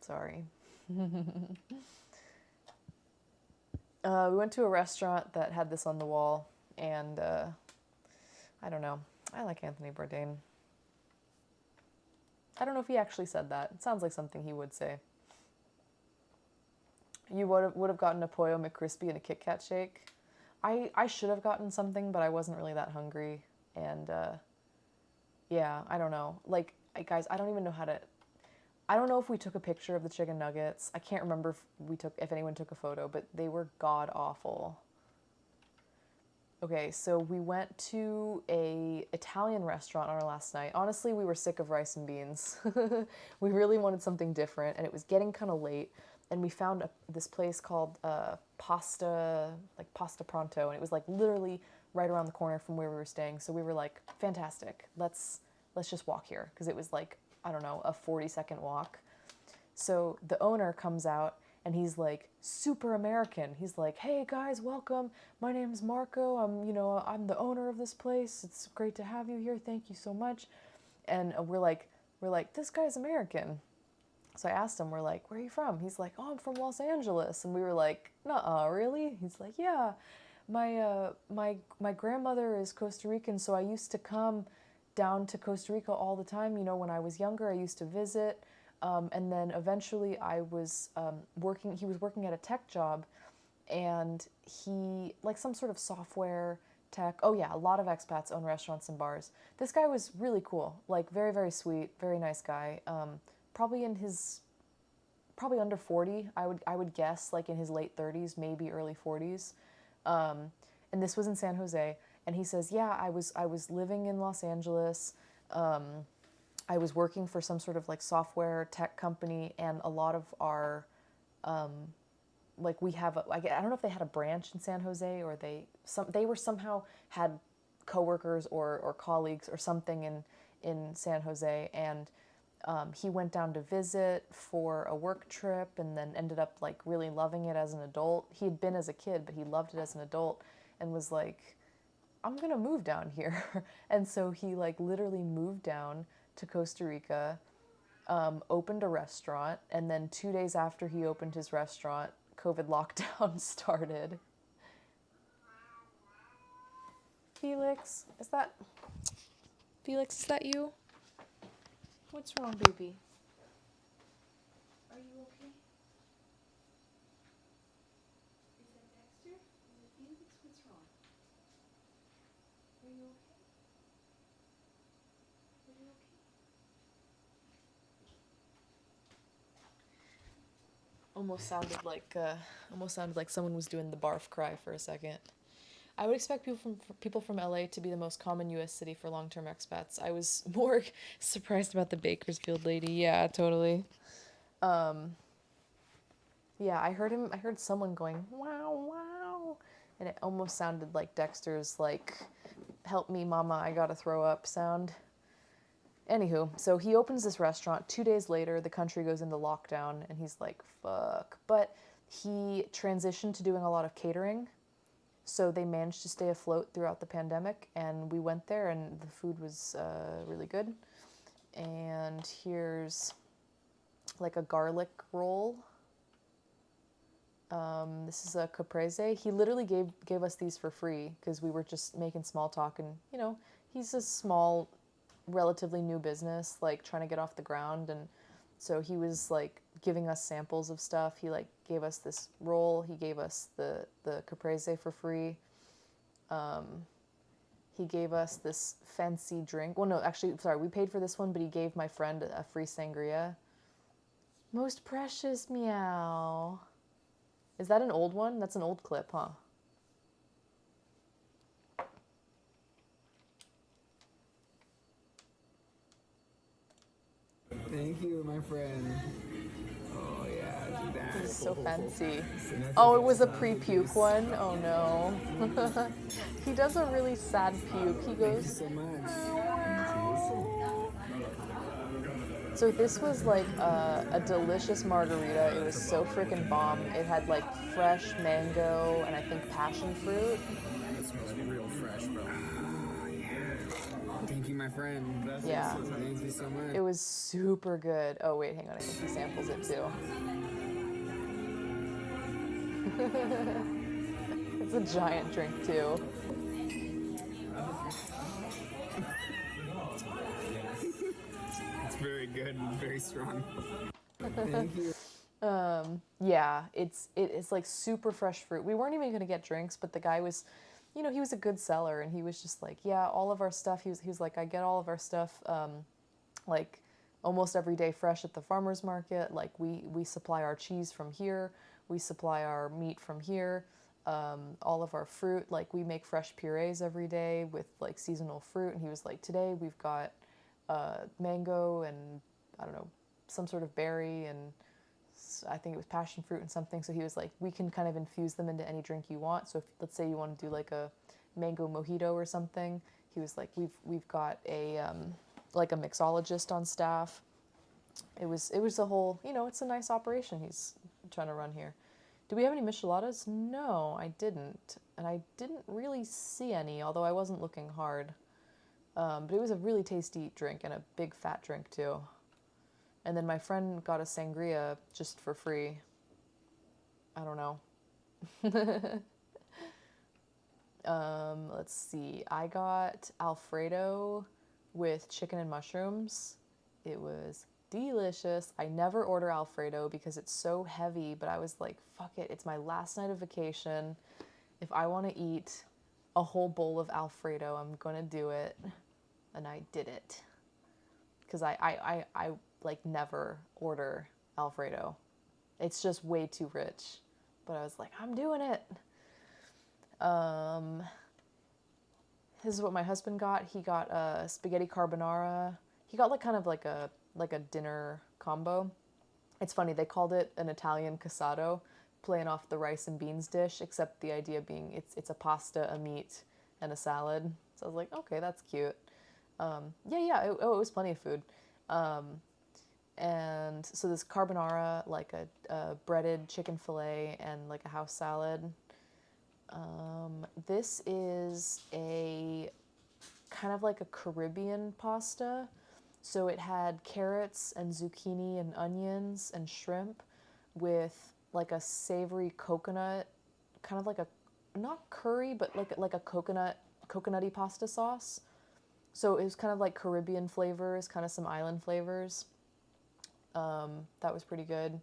Sorry. We went to a restaurant that had this on the wall, and I don't know. I like Anthony Bourdain. I don't know if he actually said that. It sounds like something he would say. You would have gotten a Pollo McCrispy and a Kit Kat shake. I should have gotten something, but I wasn't really that hungry. And yeah, I don't know. Like, guys, I don't even know how to... I don't know if we took a picture of the chicken nuggets. I can't remember if anyone took a photo, but they were god awful. Okay, so we went to a Italian restaurant on our last night. Honestly, we were sick of rice and beans. We really wanted something different, and it was getting kind of late. And we found this place called Pasta Pronto, and it was like literally right around the corner from where we were staying. So we were like, fantastic. Let's just walk here, because it was like, I don't know, a 40-second walk. So the owner comes out, and he's like super American. He's like, "Hey guys, welcome. My name's Marco. I'm the owner of this place. It's great to have you here. Thank you so much." And we're like, this guy's American. So I asked him, we're like, where are you from? He's like, oh, I'm from Los Angeles. And we were like, nuh-uh, really? He's like, yeah, my grandmother is Costa Rican, so I used to come down to Costa Rica all the time. You know, when I was younger, I used to visit. And then eventually I was he was working at a tech job, and he, like some sort of software tech. Oh yeah, a lot of expats own restaurants and bars. This guy was really cool, like very, very sweet, very nice guy. Probably under 40, I would guess, like in his late 30s, maybe early 40s. And this was in San Jose. And he says, yeah, I was living in Los Angeles. I was working for some sort of like software tech company, and a lot of our, like we have, I don't know if they had a branch in San Jose, or they were somehow had coworkers or colleagues or something in San Jose. And he went down to visit for a work trip, and then ended up like really loving it as an adult. He had been as a kid, but he loved it as an adult, and was like, I'm gonna move down here. And so he like literally moved down to Costa Rica, opened a restaurant, and then 2 days after he opened his restaurant, COVID lockdown started. Felix, is that you? What's wrong, baby? Are you okay? Is that Dexter? Is it Felix? What's wrong? Are you okay? Are you okay? Almost sounded like someone was doing the barf cry for a second. I would expect people from LA to be the most common U.S. city for long-term expats. I was more surprised about the Bakersfield lady. Yeah, totally. Yeah, I heard someone going, wow, wow. And it almost sounded like Dexter's, like, help me, mama, I gotta throw up sound. Anywho, so he opens this restaurant. 2 days later, the country goes into lockdown, and he's like, fuck. But he transitioned to doing a lot of catering. So they managed to stay afloat throughout the pandemic, and we went there, and the food was really good. And here's like a garlic roll. This is a caprese. He literally gave us these for free because we were just making small talk, and you know, he's a small, relatively new business, like trying to get off the ground, and so he was like giving us samples of stuff. He like gave us this roll. He gave us the caprese for free. He gave us this fancy drink. Well, no, actually, sorry, we paid for this one, but he gave my friend a free sangria. Most precious, meow. Is that an old one? That's an old clip, huh? Thank you, my friend. Oh yeah, do that. This is so fancy. Oh, it was a pre-puke one? Oh no. He does a really sad puke. He goes, So much. so this was like a delicious margarita. It was so freaking bomb. It had like fresh mango and I think passion fruit. That smells real fresh, bro. Thank you, my friend. Yeah. Thank you so much. It was super good. Oh wait, hang on. I think he samples it too. It's a giant drink too. It's very good and very strong. Thank you. Yeah, it's like super fresh fruit. We weren't even gonna get drinks, but the guy was, you know, he was a good seller, and he was just like, yeah, all of our stuff. He was like, I get all of our stuff, like almost every day fresh at the farmer's market. Like we supply our cheese from here, we supply our meat from here, all of our fruit. Like we make fresh purees every day with like seasonal fruit. And he was like, today we've got mango and I don't know, some sort of berry, and I think it was passion fruit and something. So he was like, we can kind of infuse them into any drink you want. So if, let's say you want to do like a mango mojito or something, he was like, we've got a like a mixologist on staff. It was a whole, you know, it's a nice operation he's trying to run here. Do we have any micheladas? No, I didn't. And I didn't really see any, although I wasn't looking hard. But it was a really tasty drink and a big fat drink too. And then my friend got a sangria just for free. I don't know. Let's see. I got Alfredo with chicken and mushrooms. It was delicious. I never order Alfredo because it's so heavy, but I was like, fuck it. It's my last night of vacation. If I want to eat a whole bowl of Alfredo, I'm going to do it. And I did it. Because I like never order Alfredo. It's just way too rich. But I was like, I'm doing it. This is what my husband got. He got a spaghetti carbonara. He got like kind of like a dinner combo. It's funny, they called it an Italian casado, playing off the rice and beans dish, except the idea being it's a pasta, a meat, and a salad. So I was like, okay, that's cute. It was plenty of food. And so this carbonara, like a breaded chicken fillet and like a house salad. This is a kind of like a Caribbean pasta. So it had carrots and zucchini and onions and shrimp with like a savory coconut, kind of like a, not curry, but like a coconutty pasta sauce. So it was kind of like Caribbean flavors, kind of some island flavors. That was pretty good.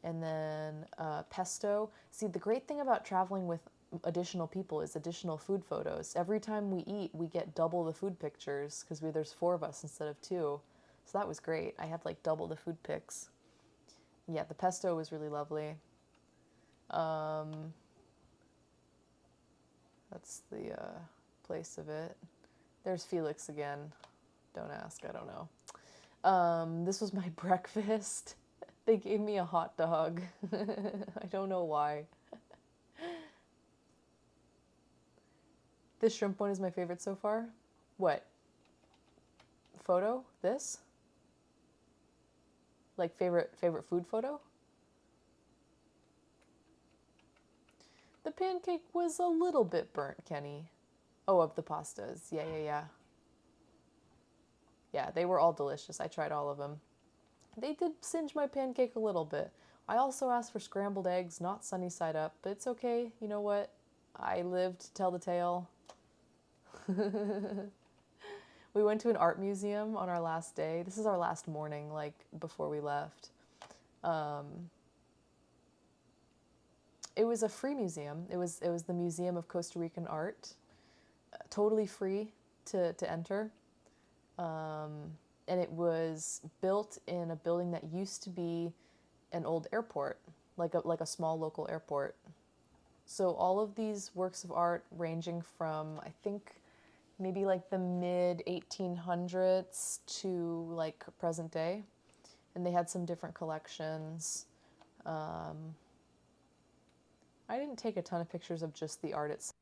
And then pesto. See, the great thing about traveling with additional people is additional food photos. Every time we eat, we get double the food pictures because there's 4 of us instead of 2. So that was great. I had like double the food pics. Yeah, the pesto was really lovely. That's the place of it. There's Felix again. Don't ask, I don't know. This was my breakfast. They gave me a hot dog. I don't know why. This shrimp one is my favorite so far. What? Photo? This? Like favorite food photo? The pancake was a little bit burnt, Kenny. Oh, of the pastas. Yeah. Yeah, they were all delicious. I tried all of them. They did singe my pancake a little bit. I also asked for scrambled eggs, not sunny side up, but it's okay. You know what? I lived to tell the tale. We went to an art museum on our last day. This is our last morning, like before we left. It was a free museum. It was the Museum of Costa Rican Art. Totally free to enter. And it was built in a building that used to be an old airport, like a small local airport. So all of these works of art ranging from, I think, maybe like the mid 1800s to like present day. And they had some different collections. I didn't take a ton of pictures of just the art itself.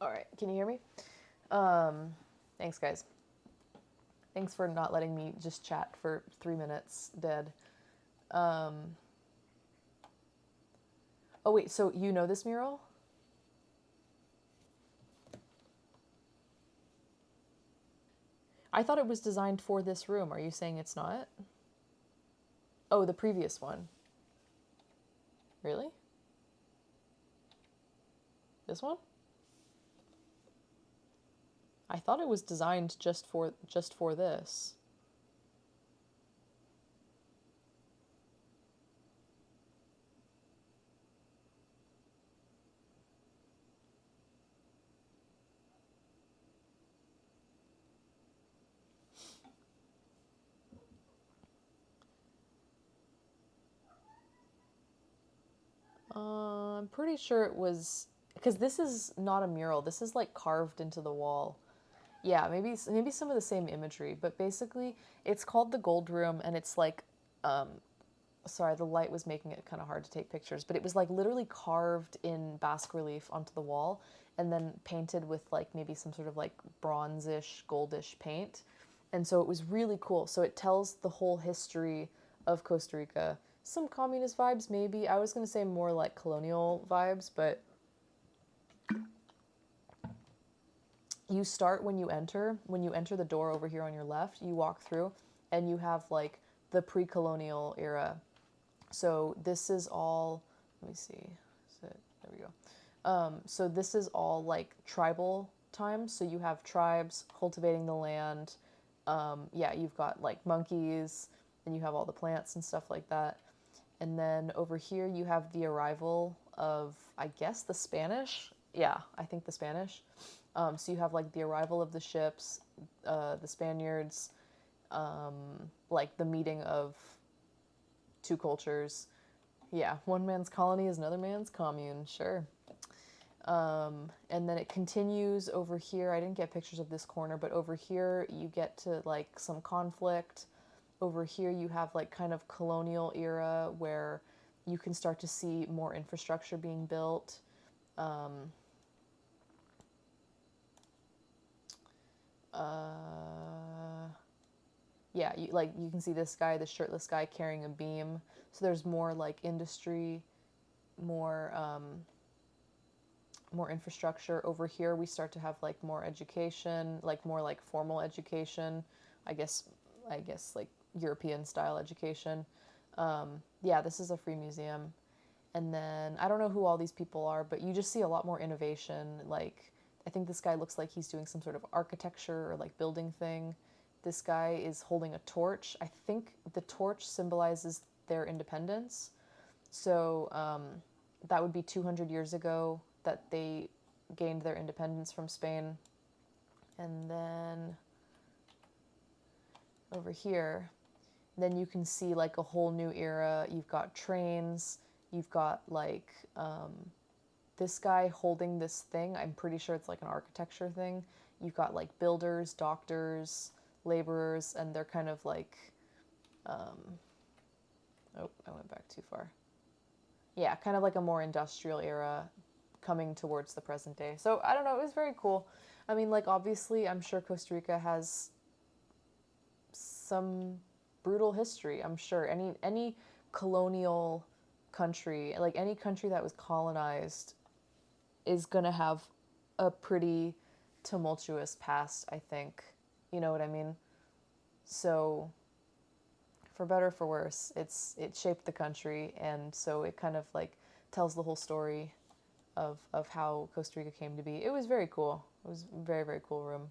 All right, can you hear me? Thanks, guys. Thanks for not letting me just chat for 3 minutes dead. Oh, wait, so you know this mural? I thought it was designed for this room. Are you saying it's not? Oh, the previous one. Really? This one? I thought it was designed just for this. I'm pretty sure it was, because this is not a mural. This is like carved into the wall. Yeah, maybe some of the same imagery, but basically it's called the Gold Room, and it's like, sorry, the light was making it kind of hard to take pictures, but it was like literally carved in bas relief onto the wall and then painted with like maybe some sort of like bronzish, goldish paint. And so it was really cool. So it tells the whole history of Costa Rica. Some communist vibes, maybe. I was going to say more like colonial vibes, but you start when you enter. When you enter the door over here on your left, you walk through and you have like the pre-colonial era. So this is all, let me see, there we go. So this is all like tribal times. So you have tribes cultivating the land. Yeah, you've got like monkeys, and you have all the plants and stuff like that. And then over here you have the arrival of, I guess, the Spanish. Yeah, I think the Spanish. So you have like the arrival of the ships, the Spaniards, like the meeting of two cultures. Yeah, one man's colony is another man's commune, sure. And then it continues over here. I didn't get pictures of this corner, but over here you get to like some conflict. Over here you have like kind of colonial era where you can start to see more infrastructure being built. Yeah, you can see this guy, the shirtless guy carrying a beam. So there's more like industry, more infrastructure. Over here we start to have like more education, like more like formal education. I guess like European style education. Yeah, this is a free museum. And then I don't know who all these people are, but you just see a lot more innovation. Like, I think this guy looks like he's doing some sort of architecture or like building thing. This guy is holding a torch. I think the torch symbolizes their independence. So that would be 200 years ago that they gained their independence from Spain. And then over here, then you can see like a whole new era. You've got trains. You've got like this guy holding this thing. I'm pretty sure it's like an architecture thing. You've got like builders, doctors, laborers, and they're kind of like, oh, I went back too far. Yeah, kind of like a more industrial era coming towards the present day. So I don't know, it was very cool. I mean, like, obviously, I'm sure Costa Rica has some brutal history. I'm sure any colonial country, like any country that was colonized, is gonna have a pretty tumultuous past, I think. You know what I mean? So, for better or for worse, it shaped the country, and so it kind of like tells the whole story of how Costa Rica came to be. It was very cool. It was a very, very cool room.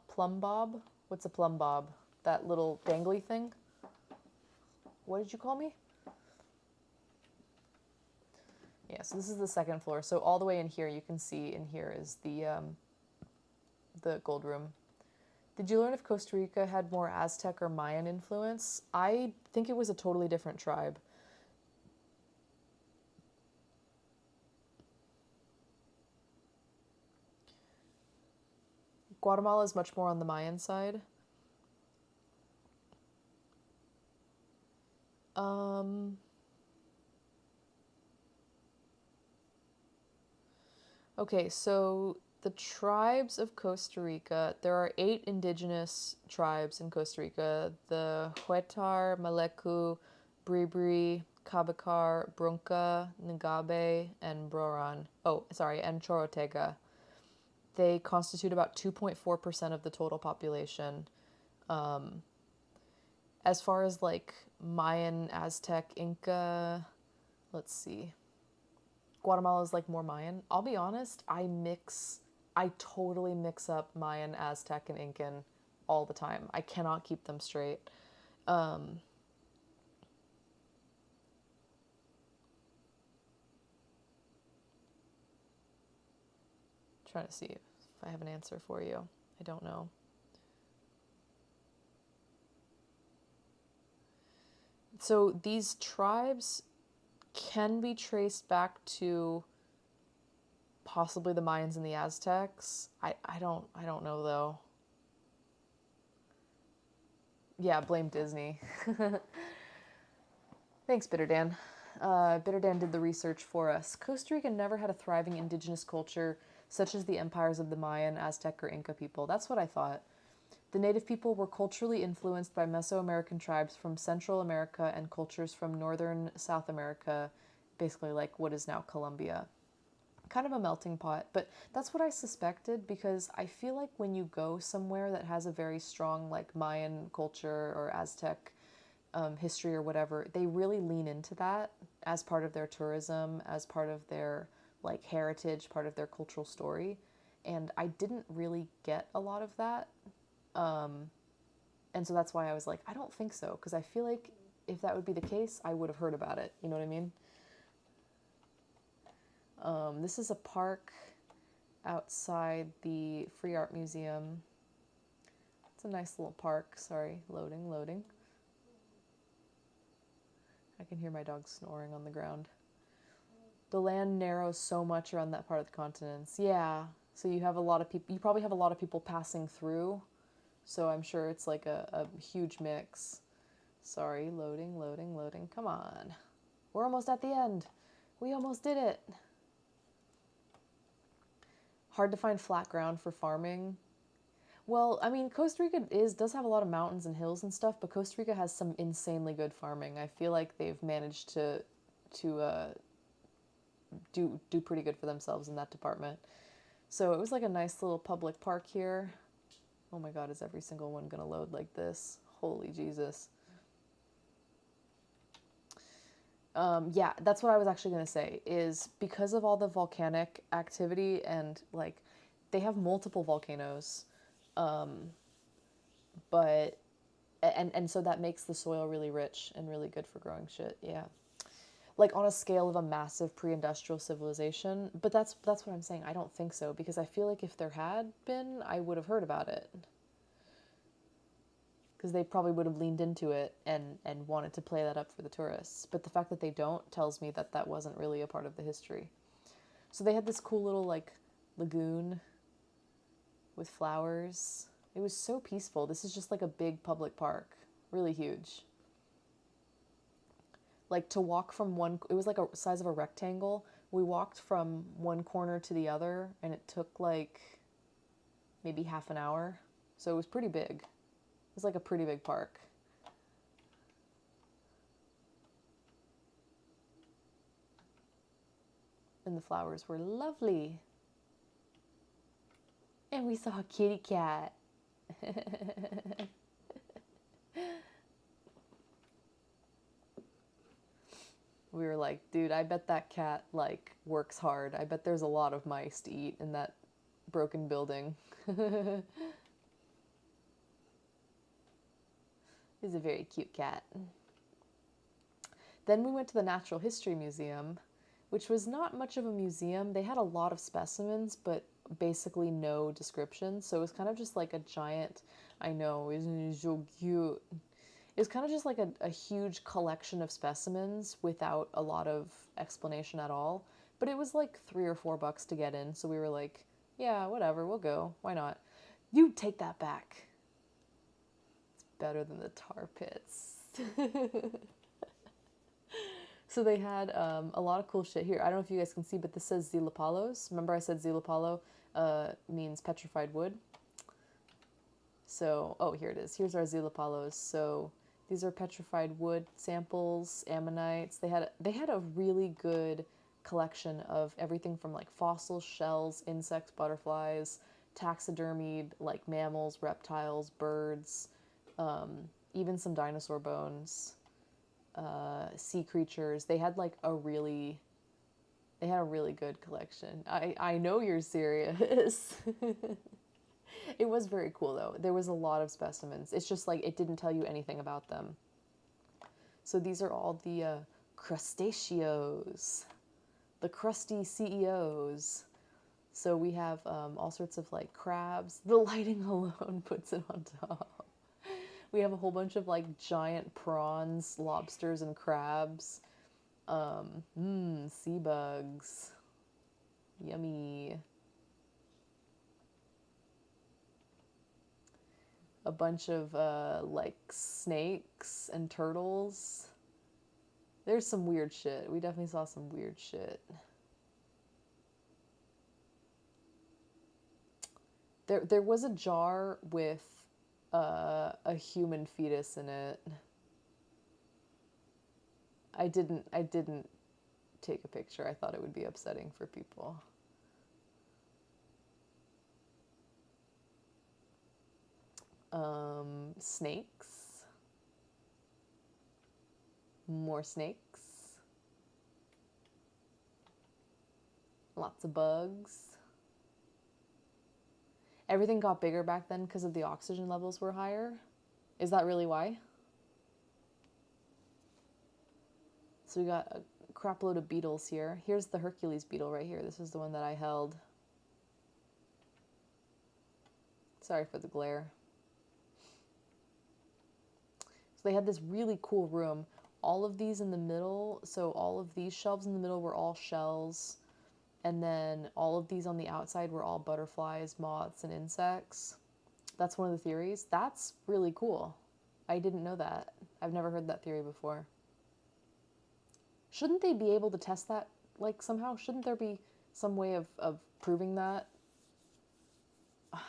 Plumb bob? What's a plumb bob? That little dangly thing? What did you call me? Yeah, so this is the second floor. So all the way in here, you can see in here is the gold room. Did you learn if Costa Rica had more Aztec or Mayan influence? I think it was a totally different tribe. Guatemala is much more on the Mayan side. Okay, so the tribes of Costa Rica, there are 8 indigenous tribes in Costa Rica: the Huetar, Maleku, Bribri, Cabacar, Brunca, Ngabe, and Broran. And Chorotega. They constitute about 2.4% of the total population. As far as like Mayan, Aztec, Inca, let's see. Guatemala is like more Mayan. I'll be honest, I totally mix up Mayan, Aztec, and Incan all the time. I cannot keep them straight. Trying to see if I have an answer for you. I don't know. So these tribes can be traced back to possibly the Mayans and the Aztecs. I don't know though. Yeah, blame Disney. Thanks, Bitter Dan. Bitter Dan did the research for us. Costa Rica never had a thriving indigenous culture such as the empires of the Mayan, Aztec, or Inca people. That's what I thought. The native people were culturally influenced by Mesoamerican tribes from Central America and cultures from northern South America, basically like what is now Colombia. Kind of a melting pot, but that's what I suspected because I feel like when you go somewhere that has a very strong like Mayan culture or Aztec history or whatever, they really lean into that as part of their tourism, as part of their like heritage, part of their cultural story. And I didn't really get a lot of that. And so that's why I was like, I don't think so, because I feel like if that would be the case, I would have heard about it. You know what I mean? This is a park outside the Free Art Museum. It's a nice little park. Sorry, loading. I can hear my dog snoring on the ground. The land narrows so much around that part of the continents. Yeah, so you have a lot of people. You probably have a lot of people passing through. So I'm sure it's like a huge mix. Sorry, loading. Come on. We're almost at the end. We almost did it. Hard to find flat ground for farming. Well, I mean, Costa Rica does have a lot of mountains and hills and stuff, but Costa Rica has some insanely good farming. I feel like they've managed to do pretty good for themselves in that department. So it was like a nice little public park here. Oh my God, is every single one gonna load like this? Holy Jesus. Yeah, that's what I was actually gonna say, is because of all the volcanic activity and like they have multiple volcanoes, but and so that makes the soil really rich and really good for growing shit. Yeah. Like on a scale of a massive pre-industrial civilization, but that's what I'm saying. I don't think so, because I feel like if there had been, I would have heard about it. Because they probably would have leaned into it and wanted to play that up for the tourists. But the fact that they don't tells me that that wasn't really a part of the history. So they had this cool little like lagoon with flowers. It was so peaceful. This is just like a big public park, really huge. Like to walk from it was like a size of a rectangle. We walked from one corner to the other and it took like maybe half an hour. So it was pretty big. It was like a pretty big park. And the flowers were lovely. And we saw a kitty cat. We were like, dude, I bet that cat like works hard. I bet there's a lot of mice to eat in that broken building. He's a very cute cat. Then we went to the Natural History Museum, which was not much of a museum. They had a lot of specimens, but basically no description. So it was kind of just like a giant, I know, isn't it so cute? It was kind of just like a huge collection of specimens without a lot of explanation at all. But it was like $3 or $4 to get in. So we were like, yeah, whatever, we'll go. Why not? You take that back. It's better than the tar pits. So they had a lot of cool shit here. I don't know if you guys can see, but this says Zilapalos. Remember I said Zilapalo means petrified wood? So, oh, here it is. Here's our Zilapalos. So these are petrified wood samples, ammonites. They had a really good collection of everything from like fossils, shells, insects, butterflies, taxidermied like mammals, reptiles, birds, even some dinosaur bones. Sea creatures. They had a really good collection. I know you're serious. It was very cool though. There was a lot of specimens. It's just like it didn't tell you anything about them. So these are all the crustaceos, the crusty CEOs. So we have all sorts of like crabs. The lighting alone puts it on top. We have a whole bunch of like giant prawns, lobsters, and crabs. Sea bugs. Yummy. A bunch of like snakes and turtles. There's some weird shit. We definitely saw some weird shit. There was a jar with a human fetus in it. I didn't take a picture. I thought it would be upsetting for people. Snakes. More snakes. Lots of bugs. Everything got bigger back then because of the oxygen levels were higher. Is that really why? So we got a crap load of beetles here. Here's the Hercules beetle right here. This is the one that I held. Sorry for the glare. So they had this really cool room. All of these in the middle, so all of these shelves in the middle were all shells. And then all of these on the outside were all butterflies, moths, and insects. That's one of the theories. That's really cool. I didn't know that. I've never heard that theory before. Shouldn't they be able to test that, like, somehow? Shouldn't there be some way of proving that?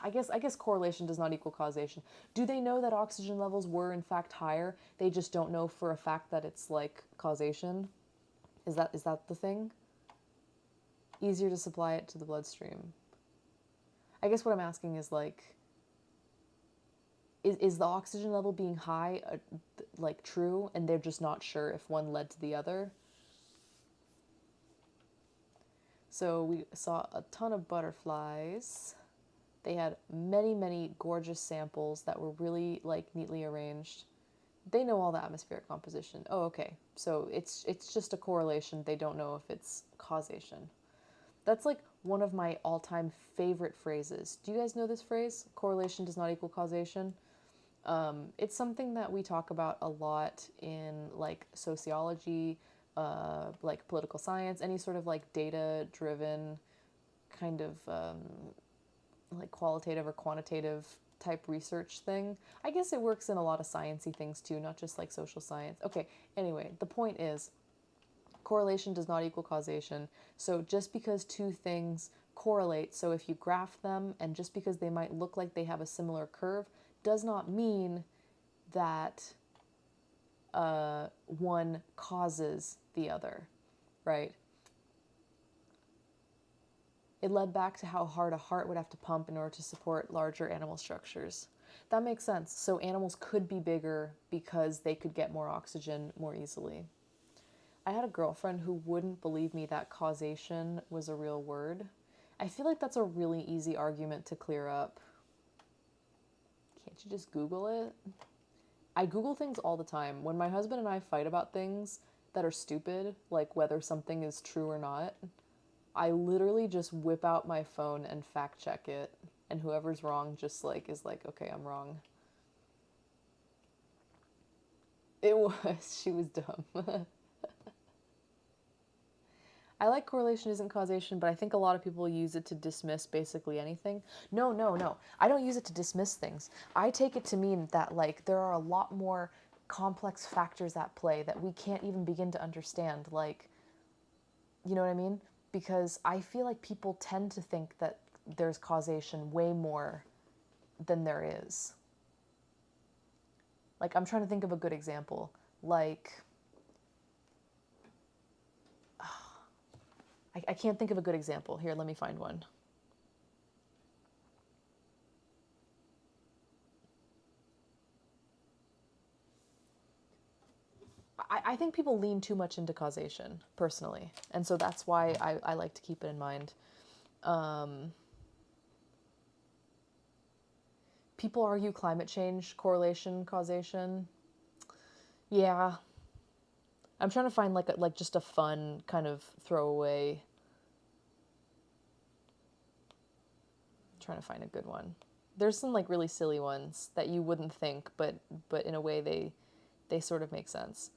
I guess correlation does not equal causation. Do they know that oxygen levels were in fact higher? They just don't know for a fact that it's like causation? Is that the thing? Easier to supply it to the bloodstream. I guess what I'm asking is like, is the oxygen level being high like true, and they're just not sure if one led to the other? So we saw a ton of butterflies. They had many, many gorgeous samples that were really like neatly arranged. They know all the atmospheric composition. Oh, okay. So it's just a correlation. They don't know if it's causation. That's like one of my all-time favorite phrases. Do you guys know this phrase? Correlation does not equal causation. It's something that we talk about a lot in like sociology, like political science, any sort of like data-driven kind of like qualitative or quantitative type research thing. I guess it works in a lot of sciencey things too, not just like social science. Okay, anyway, the point is, correlation does not equal causation. So just because two things correlate, so if you graph them and just because they might look like they have a similar curve, does not mean that one causes the other, right? It led back to how hard a heart would have to pump in order to support larger animal structures. That makes sense. So animals could be bigger because they could get more oxygen more easily. I had a girlfriend who wouldn't believe me that causation was a real word. I feel like that's a really easy argument to clear up. Can't you just Google it? I Google things all the time. When my husband and I fight about things that are stupid, like whether something is true or not, I literally just whip out my phone and fact check it. And whoever's wrong just like is like, okay, I'm wrong. It was. She was dumb. I like correlation isn't causation, but I think a lot of people use it to dismiss basically anything. No. I don't use it to dismiss things. I take it to mean that like there are a lot more complex factors at play that we can't even begin to understand. Like, you know what I mean? Because I feel like people tend to think that there's causation way more than there is. Like, I'm trying to think of a good example. Like, I can't think of a good example. Here, let me find one. I think people lean too much into causation, personally. And so that's why I like to keep it in mind. People argue climate change, correlation, causation. Yeah. I'm trying to find like just a fun kind of throwaway. I'm trying to find a good one. There's some like really silly ones that you wouldn't think, but in a way they sort of make sense.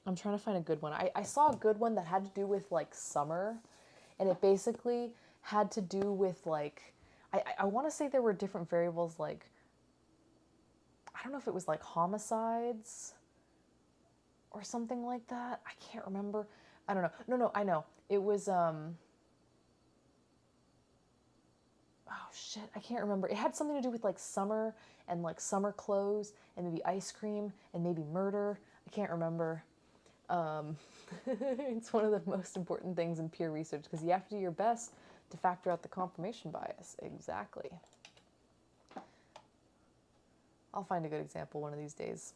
I'm trying to find a good one. I saw a good one that had to do with like summer, and it basically had to do with like, I want to say there were different variables, like, I don't know if it was like homicides or something like that. I can't remember. I don't know. No, I know. It was, oh shit, I can't remember. It had something to do with like summer and like summer clothes and maybe ice cream and maybe murder. I can't remember. It's one of the most important things in peer research because you have to do your best to factor out the confirmation bias. Exactly. I'll find a good example one of these days.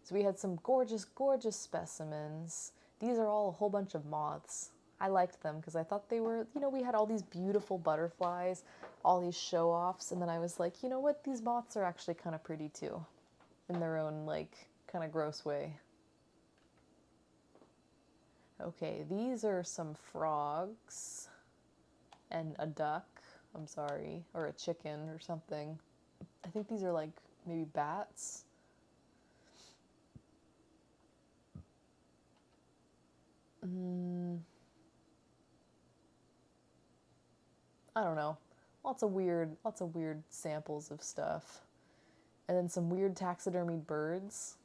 So we had some gorgeous, gorgeous specimens. These are all a whole bunch of moths. I liked them because I thought they were, we had all these beautiful butterflies, all these show-offs, and then I was like, you know what, these moths are actually kind of pretty too, in their own, like, kind of gross way. Okay, these are some frogs and a duck, I'm sorry, or a chicken or something. I think these are like maybe bats. I don't know. Lots of weird samples of stuff. And then some weird taxidermied birds.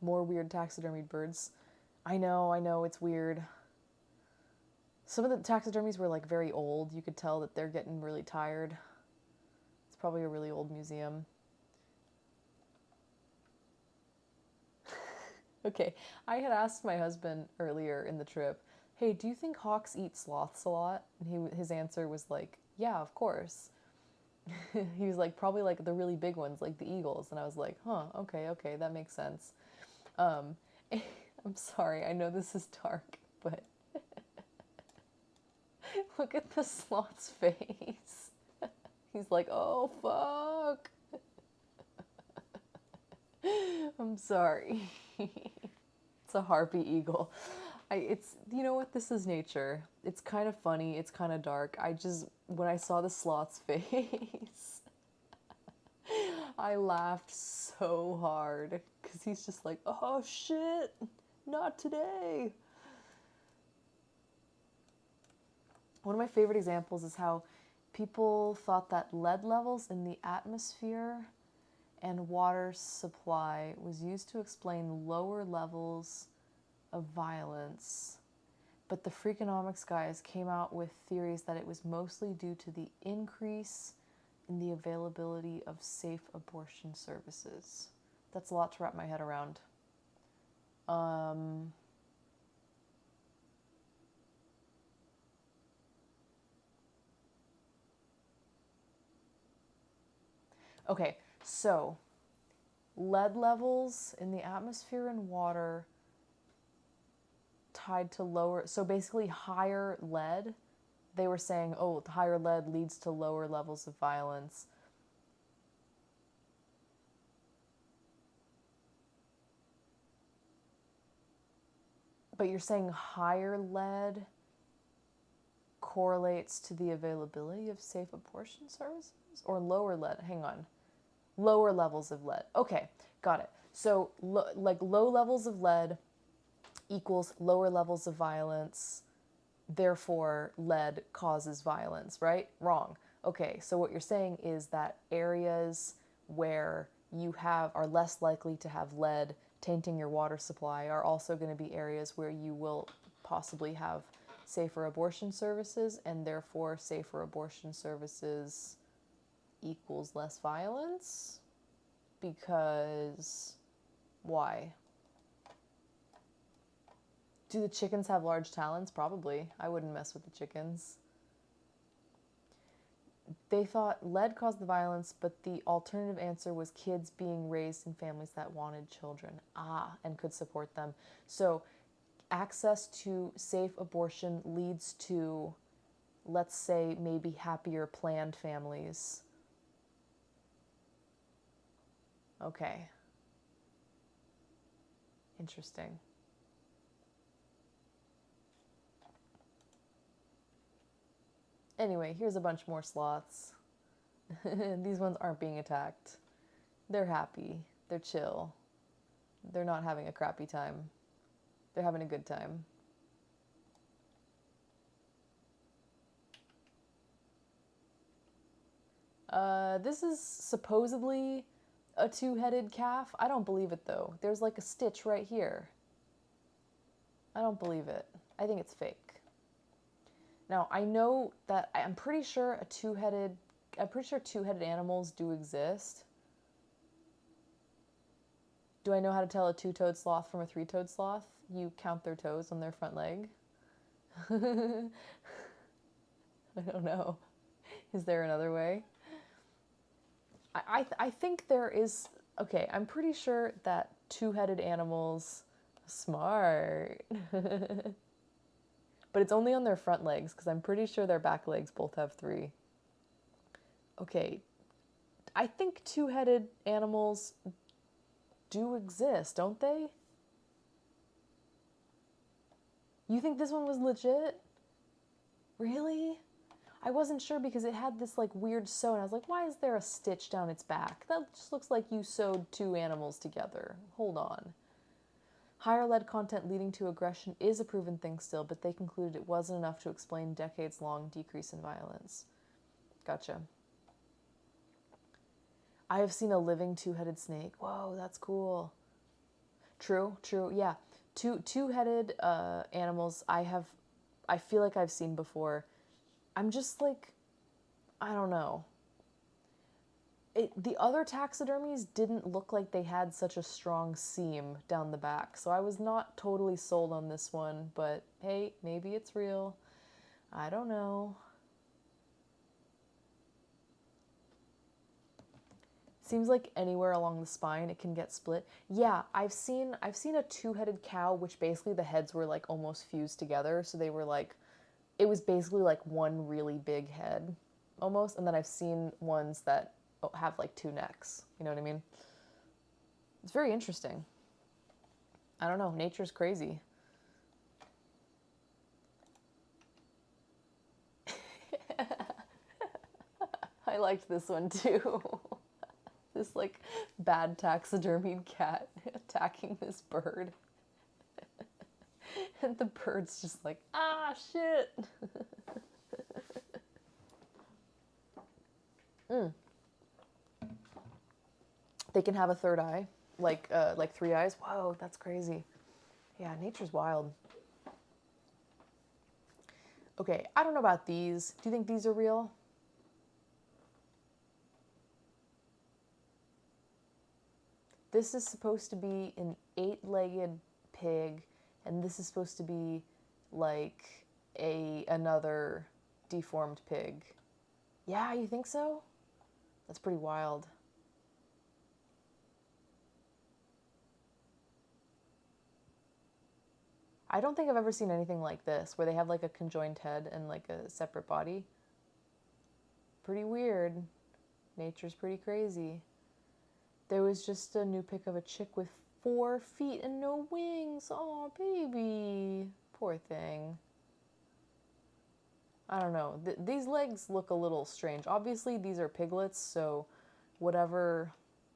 More weird taxidermied birds. I know, it's weird. Some of the taxidermies were like very old. You could tell that they're getting really tired. It's probably a really old museum. Okay, I had asked my husband earlier in the trip, hey, do you think hawks eat sloths a lot? And his answer was like, yeah, of course. He was like, probably like the really big ones, like the eagles. And I was like, huh, okay, that makes sense. I'm sorry, I know this is dark, but look at the sloth's face. He's like, oh, fuck. I'm sorry. It's a harpy eagle. You know what, this is nature. It's kind of funny, it's kind of dark. When I saw the sloth's face, I laughed so hard because he's just like, oh shit, not today. One of my favorite examples is how people thought that lead levels in the atmosphere and water supply was used to explain lower levels of violence. But the Freakonomics guys came out with theories that it was mostly due to the increase in the availability of safe abortion services. That's a lot to wrap my head around. Okay, so lead levels in the atmosphere and water tied to lower, so basically higher lead, they were saying, oh, the higher lead leads to lower levels of violence. But you're saying higher lead correlates to the availability of safe abortion services? Or lower lead? Hang on. Lower levels of lead. Okay, got it. So low levels of lead equals lower levels of violence. Therefore, lead causes violence, right? Wrong. Okay, so what you're saying is that areas where you are less likely to have lead tainting your water supply are also going to be areas where you will possibly have safer abortion services, and therefore safer abortion services equals less violence? Because why? Do the chickens have large talons? Probably. I wouldn't mess with the chickens. They thought lead caused the violence, but the alternative answer was kids being raised in families that wanted children. And could support them. So access to safe abortion leads to, let's say, maybe happier planned families. Okay. Interesting. Anyway, here's a bunch more sloths. These ones aren't being attacked. They're happy. They're chill. They're not having a crappy time. They're having a good time. This is supposedly a two-headed calf. I don't believe it, though. There's like a stitch right here. I don't believe it. I think it's fake. Now, I know that I'm pretty sure two-headed animals do exist. Do I know how to tell a two-toed sloth from a three-toed sloth? You count their toes on their front leg. I don't know. Is there another way? I think there is. Okay, I'm pretty sure that two-headed animals, smart. But it's only on their front legs, because I'm pretty sure their back legs both have three. Okay, I think two-headed animals do exist, don't they? You think this one was legit? Really? I wasn't sure because it had this like weird sew, and I was like, why is there a stitch down its back? That just looks like you sewed two animals together. Hold on. Higher lead content leading to aggression is a proven thing still, but they concluded it wasn't enough to explain decades-long decrease in violence. Gotcha. I have seen a living two-headed snake. Whoa, that's cool. True, yeah. Two-headed animals I feel like I've seen before. I'm just like, I don't know. The other taxidermies didn't look like they had such a strong seam down the back, so I was not totally sold on this one, but hey, maybe it's real. I don't know. Seems like anywhere along the spine it can get split. Yeah, I've seen a two-headed cow, which basically the heads were like almost fused together, so they were like, it was basically like one really big head, almost, and then I've seen ones that have like two necks, you know what I mean? It's very interesting. I don't know, nature's crazy. I liked this one too. This like bad taxidermied cat attacking this bird. And the bird's just like, ah, shit. They can have a third eye, like three eyes. Whoa, that's crazy. Yeah, nature's wild. Okay, I don't know about these. Do you think these are real? This is supposed to be an 8-legged pig, and this is supposed to be like another deformed pig. Yeah, you think so? That's pretty wild. I don't think I've ever seen anything like this, where they have like a conjoined head and like a separate body. Pretty weird. Nature's pretty crazy. There was just a new pic of a chick with 4 feet and no wings. Oh, baby. Poor thing. I don't know. These legs look a little strange. Obviously, these are piglets, so whatever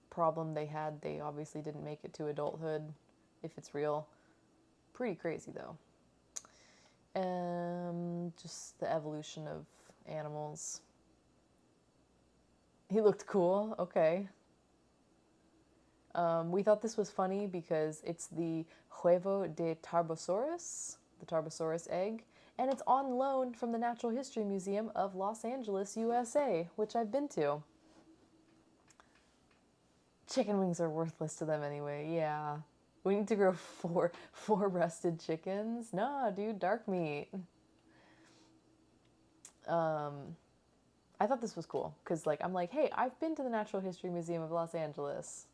problem they had, they obviously didn't make it to adulthood, if it's real. Pretty crazy, though. Just the evolution of animals. He looked cool. Okay. We thought this was funny because it's the huevo de Tarbosaurus, the Tarbosaurus egg, and it's on loan from the Natural History Museum of Los Angeles, USA, which I've been to. Chicken wings are worthless to them anyway, yeah. We need to grow four-breasted chickens? Nah, dude, dark meat. I thought this was cool, because I'm like, hey, I've been to the Natural History Museum of Los Angeles.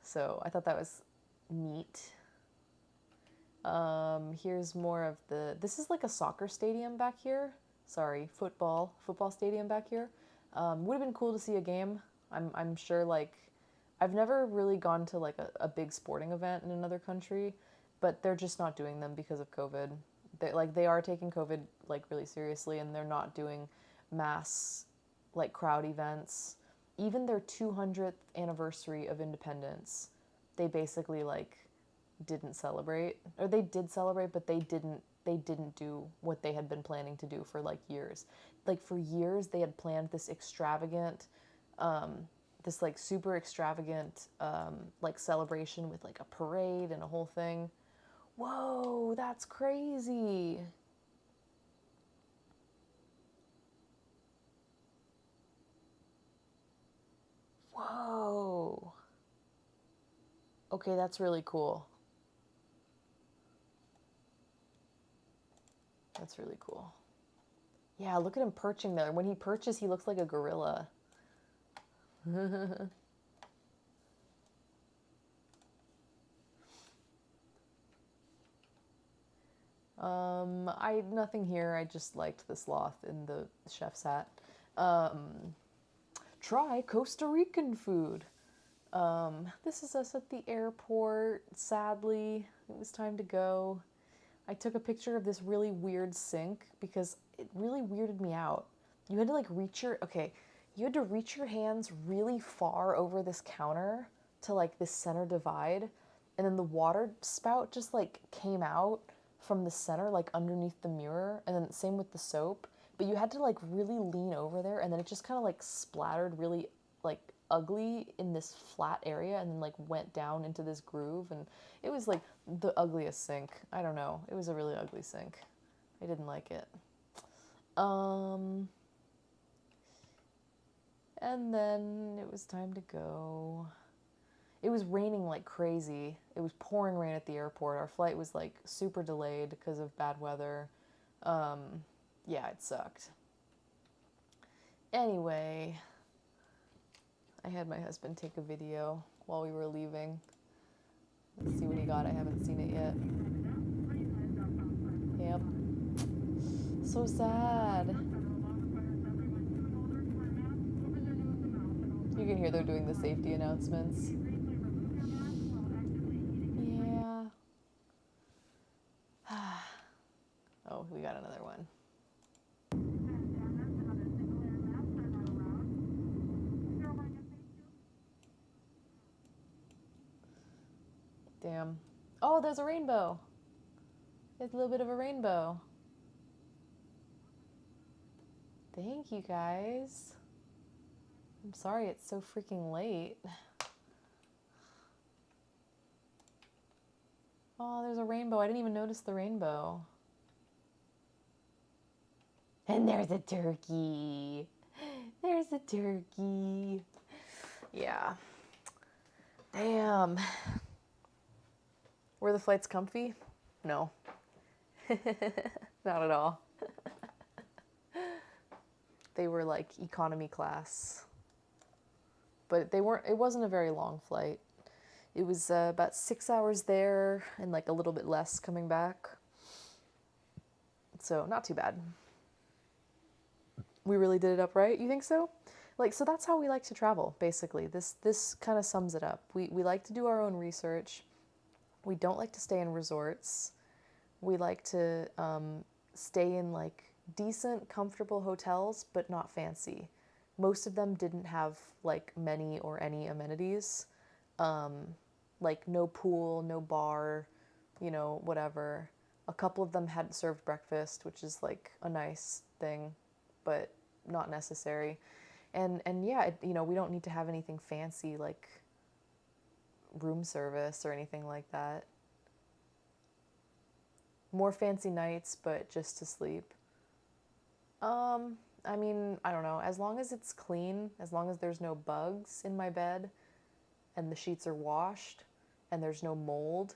So I thought that was neat. Here's more of this is like a soccer stadium back here. Sorry, football stadium back here. Would have been cool to see a game. I'm sure, like, I've never really gone to like a big sporting event in another country, but they're just not doing them because of COVID. They are taking COVID like really seriously, and they're not doing mass like crowd events. Even their 200th anniversary of independence, they basically like didn't celebrate, or they did celebrate, but they didn't do what they had been planning to do for like years. Like for years they had planned this extravagant this like super extravagant like celebration with like a parade and a whole thing. Whoa, that's crazy. Whoa. Okay, that's really cool. That's really cool. Yeah, look at him perching there. When he perches, he looks like a gorilla. Nothing here. I just liked the sloth in the chef's hat. Try Costa Rican food. This is us at the airport. Sadly, it was time to go. I took a picture of this really weird sink because it really weirded me out. You had to like you had to reach your hands really far over this counter to like this center divide, and then the water spout just like came out from the center, like underneath the mirror, and then same with the soap. But you had to like really lean over there, and then it just kind of like splattered really like ugly in this flat area, and then like went down into this groove, and it was like the ugliest sink. I don't know. It was a really ugly sink. I didn't like it. And then it was time to go. It was raining like crazy. It was pouring rain at the airport. Our flight was like super delayed because of bad weather. Yeah, it sucked. Anyway, I had my husband take a video while we were leaving. Let's see what he got. I haven't seen it yet. Yep. So sad. You can hear they're doing the safety announcements. Yeah. Oh, we got another one. Damn. Oh, there's a rainbow. There's a little bit of a rainbow. Thank you, guys. I'm sorry it's so freaking late. Oh, there's a rainbow. I didn't even notice the rainbow. And there's a turkey. There's a turkey. Yeah. Damn. Were the flights comfy? No. Not at all. They were like economy class. But it wasn't a very long flight. It was about 6 hours there and like a little bit less coming back. So not too bad. We really did it up right, you think so? Like, so that's how we like to travel, basically. This kind of sums it up. We like to do our own research. We don't like to stay in resorts. We like to stay in like decent, comfortable hotels, but not fancy. Most of them didn't have like many or any amenities. Like no pool, no bar, you know, whatever. A couple of them hadn't served breakfast, which is like a nice thing, but not necessary. And yeah, you know, we don't need to have anything fancy like room service or anything like that. More fancy nights, but just to sleep. I mean, I don't know. As long as it's clean, as long as there's no bugs in my bed, and the sheets are washed, and there's no mold,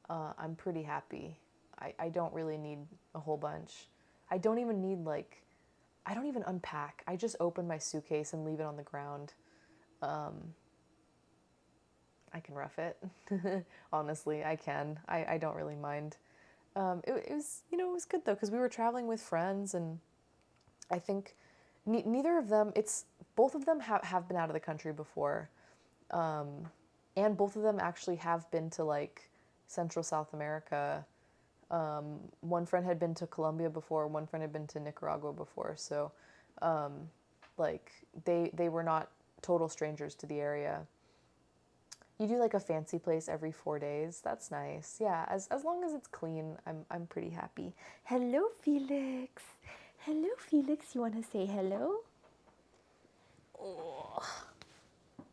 I'm pretty happy. I don't really need a whole bunch. I don't even need like, I don't even unpack. I just open my suitcase and leave it on the ground. rough it. Honestly, I can. I don't really mind. It was, you know, it was good though, because we were traveling with friends, and I think neither of them, both of them have been out of the country before. And both of them actually have been to like Central South America. One friend had been to Colombia before, one friend had been to Nicaragua before. So, like they were not total strangers to the area. You do like a fancy place every 4 days. That's nice. Yeah, as long as it's clean, I'm pretty happy. Hello, Felix. Hello, Felix. You want to say hello? Oh,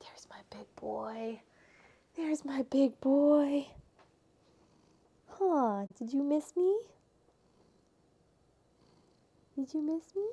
there's my big boy. There's my big boy. Huh, did you miss me? Did you miss me?